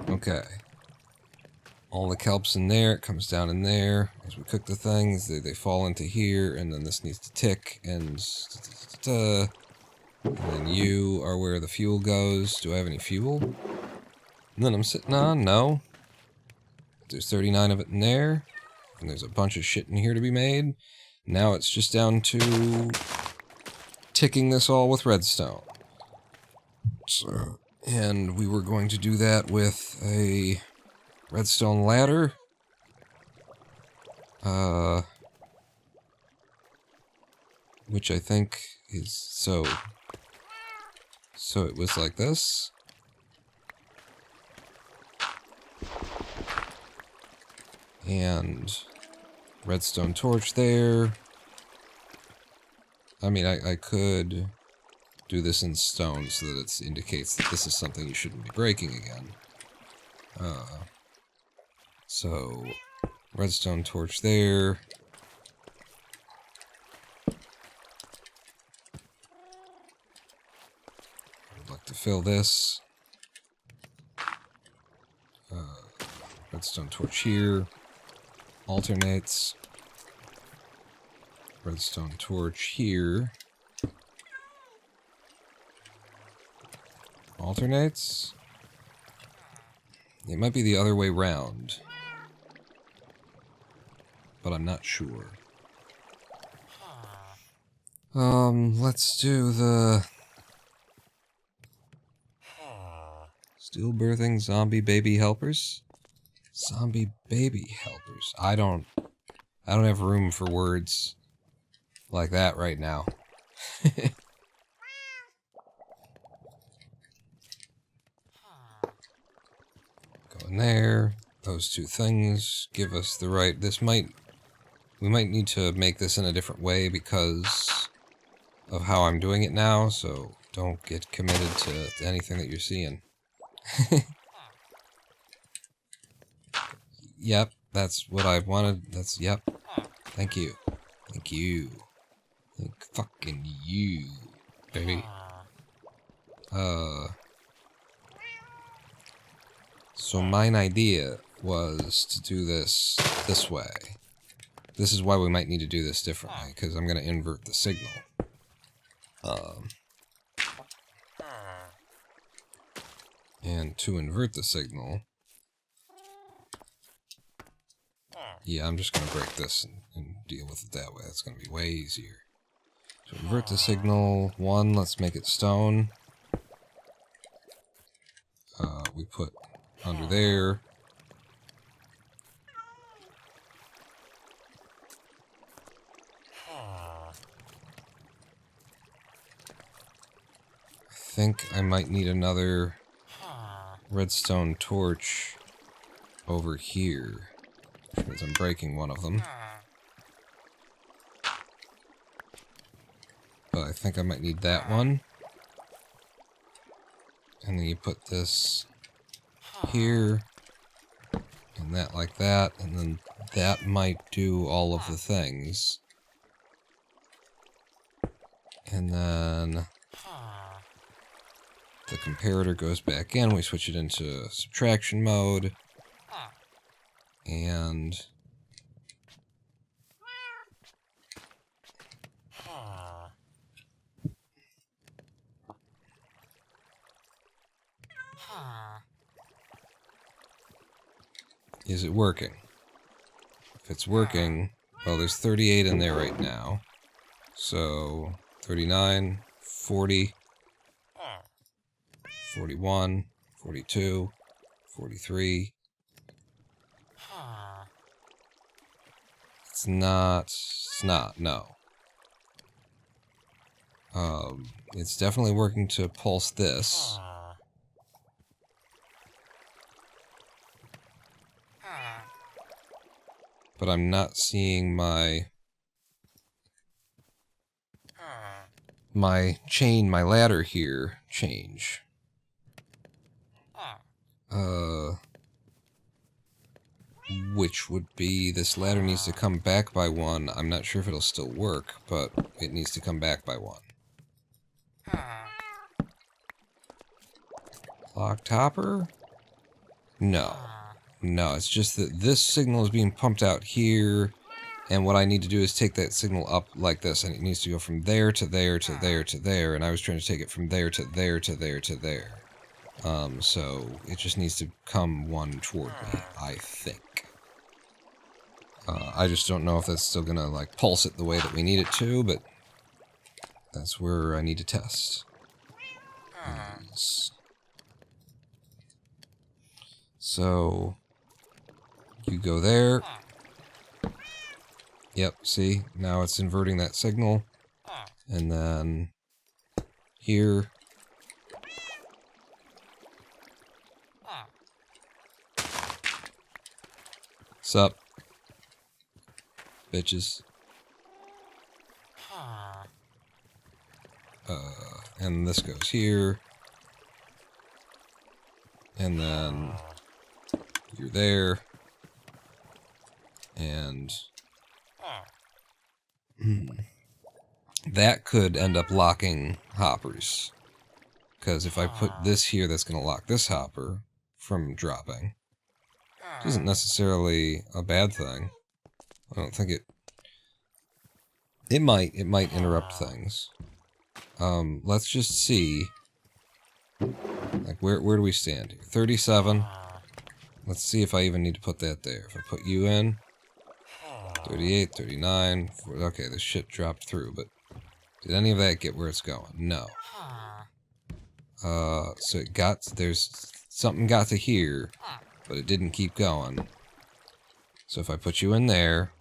Okay. All the kelp's in there, it comes down in there. As we cook the things, they fall into here, and then this needs to tick, and then you are where the fuel goes. Do I have any fuel? And then I'm sitting on? No. There's 39 of it in there, and there's a bunch of shit in here to be made. Now it's just down to ticking this all with redstone. So, and we were going to do that with a redstone ladder. Which I think is so it was like this. And redstone torch there. I mean, I could do this in stone so that it indicates that this is something you shouldn't be breaking again. So, redstone torch there. I'd like to fill this. Redstone torch here. Alternates. Redstone torch here. Alternates? It might be the other way round. But I'm not sure. Let's do the... Steel birthing zombie baby helpers? Zombie baby helpers. I don't have room for words like that right now. Go in there. Those two things give us the right... We might need to make this in a different way because of how I'm doing it now, so don't get committed to anything that you're seeing. Yep, that's what I wanted. Yep. Thank you. Thank you. Thank fucking you, baby. So my idea was to do this way. This is why we might need to do this differently, because I'm going to invert the signal. And to invert the signal, yeah, I'm just going to break this and deal with it that way. That's going to be way easier. So invert the signal. 1, let's make it stone. We put under there. I think I might need another redstone torch over here, which means I'm breaking one of them. But I think I might need that one. And then you put this here, and that like that, and then that might do all of the things. And then the comparator goes back in, we switch it into subtraction mode, and is it working? If it's working, well, there's 38 in there right now. So 39, 40, 41, 42, 43. It's not, no. It's definitely working to pulse this. But I'm not seeing my ladder here change. Which would be, this ladder needs to come back by 1. I'm not sure if it'll still work, but it needs to come back by 1. Clock topper? No. No, it's just that this signal is being pumped out here, and what I need to do is take that signal up like this, and it needs to go from there to there to there to there, and I was trying to take it from there to there to there to there. So it just needs to come one toward me, I think. I just don't know if that's still gonna, like, pulse it the way that we need it to, but that's where I need to test. So you go there. Yep, see? Now it's inverting that signal. And then here. Sup, bitches. And this goes here. And then you're there. And that could end up locking hoppers. Because if I put this here, that's going to lock this hopper from dropping. Which isn't necessarily a bad thing. I don't think it... It might interrupt things. Let's just see. Like, where do we stand here? 37. Let's see if I even need to put that there. If I put you in... 38, 39... 40, okay, this shit dropped through, but... Did any of that get where it's going? No. So it got... There's... Something got to here, but it didn't keep going. So if I put you in there...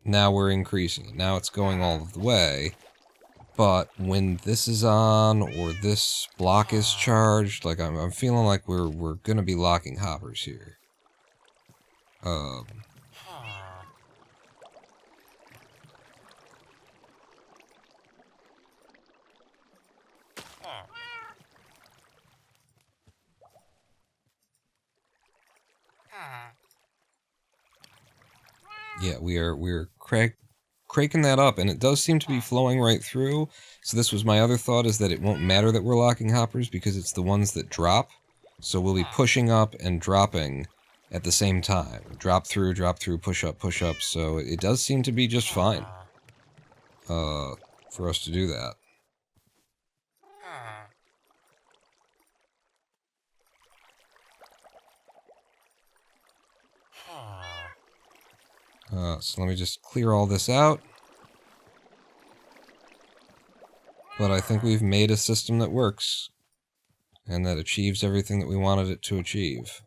Now we're increasing it. Now it's going all the way. But when this is on, or this block is charged, like I'm feeling like we're gonna be locking hoppers here. Yeah, we're cranking that up, and it does seem to be flowing right through. So this was my other thought, is that it won't matter that we're locking hoppers because it's the ones that drop. So we'll be pushing up and dropping at the same time. Drop through, push up, push up. So it does seem to be just fine for us to do that. So let me just clear all this out. But I think we've made a system that works. And that achieves everything that we wanted it to achieve.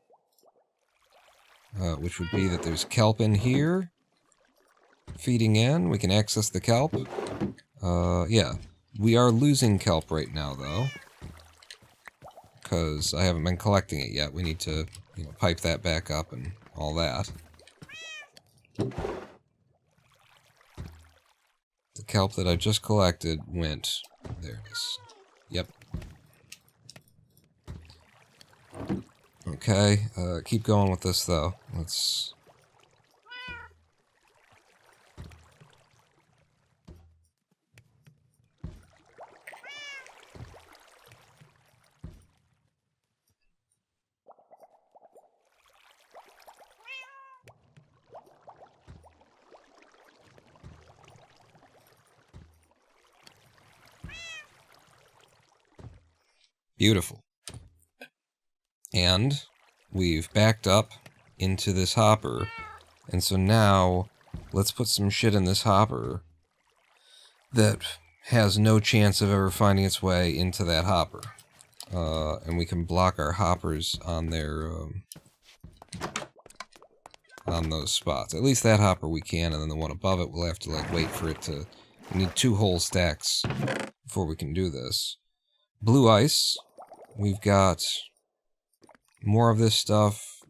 Which would be that there's kelp in here. Feeding in. We can access the kelp. Yeah. We are losing kelp right now, though. Because I haven't been collecting it yet. We need to, pipe that back up and all that. The kelp that I just collected went... There it is. Yep. Okay, keep going with this, though. Let's... Beautiful. And we've backed up into this hopper. And so now, let's put some shit in this hopper that has no chance of ever finding its way into that hopper. And we can block our hoppers on their, on those spots. At least that hopper we can, and then the one above it we'll have to, like, wait for it to... We need 2 whole stacks before we can do this. Blue ice. We've got more of this stuff.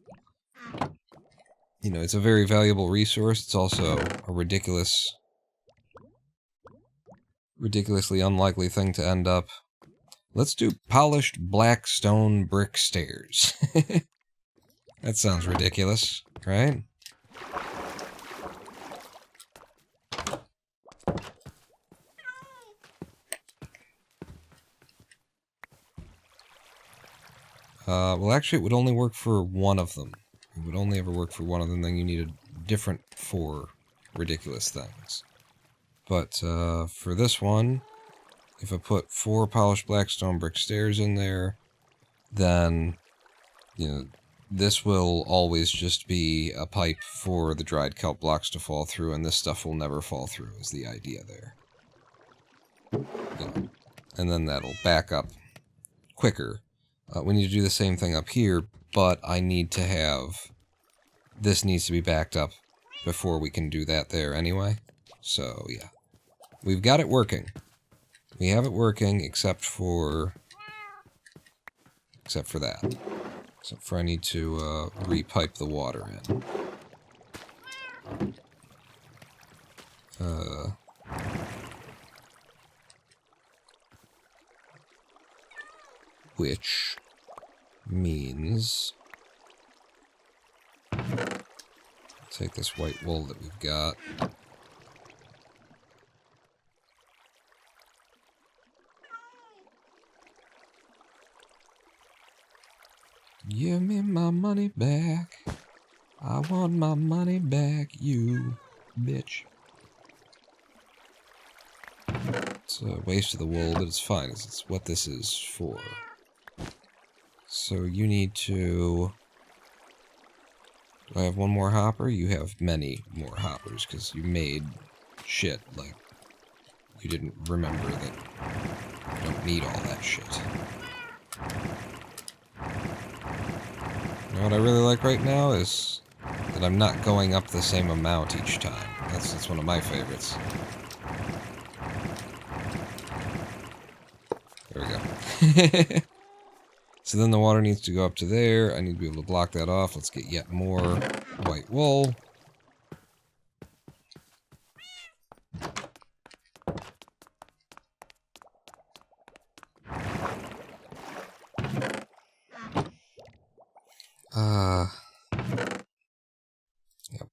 It's a very valuable resource. It's also a ridiculously unlikely thing to end up. Let's do polished black stone brick stairs. That sounds ridiculous, right? Well, actually, it would only work for one of them. It would only ever work for one of them, then you needed different 4 ridiculous things. But, for this one, if I put 4 polished black stone brick stairs in there, then, this will always just be a pipe for the dried kelp blocks to fall through, and this stuff will never fall through, is the idea there. And then that'll back up quicker. We need to do the same thing up here, but I need to have... This needs to be backed up before we can do that there anyway. So, yeah. We've got it working. We have it working, except for that. Except for I need to, re-pipe the water in. Which means... Take this white wool that we've got. Give me my money back. I want my money back, you bitch. It's a waste of the wool, but it's fine. It's what this is for. So you need to... Do I have one more hopper? You have many more hoppers, because you made shit, like... You didn't remember that you don't need all that shit. You know what I really like right now is that I'm not going up the same amount each time. That's one of my favorites. There we go. So then the water needs to go up to there. I need to be able to block that off. Let's get yet more white wool. Yep.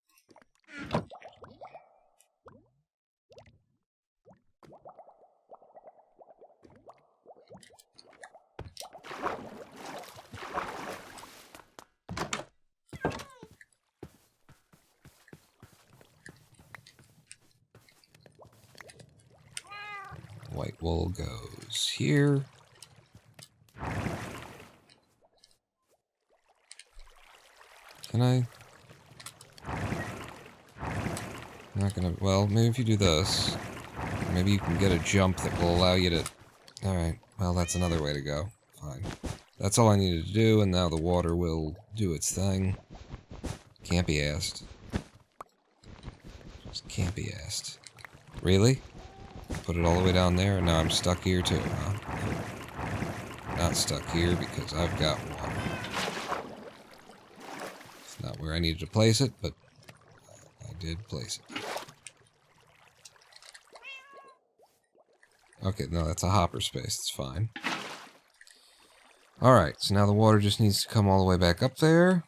White wool goes here. Can I? I'm not gonna... Well, maybe if you do this, maybe you can get a jump that will allow you to... Alright, well, that's another way to go. Fine. That's all I needed to do, and now the water will do its thing. Can't be asked. Just can't be asked. Really? Put it all the way down there, and now I'm stuck here too, huh? Not stuck here because I've got water. It's not where I needed to place it, but I did place it. Okay, no, that's a hopper space. It's fine. Alright, so now the water just needs to come all the way back up there.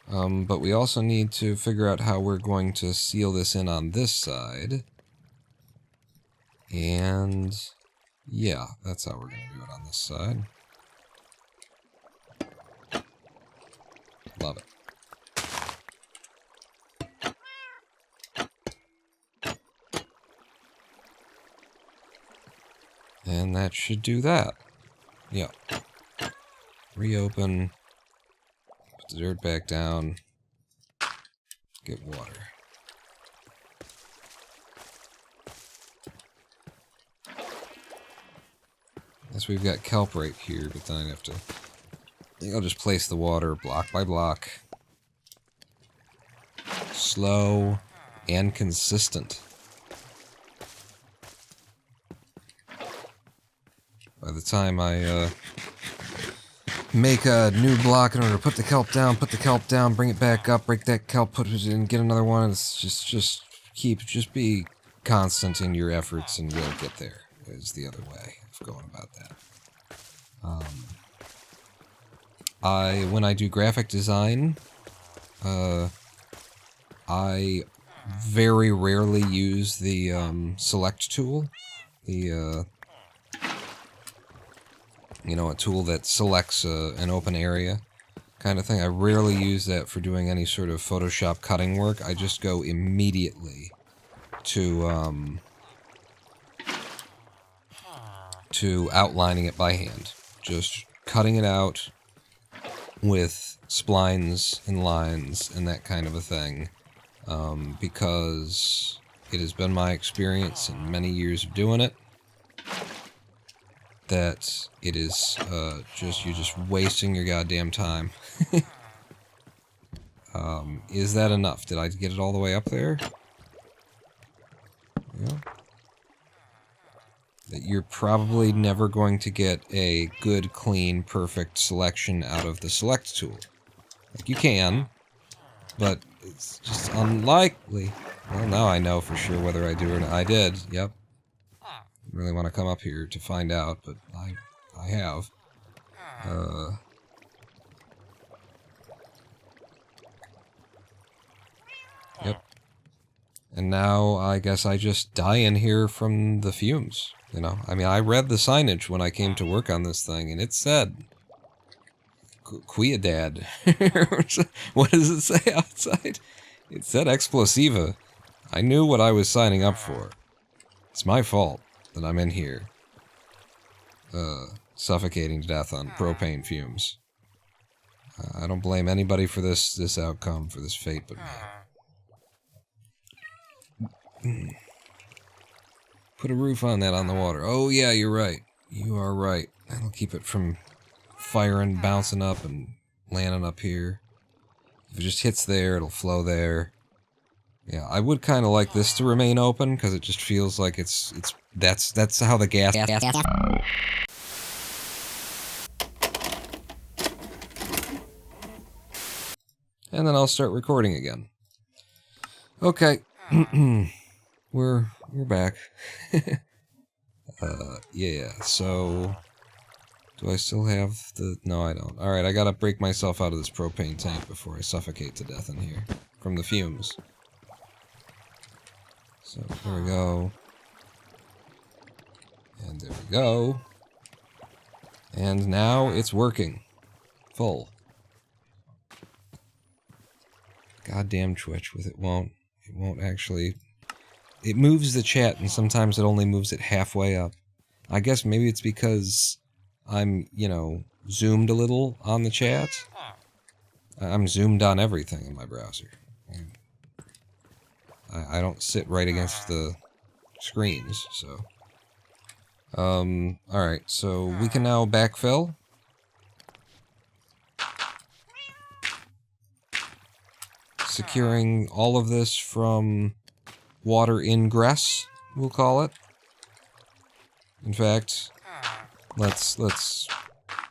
But we also need to figure out how we're going to seal this in on this side. And... yeah, that's how we're going to do it on this side. Love it. And that should do that. Yep. Reopen. Put the dirt back down. Get water. Guess we've got kelp right here, but then I have to... I think I'll just place the water block by block. Slow and consistent. By the time I make a new block in order to put the kelp down, bring it back up, break that kelp, put it in, get another one. It's just be constant in your efforts, and you'll get there. Is the other way of going about that. When I do graphic design, I very rarely use the select tool. The you know, a tool that selects an open area kind of thing. I rarely use that for doing any sort of Photoshop cutting work. I just go immediately to outlining it by hand. Just cutting it out with splines and lines and that kind of a thing. Because it has been my experience in many years of doing it that it is you're just wasting your goddamn time. Is that enough? Did I get it all the way up there? Yeah. That you're probably never going to get a good, clean, perfect selection out of the select tool. Like, you can, but it's just unlikely. Well, now I know for sure whether I do or not. I did, yep. Really want to come up here to find out, but I have. Yep. And now I guess I just die in here from the fumes, you know? I mean, I read the signage when I came to work on this thing, and it said... Quiadad. What does it say outside? It said explosiva. I knew what I was signing up for. It's my fault that I'm in here. Suffocating to death on propane fumes. I don't blame anybody for this outcome, for this fate, but me. Put a roof on that on the water. Oh yeah, you're right. You are right. That'll keep it from firing, bouncing up, and landing up here. If it just hits there, it'll flow there. Yeah, I would kind of like this to remain open, because it just feels like that's how the gas... And then I'll start recording again. Okay. We're back. Yeah, so... Do I still have the... No, I don't. Alright, I gotta break myself out of this propane tank before I suffocate to death in here. From the fumes. So, there we go. And there we go. And now it's working. Full. Goddamn Twitch with it won't. It won't actually... It moves the chat, and sometimes it only moves it halfway up. I guess maybe it's because I'm, you know, zoomed a little on the chat. I'm zoomed on everything in my browser. I don't sit right against the screens, so... alright, so we can now backfill. Securing all of this from water ingress, we'll call it. In fact, let's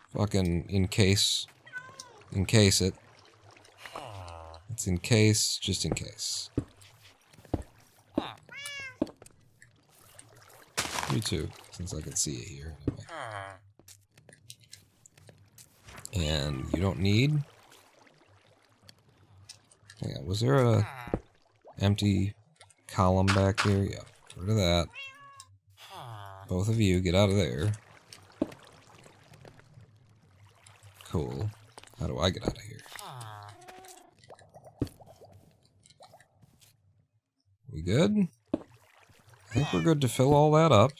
fucking encase it. Let's encase, just in case. Me too, since I can see it here. Anyway. And you don't need... Hang on, was there a empty column back there? Yeah, get rid of that. Both of you, get out of there. Cool. How do I get out of here? We good? I think we're good to fill all that up.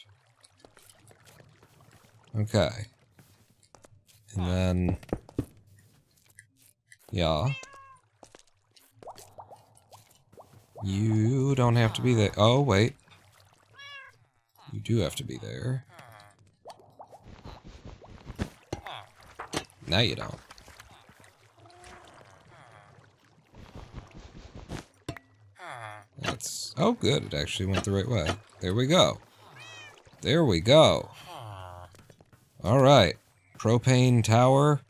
Okay. And then... Yeah. You don't have to be there. Oh, wait. You do have to be there. Now you don't. That's... Oh, good. It actually went the right way. There we go. There we go. Alright. Propane tower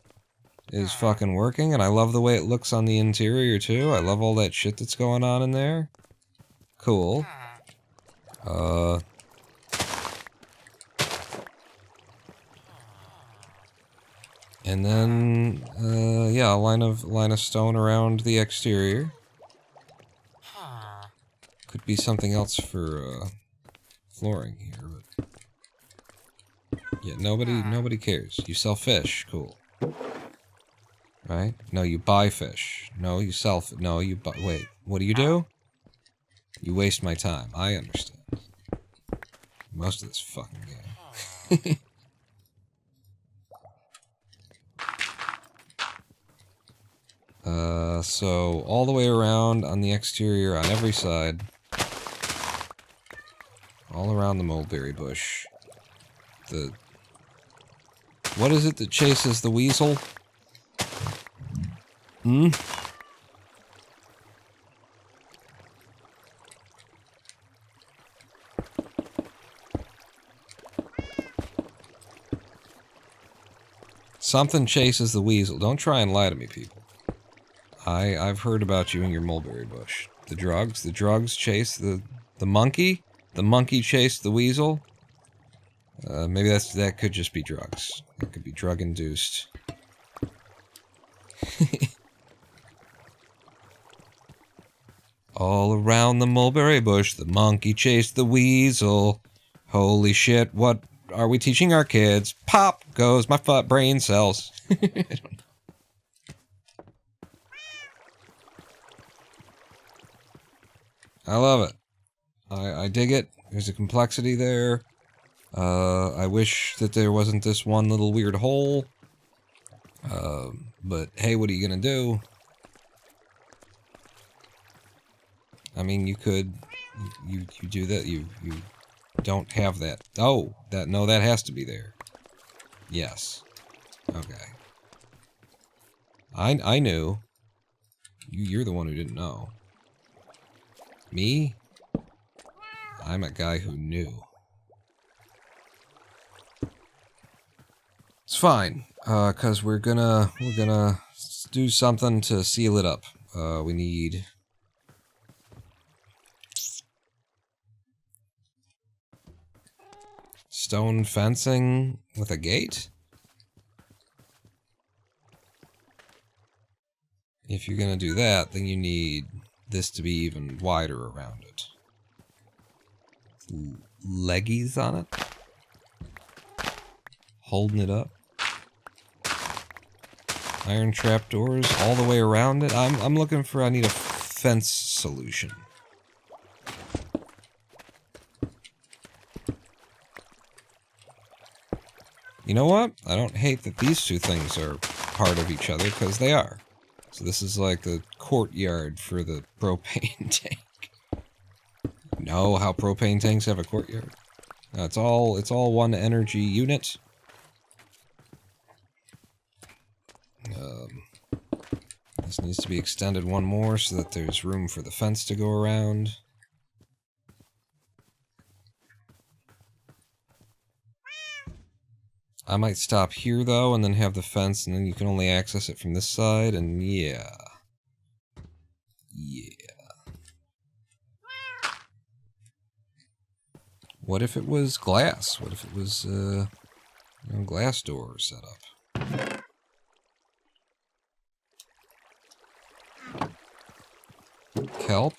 is fucking working, and I love the way it looks on the interior, too. I love all that shit that's going on in there. Cool. And then, yeah, a line of stone around the exterior. Could be something else for, flooring here, but... Yeah, nobody cares. You sell fish, cool. Right? No, you buy fish. No, you sell no, you buy... Wait, what do you do? You waste my time. I understand. Most of this fucking game. So, all the way around on the exterior, on every side. All around the mulberry bush. The... What is it that chases the weasel? Hmm? Something chases the weasel. Don't try and lie to me, people. I've heard about you and your mulberry bush. The drugs chase the monkey? The monkey chased the weasel? Maybe that could just be drugs. It could be drug-induced. All around the mulberry bush, the monkey chased the weasel. Holy shit, what are we teaching our kids? Pop goes my brain cells. I love it. I dig it. There's a complexity there. I wish that there wasn't this one little weird hole. But hey, what are you gonna do? I mean, you could... You do that, you don't have that. Oh, no, that has to be there. Yes. Okay. I knew. You're the one who didn't know. Me? I'm a guy who knew. It's fine, cause we're gonna do something to seal it up. We need... stone fencing with a gate? If you're gonna do that, then you need this to be even wider around it. Leggies on it? Holding it up. Iron trapdoors all the way around it. I'm looking for... I need a fence solution. You know what? I don't hate that these two things are part of each other, because they are. So this is like the courtyard for the propane tank. Know how propane tanks have a courtyard? No, it's all one energy unit. This needs to be extended one more so that there's room for the fence to go around. I might stop here, though, and then have the fence, and then you can only access it from this side, and yeah. Yeah. What if it was glass? What if it was, glass door set up? Kelp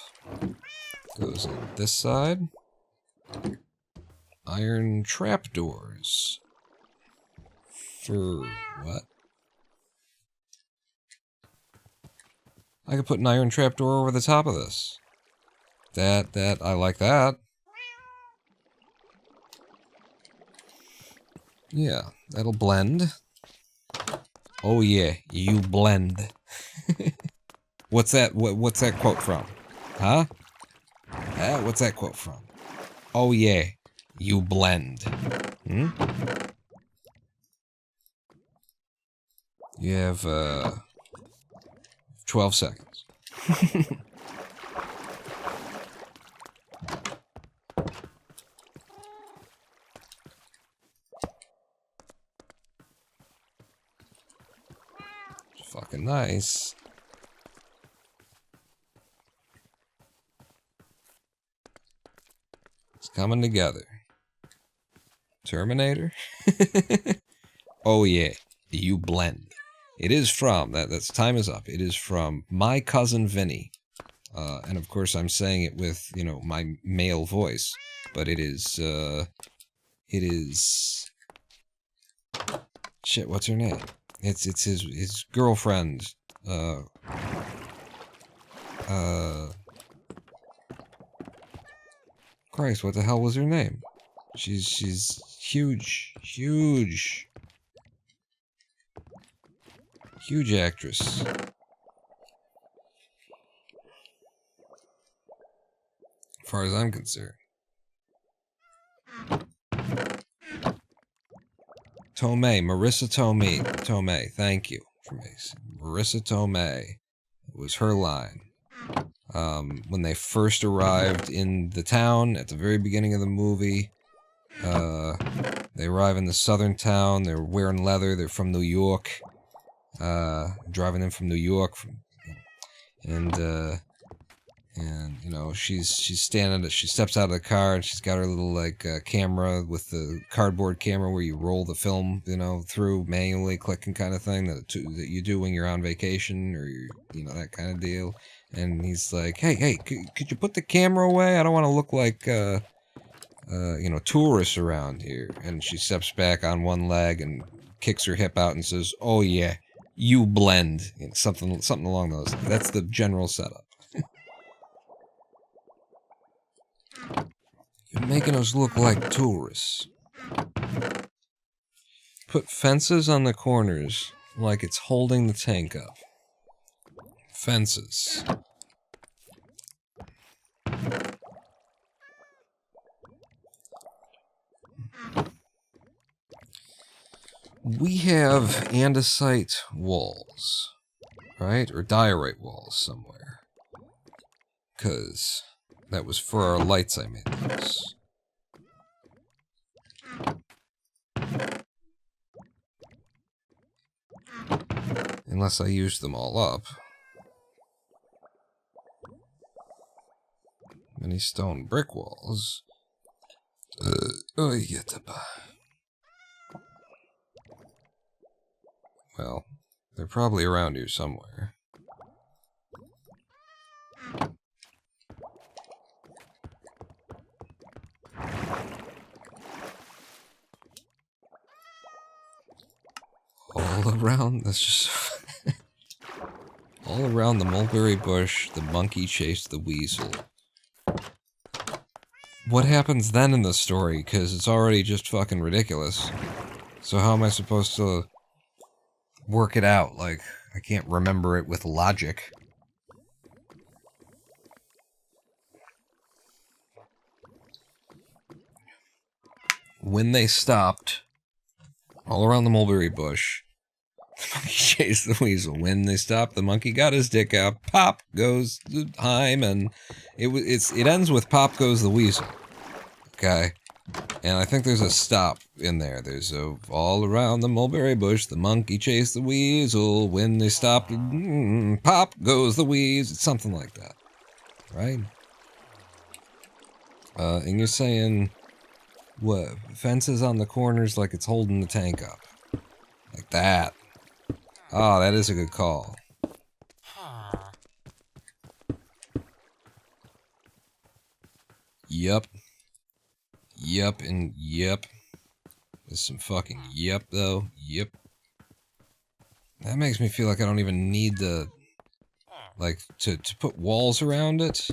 goes on this side. Iron trapdoors. For what? I could put an iron trapdoor over the top of this. I like that. Yeah, that'll blend. Oh yeah, you blend. What's that? What's that quote from? Huh? What's that quote from? Oh yeah, you blend. Hmm? You have 12 seconds. Fucking nice. It's coming together. Terminator? Oh yeah, you blend. It is from, that's time is up. It is from My Cousin Vinny. And of course I'm saying it with, my male voice. But it is, shit, what's her name? It's his girlfriend. Christ, what the hell was her name? She's huge. Huge actress. As far as I'm concerned. Marissa Tomei, thank you. Marissa Tomei. It was her line. When they first arrived in the town, at the very beginning of the movie, they arrive in the southern town, they're wearing leather, they're from New York, driving in from New York, and she's standing, she steps out of the car, and she's got her little, camera with the cardboard camera where you roll the film, through manually clicking kind of thing that you do when you're on vacation, or that kind of deal. And he's like, hey, could you put the camera away? I don't want to look like, tourists around here. And she steps back on one leg and kicks her hip out and says, oh yeah, you blend. Something along those lines. That's the general setup. You're making us look like tourists. Put fences on the corners like it's holding the tank up. Fences. We have andesite walls, right? Or diorite walls somewhere. Because that was for our lights I made those. Unless I used them all up. Many stone brick walls. Well, they're probably around here somewhere. All around, that's just... all around the mulberry bush, the monkey chased the weasel. What happens then in the story? Because it's already just fucking ridiculous. So how am I supposed to work it out? Like, I can't remember it with logic. When they stopped, all around the mulberry bush, the monkey chased the weasel. When they stopped, the monkey got his dick out. Pop goes the hymen. It ends with pop goes the weasel. Okay, and I think there's a stop in there. There's a all around the mulberry bush, the monkey chased the weasel. When they stopped, pop goes the weasel. It's something like that, right? And you're saying what? Fences on the corners like it's holding the tank up, like that. Oh, that is a good call. Yup. Yup and yup. There's some fucking yup, though. Yup. That makes me feel like I don't even need the... Like, to put walls around it.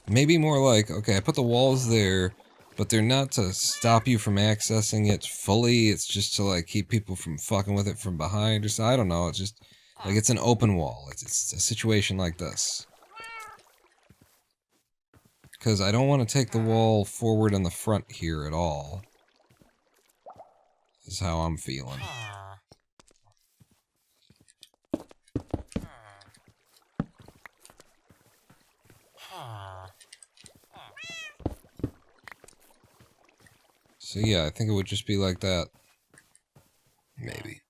Maybe more like, okay, I put the walls there, but they're not to stop you from accessing it fully. It's just to, like, keep people from fucking with it from behind or so. I don't know. It's just, like, it's an open wall. It's a situation like this. Because I don't want to take the wall forward in the front here at all. Is how I'm feeling. So yeah, I think it would just be like that. Maybe.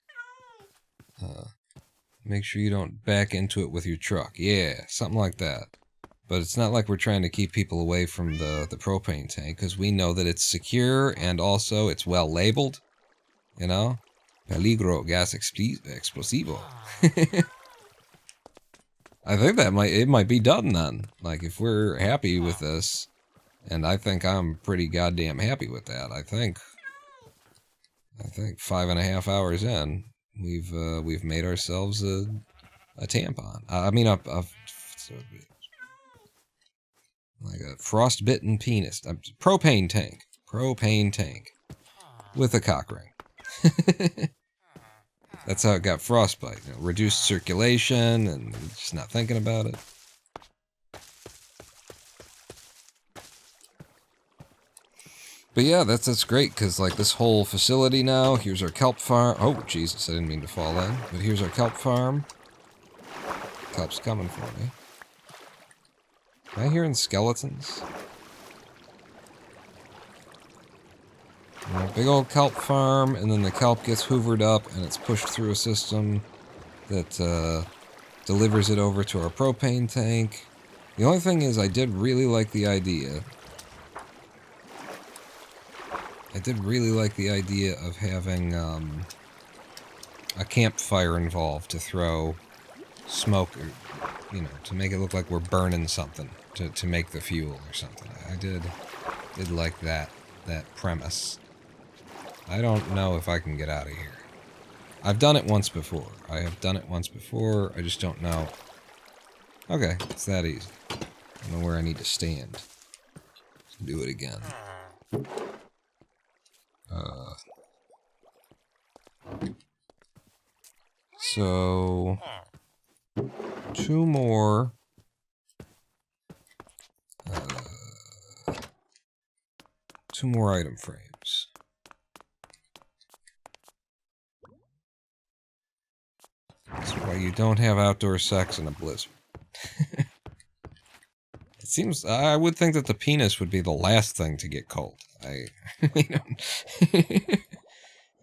Make sure you don't back into it with your truck. Yeah, something like that. But it's not like we're trying to keep people away from the propane tank, because we know that it's secure and also it's well labeled. You know? Peligro, gas explosivo. I think it might be done then. Like, if we're happy with this, and I think I'm pretty goddamn happy with that. I think 5.5 hours in, we've made ourselves a tampon. I mean, like a frostbitten penis. Propane tank with a cock ring. That's how it got frostbite. You know, reduced circulation and just not thinking about it. But yeah, that's great, because like this whole facility now, here's our kelp farm. Oh, Jesus, I didn't mean to fall in. But here's our kelp farm. Kelp's coming for me. Am I hearing skeletons? Big old kelp farm, and then the kelp gets hoovered up, and it's pushed through a system that delivers it over to our propane tank. The only thing is, I did really like the idea. Of having a campfire involved to throw smoke, or, you know, to make it look like we're burning something to make the fuel or something. I did like that premise. I don't know if I can get out of here. I've done it once before. I just don't know. Okay, it's that easy. I don't know where I need to stand. Let's do it again. So 2 more. 2 more item frames. That's why you don't have outdoor sex in a blizzard. It seems, I would think that the penis would be the last thing to get cold.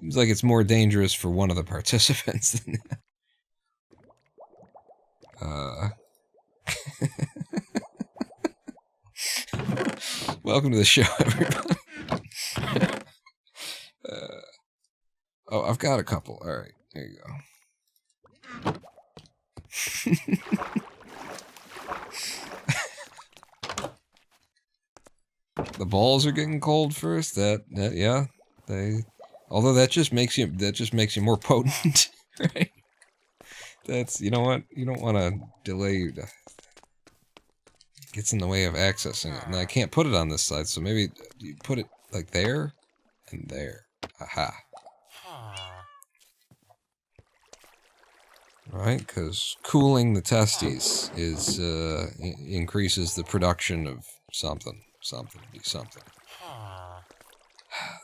Seems like it's more dangerous for one of the participants than welcome to the show, everybody. Oh, I've got a couple. Alright, there you go. The balls are getting cold first. Yeah, although that just makes you more potent, right? That's, you know what? You don't want to delay your death. gets in the way of accessing it. And I can't put it on this side, so maybe you put it like there and there. Aha. Right, because cooling the testes is increases the production of something.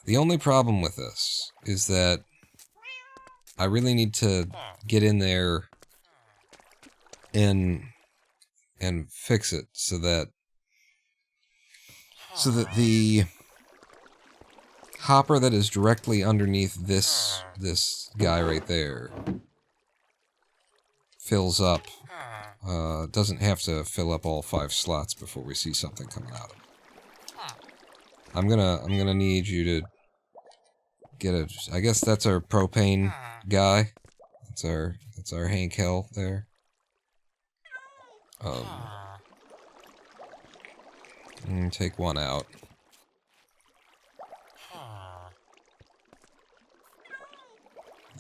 The only problem with this is that I really need to get in there and fix it so that the hopper that is directly underneath this guy right there fills up. Doesn't have to fill up all 5 slots before we see something coming out of it. I'm gonna need you to get a. I guess that's our propane guy. That's our Hank Hill there. Take one out.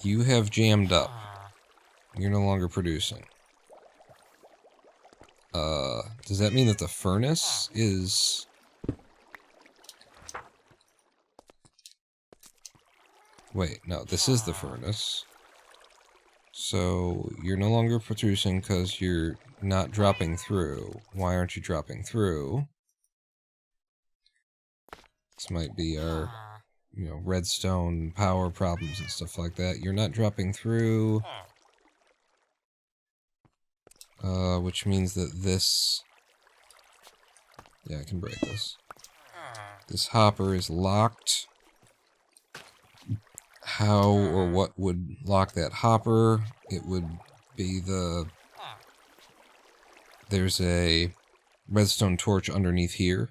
You have jammed up. You're no longer producing. Does that mean that the furnace is... Wait, no, this is the furnace. So, you're no longer producing because you're not dropping through. Why aren't you dropping through? This might be our, you know, redstone power problems and stuff like that. You're not dropping through. Which means that this... Yeah, I can break this. This hopper is locked. How or what would lock that hopper? It would be the... There's a redstone torch underneath here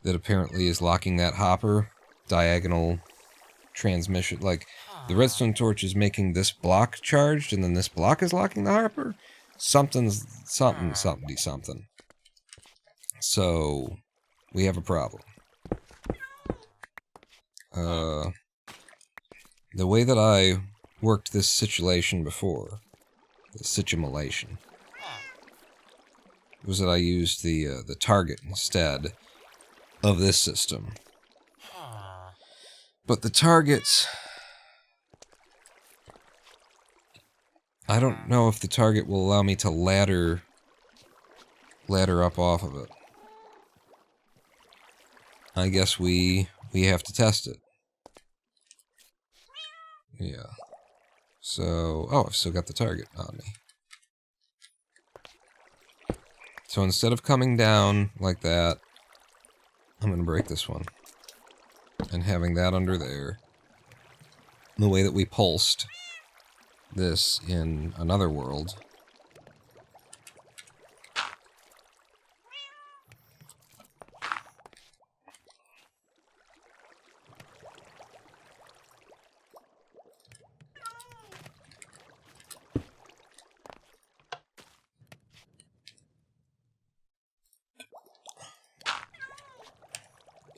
that apparently is locking that hopper. Diagonal transmission. Like, the redstone torch is making this block charged, and then this block is locking the hopper? Something. So, we have a problem. The way that I worked this situation before, the situation, was that I used the target instead of this system. But the targets... I don't know if the target will allow me to ladder up off of it. I guess we have to test it. Yeah. So, oh, I've still got the target on me. So instead of coming down like that, I'm going to break this one. And having that under there, the way that we pulsed this in another world.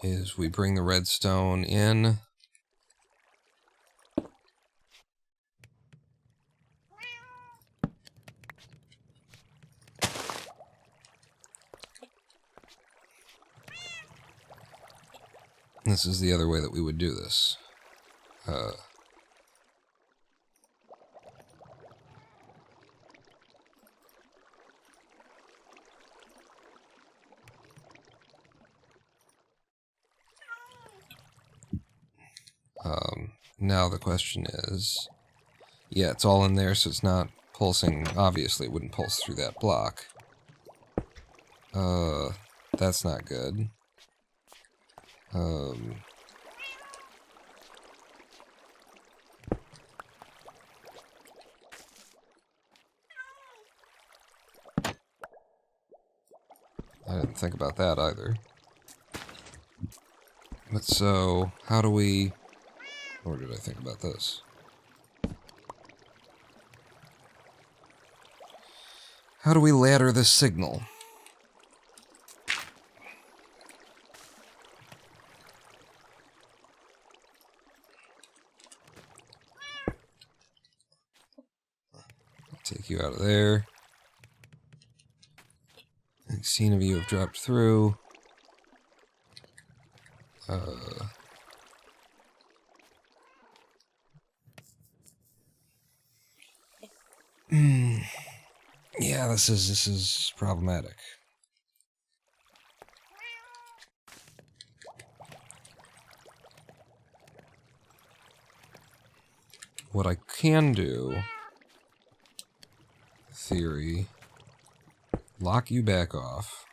Is we bring the redstone in. This is the other way that we would do this. Now the question is, yeah, it's all in there, so it's not pulsing. Obviously, it wouldn't pulse through that block. That's not good. I didn't think about that either. But so, how do we... Or did I think about this? How do we ladder this signal? Take you out of there. 16 of you have dropped through. Yeah, this is problematic. What I can do, theory, lock you back off.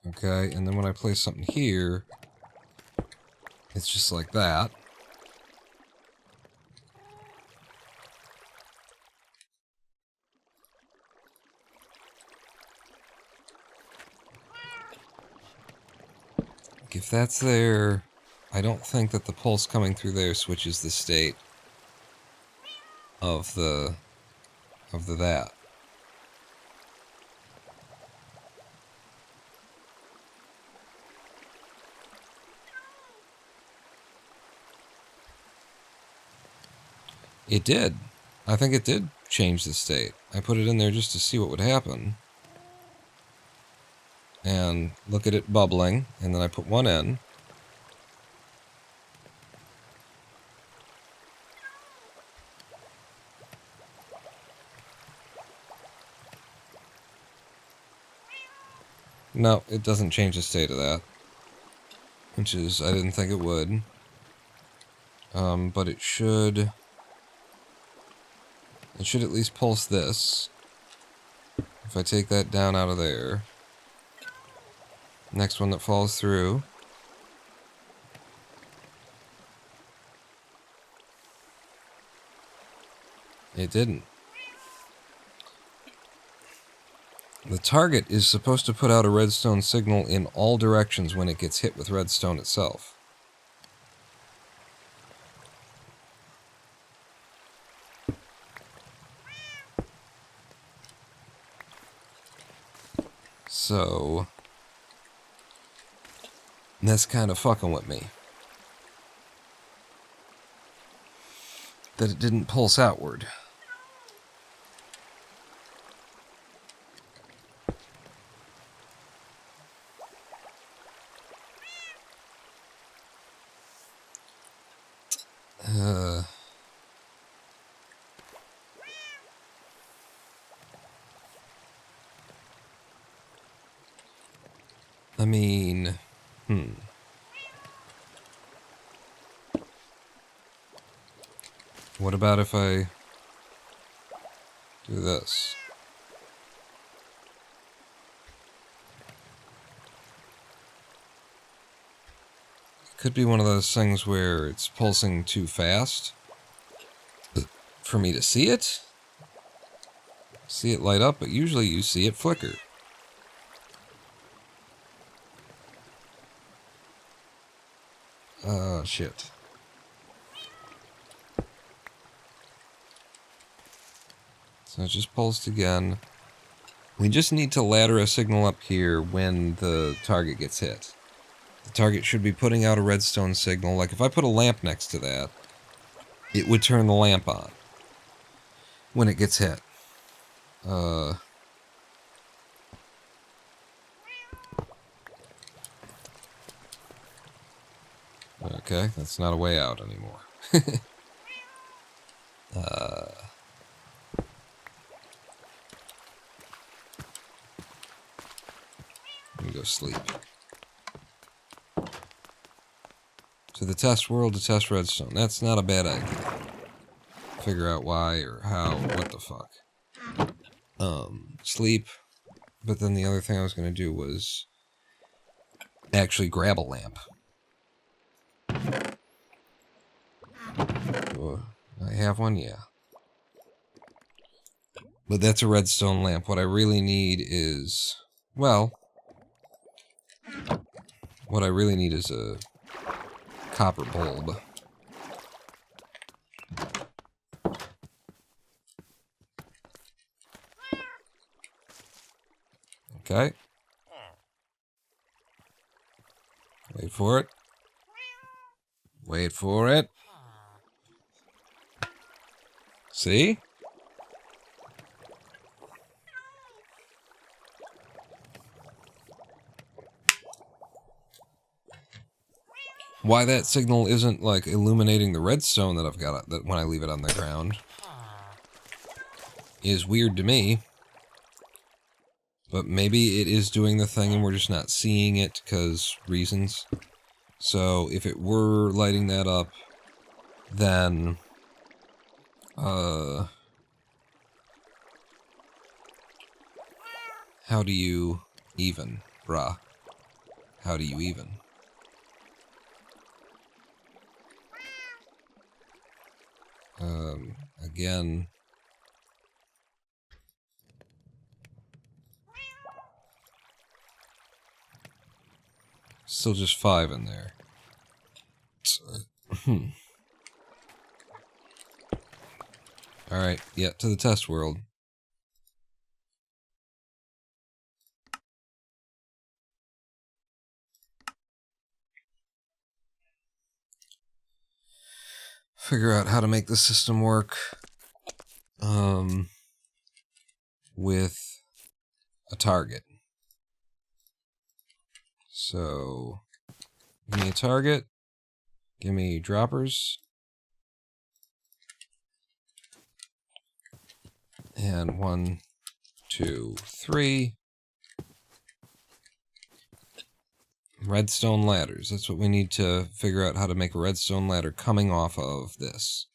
Okay, and then when I place something here, it's just like that. If that's there, I don't think that the pulse coming through there switches the state of the that. It did. I think it did change the state. I put it in there just to see what would happen. And look at it bubbling, and then I put one in. No, it doesn't change the state of that. Which is, I didn't think it would. But it should... It should at least pulse this. If I take that down out of there. Next one that falls through. It didn't. The target is supposed to put out a redstone signal in all directions when it gets hit with redstone itself. So, that's kind of fucking with me. That it didn't pulse outward. I mean, What about if I do this? It could be one of those things where it's pulsing too fast for me to see it. See it light up, but usually you see it flicker. Shit. So it just pulsed again. We just need to ladder a signal up here when the target gets hit. The target should be putting out a redstone signal. Like if I put a lamp next to that, it would turn the lamp on when it gets hit. Okay, that's not a way out anymore. Let me go sleep. To the test world to test redstone. That's not a bad idea. Figure out why or how, what the fuck. Sleep. But then the other thing I was going to do was actually grab a lamp. I have one, yeah. But that's a redstone lamp. What I really need is... Well... What I really need is a copper bulb. Okay. Wait for it. Wait for it. See? Why that signal isn't, like, illuminating the redstone that I've got that when I leave it on the ground is weird to me. But maybe it is doing the thing and we're just not seeing it because reasons. So if it were lighting that up, then how do you even, brah? How do you even? Again. Still just 5 in there. Alright, yeah, to the test world. Figure out how to make the system work. With a target. So, give me a target. Give me droppers. And 1, 2, 3. Redstone ladders. That's what we need to figure out how to make a redstone ladder coming off of this.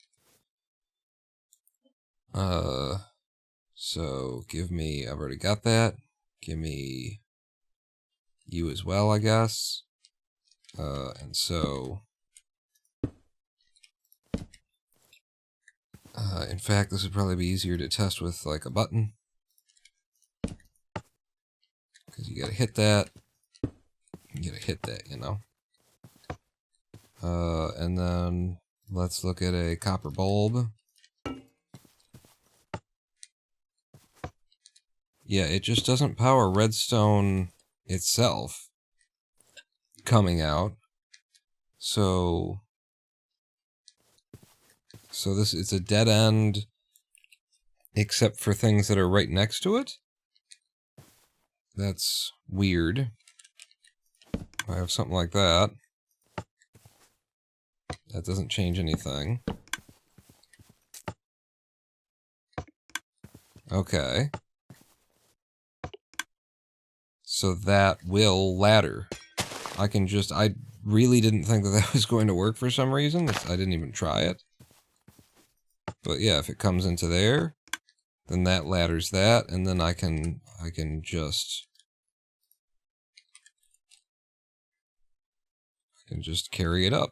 So give me, I've already got that. Give me you as well, I guess. And so, in fact, this would probably be easier to test with like a button. Because you gotta hit that. You gotta hit that, you know. And then let's look at a copper bulb. Yeah, it just doesn't power redstone itself coming out. So this, it's a dead end except for things that are right next to it. That's weird. I have something like that. That doesn't change anything. Okay. So that will ladder. I really didn't think that that was going to work for some reason. I didn't even try it. But yeah, if it comes into there, then that ladders that, and then I can just carry it up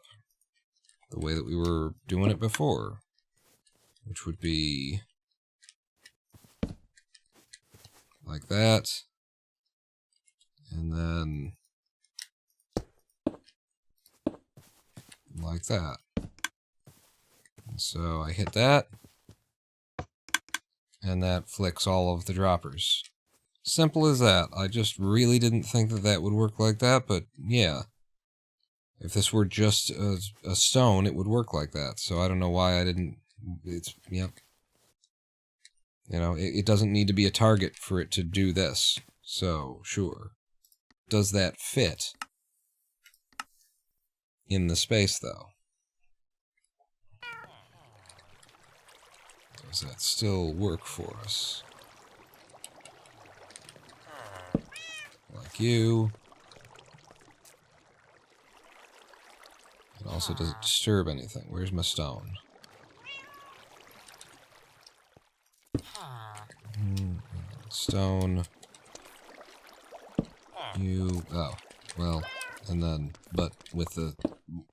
the way that we were doing it before, which would be like that, and then like that. And so I hit that, and that flicks all of the droppers. Simple as that. I just really didn't think that that would work like that, but yeah. If this were just a stone, it would work like that. So I don't know why I didn't. Yep. You know, it doesn't need to be a target for it to do this. So, sure. Does that fit in the space, though? Does that still work for us? Like you. It also doesn't disturb anything. Where's my stone? Stone. You. Oh. Well. And then. But with the.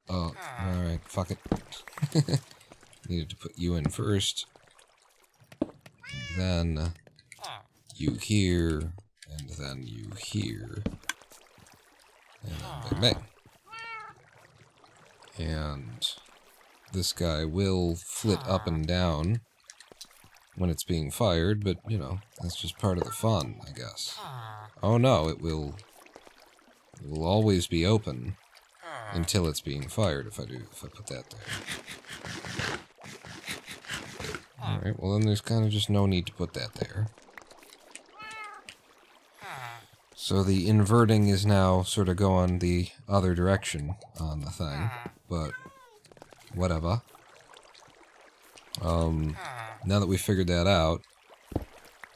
Oh. Alright. Fuck it. Needed to put you in first. And then. You here. And then you here. And then bang bang. And this guy will flit up and down when it's being fired, but, you know, that's just part of the fun, I guess. Oh no, it will always be open until it's being fired if I put that there. Alright, well then there's kind of just no need to put that there. So the inverting is now sort of going the other direction on the thing, but whatever. Now that we figured that out,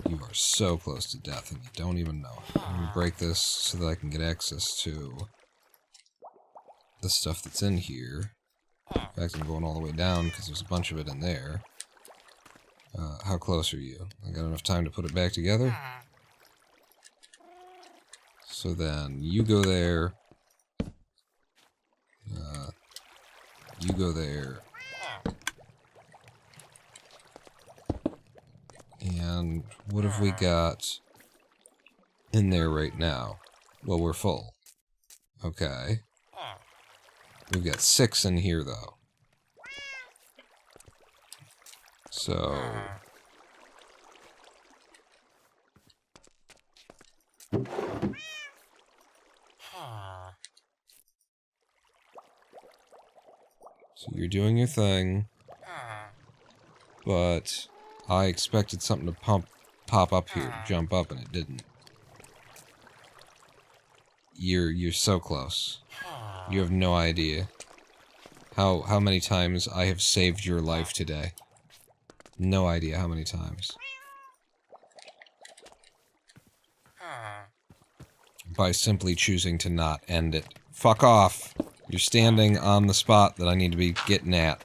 you are so close to death and you don't even know. Let me break this so that I can get access to the stuff that's in here. In fact, I'm going all the way down because there's a bunch of it in there. How close are you? I got enough time to put it back together? So then, you go there. You go there. And what have we got in there right now? Well, we're full. Okay. We've got 6 in here, though. So... So you're doing your thing. But I expected something to pop up here, jump up, and it didn't. You're so close. You have no idea how many times I have saved your life today. No idea how many times. By simply choosing to not end it. Fuck off! You're standing on the spot that I need to be getting at.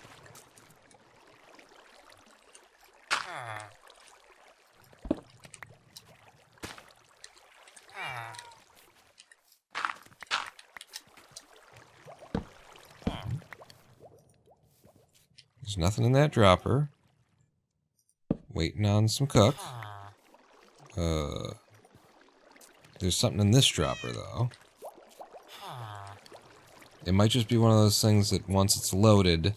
There's nothing in that dropper. Waiting on some cook. There's something in this dropper, though. It might just be one of those things that once it's loaded,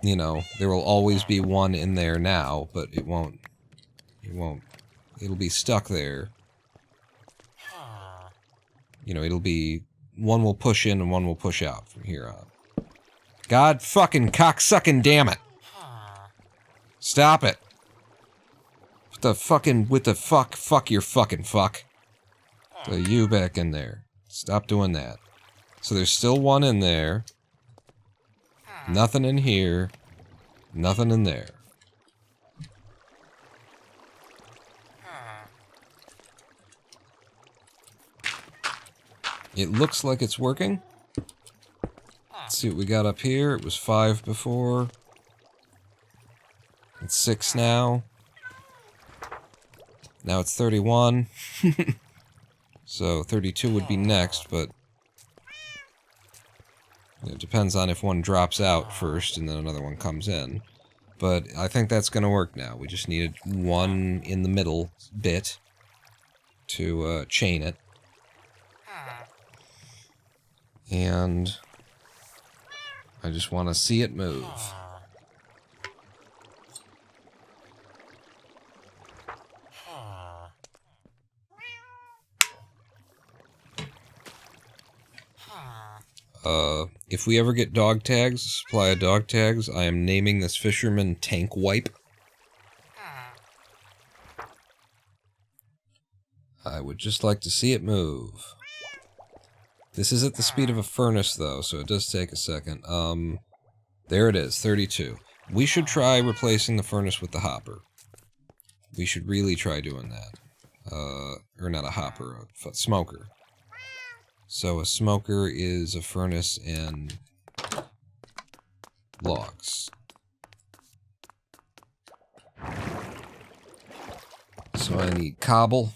you know, there will always be one in there now, but it won't. It'll be stuck there. You know, it'll be... one will push in and one will push out from here on. God fucking cocksucking damn it! Stop it! With the fuck your fucking fuck. So you back in there. Stop doing that. So there's still one in there. Nothing in here. Nothing in there. It looks like it's working. Let's see what we got up here. It was 5 before. It's 6 now. Now it's 31. So 32 would be next, but it depends on if one drops out first and then another one comes in. But I think that's going to work now. We just needed one in the middle bit to chain it. And I just want to see it move. If we ever get dog tags, supply of dog tags, I am naming this fisherman Tank Wipe. I would just like to see it move. This is at the speed of a furnace, though, so it does take a second. There it is, 32. We should try replacing the furnace with the hopper. We should really try doing that. Or not a hopper, a smoker. So a smoker is a furnace and logs. So I need cobble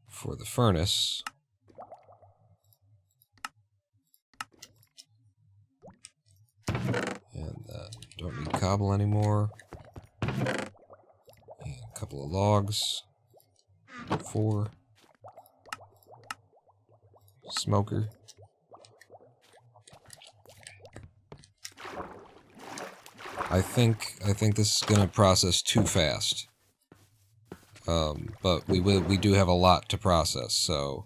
for the furnace. And don't need cobble anymore. And a couple of logs. 4. Smoker. I think this is gonna process too fast. But we do have a lot to process, so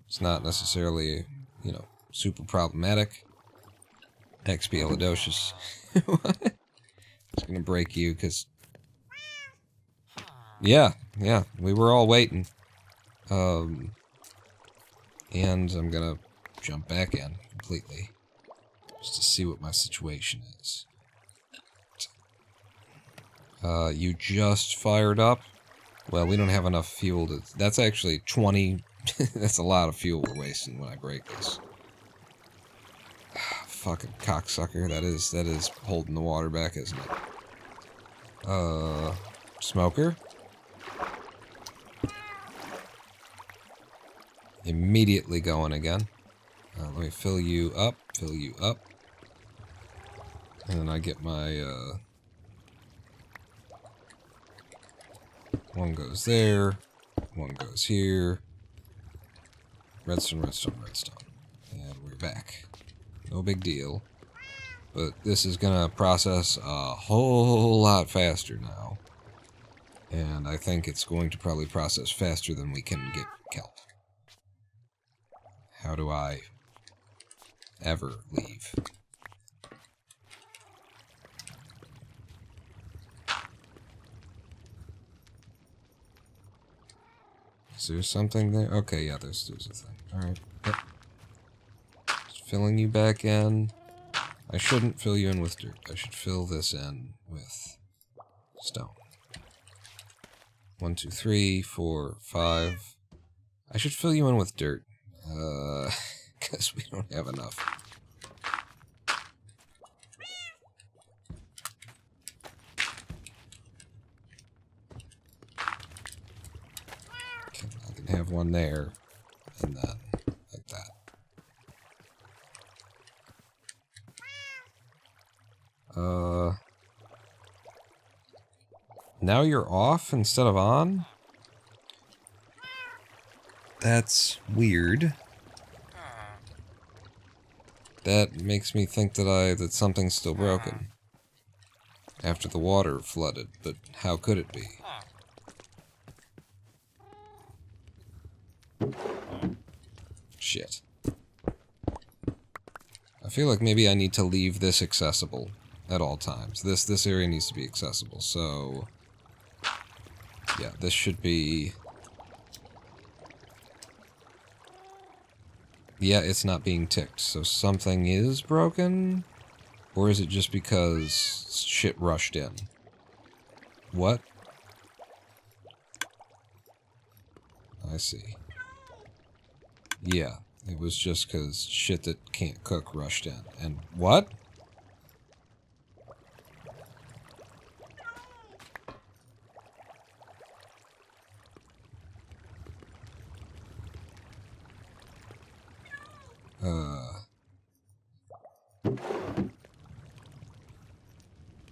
it's not necessarily, you know, super problematic. Expialidocious. It's gonna break you, because Yeah, we were all waiting. And I'm gonna jump back in completely. Just to see what my situation is. You just fired up? Well, we don't have enough fuel to... That's actually 20... That's a lot of fuel we're wasting when I break this. Fucking cocksucker. That is holding the water back, isn't it? Smoker? Immediately going again. Let me fill you up. And then I get my, one goes there, one goes here. Redstone. And we're back. No big deal. But this is gonna process a whole lot faster now. And I think it's going to probably process faster than we can get kelp. How do I ever leave? Is there something there? Okay, yeah, there's a thing. Alright. Yep. Just filling you back in. I shouldn't fill you in with dirt. I should fill this in with stone. 1, 2, 3, 4, 5. I should fill you in with dirt. Because we don't have enough. Okay, I can have one there, and then like that. Now you're off instead of on? That's weird. That makes me think that something's still broken. After the water flooded, but how could it be? Shit. I feel like maybe I need to leave this accessible at all times. This area needs to be accessible, so... Yeah, this should be... Yeah, it's not being ticked, so something is broken? Or is it just because shit rushed in? What? I see. Yeah, it was just because shit that can't cook rushed in. And what?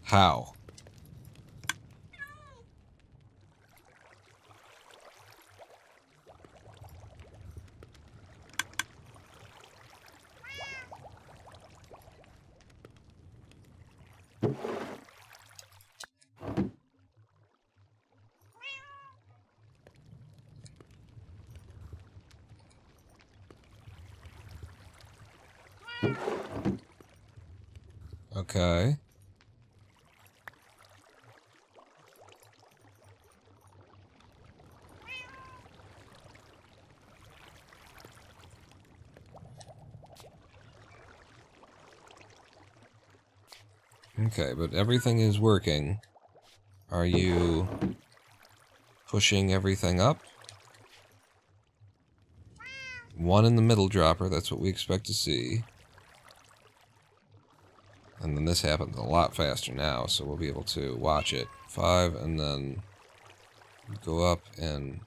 How? Okay. Okay, but everything is working. Are you pushing everything up? One in the middle dropper, that's what we expect to see. And then this happens a lot faster now, so we'll be able to watch it. 5, and then go up and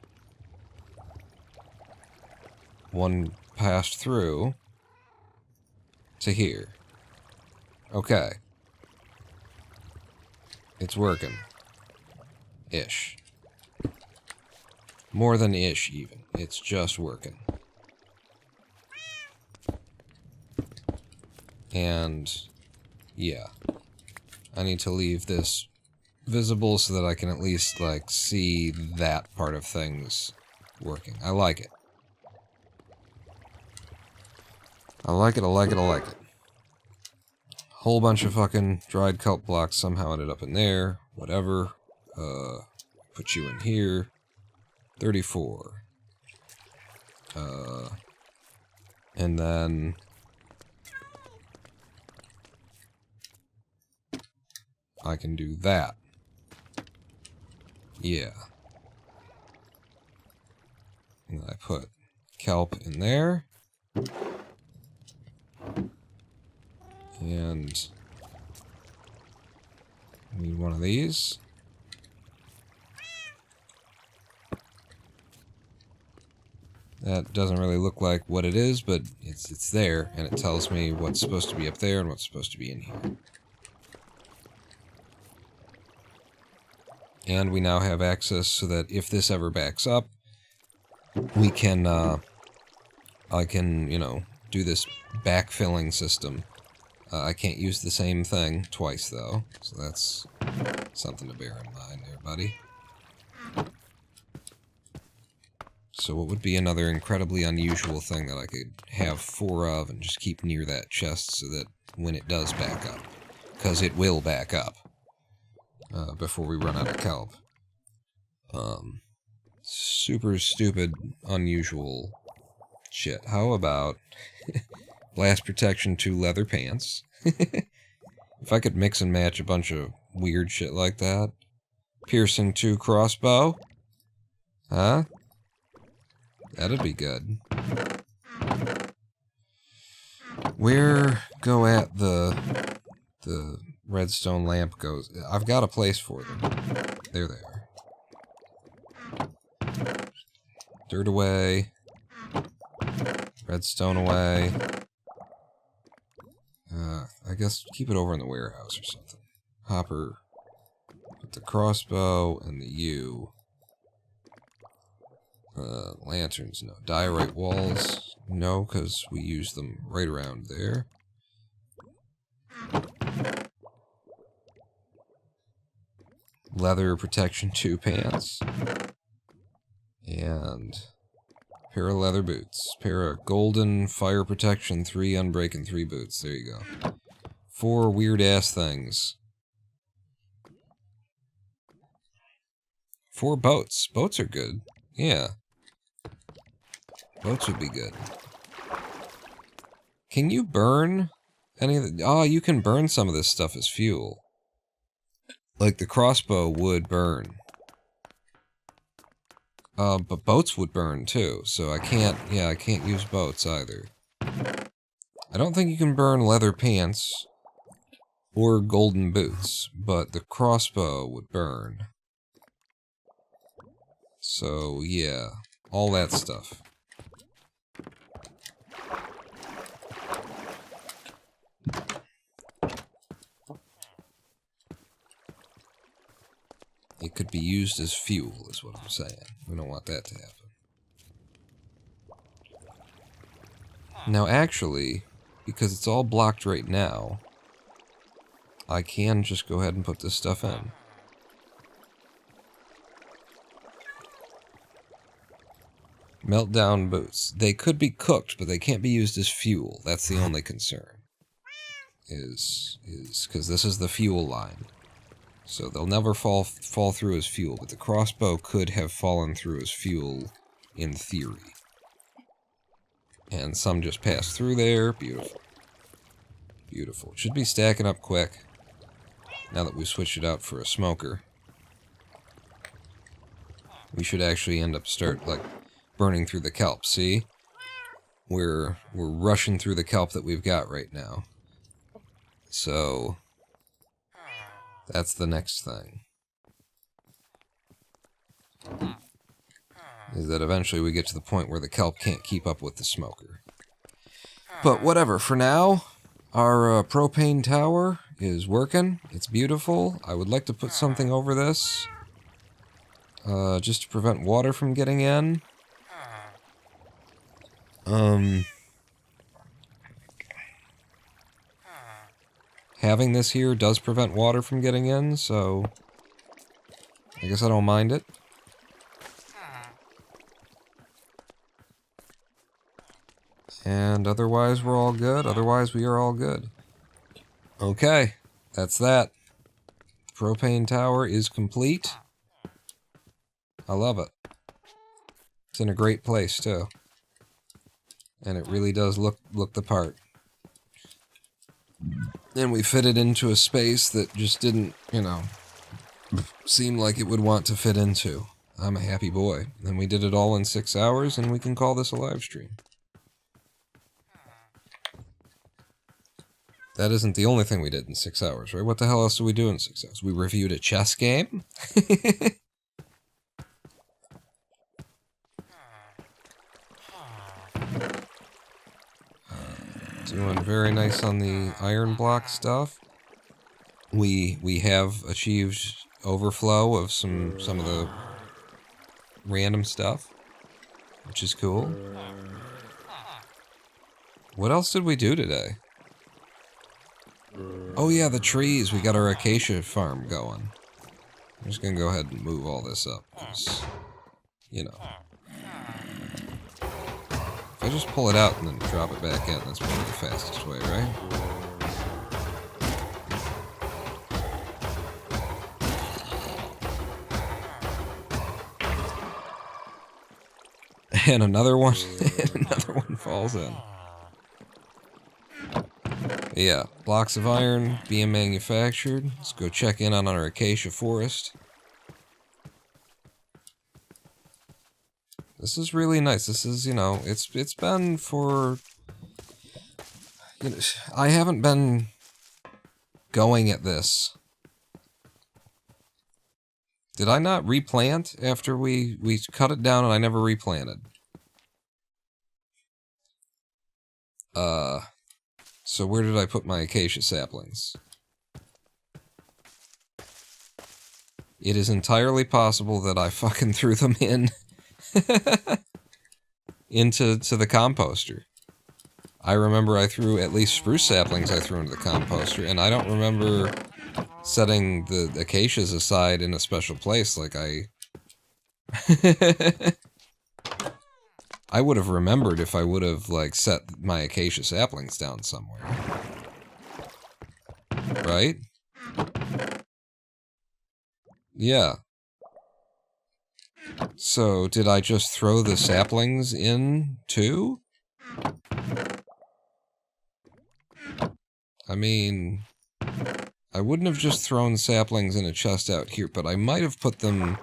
one passed through to here. Okay. It's working. Ish. More than ish, even. It's just working. And... yeah. I need to leave this visible so that I can at least, like, see that part of things working. I like it. I like it. Whole bunch of fucking dried kelp blocks somehow ended up in there. Whatever. Put you in here. 34. And then I can do that. Yeah. And I put kelp in there. And I need one of these. That doesn't really look like what it is, but it's there, and it tells me what's supposed to be up there and what's supposed to be in here. And we now have access so that if this ever backs up, we can, I can, you know, do this backfilling system. I can't use the same thing twice, though, so that's something to bear in mind there, buddy. So what would be another incredibly unusual thing that I could have 4 of and just keep near that chest so that when it does back up, because it will back up before we run out of kelp. Super stupid, unusual shit. How about blast protection 2 leather pants? If I could mix and match a bunch of weird shit like that. Piercing 2 crossbow? Huh? That'd be good. Where go at the redstone lamp goes? I've got a place for them. There they are. Dirt away. Redstone away. I guess keep it over in the warehouse or something. Hopper. Put the crossbow and the U. Lanterns, no. Diorite walls, no, because we use them right around there. Leather protection 2 pants. And pair of leather boots. Pair of golden fire protection 3 unbreaking 3 boots. There you go. 4 weird-ass things. 4 boats. Boats are good. Yeah. Boats would be good. Can you burn any of the... Oh, you can burn some of this stuff as fuel. Like the crossbow would burn. But boats would burn too, so I can't... Yeah, I can't use boats either. I don't think you can burn leather pants or golden boots, but the crossbow would burn. So, yeah. All that stuff. It could be used as fuel, is what I'm saying. We don't want that to happen. Now, actually, because it's all blocked right now, I can just go ahead and put this stuff in. Meltdown boots. They could be cooked, but they can't be used as fuel. That's the only concern. Is because this is the fuel line. So they'll never fall through as fuel, but the crossbow could have fallen through as fuel in theory. And some just passed through there. Beautiful. Beautiful. It should be stacking up quick. Now that we've switched it out for a smoker. We should actually end up burning through the kelp. See? We're rushing through the kelp that we've got right now. So that's the next thing. Is that eventually we get to the point where the kelp can't keep up with the smoker. But whatever, for now, our propane tower is working. It's beautiful. I would like to put something over this. Just to prevent water from getting in. Having this here does prevent water from getting in, so I guess I don't mind it. And otherwise we're all good. Otherwise we are all good. Okay, that's that. The propane tower is complete. I love it. It's in a great place, too. And it really does look the part. And we fit it into a space that just didn't, you know, seem like it would want to fit into. I'm a happy boy. And we did it all in 6 hours, and we can call this a live stream. That isn't the only thing we did in 6 hours, right? What the hell else did we do in 6 hours? We reviewed a chess game? Doing very nice on the iron block stuff. We have achieved overflow of some of the random stuff, which is cool. What else did we do today? Oh yeah, the trees. We got our acacia farm going. I'm just gonna go ahead and move all this up, because, you know. If I just pull it out and then drop it back in, that's probably the fastest way, right? And another one, another one falls in. Yeah, blocks of iron being manufactured. Let's go check in on our acacia forest. This is really nice. This is, you know, it's been for, you know, I haven't been going at this. Did I not replant after we cut it down and I never replanted? So where did I put my acacia saplings? It is entirely possible that I fucking threw them in into the composter. I remember I threw at least spruce saplings I threw into the composter, and I don't remember setting the acacias aside in a special place like I... I would have remembered if I would have, like, set my acacia saplings down somewhere. Right? Yeah. So, did I just throw the saplings in, too? I mean... I wouldn't have just thrown saplings in a chest out here, but I might have put them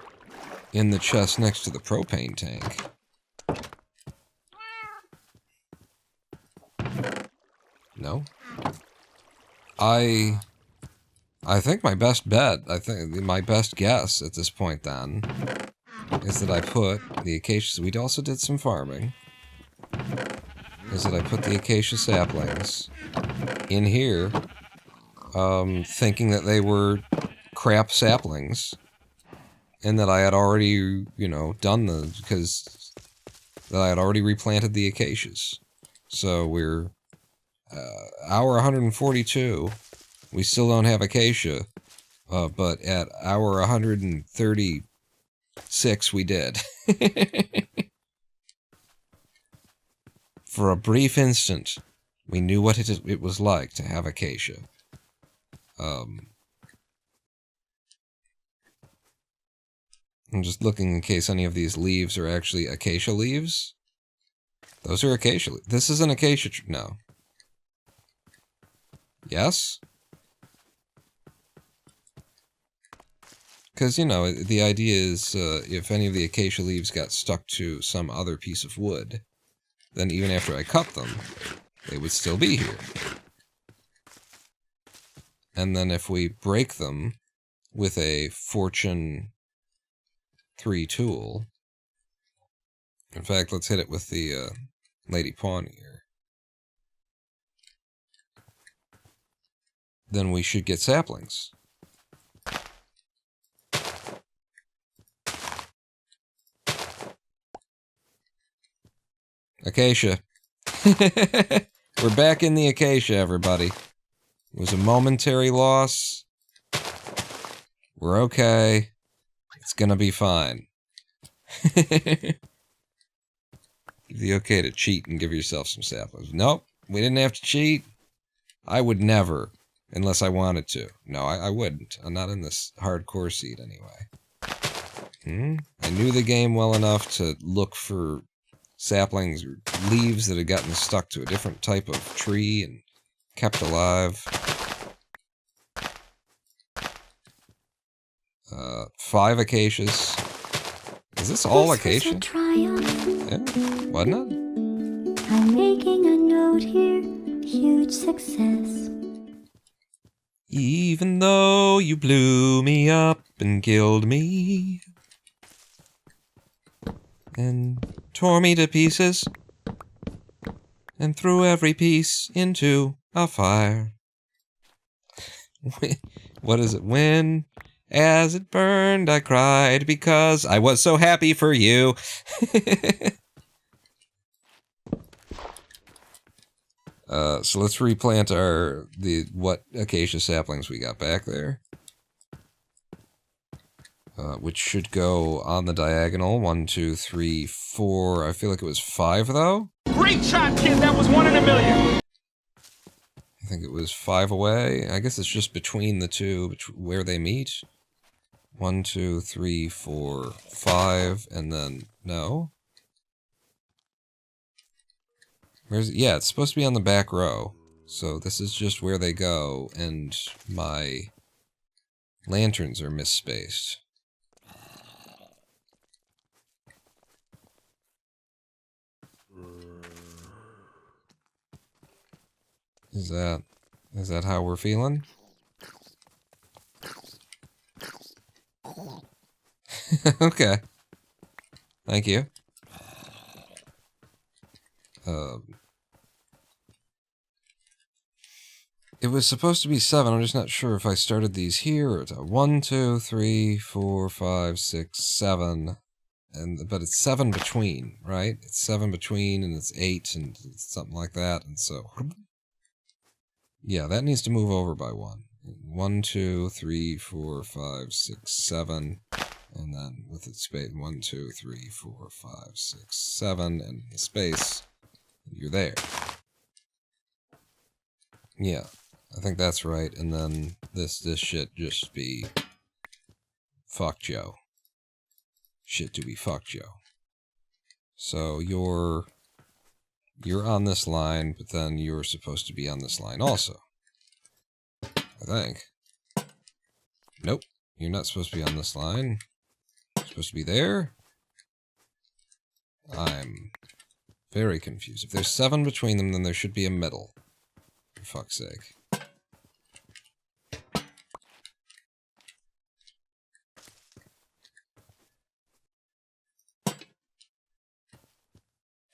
in the chest next to the propane tank. No? I think my best bet, my best guess at this point then, is that I put the acacias, we also did some farming, is that I put the acacia saplings in here, thinking that they were crap saplings, and that I had already, you know, done because that I had already replanted the acacias. So we're hour 142, we still don't have acacia, but at hour 136 we did. For a brief instant, we knew what it was like to have acacia. I'm just looking in case any of these leaves are actually acacia leaves. Those are acacia leaves. This is an acacia tree. No. Yes? Because, you know, the idea is if any of the acacia leaves got stuck to some other piece of wood, then even after I cut them, they would still be here. And then if we break them with a Fortune 3 tool... In fact, let's hit it with the Lady Pawn here. Then we should get saplings. Acacia. We're back in the acacia, everybody. It was a momentary loss. We're okay. It's gonna be fine. Give the okay to cheat and give yourself some saplings. Nope, we didn't have to cheat. I would never. Unless I wanted to. No, I wouldn't. I'm not in this hardcore seed anyway. I knew the game well enough to look for saplings or leaves that had gotten stuck to a different type of tree and kept alive. 5 acacias. Is this all acacia? Yeah, wasn't it? I'm making a note here, huge success. Even though you blew me up and killed me and tore me to pieces and threw every piece into a fire. What is it? When, as it burned, I cried because I was so happy for you. So let's replant what acacia saplings we got back there. Which should go on the diagonal. 1, 2, 3, 4. I feel like it was 5 though. Great shot, kid. That was 1 in a million. I think it was 5 away. I guess it's just between the two, where they meet. 1, 2, 3, 4, 5, and then no. Yeah, it's supposed to be on the back row. So this is just where they go, and my lanterns are misspaced. Is that how we're feeling? Okay. Thank you. It was supposed to be 7. I'm just not sure if I started these here or 1, 2, 3, 4, 5, 6, 7. But it's 7 between, right? It's 7 between and it's 8 and it's something like that. And so, yeah, that needs to move over by 1. 1, 2, 3, 4, 5, 6, 7. And then with its space, 1, 2, 3, 4, 5, 6, 7, and the space, you're there. Yeah, I think that's right. And then this shit just be fuck Joe. Shit to be fuck Joe. So you're on this line, but then you're supposed to be on this line also. I think. Nope, you're not supposed to be on this line. You're supposed to be there. I'm very confused. If there's 7 between them, then there should be a middle. For fuck's sake.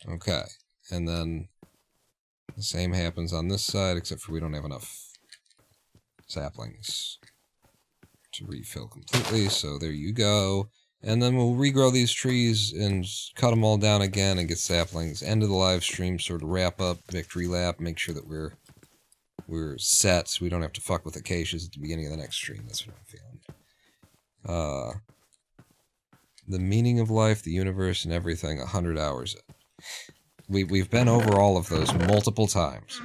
Okay, and then the same happens on this side, except for we don't have enough saplings to refill completely, so there you go. And then we'll regrow these trees and cut them all down again and get saplings. End of the live stream, sort of wrap up, victory lap, make sure that we're set so we don't have to fuck with acacias at the beginning of the next stream. That's what I'm feeling. The meaning of life, the universe, and everything, 100 hours. We've been over all of those multiple times.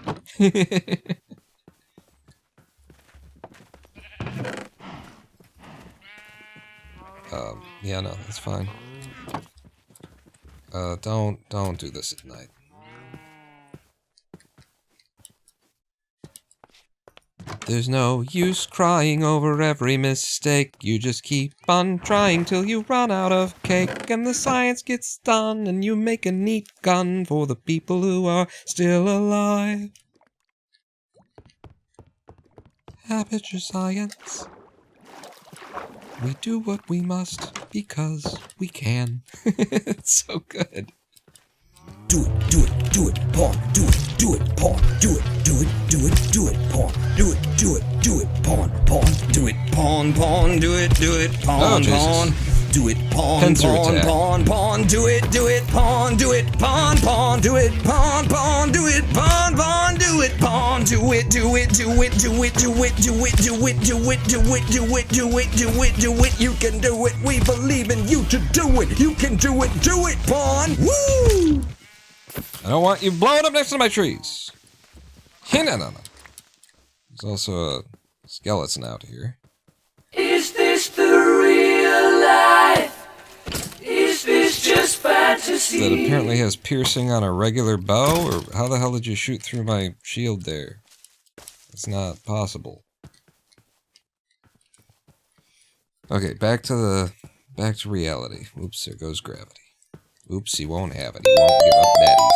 Yeah, no, that's fine. Don't do this at night. There's no use crying over every mistake. You just keep on trying till you run out of cake. And the science gets done and you make a neat gun for the people who are still alive. Aperture science. We do what we must because we can. It's so good. Do it, pawn, do it, pawn, do it, pawn, do it, pawn, do it, pawn, do it, pawn, do it, pawn, do it, pawn, do it, pawn, do it, pawn, do it, pawn, do it, pawn, do it, you can do it, we believe in you to do it, you can do it, pawn, woo! I don't want you blowing up next to my trees. No. There's also a skeleton out here. Is this the real life? that apparently has piercing on a regular bow? Or how the hell did you shoot through my shield there? It's not possible. Okay, back to reality. Oops, there goes gravity. Oops, he won't have it. He won't give up that easy.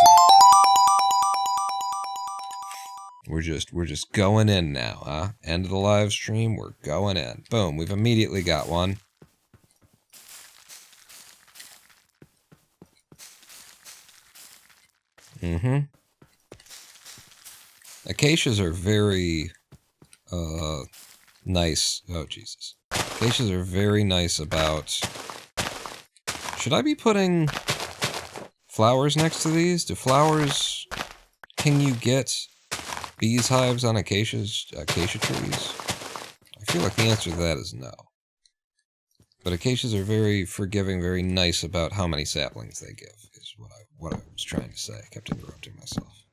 We're just going in now, huh? End of the live stream, we're going in. Boom, we've immediately got one. Mm-hmm. Acacias are very, nice. Oh, Jesus. Acacias are very nice about... Should I be putting flowers next to these? Do flowers... Can you get bees hives on acacia trees? I feel like the answer to that is no. But acacias are very forgiving, very nice about how many saplings they give, is what I was trying to say. I kept interrupting myself.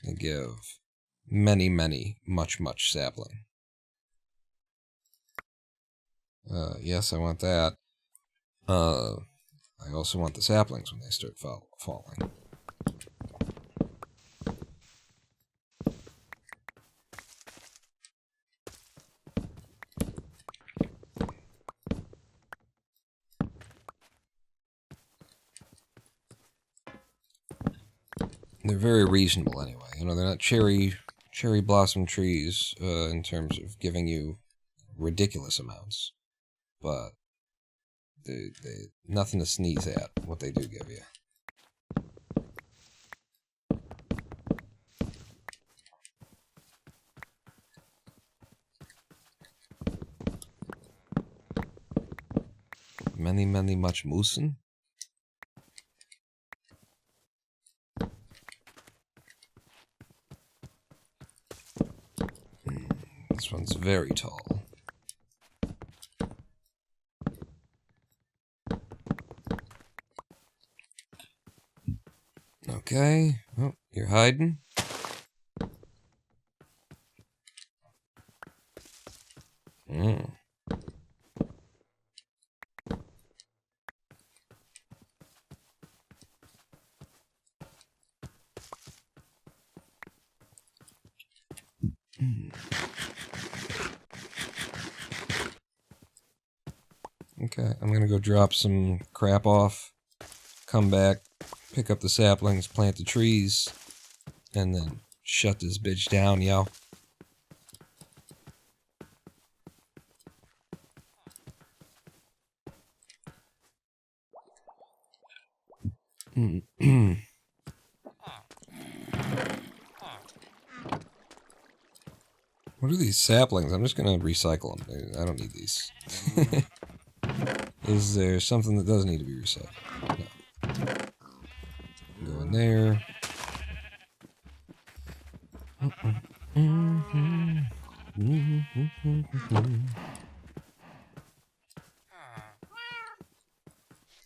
They give many, much sapling. Yes, I want that. I also want the saplings when they start falling. They're very reasonable anyway. You know, they're not cherry blossom trees in terms of giving you ridiculous amounts, but they nothing to sneeze at. What they do give you. Many much moosin. This one's very tall. Okay. Oh, you're hiding? Mm. Okay, I'm gonna go drop some crap off, come back, pick up the saplings, plant the trees, and then shut this bitch down, yo. What are these saplings? I'm just gonna recycle them. I don't need these. Is there something that does need to be recycled? No. Go in there.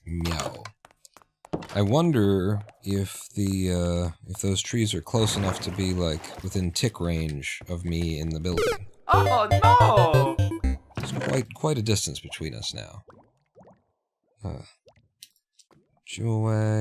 Meow. I wonder if if those trees are close enough to be like within tick range of me in the building. Oh no! There's quite a distance between us now. Shoo away.